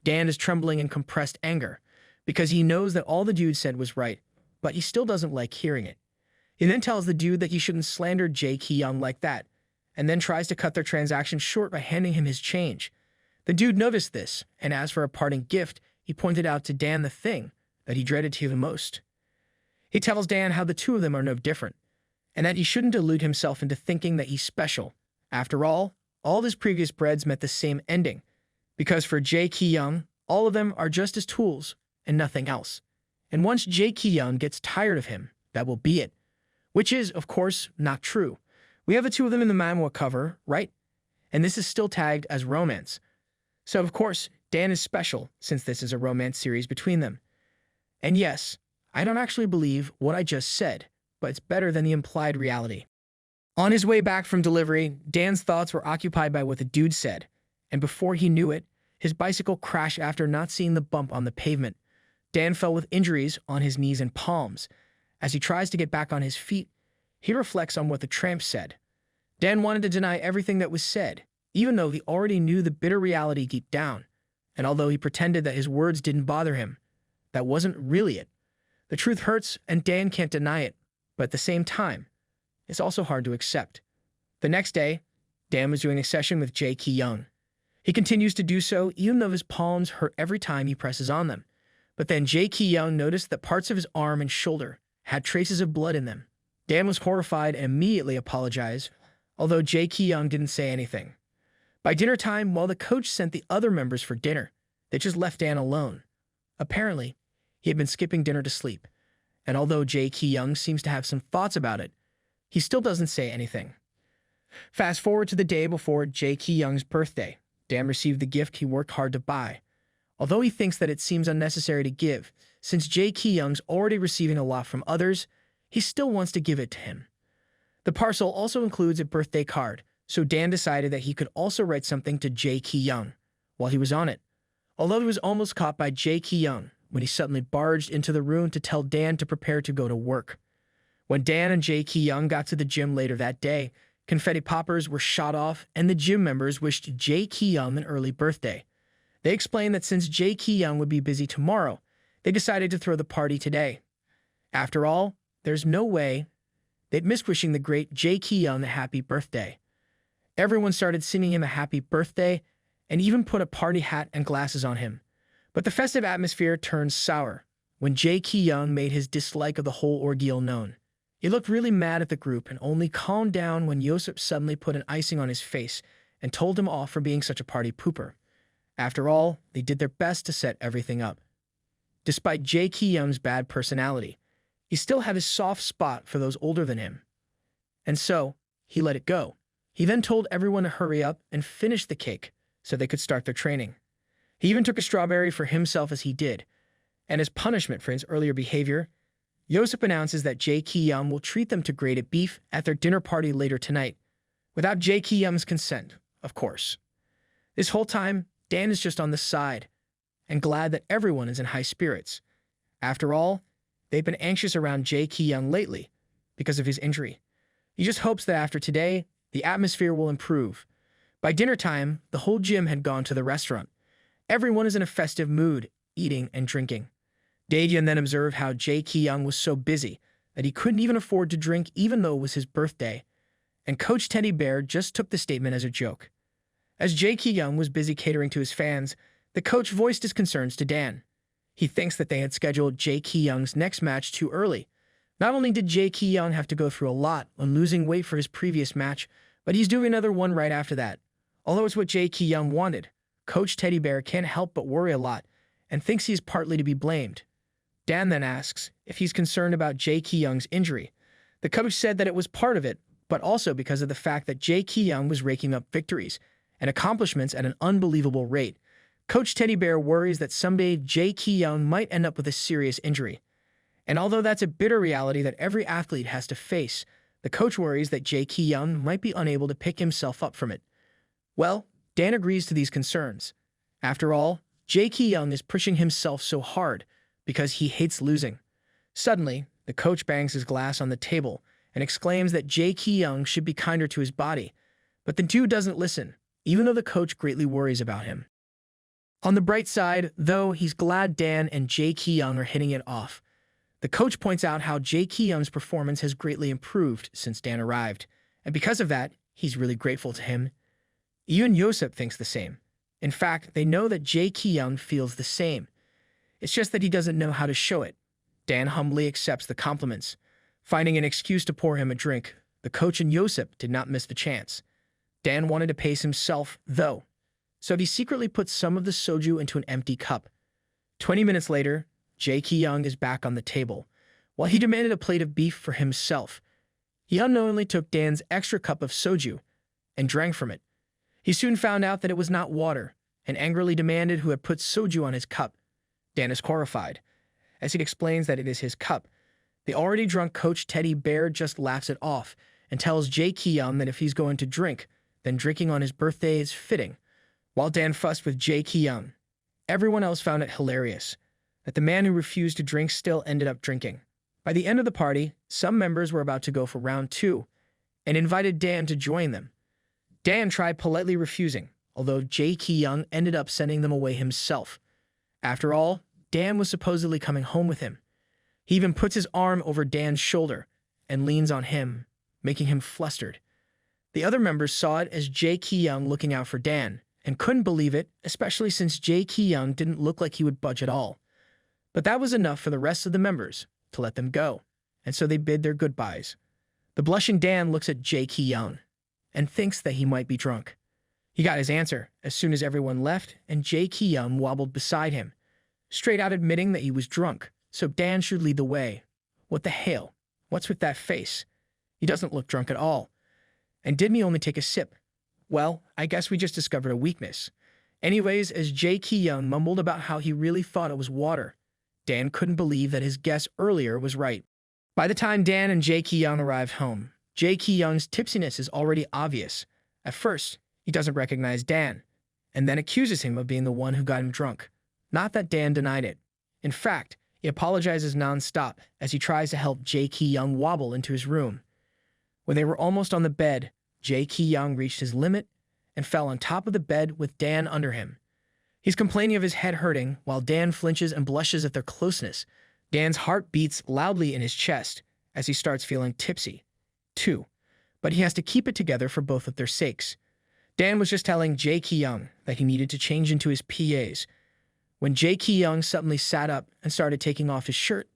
Dan is trembling in compressed anger, because he knows that all the dude said was right, but he still doesn't like hearing it. He then tells the dude that he shouldn't slander Jaekyung like that, and then tries to cut their transaction short by handing him his change. The dude noticed this, and as for a parting gift, he pointed out to Dan the thing that he dreaded to hear the most. He tells Dan how the two of them are no different, and that he shouldn't delude himself into thinking that he's special. After all his previous breads met the same ending, because for Jaekyung, all of them are just his tools and nothing else. And once Jaekyung gets tired of him, that will be it. Which is, of course, not true. We have the two of them in the manhwa cover, right? And this is still tagged as romance. So, of course, Dan is special, since this is a romance series between them. And yes, I don't actually believe what I just said, but it's better than the implied reality. On his way back from delivery, Dan's thoughts were occupied by what the dude said, and before he knew it, his bicycle crashed after not seeing the bump on the pavement. Dan fell with injuries on his knees and palms. As he tries to get back on his feet, he reflects on what the tramp said. Dan wanted to deny everything that was said, even though he already knew the bitter reality deep down. And although he pretended that his words didn't bother him, that wasn't really it. The truth hurts, and Dan can't deny it, but at the same time, it's also hard to accept. The next day, Dan was doing a session with Jaekyung. He continues to do so, even though his palms hurt every time he presses on them. But then Jaekyung noticed that parts of his arm and shoulder had traces of blood in them. Dan was horrified and immediately apologized, although Jaekyung didn't say anything. By dinner time, while the coach sent the other members for dinner, they just left Dan alone. Apparently, he had been skipping dinner to sleep, and although Jaekyung seems to have some thoughts about it, he still doesn't say anything. Fast forward to the day before Jaekyung's birthday. Dan received the gift he worked hard to buy, although he thinks that it seems unnecessary to give. Since Jaekyung's already receiving a lot from others, he still wants to give it to him. The parcel also includes a birthday card, so Dan decided that he could also write something to Jaekyung while he was on it, although he was almost caught by Jaekyung when he suddenly barged into the room to tell Dan to prepare to go to work. When Dan and Jaekyung got to the gym later that day, confetti poppers were shot off and the gym members wished Jaekyung an early birthday. They explained that since Jaekyung would be busy tomorrow, they decided to throw the party today. After all, there's no way they'd miss wishing the great Jaekyung a happy birthday. Everyone started singing him a happy birthday and even put a party hat and glasses on him. But the festive atmosphere turned sour when Jaekyung made his dislike of the whole ordeal known. He looked really mad at the group and only calmed down when Yosip suddenly put an icing on his face and told him off for being such a party pooper. After all, they did their best to set everything up. Despite Jaekyung's bad personality, he still had his soft spot for those older than him. And so, he let it go. He then told everyone to hurry up and finish the cake so they could start their training. He even took a strawberry for himself as he did, and as punishment for his earlier behavior, Yosip announces that Jaekyung will treat them to grated beef at their dinner party later tonight, without Jaekyung's consent, of course. This whole time, Dan is just on the side, and glad that everyone is in high spirits. After all, they've been anxious around Jaekyung lately because of his injury. He just hopes that after today, the atmosphere will improve. By dinner time, the whole gym had gone to the restaurant. Everyone is in a festive mood, eating and drinking. Daejeon then observed how Jaekyung was so busy that he couldn't even afford to drink even though it was his birthday, and Coach Teddy Bear just took the statement as a joke. As Jaekyung was busy catering to his fans, the coach voiced his concerns to Dan. He thinks that they had scheduled Jaekyung's next match too early. Not only did Jaekyung have to go through a lot when losing weight for his previous match, but he's doing another one right after that. Although it's what Jaekyung wanted, Coach Teddy Bear can't help but worry a lot and thinks he is partly to be blamed. Dan then asks if he's concerned about Jaekyung's injury. The coach said that it was part of it, but also because of the fact that Jaekyung was raking up victories and accomplishments at an unbelievable rate. Coach Teddy Bear worries that someday Jaekyung might end up with a serious injury. And although that's a bitter reality that every athlete has to face, the coach worries that Jaekyung might be unable to pick himself up from it. Well, Dan agrees to these concerns. After all, Jaekyung is pushing himself so hard because he hates losing. Suddenly, the coach bangs his glass on the table and exclaims that Jaekyung should be kinder to his body. But the dude doesn't listen, even though the coach greatly worries about him. On the bright side, though, he's glad Dan and Jaekyung are hitting it off. The coach points out how Jaekyung's performance has greatly improved since Dan arrived, and because of that, he's really grateful to him. Even Yosep thinks the same. In fact, they know that Jaekyung feels the same. It's just that he doesn't know how to show it. Dan humbly accepts the compliments. Finding an excuse to pour him a drink, the coach and Yosep did not miss the chance. Dan wanted to pace himself, though, so he secretly put some of the soju into an empty cup. 20 minutes later, Jaekyung is back on the table. While he demanded a plate of beef for himself, he unknowingly took Dan's extra cup of soju and drank from it. He soon found out that it was not water and angrily demanded who had put soju on his cup. Dan is horrified, as he explains that it is his cup. The already drunk Coach Teddy Bear just laughs it off and tells Jaekyung that if he's going to drink, then drinking on his birthday is fitting. While Dan fussed with Jaekyung, everyone else found it hilarious that the man who refused to drink still ended up drinking. By the end of the party, some members were about to go for round 2 and invited Dan to join them. Dan tried politely refusing, although Jaekyung ended up sending them away himself. After all, Dan was supposedly coming home with him. He even puts his arm over Dan's shoulder and leans on him, making him flustered. The other members saw it as Jaekyung looking out for Dan and couldn't believe it, especially since Jaekyung didn't look like he would budge at all. But that was enough for the rest of the members to let them go, and so they bid their goodbyes. The blushing Dan looks at Jaekyung and thinks that he might be drunk. He got his answer as soon as everyone left, and Jaekyung wobbled beside him, straight out admitting that he was drunk, so Dan should lead the way. What the hell? What's with that face? He doesn't look drunk at all. And didn't he only take a sip? Well, I guess we just discovered a weakness. Anyways, as Jaekyung mumbled about how he really thought it was water, Dan couldn't believe that his guess earlier was right. By the time Dan and Jaekyung arrived home, Jaekyung's tipsiness is already obvious. At first, he doesn't recognize Dan, and then accuses him of being the one who got him drunk. Not that Dan denied it. In fact, he apologizes non-stop as he tries to help Jaekyung wobble into his room. When they were almost on the bed, Jaekyung reached his limit and fell on top of the bed with Dan under him. He's complaining of his head hurting while Dan flinches and blushes at their closeness. Dan's heart beats loudly in his chest as he starts feeling tipsy, too. But he has to keep it together for both of their sakes. Dan was just telling Jaekyung that he needed to change into his PAs when Jaekyung suddenly sat up and started taking off his shirt,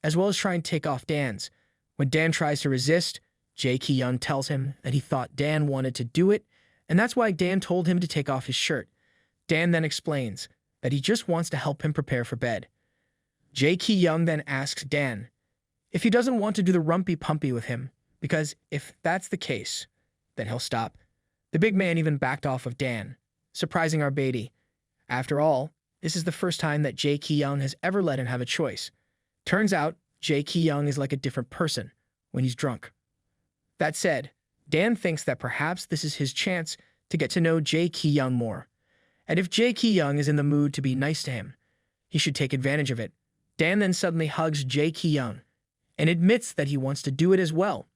as well as trying to take off Dan's. When Dan tries to resist, Jaekyung tells him that he thought Dan wanted to do it, and that's why Dan told him to take off his shirt. Dan then explains that he just wants to help him prepare for bed. Jaekyung then asks Dan if he doesn't want to do the rumpy-pumpy with him, because if that's the case, then he'll stop. The big man even backed off of Dan, surprising our Beatty. After all, this is the first time that Jaekyung has ever let him have a choice. Turns out, Jaekyung is like a different person when he's drunk. That said, Dan thinks that perhaps this is his chance to get to know Jaekyung more. And if Jaekyung is in the mood to be nice to him, he should take advantage of it. Dan then suddenly hugs Jaekyung and admits that he wants to do it as well.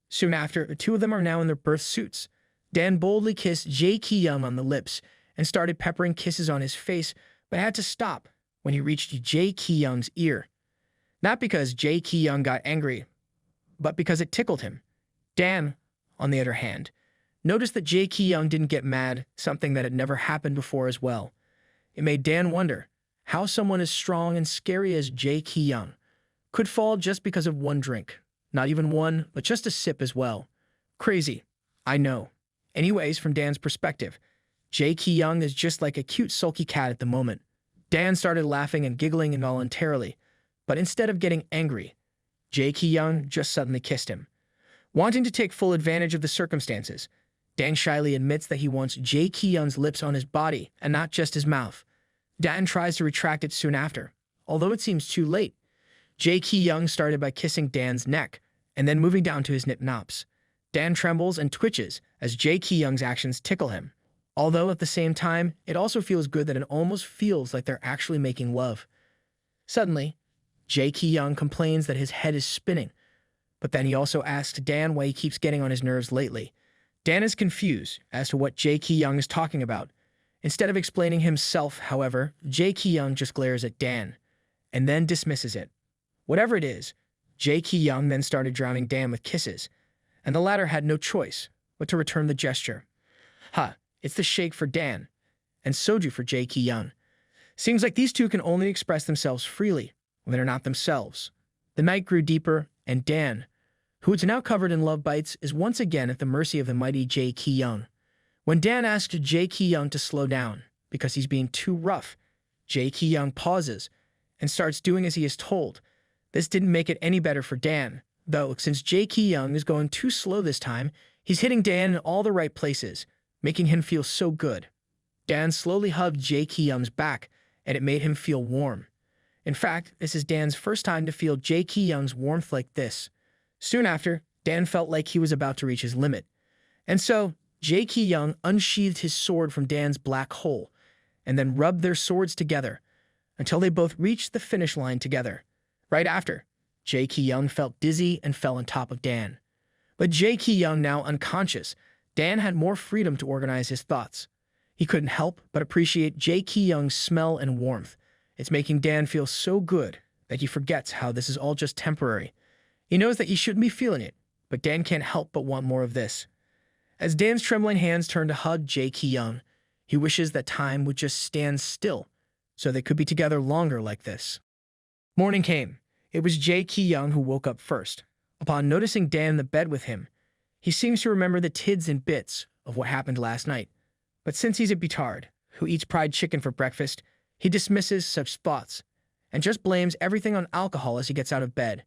Soon after, the two of them are now in their birth suits. Dan boldly kissed Jaekyung on the lips and started peppering kisses on his face, but had to stop when he reached Jaekyung's ear. Not because Jaekyung got angry, but because it tickled him. Dan, on the other hand, noticed that Jaekyung didn't get mad, something that had never happened before as well. It made Dan wonder how someone as strong and scary as Jaekyung could fall just because of one drink. Not even one, but just a sip as well. Crazy. I know. Anyways, from Dan's perspective, Jaekyung is just like a cute sulky cat at the moment. Dan started laughing and giggling involuntarily, but instead of getting angry, Jaekyung just suddenly kissed him. Wanting to take full advantage of the circumstances, Dan shyly admits that he wants Jaekyung's lips on his body and not just his mouth. Dan tries to retract it soon after, although it seems too late. Jaekyung started by kissing Dan's neck and then moving down to his nip-nops. Dan trembles and twitches as Jaekyung's actions tickle him, although at the same time, it also feels good that it almost feels like they're actually making love. Suddenly, Jaekyung complains that his head is spinning, but then he also asks Dan why he keeps getting on his nerves lately. Dan is confused as to what Jaekyung is talking about. Instead of explaining himself, however, Jaekyung just glares at Dan and then dismisses it. Whatever it is, Jaekyung then started drowning Dan with kisses, and the latter had no choice but to return the gesture. It's the shake for Dan, and soju for Jaekyung. Seems like these two can only express themselves freely when they're not themselves. The night grew deeper, and Dan, who is now covered in love bites, is once again at the mercy of the mighty Jaekyung. When Dan asks Jaekyung to slow down because he's being too rough, Jaekyung pauses and starts doing as he is told. This didn't make it any better for Dan, though, since Jaekyung is going too slow this time, he's hitting Dan in all the right places, making him feel so good. Dan slowly hugged Jaekyung's back, and it made him feel warm. In fact, this is Dan's first time to feel Jaekyung's warmth like this. Soon after, Dan felt like he was about to reach his limit. And so, Jaekyung unsheathed his sword from Dan's black hole, and then rubbed their swords together, until they both reached the finish line together. Right after, Jaekyung felt dizzy and fell on top of Dan. But Jaekyung now unconscious, Dan had more freedom to organize his thoughts. He couldn't help but appreciate Jaekyung's smell and warmth. It's making Dan feel so good that he forgets how this is all just temporary. He knows that he shouldn't be feeling it, but Dan can't help but want more of this. As Dan's trembling hands turn to hug Jaekyung, he wishes that time would just stand still, so they could be together longer like this. Morning came. It was Jaekyung who woke up first. Upon noticing Dan in the bed with him, he seems to remember the tids and bits of what happened last night. But since he's a betard who eats fried chicken for breakfast, he dismisses such thoughts and just blames everything on alcohol as he gets out of bed.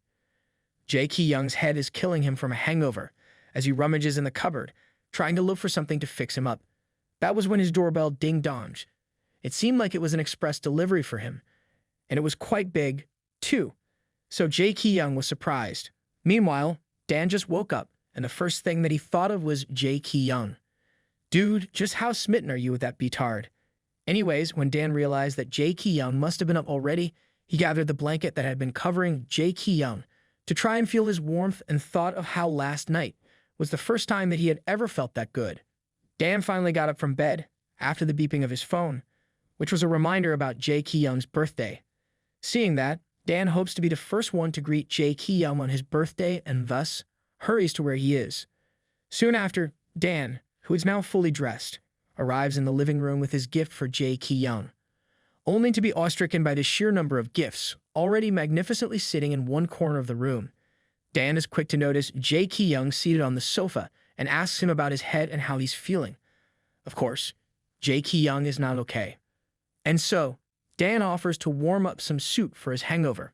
Jaekyung's head is killing him from a hangover as he rummages in the cupboard, trying to look for something to fix him up. That was when his doorbell ding-donged. It seemed like it was an express delivery for him, and it was quite big, too. So Jaekyung was surprised. Meanwhile, Dan just woke up, and the first thing that he thought of was Jaekyung. Dude, just how smitten are you with that betard? Anyways, when Dan realized that Jaekyung must have been up already, he gathered the blanket that had been covering Jaekyung to try and feel his warmth and thought of how last night was the first time that he had ever felt that good. Dan finally got up from bed after the beeping of his phone, which was a reminder about Jaekyung's birthday. Seeing that, Dan hopes to be the first one to greet Jaekyung on his birthday and thus hurries to where he is. Soon after, Dan, who is now fully dressed, arrives in the living room with his gift for Jaekyung, only to be awestricken by the sheer number of gifts already magnificently sitting in one corner of the room. Dan is quick to notice Jaekyung seated on the sofa and asks him about his head and how he's feeling. Of course, Jaekyung is not okay. And so, Dan offers to warm up some soup for his hangover.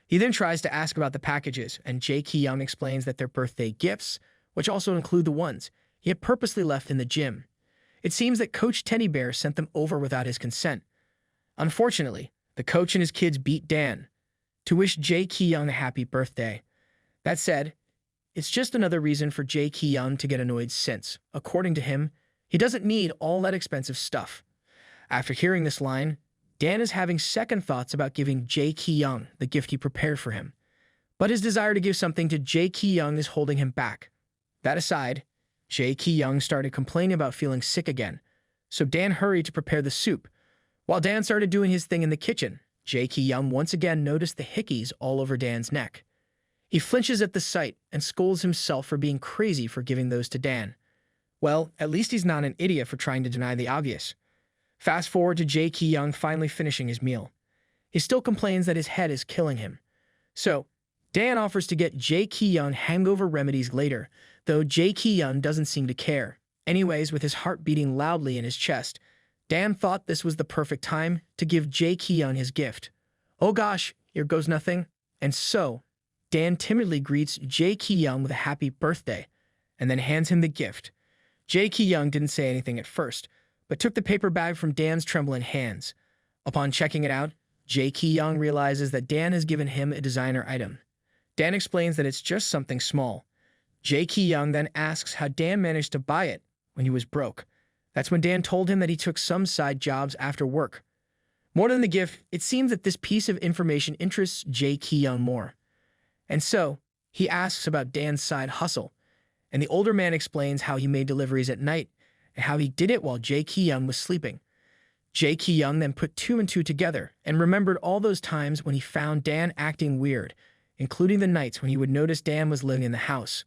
He then tries to ask about the packages, and Jaekyung explains that they're birthday gifts, which also include the ones he had purposely left in the gym. It seems that Coach Teddy Bear sent them over without his consent. Unfortunately, the coach and his kids beat Dan to wish Jaekyung a happy birthday. That said, it's just another reason for Jaekyung to get annoyed since, according to him, he doesn't need all that expensive stuff. After hearing this line, Dan is having second thoughts about giving Jaekyung the gift he prepared for him. But his desire to give something to Jaekyung is holding him back. That aside, Jaekyung started complaining about feeling sick again, so Dan hurried to prepare the soup. While Dan started doing his thing in the kitchen, Jaekyung once again noticed the hickeys all over Dan's neck. He flinches at the sight and scolds himself for being crazy for giving those to Dan. Well, at least he's not an idiot for trying to deny the obvious. Fast forward to Jaekyung finally finishing his meal. he still complains that his head is killing him. So, Dan offers to get Jaekyung hangover remedies later, though Jaekyung doesn't seem to care. Anyways, with his heart beating loudly in his chest, Dan thought this was the perfect time to give Jaekyung his gift. Oh gosh, here goes nothing. And so, Dan timidly greets Jaekyung with a happy birthday, and then hands him the gift. Jaekyung didn't say anything at first, but took the paper bag from Dan's trembling hands. Upon checking it out, Jaekyung realizes that Dan has given him a designer item. Dan explains that it's just something small. Jaekyung then asks how Dan managed to buy it when he was broke. That's when Dan told him that he took some side jobs after work. More than the gift, it seems that this piece of information interests Jaekyung more. And so, he asks about Dan's side hustle, and the older man explains how he made deliveries at night and how he did it while Jaekyung was sleeping. Jaekyung then put two and two together and remembered all those times when he found Dan acting weird, including the nights when he would notice Dan was living in the house.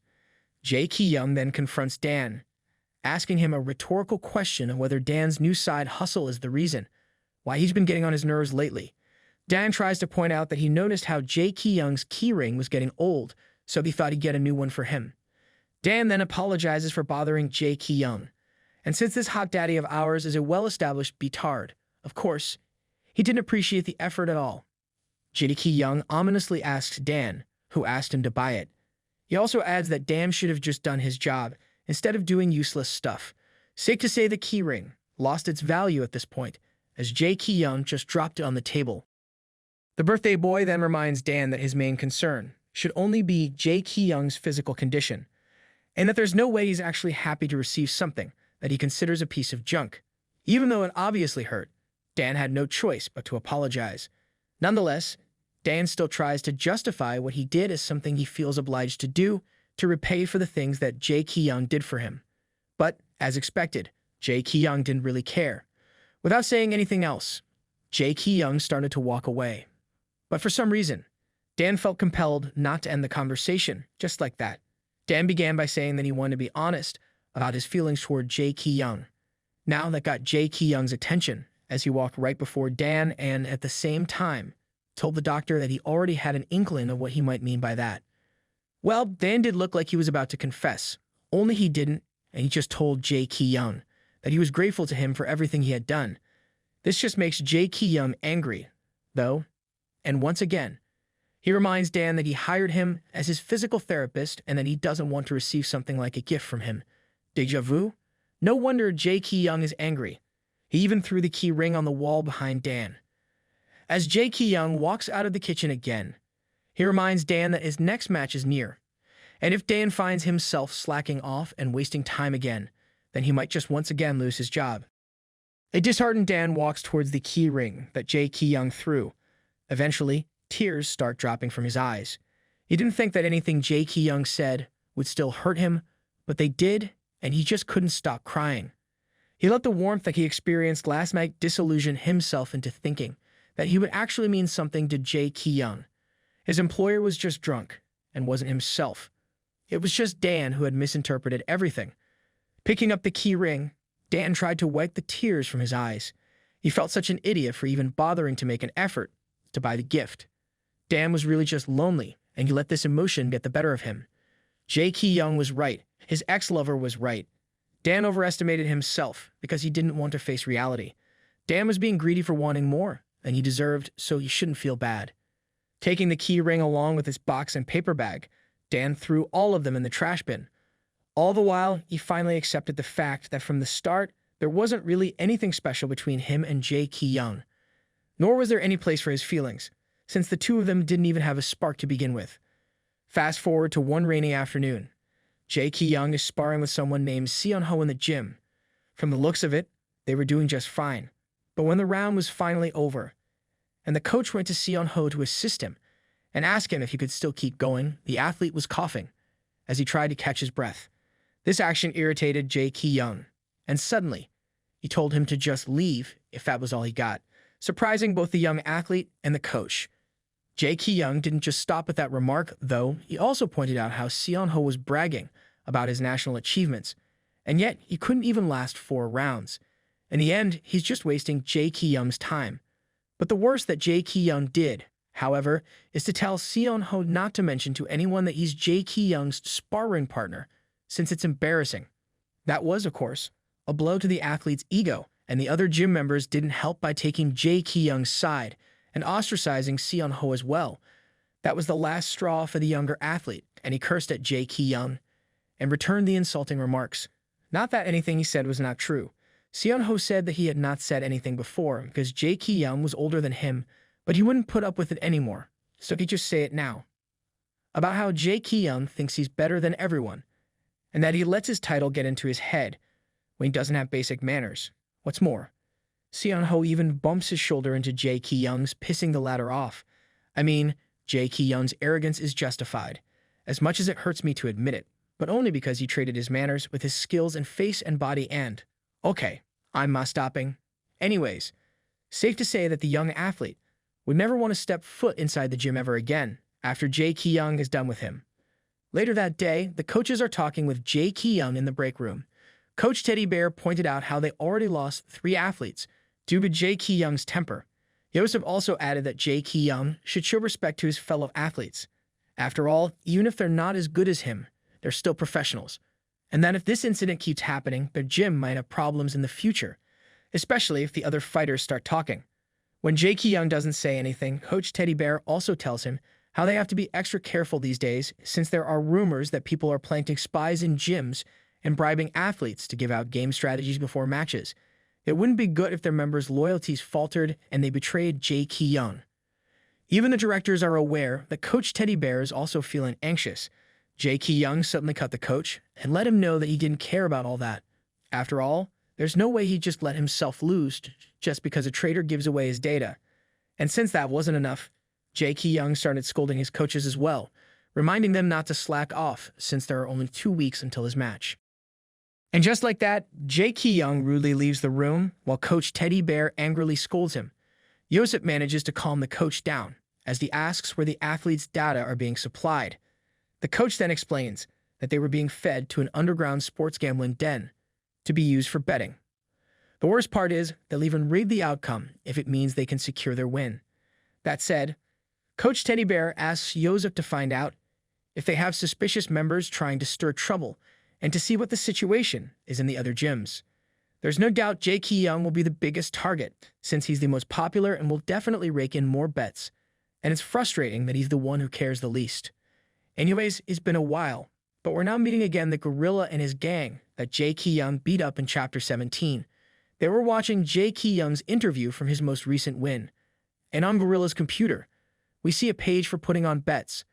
Jaekyung then confronts Dan, asking him a rhetorical question of whether Dan's new side hustle is the reason why he's been getting on his nerves lately. Dan tries to point out that he noticed how Jaekyung's keyring was getting old, so he thought he'd get a new one for him. Dan then apologizes for bothering Jaekyung, and since this hot daddy of ours is a well-established beatard, of course, he didn't appreciate the effort at all. Jaekyung ominously asks Dan, who asked him to buy it. He also adds that Dan should have just done his job, instead of doing useless stuff. Safe to say the keyring lost its value at this point, as Jaekyung just dropped it on the table. The birthday boy then reminds Dan that his main concern should only be Jaekyung's physical condition, and that there's no way he's actually happy to receive something that he considers a piece of junk. Even though it obviously hurt, Dan had no choice but to apologize. Nonetheless, Dan still tries to justify what he did as something he feels obliged to do to repay for the things that Jaekyung did for him. But, as expected, Jaekyung didn't really care. Without saying anything else, Jaekyung started to walk away. But for some reason, Dan felt compelled not to end the conversation just like that. Dan began by saying that he wanted to be honest about his feelings toward Jaekyung. Now that got Jaekyung's attention, as he walked right before Dan and, at the same time, told the doctor that he already had an inkling of what he might mean by that. Well, Dan did look like he was about to confess, only he didn't, and he just told Jaekyung that he was grateful to him for everything he had done. This just makes Jaekyung angry, though, and once again, he reminds Dan that he hired him as his physical therapist and that he doesn't want to receive something like a gift from him. Deja vu? No wonder Jaekyung is angry. He even threw the key ring on the wall behind Dan. As Jaekyung walks out of the kitchen again, he reminds Dan that his next match is near, and if Dan finds himself slacking off and wasting time again, then he might just once again lose his job. A disheartened Dan walks towards the key ring that Jaekyung threw. Eventually, tears start dropping from his eyes. He didn't think that anything Jaekyung said would still hurt him, but they did, and he just couldn't stop crying. He let the warmth that he experienced last night disillusion himself into thinking that he would actually mean something to Jaekyung. His employer was just drunk and wasn't himself. It was just Dan who had misinterpreted everything. Picking up the key ring, Dan tried to wipe the tears from his eyes. He felt such an idiot for even bothering to make an effort to buy the gift. Dan was really just lonely, and he let this emotion get the better of him. Jaekyung was right. His ex-lover was right. Dan overestimated himself because he didn't want to face reality. Dan was being greedy for wanting more than he deserved, so he shouldn't feel bad. Taking the key ring along with his box and paper bag, Dan threw all of them in the trash bin. All the while, he finally accepted the fact that from the start, there wasn't really anything special between him and Jaekyung. Nor was there any place for his feelings, since the two of them didn't even have a spark to begin with. Fast forward to one rainy afternoon. Jaekyung is sparring with someone named Seon-ho in the gym. From the looks of it, they were doing just fine. But when the round was finally over, and the coach went to Seon-ho to assist him and ask him if he could still keep going, the athlete was coughing as he tried to catch his breath. This action irritated Jaekyung, and suddenly, he told him to just leave if that was all he got, surprising both the young athlete and the coach. Jaekyung didn't just stop at that remark, though. He also pointed out how Seon-ho was bragging about his national achievements, and yet he couldn't even last 4 rounds. In the end, he's just wasting Jaekyung's time. But the worst that Jaekyung did, however, is to tell Seon-ho not to mention to anyone that he's Jaekyung's sparring partner, since it's embarrassing. That was, of course, a blow to the athlete's ego, and the other gym members didn't help by taking Jaekyung's side and ostracizing Seon-ho as well. That was the last straw for the younger athlete, and he cursed at Jaekyung and returned the insulting remarks. Not that anything he said was not true. Seon-ho said that he had not said anything before because Jaekyung was older than him, but he wouldn't put up with it anymore, so he'd just say it now. About how Jaekyung thinks he's better than everyone, and that he lets his title get into his head when he doesn't have basic manners. What's more, Seon-ho even bumps his shoulder into Jaekyung's, pissing the latter off. I mean, Jaekyung's arrogance is justified, as much as it hurts me to admit it, but only because he traded his manners with his skills in face and body and… Okay, I'm not stopping. Anyways, safe to say that the young athlete would never want to step foot inside the gym ever again after Jaekyung is done with him. Later that day, the coaches are talking with Jaekyung in the break room. Coach Teddy Bear pointed out how they already lost 3 athletes due to Jaekyung's temper. Joseph also added that Jaekyung should show respect to his fellow athletes. After all, even if they're not as good as him, they're still professionals. And that if this incident keeps happening, their gym might have problems in the future, especially if the other fighters start talking. When Jaekyung doesn't say anything, Coach Teddy Bear also tells him how they have to be extra careful these days since there are rumors that people are planting spies in gyms and bribing athletes to give out game strategies before matches. It wouldn't be good if their members' loyalties faltered and they betrayed Jaekyung. Even the directors are aware that Coach Teddy Bear is also feeling anxious. Jaekyung suddenly cut the coach and let him know that he didn't care about all that. After all, there's no way he'd just let himself lose just because a traitor gives away his data. And since that wasn't enough, Jaekyung started scolding his coaches as well, reminding them not to slack off since there are only 2 weeks until his match. And just like that, Jaekyung rudely leaves the room while Coach Teddy Bear angrily scolds him. Joseph manages to calm the coach down as he asks where the athletes' data are being supplied. The coach then explains that they were being fed to an underground sports gambling den to be used for betting. The worst part is they'll even read the outcome if it means they can secure their win. That said, Coach Teddy Bear asks Joseph to find out if they have suspicious members trying to stir trouble and to see what the situation is in the other gyms. There's no doubt Jaekyung will be the biggest target since he's the most popular and will definitely rake in more bets, and it's frustrating that he's the one who cares the least. Anyways, it's been a while, but we're now meeting again the gorilla and his gang that Jaekyung beat up in Chapter 17. They were watching Jaekyung's interview from his most recent win, and on Gorilla's computer, we see a page for putting on bets.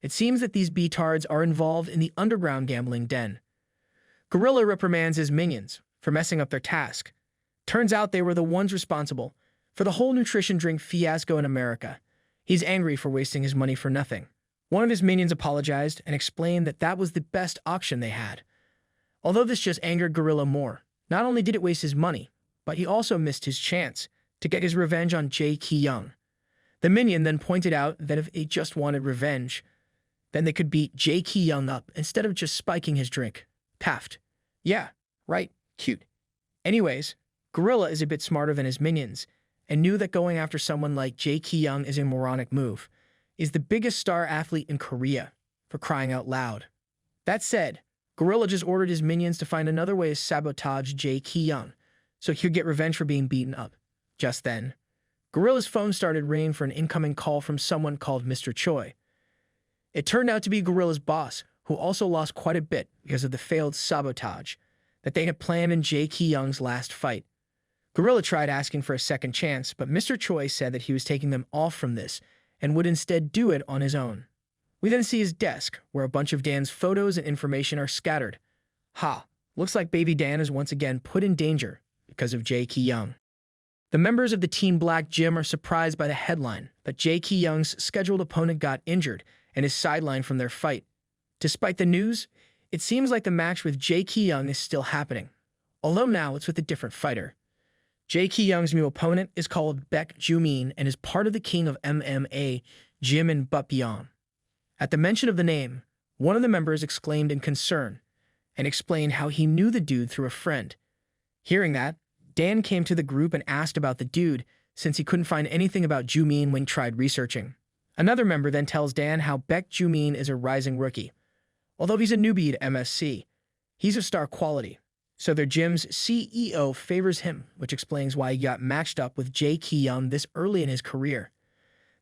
It seems that these betards are involved in the underground gambling den. Gorilla reprimands his minions for messing up their task. Turns out they were the ones responsible for the whole nutrition drink fiasco in America. He's angry for wasting his money for nothing. One of his minions apologized and explained that that was the best auction they had. Although this just angered Gorilla more, not only did it waste his money, but he also missed his chance to get his revenge on Jaekyung. The minion then pointed out that if they just wanted revenge, then they could beat Jaekyung up instead of just spiking his drink. Taft. Yeah, right, cute. Anyways, Gorilla is a bit smarter than his minions, and knew that going after someone like Jaekyung is a moronic move. Is the biggest star athlete in Korea, for crying out loud. That said, Gorilla just ordered his minions to find another way to sabotage Jaekyung, so he could get revenge for being beaten up. Just then, Gorilla's phone started ringing for an incoming call from someone called Mr. Choi. It turned out to be Gorilla's boss, who also lost quite a bit because of the failed sabotage that they had planned in Jaekyung's last fight. Gorilla tried asking for a second chance, but Mr. Choi said that he was taking them off from this and would instead do it on his own. We then see his desk, where a bunch of Dan's photos and information are scattered. Looks like baby Dan is once again put in danger because of Jaekyung. The members of the Team Black Gym are surprised by the headline that Jaekyung's scheduled opponent got injured and is sidelined from their fight. Despite the news, it seems like the match with Jaekyung is still happening, although now it's with a different fighter. Jaekyung's new opponent is called Baek Jumin and is part of the king of MMA, Jimin Busan. At the mention of the name, one of the members exclaimed in concern and explained how he knew the dude through a friend. Hearing that, Dan came to the group and asked about the dude, since he couldn't find anything about Jumin when he tried researching. Another member then tells Dan how Jumin is a rising rookie. Although he's a newbie to MSC, he's a star quality, so their gym's CEO favors him, which explains why he got matched up with Jaekyung this early in his career.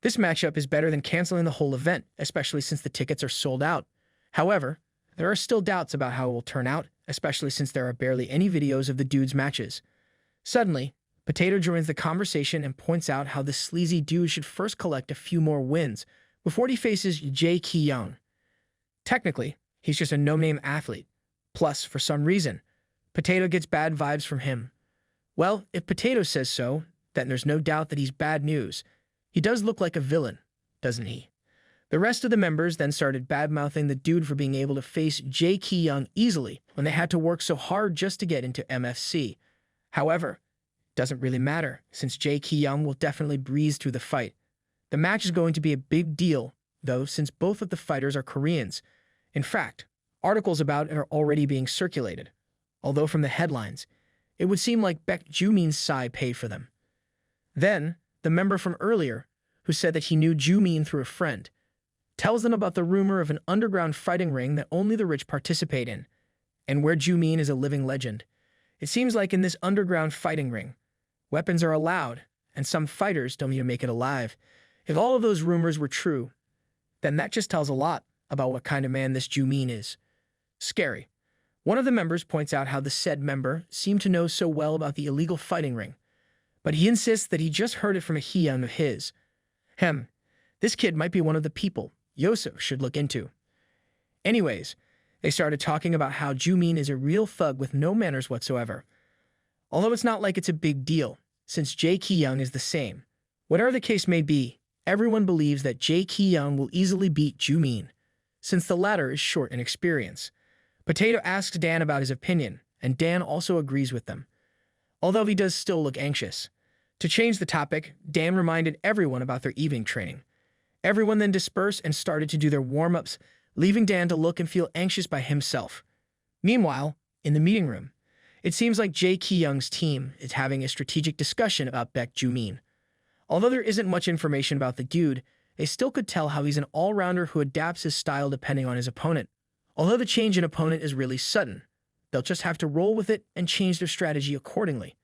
This matchup is better than canceling the whole event, especially since the tickets are sold out. However, there are still doubts about how it will turn out, especially since there are barely any videos of the dude's matches. Suddenly, Potato joins the conversation and points out how the sleazy dude should first collect a few more wins before he faces Jaekyung. Technically, he's just a no-name athlete. Plus, for some reason, Potato gets bad vibes from him. Well, if Potato says so, then there's no doubt that he's bad news. He does look like a villain, doesn't he? The rest of the members then started bad-mouthing the dude for being able to face Jaekyung easily when they had to work so hard just to get into MFC. However, it doesn't really matter, since Jaekyung will definitely breeze through the fight. The match is going to be a big deal, though, since both of the fighters are Koreans. In fact, articles about it are already being circulated, although from the headlines, it would seem like Jumin's side paid for them. Then, the member from earlier, who said that he knew Jumin through a friend, tells them about the rumor of an underground fighting ring that only the rich participate in, and where Jumin is a living legend. It seems like in this underground fighting ring, weapons are allowed, and some fighters don't even make it alive. If all of those rumors were true, then that just tells a lot about what kind of man this Jumin is. Scary. One of the members points out how the said member seemed to know so well about the illegal fighting ring, but he insists that he just heard it from a Heung of his. This kid might be one of the people Yosef should look into. Anyways, they started talking about how Jumin is a real thug with no manners whatsoever. Although it's not like it's a big deal, since Jaekyung is the same. Whatever the case may be, everyone believes that Jaekyung will easily beat Jumin, since the latter is short in experience. Potato asks Dan about his opinion, and Dan also agrees with them, although he does still look anxious. To change the topic, Dan reminded everyone about their evening training. Everyone then dispersed and started to do their warm-ups, leaving Dan to look and feel anxious by himself. Meanwhile, in the meeting room, it seems like Jaekyung's team is having a strategic discussion about Jumin. Although there isn't much information about the dude, they still could tell how he's an all-rounder who adapts his style depending on his opponent. Although the change in opponent is really sudden, they'll just have to roll with it and change their strategy accordingly.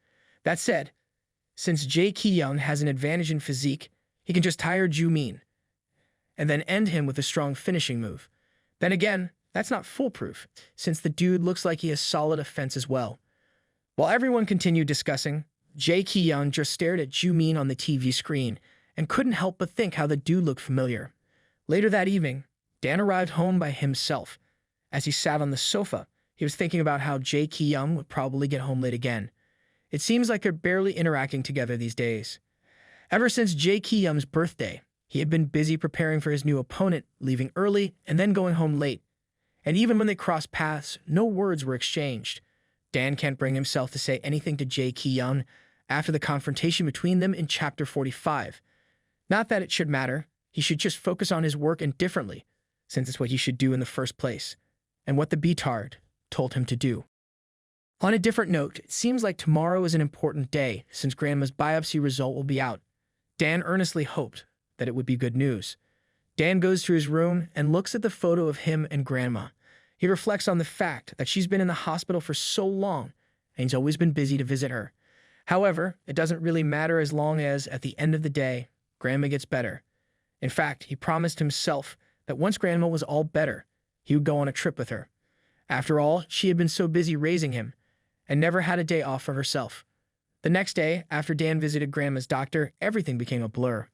That said, since Jaekyung has an advantage in physique, he can just tire Jumin and then end him with a strong finishing move. Then again, that's not foolproof, since the dude looks like he has solid offense as well. While everyone continued discussing, Jaekyung just stared at Jumin on the TV screen and couldn't help but think how the dude looked familiar. Later that evening, Dan arrived home by himself. As he sat on the sofa, he was thinking about how Jaekyung would probably get home late again. It seems like they're barely interacting together these days. Ever since Jaekyung's birthday, he had been busy preparing for his new opponent, leaving early and then going home late. And even when they crossed paths, no words were exchanged. Dan can't bring himself to say anything to Jaekyung after the confrontation between them in Chapter 45. Not that it should matter, he should just focus on his work indifferently, since it's what he should do in the first place, and what the Betard told him to do. On a different note, it seems like tomorrow is an important day, since Grandma's biopsy result will be out. Dan earnestly hoped that it would be good news. Dan goes to his room and looks at the photo of him and Grandma. He reflects on the fact that she's been in the hospital for so long, and he's always been busy to visit her. However, it doesn't really matter as long as, at the end of the day, Grandma gets better. In fact, he promised himself that once Grandma was all better, he would go on a trip with her. After all, she had been so busy raising him, and never had a day off for herself. The next day, after Dan visited Grandma's doctor, everything became a blur.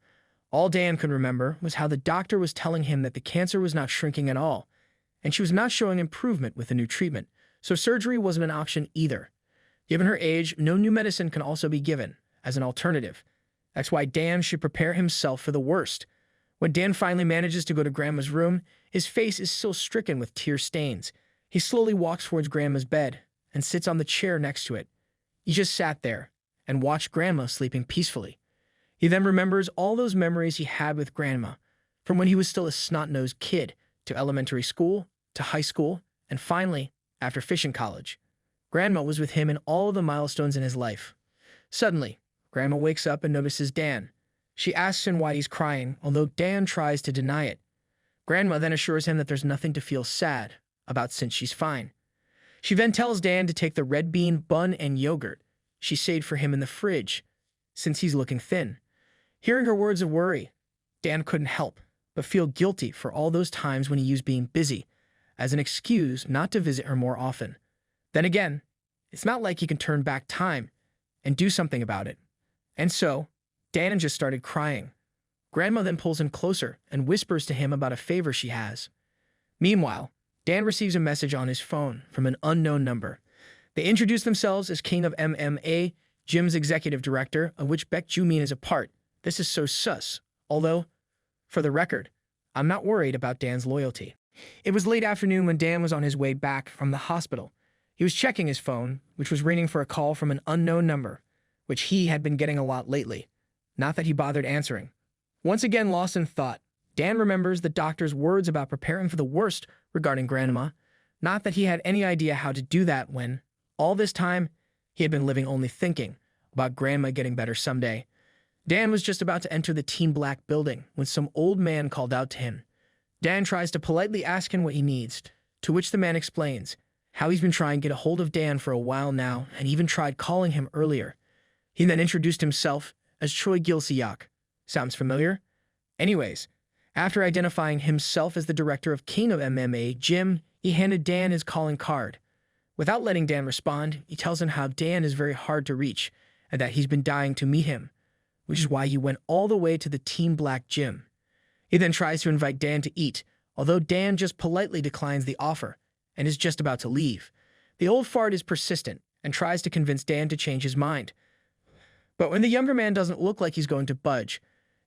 All Dan could remember was how the doctor was telling him that the cancer was not shrinking at all, and she was not showing improvement with the new treatment, so surgery wasn't an option either. Given her age, no new medicine can also be given as an alternative. That's why Dan should prepare himself for the worst. When Dan finally manages to go to Grandma's room, his face is still stricken with tear stains. He slowly walks towards Grandma's bed and sits on the chair next to it. He just sat there and watched Grandma sleeping peacefully. He then remembers all those memories he had with Grandma, from when he was still a snot-nosed kid, to elementary school, to high school, and finally, after fishing college. Grandma was with him in all of the milestones in his life. Suddenly, Grandma wakes up and notices Dan. She asks him why he's crying, although Dan tries to deny it. Grandma then assures him that there's nothing to feel sad about since she's fine. She then tells Dan to take the red bean bun and yogurt she saved for him in the fridge, since he's looking thin. Hearing her words of worry, Dan couldn't help but feel guilty for all those times when he used being busy as an excuse not to visit her more often. Then again, it's not like he can turn back time and do something about it. And so, Dan just started crying. Grandma then pulls him closer and whispers to him about a favor she has. Meanwhile, Dan receives a message on his phone from an unknown number. They introduce themselves as King of MMA, Gym's executive director, of which Jumin is a part. This is so sus. Although, for the record, I'm not worried about Dan's loyalty. It was late afternoon when Dan was on his way back from the hospital. He was checking his phone, which was ringing for a call from an unknown number, which he had been getting a lot lately. Not that he bothered answering. Once again lost in thought, Dan remembers the doctor's words about preparing for the worst regarding Grandma. Not that he had any idea how to do that when, all this time, he had been living only thinking about Grandma getting better someday. Dan was just about to enter the Team Black building when some old man called out to him. Dan tries to politely ask him what he needs, to which the man explains how he's been trying to get a hold of Dan for a while now and even tried calling him earlier. He then introduced himself as Choi Gil-siak. Sounds familiar? Anyways, after identifying himself as the director of King of MMA Gym, he handed Dan his calling card. Without letting Dan respond, he tells him how Dan is very hard to reach and that he's been dying to meet him, which is why he went all the way to the Team Black gym. He then tries to invite Dan to eat, although Dan just politely declines the offer and is just about to leave. The old fart is persistent and tries to convince Dan to change his mind. But when the younger man doesn't look like he's going to budge,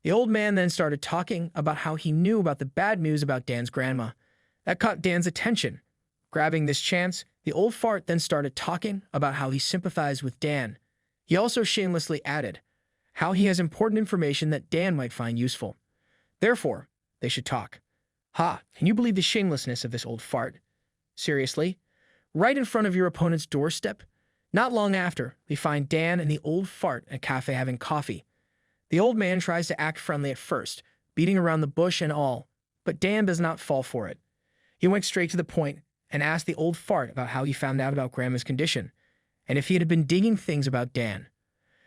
the old man then started talking about how he knew about the bad news about Dan's grandma. That caught Dan's attention. Grabbing this chance, the old fart then started talking about how he sympathized with Dan. He also shamelessly added how he has important information that Dan might find useful. Therefore, they should talk. Ha, can you believe the shamelessness of this old fart? Seriously? Right in front of your opponent's doorstep? Not long after, they find Dan and the old fart at a cafe having coffee. The old man tries to act friendly at first, beating around the bush and all, but Dan does not fall for it. He went straight to the point and asked the old fart about how he found out about Grandma's condition, and if he had been digging things about Dan.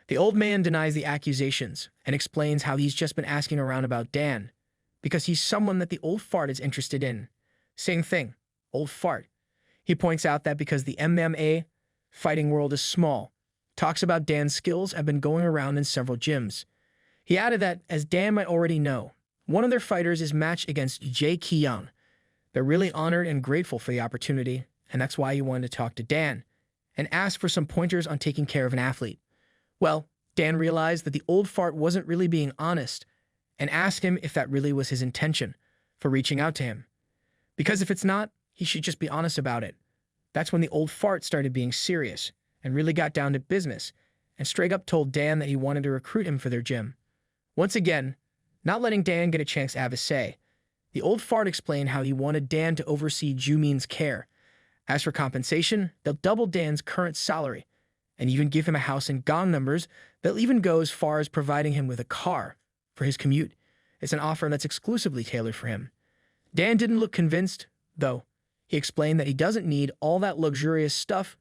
The old man denies the accusations and explains how he's just been asking around about Dan, because he's someone that the old fart is interested in. Same thing, old fart. He points out that because the MMA fighting world is small, talks about Dan's skills have been going around in several gyms. He added that, as Dan might already know, one of their fighters is matched against Jaekyung. They're really honored and grateful for the opportunity, and that's why he wanted to talk to Dan and ask for some pointers on taking care of an athlete. Well, Dan realized that the old fart wasn't really being honest and asked him if that really was his intention for reaching out to him. Because if it's not, he should just be honest about it. That's when the old fart started being serious and really got down to business and straight up told Dan that he wanted to recruit him for their gym. Once again, not letting Dan get a chance to have a say, the old fart explained how he wanted Dan to oversee Jumin's care. As for compensation, they'll double Dan's current salary and even give him a house in gang numbers. They'll even go as far as providing him with a car for his commute. It's an offer that's exclusively tailored for him. Dan didn't look convinced, though. He explained that he doesn't need all that luxurious stuff,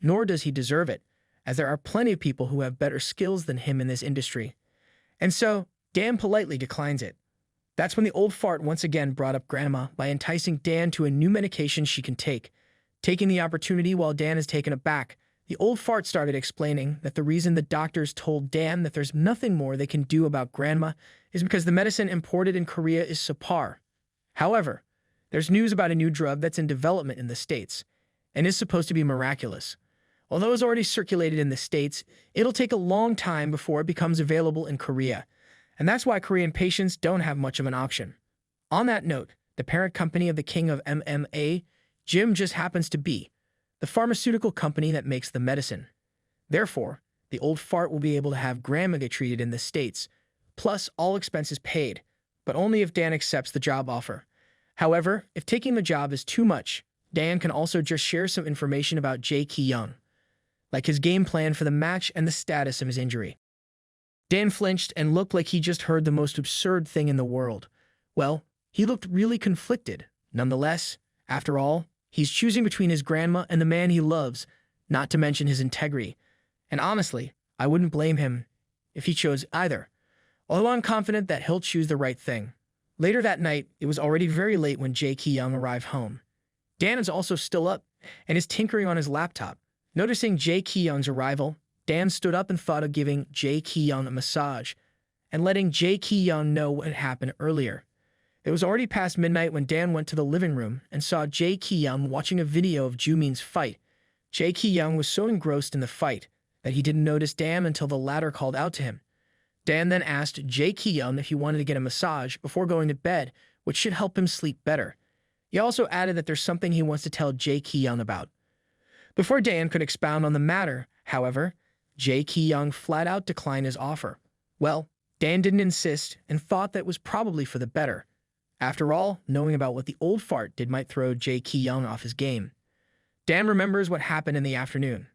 nor does he deserve it, as there are plenty of people who have better skills than him in this industry. And so, Dan politely declines it. That's when the old fart once again brought up Grandma by enticing Dan to a new medication she can take. Taking the opportunity while Dan is taken aback, the old fart started explaining that the reason the doctors told Dan that there's nothing more they can do about Grandma is because the medicine imported in Korea is subpar. However, there's news about a new drug that's in development in the States and is supposed to be miraculous. Although it's already circulated in the States, it'll take a long time before it becomes available in Korea, and that's why Korean patients don't have much of an option. On that note, the parent company of the King of MMA, Gym, just happens to be the pharmaceutical company that makes the medicine. Therefore, the old fart will be able to have Grandma get treated in the States, plus all expenses paid, but only if Dan accepts the job offer. However, if taking the job is too much, Dan can also just share some information about Jaekyung, like his game plan for the match and the status of his injury. Dan flinched and looked like he just heard the most absurd thing in the world. Well, he looked really conflicted. Nonetheless, after all, he's choosing between his grandma and the man he loves, not to mention his integrity. And honestly, I wouldn't blame him if he chose either, although I'm confident that he'll choose the right thing. Later that night, it was already very late when Jaekyung arrived home. Dan is also still up and is tinkering on his laptop. Noticing Jaekyung's arrival, Dan stood up and thought of giving Jaekyung a massage and letting Jaekyung know what had happened earlier. It was already past midnight when Dan went to the living room and saw Jaekyung watching a video of Jumin's fight. Jaekyung was so engrossed in the fight that he didn't notice Dan until the latter called out to him. Dan then asked Jaekyung if he wanted to get a massage before going to bed, which should help him sleep better. He also added that there's something he wants to tell Jaekyung about. Before Dan could expound on the matter, however, Jaekyung flat out declined his offer. Well, Dan didn't insist and thought that was probably for the better. After all, knowing about what the old fart did might throw Jaekyung off his game. Dan remembers what happened in the afternoon.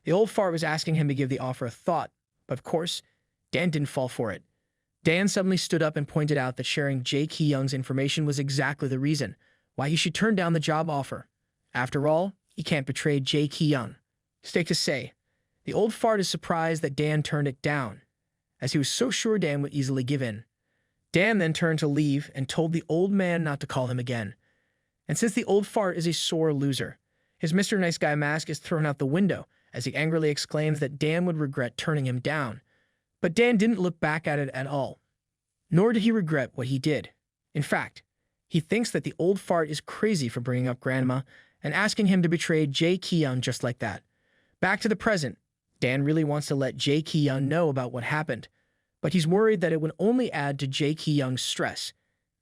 The old fart was asking him to give the offer a thought, but of course, Dan didn't fall for it. Dan suddenly stood up and pointed out that sharing Jaekyung's information was exactly the reason why he should turn down the job offer. After all, he can't betray Jaekyung. Safe to say, the old fart is surprised that Dan turned it down, as he was so sure Dan would easily give in. Dan then turned to leave and told the old man not to call him again. And since the old fart is a sore loser, his Mr. Nice Guy mask is thrown out the window as he angrily exclaims that Dan would regret turning him down. But Dan didn't look back at it at all, nor did he regret what he did. In fact, he thinks that the old fart is crazy for bringing up Grandma and asking him to betray Jaekyung just like that. Back to the present, Dan really wants to let Jaekyung know about what happened, but he's worried that it would only add to Jaekyung's stress.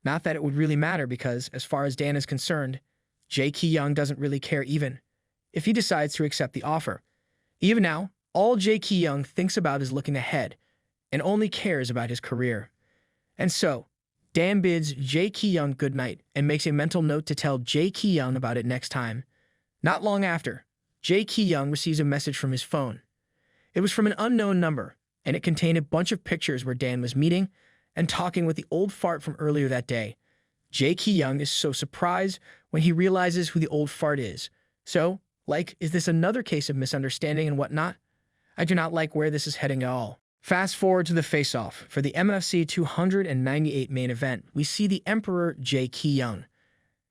Not that it would really matter because, as far as Dan is concerned, Jaekyung doesn't really care even if he decides to accept the offer. Even now, all Jaekyung thinks about is looking ahead and only cares about his career. And so, Dan bids Jaekyung goodnight and makes a mental note to tell Jaekyung about it next time. Not long after, Jaekyung receives a message from his phone. It was from an unknown number, and it contained a bunch of pictures where Dan was meeting and talking with the old fart from earlier that day. Jaekyung is so surprised when he realizes who the old fart is. So, is this another case of misunderstanding and whatnot? I do not like where this is heading at all. Fast forward to the face-off. For the MFC 298 main event, we see the Emperor Jaekyung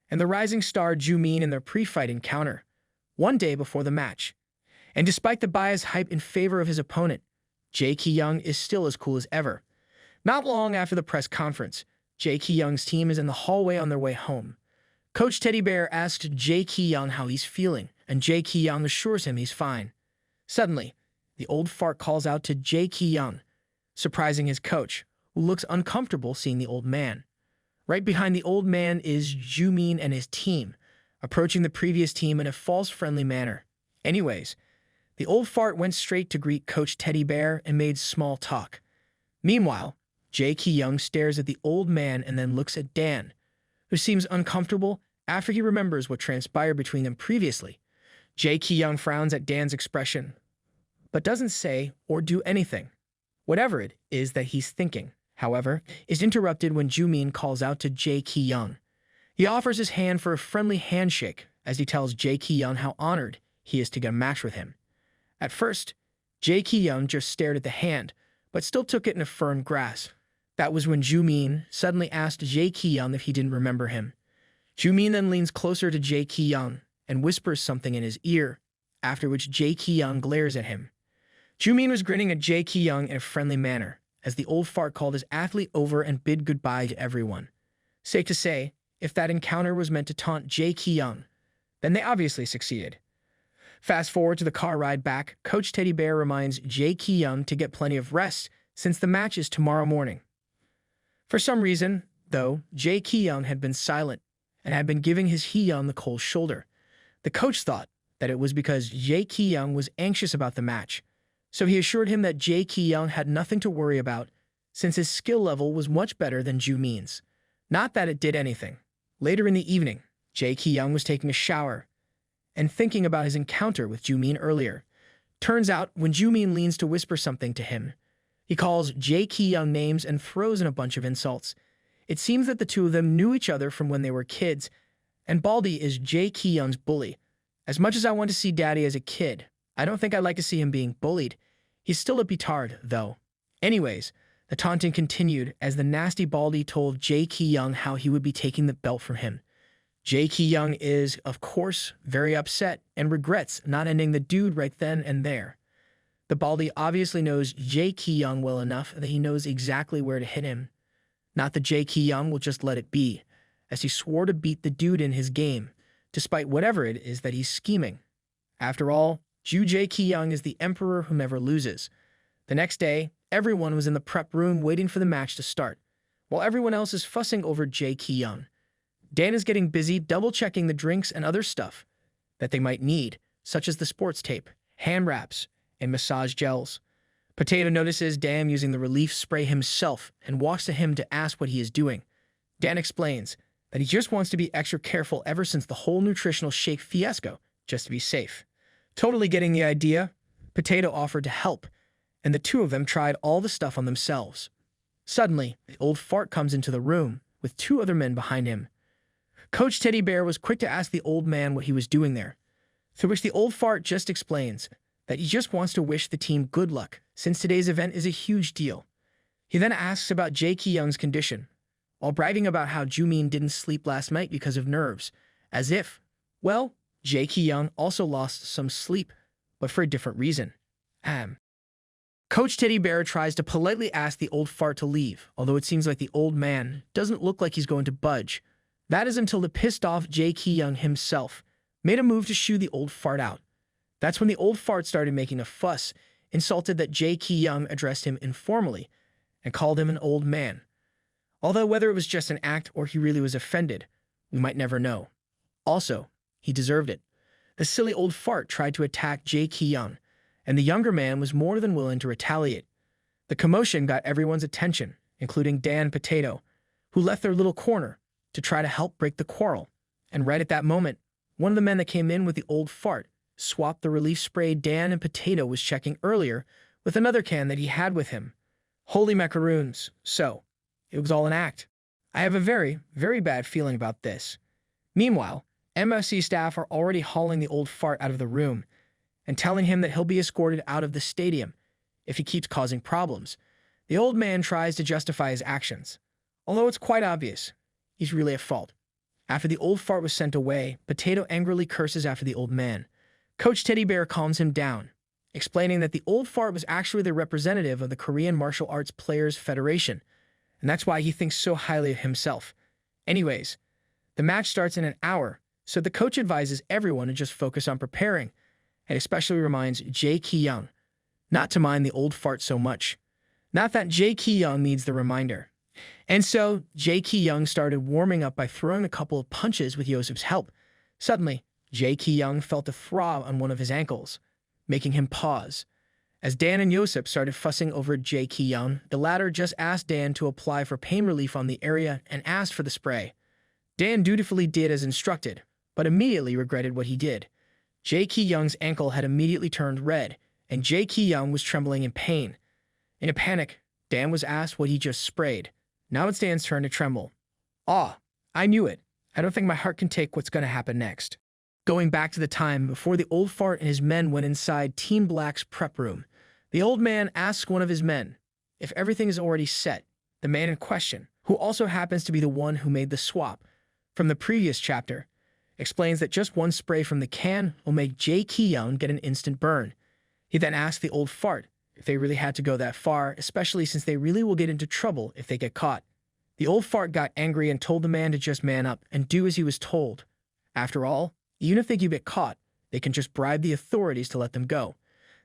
and the rising star Jumin in their pre-fight encounter, one day before the match. And despite the biased hype in favor of his opponent, Jaekyung is still as cool as ever. Not long after the press conference, Jaekyung's team is in the hallway on their way home. Coach Teddy Bear asked Jaekyung how he's feeling, and Jaekyung assures him he's fine. Suddenly, the old fart calls out to Jaekyung, surprising his coach, who looks uncomfortable seeing the old man. Right behind the old man is Jumin and his team, approaching the previous team in a false friendly manner. Anyways, the old fart went straight to greet Coach Teddy Bear and made small talk. Meanwhile, Jaekyung stares at the old man and then looks at Dan, who seems uncomfortable after he remembers what transpired between them previously. Jaekyung frowns at Dan's expression, but doesn't say or do anything. Whatever it is that he's thinking, however, is interrupted when Jumin calls out to Jaekyung. He offers his hand for a friendly handshake as he tells Jaekyung how honored he is to get a match with him. At first, Jaekyung just stared at the hand, but still took it in a firm grasp. That was when Jumin suddenly asked Jaekyung if he didn't remember him. Jumin then leans closer to Jaekyung and whispers something in his ear, after which Jaekyung glares at him. Jumin was grinning at Jaekyung in a friendly manner, as the old fart called his athlete over and bid goodbye to everyone. Safe to say, if that encounter was meant to taunt Jaekyung, then they obviously succeeded. Fast forward to the car ride back, Coach Teddy Bear reminds Jaekyung to get plenty of rest since the match is tomorrow morning. For some reason, though, Jaekyung had been silent and had been giving his Heung the cold shoulder. The coach thought that it was because Jaekyung was anxious about the match, so he assured him that Jaekyung had nothing to worry about since his skill level was much better than Jumin's. Not that it did anything. Later in the evening, Jaekyung was taking a shower and thinking about his encounter with Jumin earlier. Turns out, when Jumin leans to whisper something to him, He calls Jaekyung names and throws in a bunch of insults. It seems that the two of them knew each other from when they were kids, and Baldy is Jaekyung's bully. As much as I want to see Daddy as a kid, I don't think I'd like to see him being bullied. He's still a petard, though. Anyways, the taunting continued as the nasty Baldy told Jaekyung how he would be taking the belt from him. Jaekyung is, of course, very upset and regrets not ending the dude right then and there. The Baldy obviously knows Jaekyung well enough that he knows exactly where to hit him. Not that Jaekyung will just let it be, as he swore to beat the dude in his game, despite whatever it is that he's scheming. After all, Jaekyung is the emperor who never loses. The next day, everyone was in the prep room waiting for the match to start, while everyone else is fussing over Jaekyung. Dan is getting busy double-checking the drinks and other stuff that they might need, such as the sports tape, hand wraps, and massage gels. Potato notices Dan using the relief spray himself and walks to him to ask what he is doing. Dan explains that he just wants to be extra careful ever since the whole nutritional shake fiasco, just to be safe. Totally getting the idea, Potato offered to help, and the two of them tried all the stuff on themselves. Suddenly, the old fart comes into the room with two other men behind him. Coach Teddy Bear was quick to ask the old man what he was doing there, to which the old fart just explains that he just wants to wish the team good luck, since today's event is a huge deal. He then asks about Jaekyung's condition, while bragging about how Jumin didn't sleep last night because of nerves, as if, well, Jaekyung also lost some sleep, but for a different reason. Coach Teddy Bear tries to politely ask the old fart to leave, although it seems like the old man doesn't look like he's going to budge. That is until the pissed-off Jaekyung himself made a move to shoo the old fart out. That's when the old fart started making a fuss, insulted that Jaekyung addressed him informally and called him an old man. Although whether it was just an act or he really was offended, we might never know. Also, he deserved it. The silly old fart tried to attack Jaekyung, and the younger man was more than willing to retaliate. The commotion got everyone's attention, including Dan Potato, who left their little corner to try to help break the quarrel. And right at that moment, one of the men that came in with the old fart swapped the relief spray Dan and Potato was checking earlier with another can that he had with him. Holy macaroons. So, it was all an act. I have a very, very bad feeling about this. Meanwhile, MFC staff are already hauling the old fart out of the room and telling him that he'll be escorted out of the stadium if he keeps causing problems. The old man tries to justify his actions, although it's quite obvious he's really at fault. After the old fart was sent away, Potato angrily curses after the old man. Coach Teddy Bear calms him down, explaining that the old fart was actually the representative of the Korean Martial Arts Players Federation, and that's why he thinks so highly of himself. Anyways, the match starts in an hour, so the coach advises everyone to just focus on preparing, and especially reminds Jaekyung not to mind the old fart so much. Not that Jaekyung needs the reminder. And so, Jaekyung started warming up by throwing a couple of punches with Yosep's help. Suddenly, Jaekyung felt a throb on one of his ankles, making him pause. As Dan and Yosep started fussing over Jaekyung, the latter just asked Dan to apply for pain relief on the area and asked for the spray. Dan dutifully did as instructed, but immediately regretted what he did. Jaekyung's ankle had immediately turned red, and Jaekyung was trembling in pain. In a panic, Dan was asked what he just sprayed. Now it's Dan's turn to tremble. Ah, I knew it. I don't think my heart can take what's going to happen next. Going back to the time before the old fart and his men went inside Team Black's prep room, the old man asks one of his men if everything is already set. The man in question, who also happens to be the one who made the swap from the previous chapter, explains that just one spray from the can will make Jaekyung get an instant burn. He then asks the old fart if they really had to go that far, especially since they really will get into trouble if they get caught. The old fart got angry and told the man to just man up and do as he was told. After all, even if they do get caught, they can just bribe the authorities to let them go.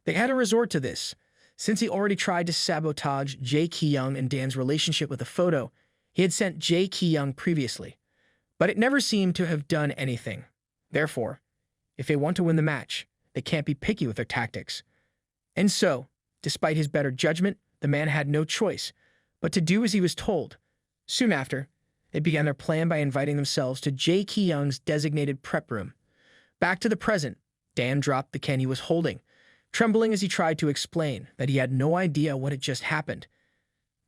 They had to resort to this. Since he already tried to sabotage Jaekyung and Dan's relationship with a photo, he had sent Jaekyung previously. But it never seemed to have done anything. Therefore, if they want to win the match, they can't be picky with their tactics. And so, despite his better judgment, the man had no choice but to do as he was told. Soon after, they began their plan by inviting themselves to Jaekyung's designated prep room. Back to the present, Dan dropped the can he was holding, trembling as he tried to explain that he had no idea what had just happened.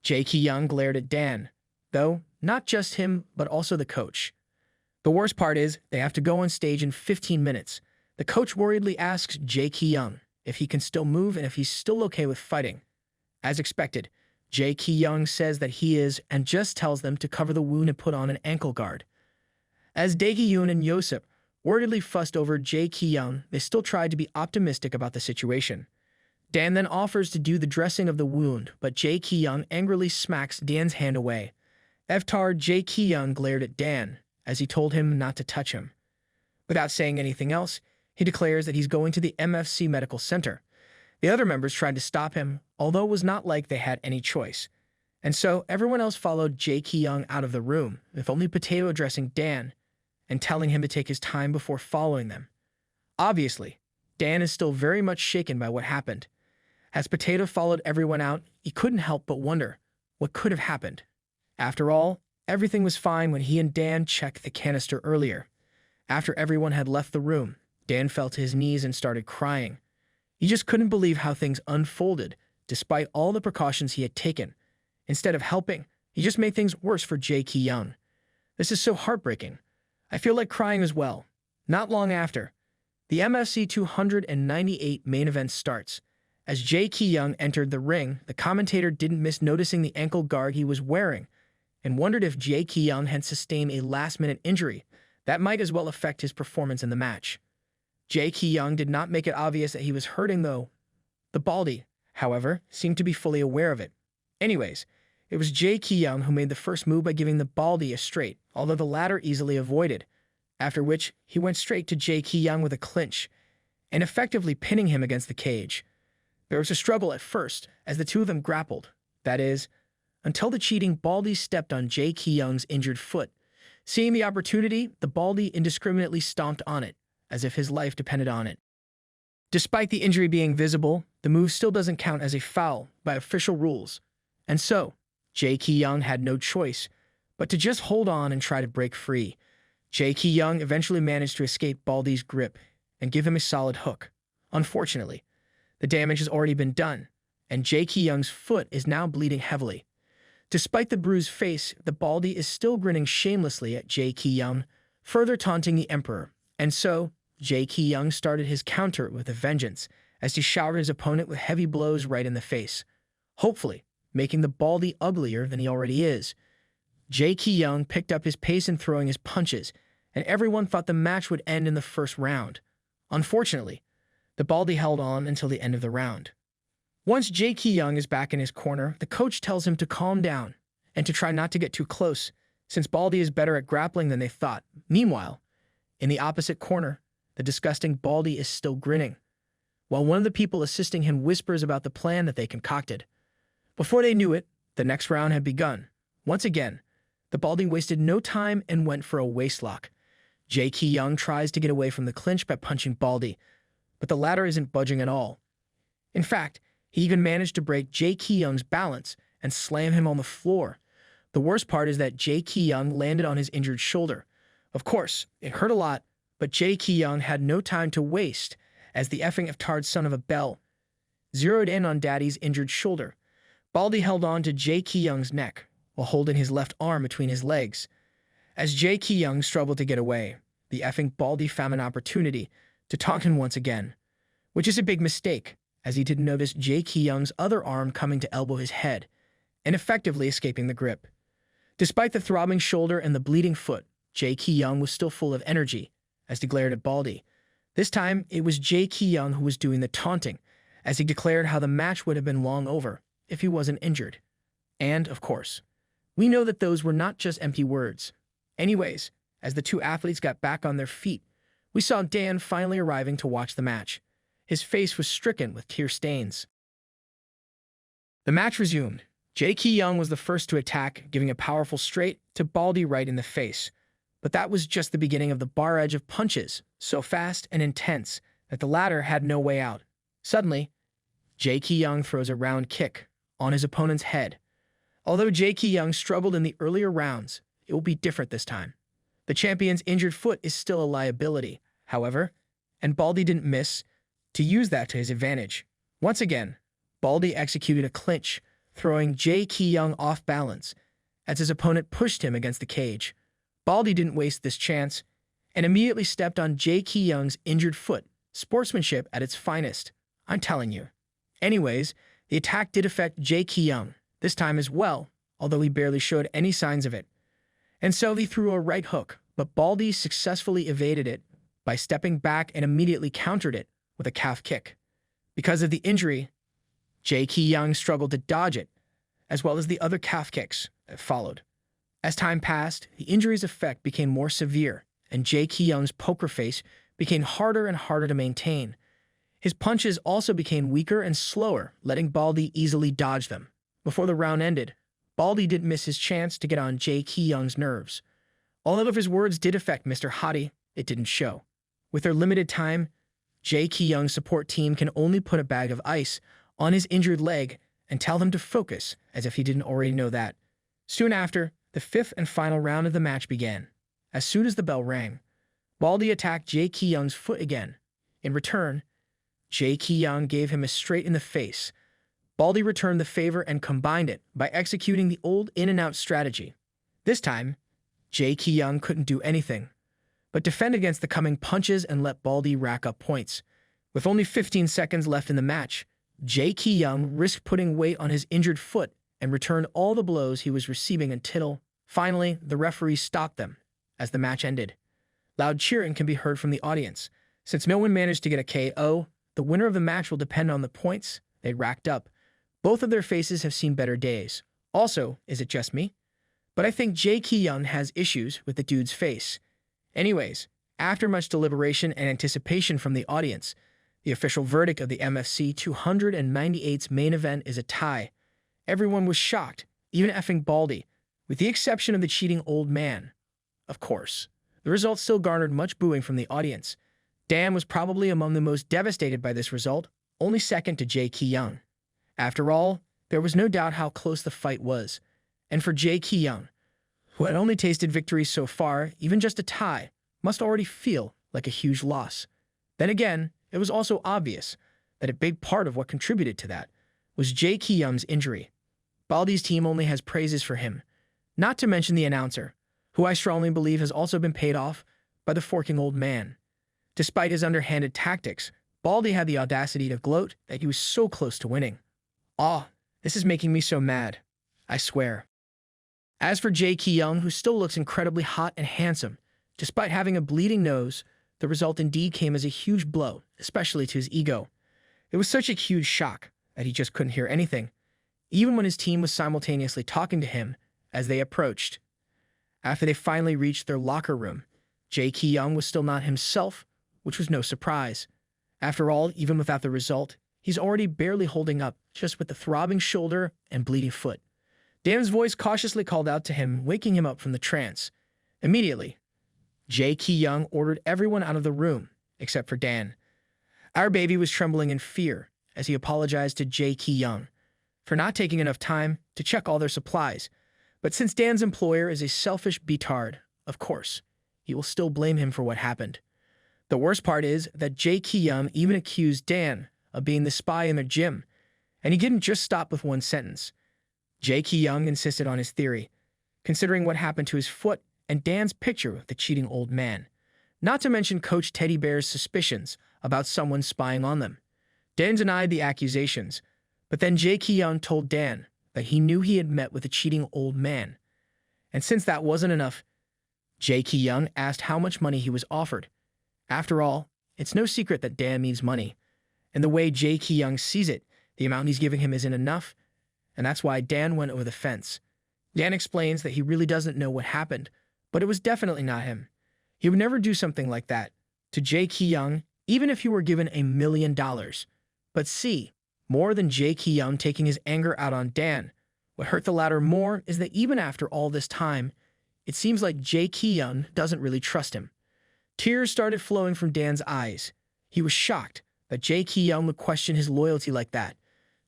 Jaekyung glared at Dan, though not just him, but also the coach. The worst part is they have to go on stage in 15 minutes. The coach worriedly asks Jaekyung if he can still move and if he's still okay with fighting. As expected, Jaekyung says that he is and just tells them to cover the wound and put on an ankle guard. As Dae-Yoon and Yosep worriedly fussed over Jaekyung, they still tried to be optimistic about the situation. Dan then offers to do the dressing of the wound, but Jaekyung angrily smacks Dan's hand away. Eftar Jaekyung glared at Dan as he told him not to touch him. Without saying anything else, he declares that he's going to the MFC Medical Center. The other members tried to stop him, although it was not like they had any choice. And so everyone else followed Jaekyung out of the room, with only Potato addressing Dan and telling him to take his time before following them. Obviously, Dan is still very much shaken by what happened. As Potato followed everyone out, he couldn't help but wonder what could have happened. After all, everything was fine when he and Dan checked the canister earlier. After everyone had left the room, Dan fell to his knees and started crying. He just couldn't believe how things unfolded, despite all the precautions he had taken. Instead of helping, he just made things worse for Jaekyung. This is so heartbreaking. I feel like crying as well. Not long after, the MFC 298 main event starts. As Jaekyung entered the ring, the commentator didn't miss noticing the ankle guard he was wearing and wondered if Jaekyung had sustained a last-minute injury that might as well affect his performance in the match. Jaekyung did not make it obvious that he was hurting, though. The Baldy, however, seemed to be fully aware of it. Anyways, it was Jaekyung who made the first move by giving the Baldy a straight, although the latter easily avoided, after which he went straight to Jaekyung with a clinch and effectively pinning him against the cage. There was a struggle at first as the two of them grappled, that is, until the cheating Baldy stepped on Jaekyung's injured foot. Seeing the opportunity, the Baldy indiscriminately stomped on it, as if his life depended on it. Despite the injury being visible, the move still doesn't count as a foul by official rules, and so Jaekyung had no choice but to just hold on and try to break free. Jaekyung eventually managed to escape Baldy's grip and give him a solid hook. Unfortunately, the damage has already been done, and Jaekyung's foot is now bleeding heavily. Despite the bruised face, the Baldy is still grinning shamelessly at Jaekyung, further taunting the Emperor, and so Jaekyung started his counter with a vengeance as he showered his opponent with heavy blows right in the face, hopefully making the Baldy uglier than he already is. Jaekyung picked up his pace in throwing his punches, and everyone thought the match would end in the first round. Unfortunately, the Baldy held on until the end of the round. Once Jaekyung is back in his corner, the coach tells him to calm down and to try not to get too close, since Baldy is better at grappling than they thought. Meanwhile, in the opposite corner, the disgusting Baldy is still grinning, while one of the people assisting him whispers about the plan that they concocted. Before they knew it, the next round had begun. Once again, the Baldy wasted no time and went for a waistlock. Jaekyung tries to get away from the clinch by punching Baldy, but the latter isn't budging at all. In fact, he even managed to break Jaekyung's balance and slam him on the floor. The worst part is that Jaekyung landed on his injured shoulder. Of course, it hurt a lot, but Jaekyung had no time to waste as the effing Iftard son of a bell zeroed in on Daddy's injured shoulder. Baldy held on to Jaekyung's neck while holding his left arm between his legs. As Jaekyung struggled to get away, the effing Baldy found an opportunity to taunt him once again, which is a big mistake, as he didn't notice Jaekyung's other arm coming to elbow his head and effectively escaping the grip. Despite the throbbing shoulder and the bleeding foot, Jaekyung was still full of energy as he glared at Baldy. This time, it was Jaekyung who was doing the taunting, as he declared how the match would have been long over if he wasn't injured. And, of course, we know that those were not just empty words. Anyways, as the two athletes got back on their feet, we saw Dan finally arriving to watch the match. His face was stricken with tear stains. The match resumed. Jaekyung was the first to attack, giving a powerful straight to Baldy right in the face. But that was just the beginning of the bar edge of punches, so fast and intense that the latter had no way out. Suddenly, Jaekyung throws a round kick on his opponent's head. Although Jaekyung struggled in the earlier rounds, it will be different this time. The champion's injured foot is still a liability, however, and Baldy didn't miss, to use that to his advantage. Once again, Baldy executed a clinch, throwing Jaekyung off balance as his opponent pushed him against the cage. Baldy didn't waste this chance and immediately stepped on Jaekyung's injured foot, sportsmanship at its finest. I'm telling you. Anyways, the attack did affect Jaekyung, this time as well, although he barely showed any signs of it. And so he threw a right hook, but Baldy successfully evaded it by stepping back and immediately countered it with a calf kick. Because of the injury, Jaekyung struggled to dodge it, as well as the other calf kicks that followed. As time passed, the injury's effect became more severe, and Jaekyung's poker face became harder and harder to maintain. His punches also became weaker and slower, letting Baldy easily dodge them. Before the round ended, Baldy didn't miss his chance to get on Jaekyung's nerves. Although if his words did affect Mr. Hottie, it didn't show. With their limited time, Jaekyung's support team can only put a bag of ice on his injured leg and tell him to focus, as if he didn't already know that. Soon after, the fifth and final round of the match began. As soon as the bell rang, Baldy attacked Jaekyung's foot again. In return, Jaekyung gave him a straight in the face. Baldy returned the favor and combined it by executing the old in-and-out strategy. This time, Jaekyung couldn't do anything but defend against the coming punches and let Baldy rack up points. With only 15 seconds left in the match, Jaekyung risked putting weight on his injured foot and returned all the blows he was receiving until, finally, the referee stopped them as the match ended. Loud cheering can be heard from the audience. Since no one managed to get a KO, the winner of the match will depend on the points they racked up. Both of their faces have seen better days. Also, is it just me? But I think Jaekyung has issues with the dude's face. Anyways, after much deliberation and anticipation from the audience, the official verdict of the MFC 298's main event is a tie. Everyone was shocked, even effing Baldy, with the exception of the cheating old man. Of course, the result still garnered much booing from the audience. Dan was probably among the most devastated by this result, only second to Jaekyung. After all, there was no doubt how close the fight was. And for Jaekyung, who had only tasted victory so far, even just a tie must already feel like a huge loss. Then again, it was also obvious that a big part of what contributed to that was Jaekyung's injury. Baldy's team only has praises for him, not to mention the announcer, who I strongly believe has also been paid off by the forking old man. Despite his underhanded tactics, Baldy had the audacity to gloat that he was so close to winning. This is making me so mad, I swear. As for Jaekyung, who still looks incredibly hot and handsome, despite having a bleeding nose, the result indeed came as a huge blow, especially to his ego. It was such a huge shock that he just couldn't hear anything, even when his team was simultaneously talking to him as they approached. After they finally reached their locker room, Jaekyung was still not himself, which was no surprise. After all, even without the result, he's already barely holding up, just with the throbbing shoulder and bleeding foot. Dan's voice cautiously called out to him, waking him up from the trance. Immediately, Jaekyung ordered everyone out of the room, except for Dan. Our baby was trembling in fear as he apologized to Jaekyung for not taking enough time to check all their supplies. But since Dan's employer is a selfish beatard, of course, he will still blame him for what happened. The worst part is that Jaekyung even accused Dan of being the spy in the gym, and he didn't just stop with one sentence. Jaekyung insisted on his theory, considering what happened to his foot and Dan's picture of the cheating old man, not to mention Coach Teddy Bear's suspicions about someone spying on them. Dan denied the accusations, but then Jaekyung told Dan that he knew he had met with a cheating old man. And since that wasn't enough, Jaekyung asked how much money he was offered. After all, it's no secret that Dan needs money, and the way Jaekyung sees it, the amount he's giving him isn't enough, and that's why Dan went over the fence. Dan explains that he really doesn't know what happened, but it was definitely not him. He would never do something like that to Jaekyung, even if he were given $1 million. But see, more than Jaekyung taking his anger out on Dan, what hurt the latter more is that even after all this time, it seems like Jaekyung doesn't really trust him. Tears started flowing from Dan's eyes. He was shocked that Jaekyung would question his loyalty like that.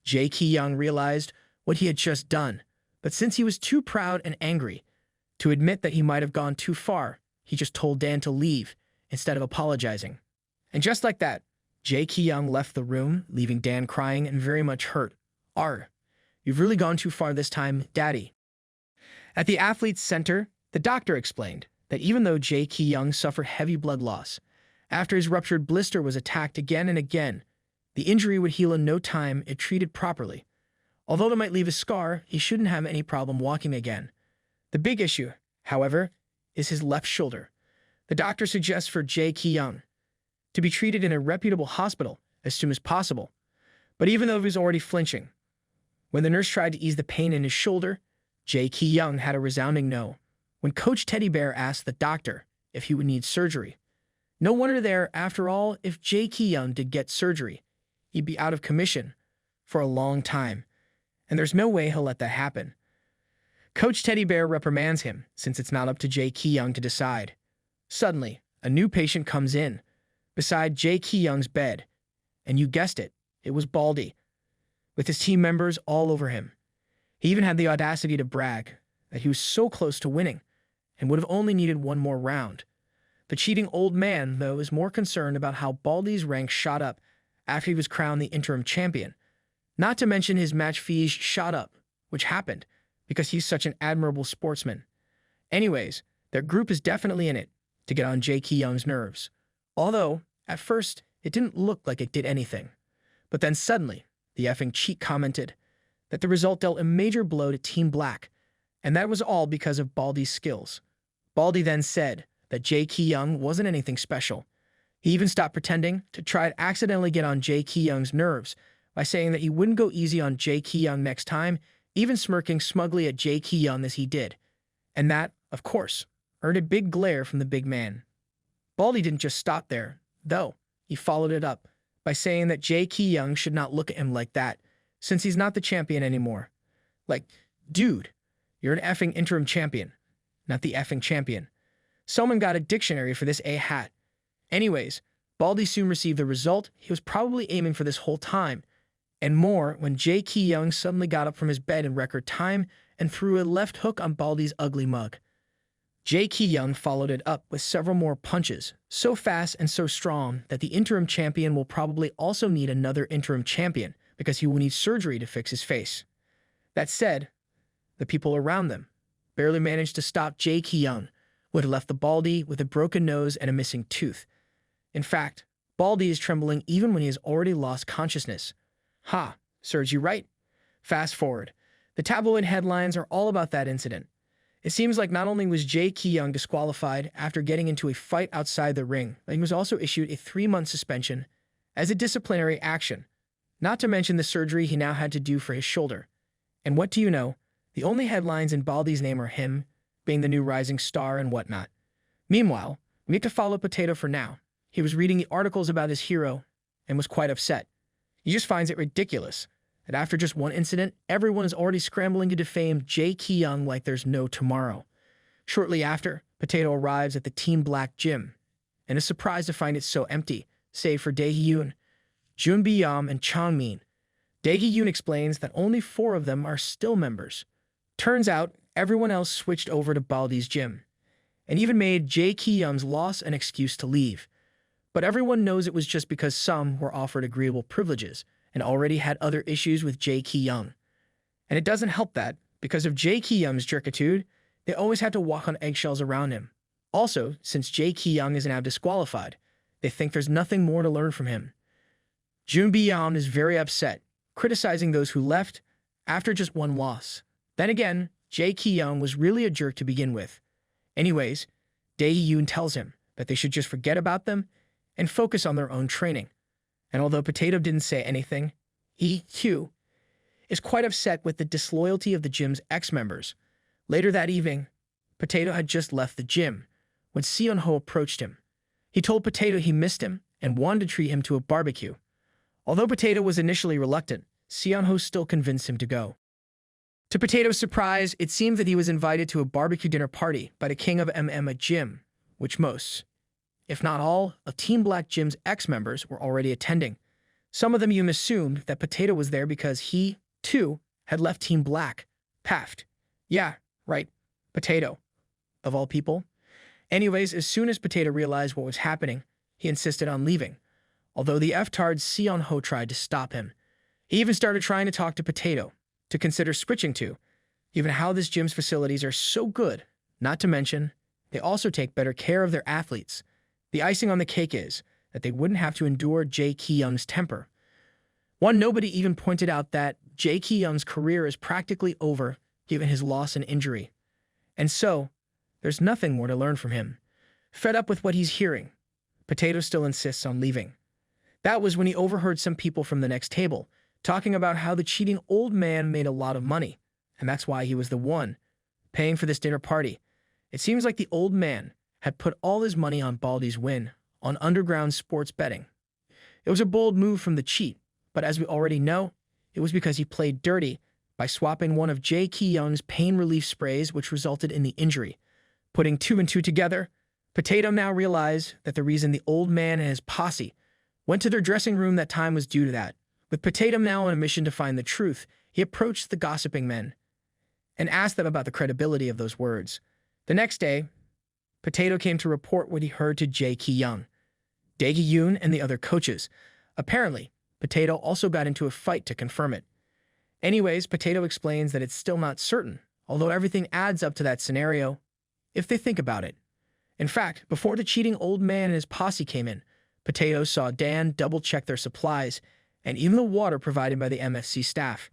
Jaekyung realized what he had just done, but since he was too proud and angry to admit that he might have gone too far, he just told Dan to leave instead of apologizing. And just like that, Jaekyung left the room, leaving Dan crying and very much hurt. You've really gone too far this time, Daddy. At the athlete's center, the doctor explained that even though Jaekyung suffered heavy blood loss, after his ruptured blister was attacked again and again, the injury would heal in no time if treated properly. Although it might leave a scar, he shouldn't have any problem walking again. The big issue, however, is his left shoulder. The doctor suggests for Jaekyung to be treated in a reputable hospital as soon as possible. But even though he was already flinching, when the nurse tried to ease the pain in his shoulder, Jaekyung had a resounding no. When Coach Teddy Bear asked the doctor if he would need surgery, no wonder there, after all, if Jaekyung did get surgery, he'd be out of commission for a long time, and there's no way he'll let that happen. Coach Teddy Bear reprimands him, since it's not up to Jaekyung to decide. Suddenly, a new patient comes in, beside Jaekyung's bed, and you guessed it, it was Baldy, with his team members all over him. He even had the audacity to brag that he was so close to winning, and would have only needed one more round. The cheating old man, though, is more concerned about how Baldy's rank shot up after he was crowned the interim champion. Not to mention his match fees shot up, which happened because he's such an admirable sportsman. Anyways, their group is definitely in it to get on Jaekyung's nerves. Although, at first, it didn't look like it did anything. But then suddenly, the effing cheat commented that the result dealt a major blow to Team Black, and that was all because of Baldy's skills. Baldy then said that Jaekyung wasn't anything special. He even stopped pretending to try to accidentally get on Jaekyung's nerves by saying that he wouldn't go easy on Jaekyung next time, even smirking smugly at Jaekyung as he did. And that, of course, earned a big glare from the big man. Baldy didn't just stop there, though. He followed it up by saying that Jaekyung should not look at him like that, since he's not the champion anymore. Like, dude, you're an effing interim champion, not the effing champion. Someone got a dictionary for this hat. Anyways, Baldy soon received the result he was probably aiming for this whole time, and more when Jaekyung suddenly got up from his bed in record time and threw a left hook on Baldy's ugly mug. Jaekyung followed it up with several more punches, so fast and so strong that the interim champion will probably also need another interim champion because he will need surgery to fix his face. That said, the people around them barely managed to stop Jaekyung, who had left the Baldy with a broken nose and a missing tooth. In fact, Baldy is trembling even when he has already lost consciousness. Ha, serves you right. Fast forward. The tabloid headlines are all about that incident. It seems like not only was Jaekyung disqualified after getting into a fight outside the ring, but he was also issued a 3-month suspension as a disciplinary action, not to mention the surgery he now had to do for his shoulder. And what do you know? The only headlines in Baldy's name are him being the new rising star and whatnot. Meanwhile, we get to follow Potato for now. He was reading the articles about his hero and was quite upset. He just finds it ridiculous that after just one incident, everyone is already scrambling to defame Jaekyung like there's no tomorrow. Shortly after, Potato arrives at the Team Black gym and is surprised to find it so empty, save for Dae-hyun, Jumin, and Changmin. Dae-hyun explains that only 4 of them are still members. Turns out, everyone else switched over to Baldy's gym, and even made Jaekyung's loss an excuse to leave. But everyone knows it was just because some were offered agreeable privileges and already had other issues with Jaekyung. And it doesn't help that, because of Jaekyung's jerkitude, they always have to walk on eggshells around him. Also, since Jaekyung is now disqualified, they think there's nothing more to learn from him. Jumin is very upset, criticizing those who left after just one loss. Then again, Jaekyung was really a jerk to begin with. Anyways, Dae-hyun tells him that they should just forget about them and focus on their own training. And although Potato didn't say anything, he, too, is quite upset with the disloyalty of the gym's ex-members. Later that evening, Potato had just left the gym when Seon-ho approached him. He told Potato he missed him and wanted to treat him to a barbecue. Although Potato was initially reluctant, Seon-ho still convinced him to go. To Potato's surprise, it seemed that he was invited to a barbecue dinner party by the king of MMA gym, which most, if not all, of Team Black Gym's ex-members were already attending. Some of them even assumed that Potato was there because he, too, had left Team Black. Paffed. Yeah, right. Potato. Of all people. Anyways, as soon as Potato realized what was happening, he insisted on leaving. although the F-tard Seon Ho tried to stop him. He even started trying to talk to Potato to consider switching to, even how this gym's facilities are so good, not to mention, they also take better care of their athletes. The icing on the cake is that they wouldn't have to endure Jaekyung's temper. One nobody even pointed out that Jaekyung's career is practically over given his loss and injury. And so, there's nothing more to learn from him. Fed up with what he's hearing, Potato still insists on leaving. That was when he overheard some people from the next table talking about how the cheating old man made a lot of money, and that's why he was the one paying for this dinner party. It seems like the old man had put all his money on Baldy's win on underground sports betting. It was a bold move from the cheat, but as we already know, it was because he played dirty by swapping one of Jaekyung's pain relief sprays, which resulted in the injury. Putting two and two together, Potato now realized that the reason the old man and his posse went to their dressing room that time was due to that. With Potato now on a mission to find the truth, he approached the gossiping men and asked them about the credibility of those words. The next day, Potato came to report what he heard to Jaekyung, Jaekyung, and the other coaches. Apparently, Potato also got into a fight to confirm it. Anyways, Potato explains that it's still not certain, although everything adds up to that scenario, if they think about it. In fact, before the cheating old man and his posse came in, Potato saw Dan double-check their supplies and even the water provided by the MFC staff.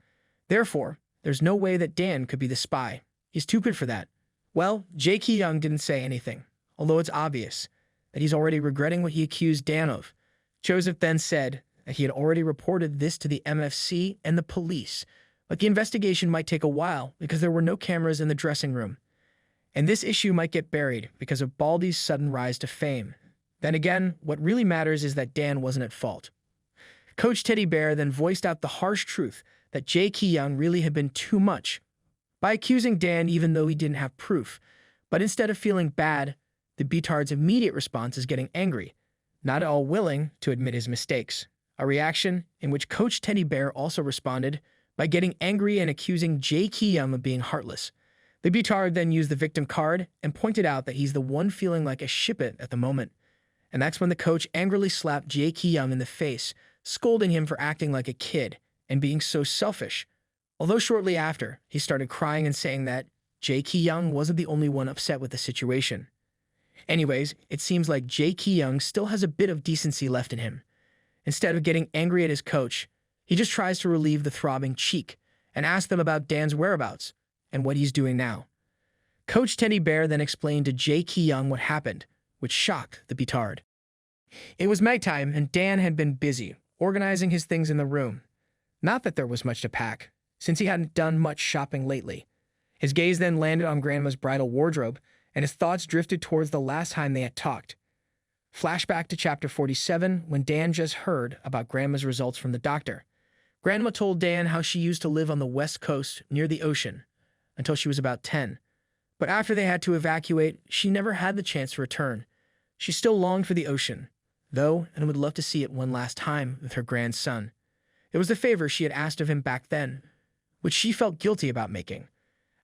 Therefore, there's no way that Dan could be the spy. He's too good for that. Well, Jaekyung didn't say anything, although it's obvious that he's already regretting what he accused Dan of. Joseph then said that he had already reported this to the MFC and the police, but the investigation might take a while because there were no cameras in the dressing room. And this issue might get buried because of Baldy's sudden rise to fame. Then again, what really matters is that Dan wasn't at fault. Coach Teddy Bear then voiced out the harsh truth that Jaekyung really had been too much by accusing Dan even though he didn't have proof. But instead of feeling bad, the B-tard's immediate response is getting angry, not at all willing to admit his mistakes. A reaction in which Coach Teddy Bear also responded by getting angry and accusing Jaekyung of being heartless. The B-tard then used the victim card and pointed out that he's the one feeling like a shit at the moment. And that's when the coach angrily slapped Jaekyung in the face, scolding him for acting like a kid and being so selfish. Although shortly after, he started crying and saying that Jaekyung wasn't the only one upset with the situation. Anyways, it seems like Jaekyung still has a bit of decency left in him. Instead of getting angry at his coach, he just tries to relieve the throbbing cheek and ask them about Dan's whereabouts and what he's doing now. Coach Teddy Bear then explained to Jaekyung what happened, which shocked the B-tard. It was nighttime and Dan had been busy organizing his things in the room. Not that there was much to pack, since he hadn't done much shopping lately. His gaze then landed on Grandma's bridal wardrobe, and his thoughts drifted towards the last time they had talked. Flashback to chapter 47, when Dan just heard about Grandma's results from the doctor. Grandma told Dan how she used to live on the west coast near the ocean until she was about 10. But after they had to evacuate, she never had the chance to return. She still longed for the ocean, though, and would love to see it one last time with her grandson. It was the favor she had asked of him back then, which she felt guilty about making.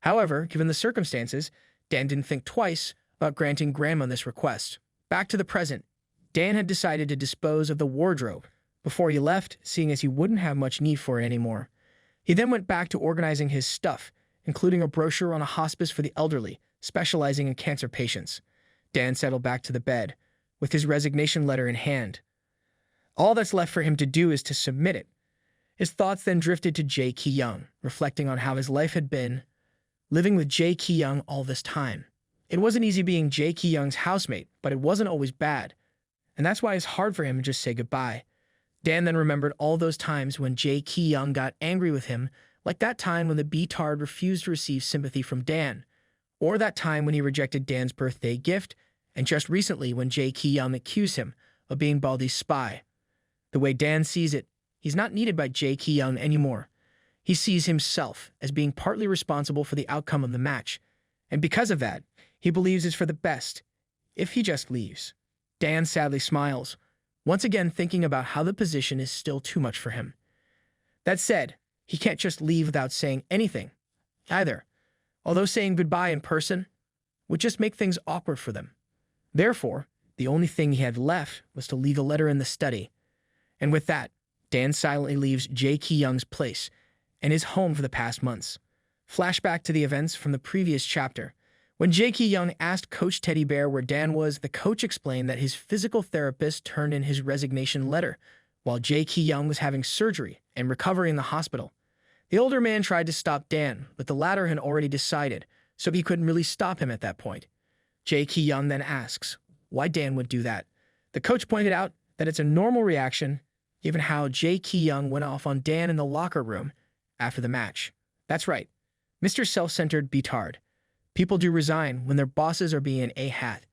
However, given the circumstances, Dan didn't think twice about granting Grandma this request. Back to the present, Dan had decided to dispose of the wardrobe before he left, seeing as he wouldn't have much need for it anymore. He then went back to organizing his stuff, including a brochure on a hospice for the elderly, specializing in cancer patients. Dan settled back to the bed, with his resignation letter in hand. All that's left for him to do is to submit it. His thoughts then drifted to Jaekyung, reflecting on how his life had been, living with Jaekyung all this time. It wasn't easy being Jaekyung's housemate, but it wasn't always bad, and that's why it's hard for him to just say goodbye. Dan then remembered all those times when Jaekyung got angry with him, like that time when the B-tard refused to receive sympathy from Dan, or that time when he rejected Dan's birthday gift, and just recently when Jaekyung accused him of being Baldy's spy. The way Dan sees it, he's not needed by Jaekyung anymore. He sees himself as being partly responsible for the outcome of the match, and because of that, he believes it's for the best if he just leaves. Dan sadly smiles, once again thinking about how the position is still too much for him. That said, he can't just leave without saying anything, either, although saying goodbye in person would just make things awkward for them. Therefore, the only thing he had left was to leave a letter in the study. And with that, Dan silently leaves Jaekyung's place and his home for the past months. Flashback to the events from the previous chapter. When Jaekyung asked Coach Teddy Bear where Dan was, the coach explained that his physical therapist turned in his resignation letter while Jaekyung was having surgery and recovery in the hospital. The older man tried to stop Dan, but the latter had already decided, so he couldn't really stop him at that point. Jaekyung then asks why Dan would do that. The coach pointed out that it's a normal reaction given how Jaekyung went off on Dan in the locker room after the match. That's right, Mr. Self-Centered Betard. People do resign when their bosses are being a hat.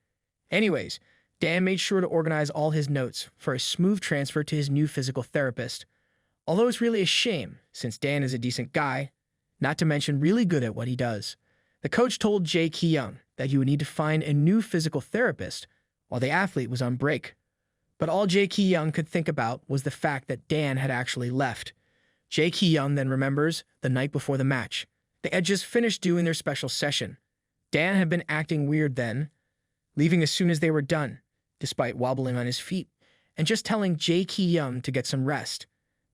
Anyways, Dan made sure to organize all his notes for a smooth transfer to his new physical therapist. Although it's really a shame, since Dan is a decent guy, not to mention really good at what he does. The coach told Jaekyung that he would need to find a new physical therapist while the athlete was on break. But all Jaekyung could think about was the fact that Dan had actually left. Jaekyung then remembers the night before the match. They had just finished doing their special session. Dan had been acting weird then, leaving as soon as they were done, despite wobbling on his feet, and just telling Jaekyung to get some rest.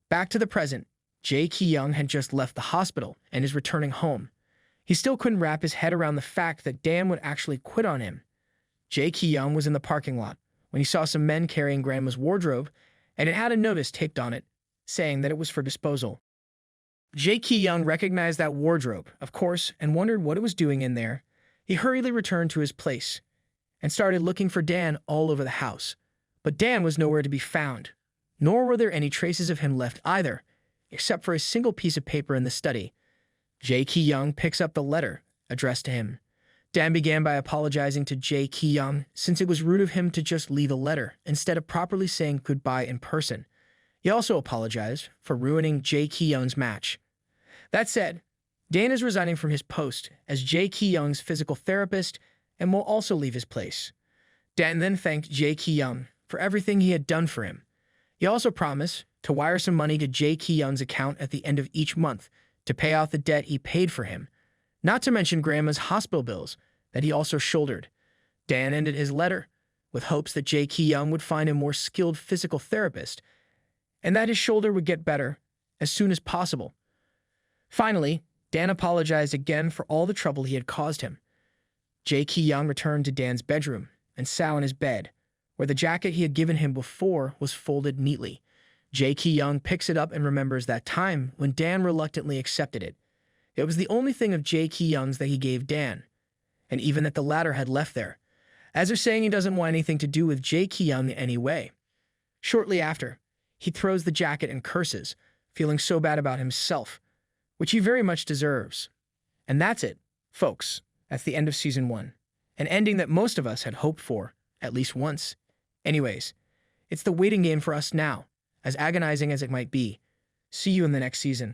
Back to the present, Jaekyung had just left the hospital and is returning home. He still couldn't wrap his head around the fact that Dan would actually quit on him. Jaekyung was in the parking lot when he saw some men carrying Grandma's wardrobe, and it had a notice taped on it, saying that it was for disposal. Jaekyung recognized that wardrobe, of course, and wondered what it was doing in there. He hurriedly returned to his place and started looking for Dan all over the house. But Dan was nowhere to be found, nor were there any traces of him left either, except for a single piece of paper in the study. Jaekyung picks up the letter addressed to him. Dan began by apologizing to Jaekyung since it was rude of him to just leave a letter instead of properly saying goodbye in person. He also apologized for ruining Jaekyung's match. That said, Dan is resigning from his post as Jaekyung's physical therapist and will also leave his place. Dan then thanked Jaekyung for everything he had done for him. He also promised to wire some money to Jaekyung's account at the end of each month to pay off the debt he paid for him, not to mention Grandma's hospital bills that he also shouldered. Dan ended his letter with hopes that Jaekyung would find a more skilled physical therapist and that his shoulder would get better as soon as possible. Finally, Dan apologized again for all the trouble he had caused him. Jaekyung returned to Dan's bedroom and sat on his bed, where the jacket he had given him before was folded neatly. Jaekyung picks it up and remembers that time when Dan reluctantly accepted it. It was the only thing of Jaekyung's that he gave Dan, and even that the latter had left there, as if saying he doesn't want anything to do with Jaekyung anyway. Shortly after, he throws the jacket and curses, feeling so bad about himself, which he very much deserves. And that's it, folks. That's the end of Season 1. An ending that most of us had hoped for, at least once. Anyways, it's the waiting game for us now, as agonizing as it might be. See you in the next season.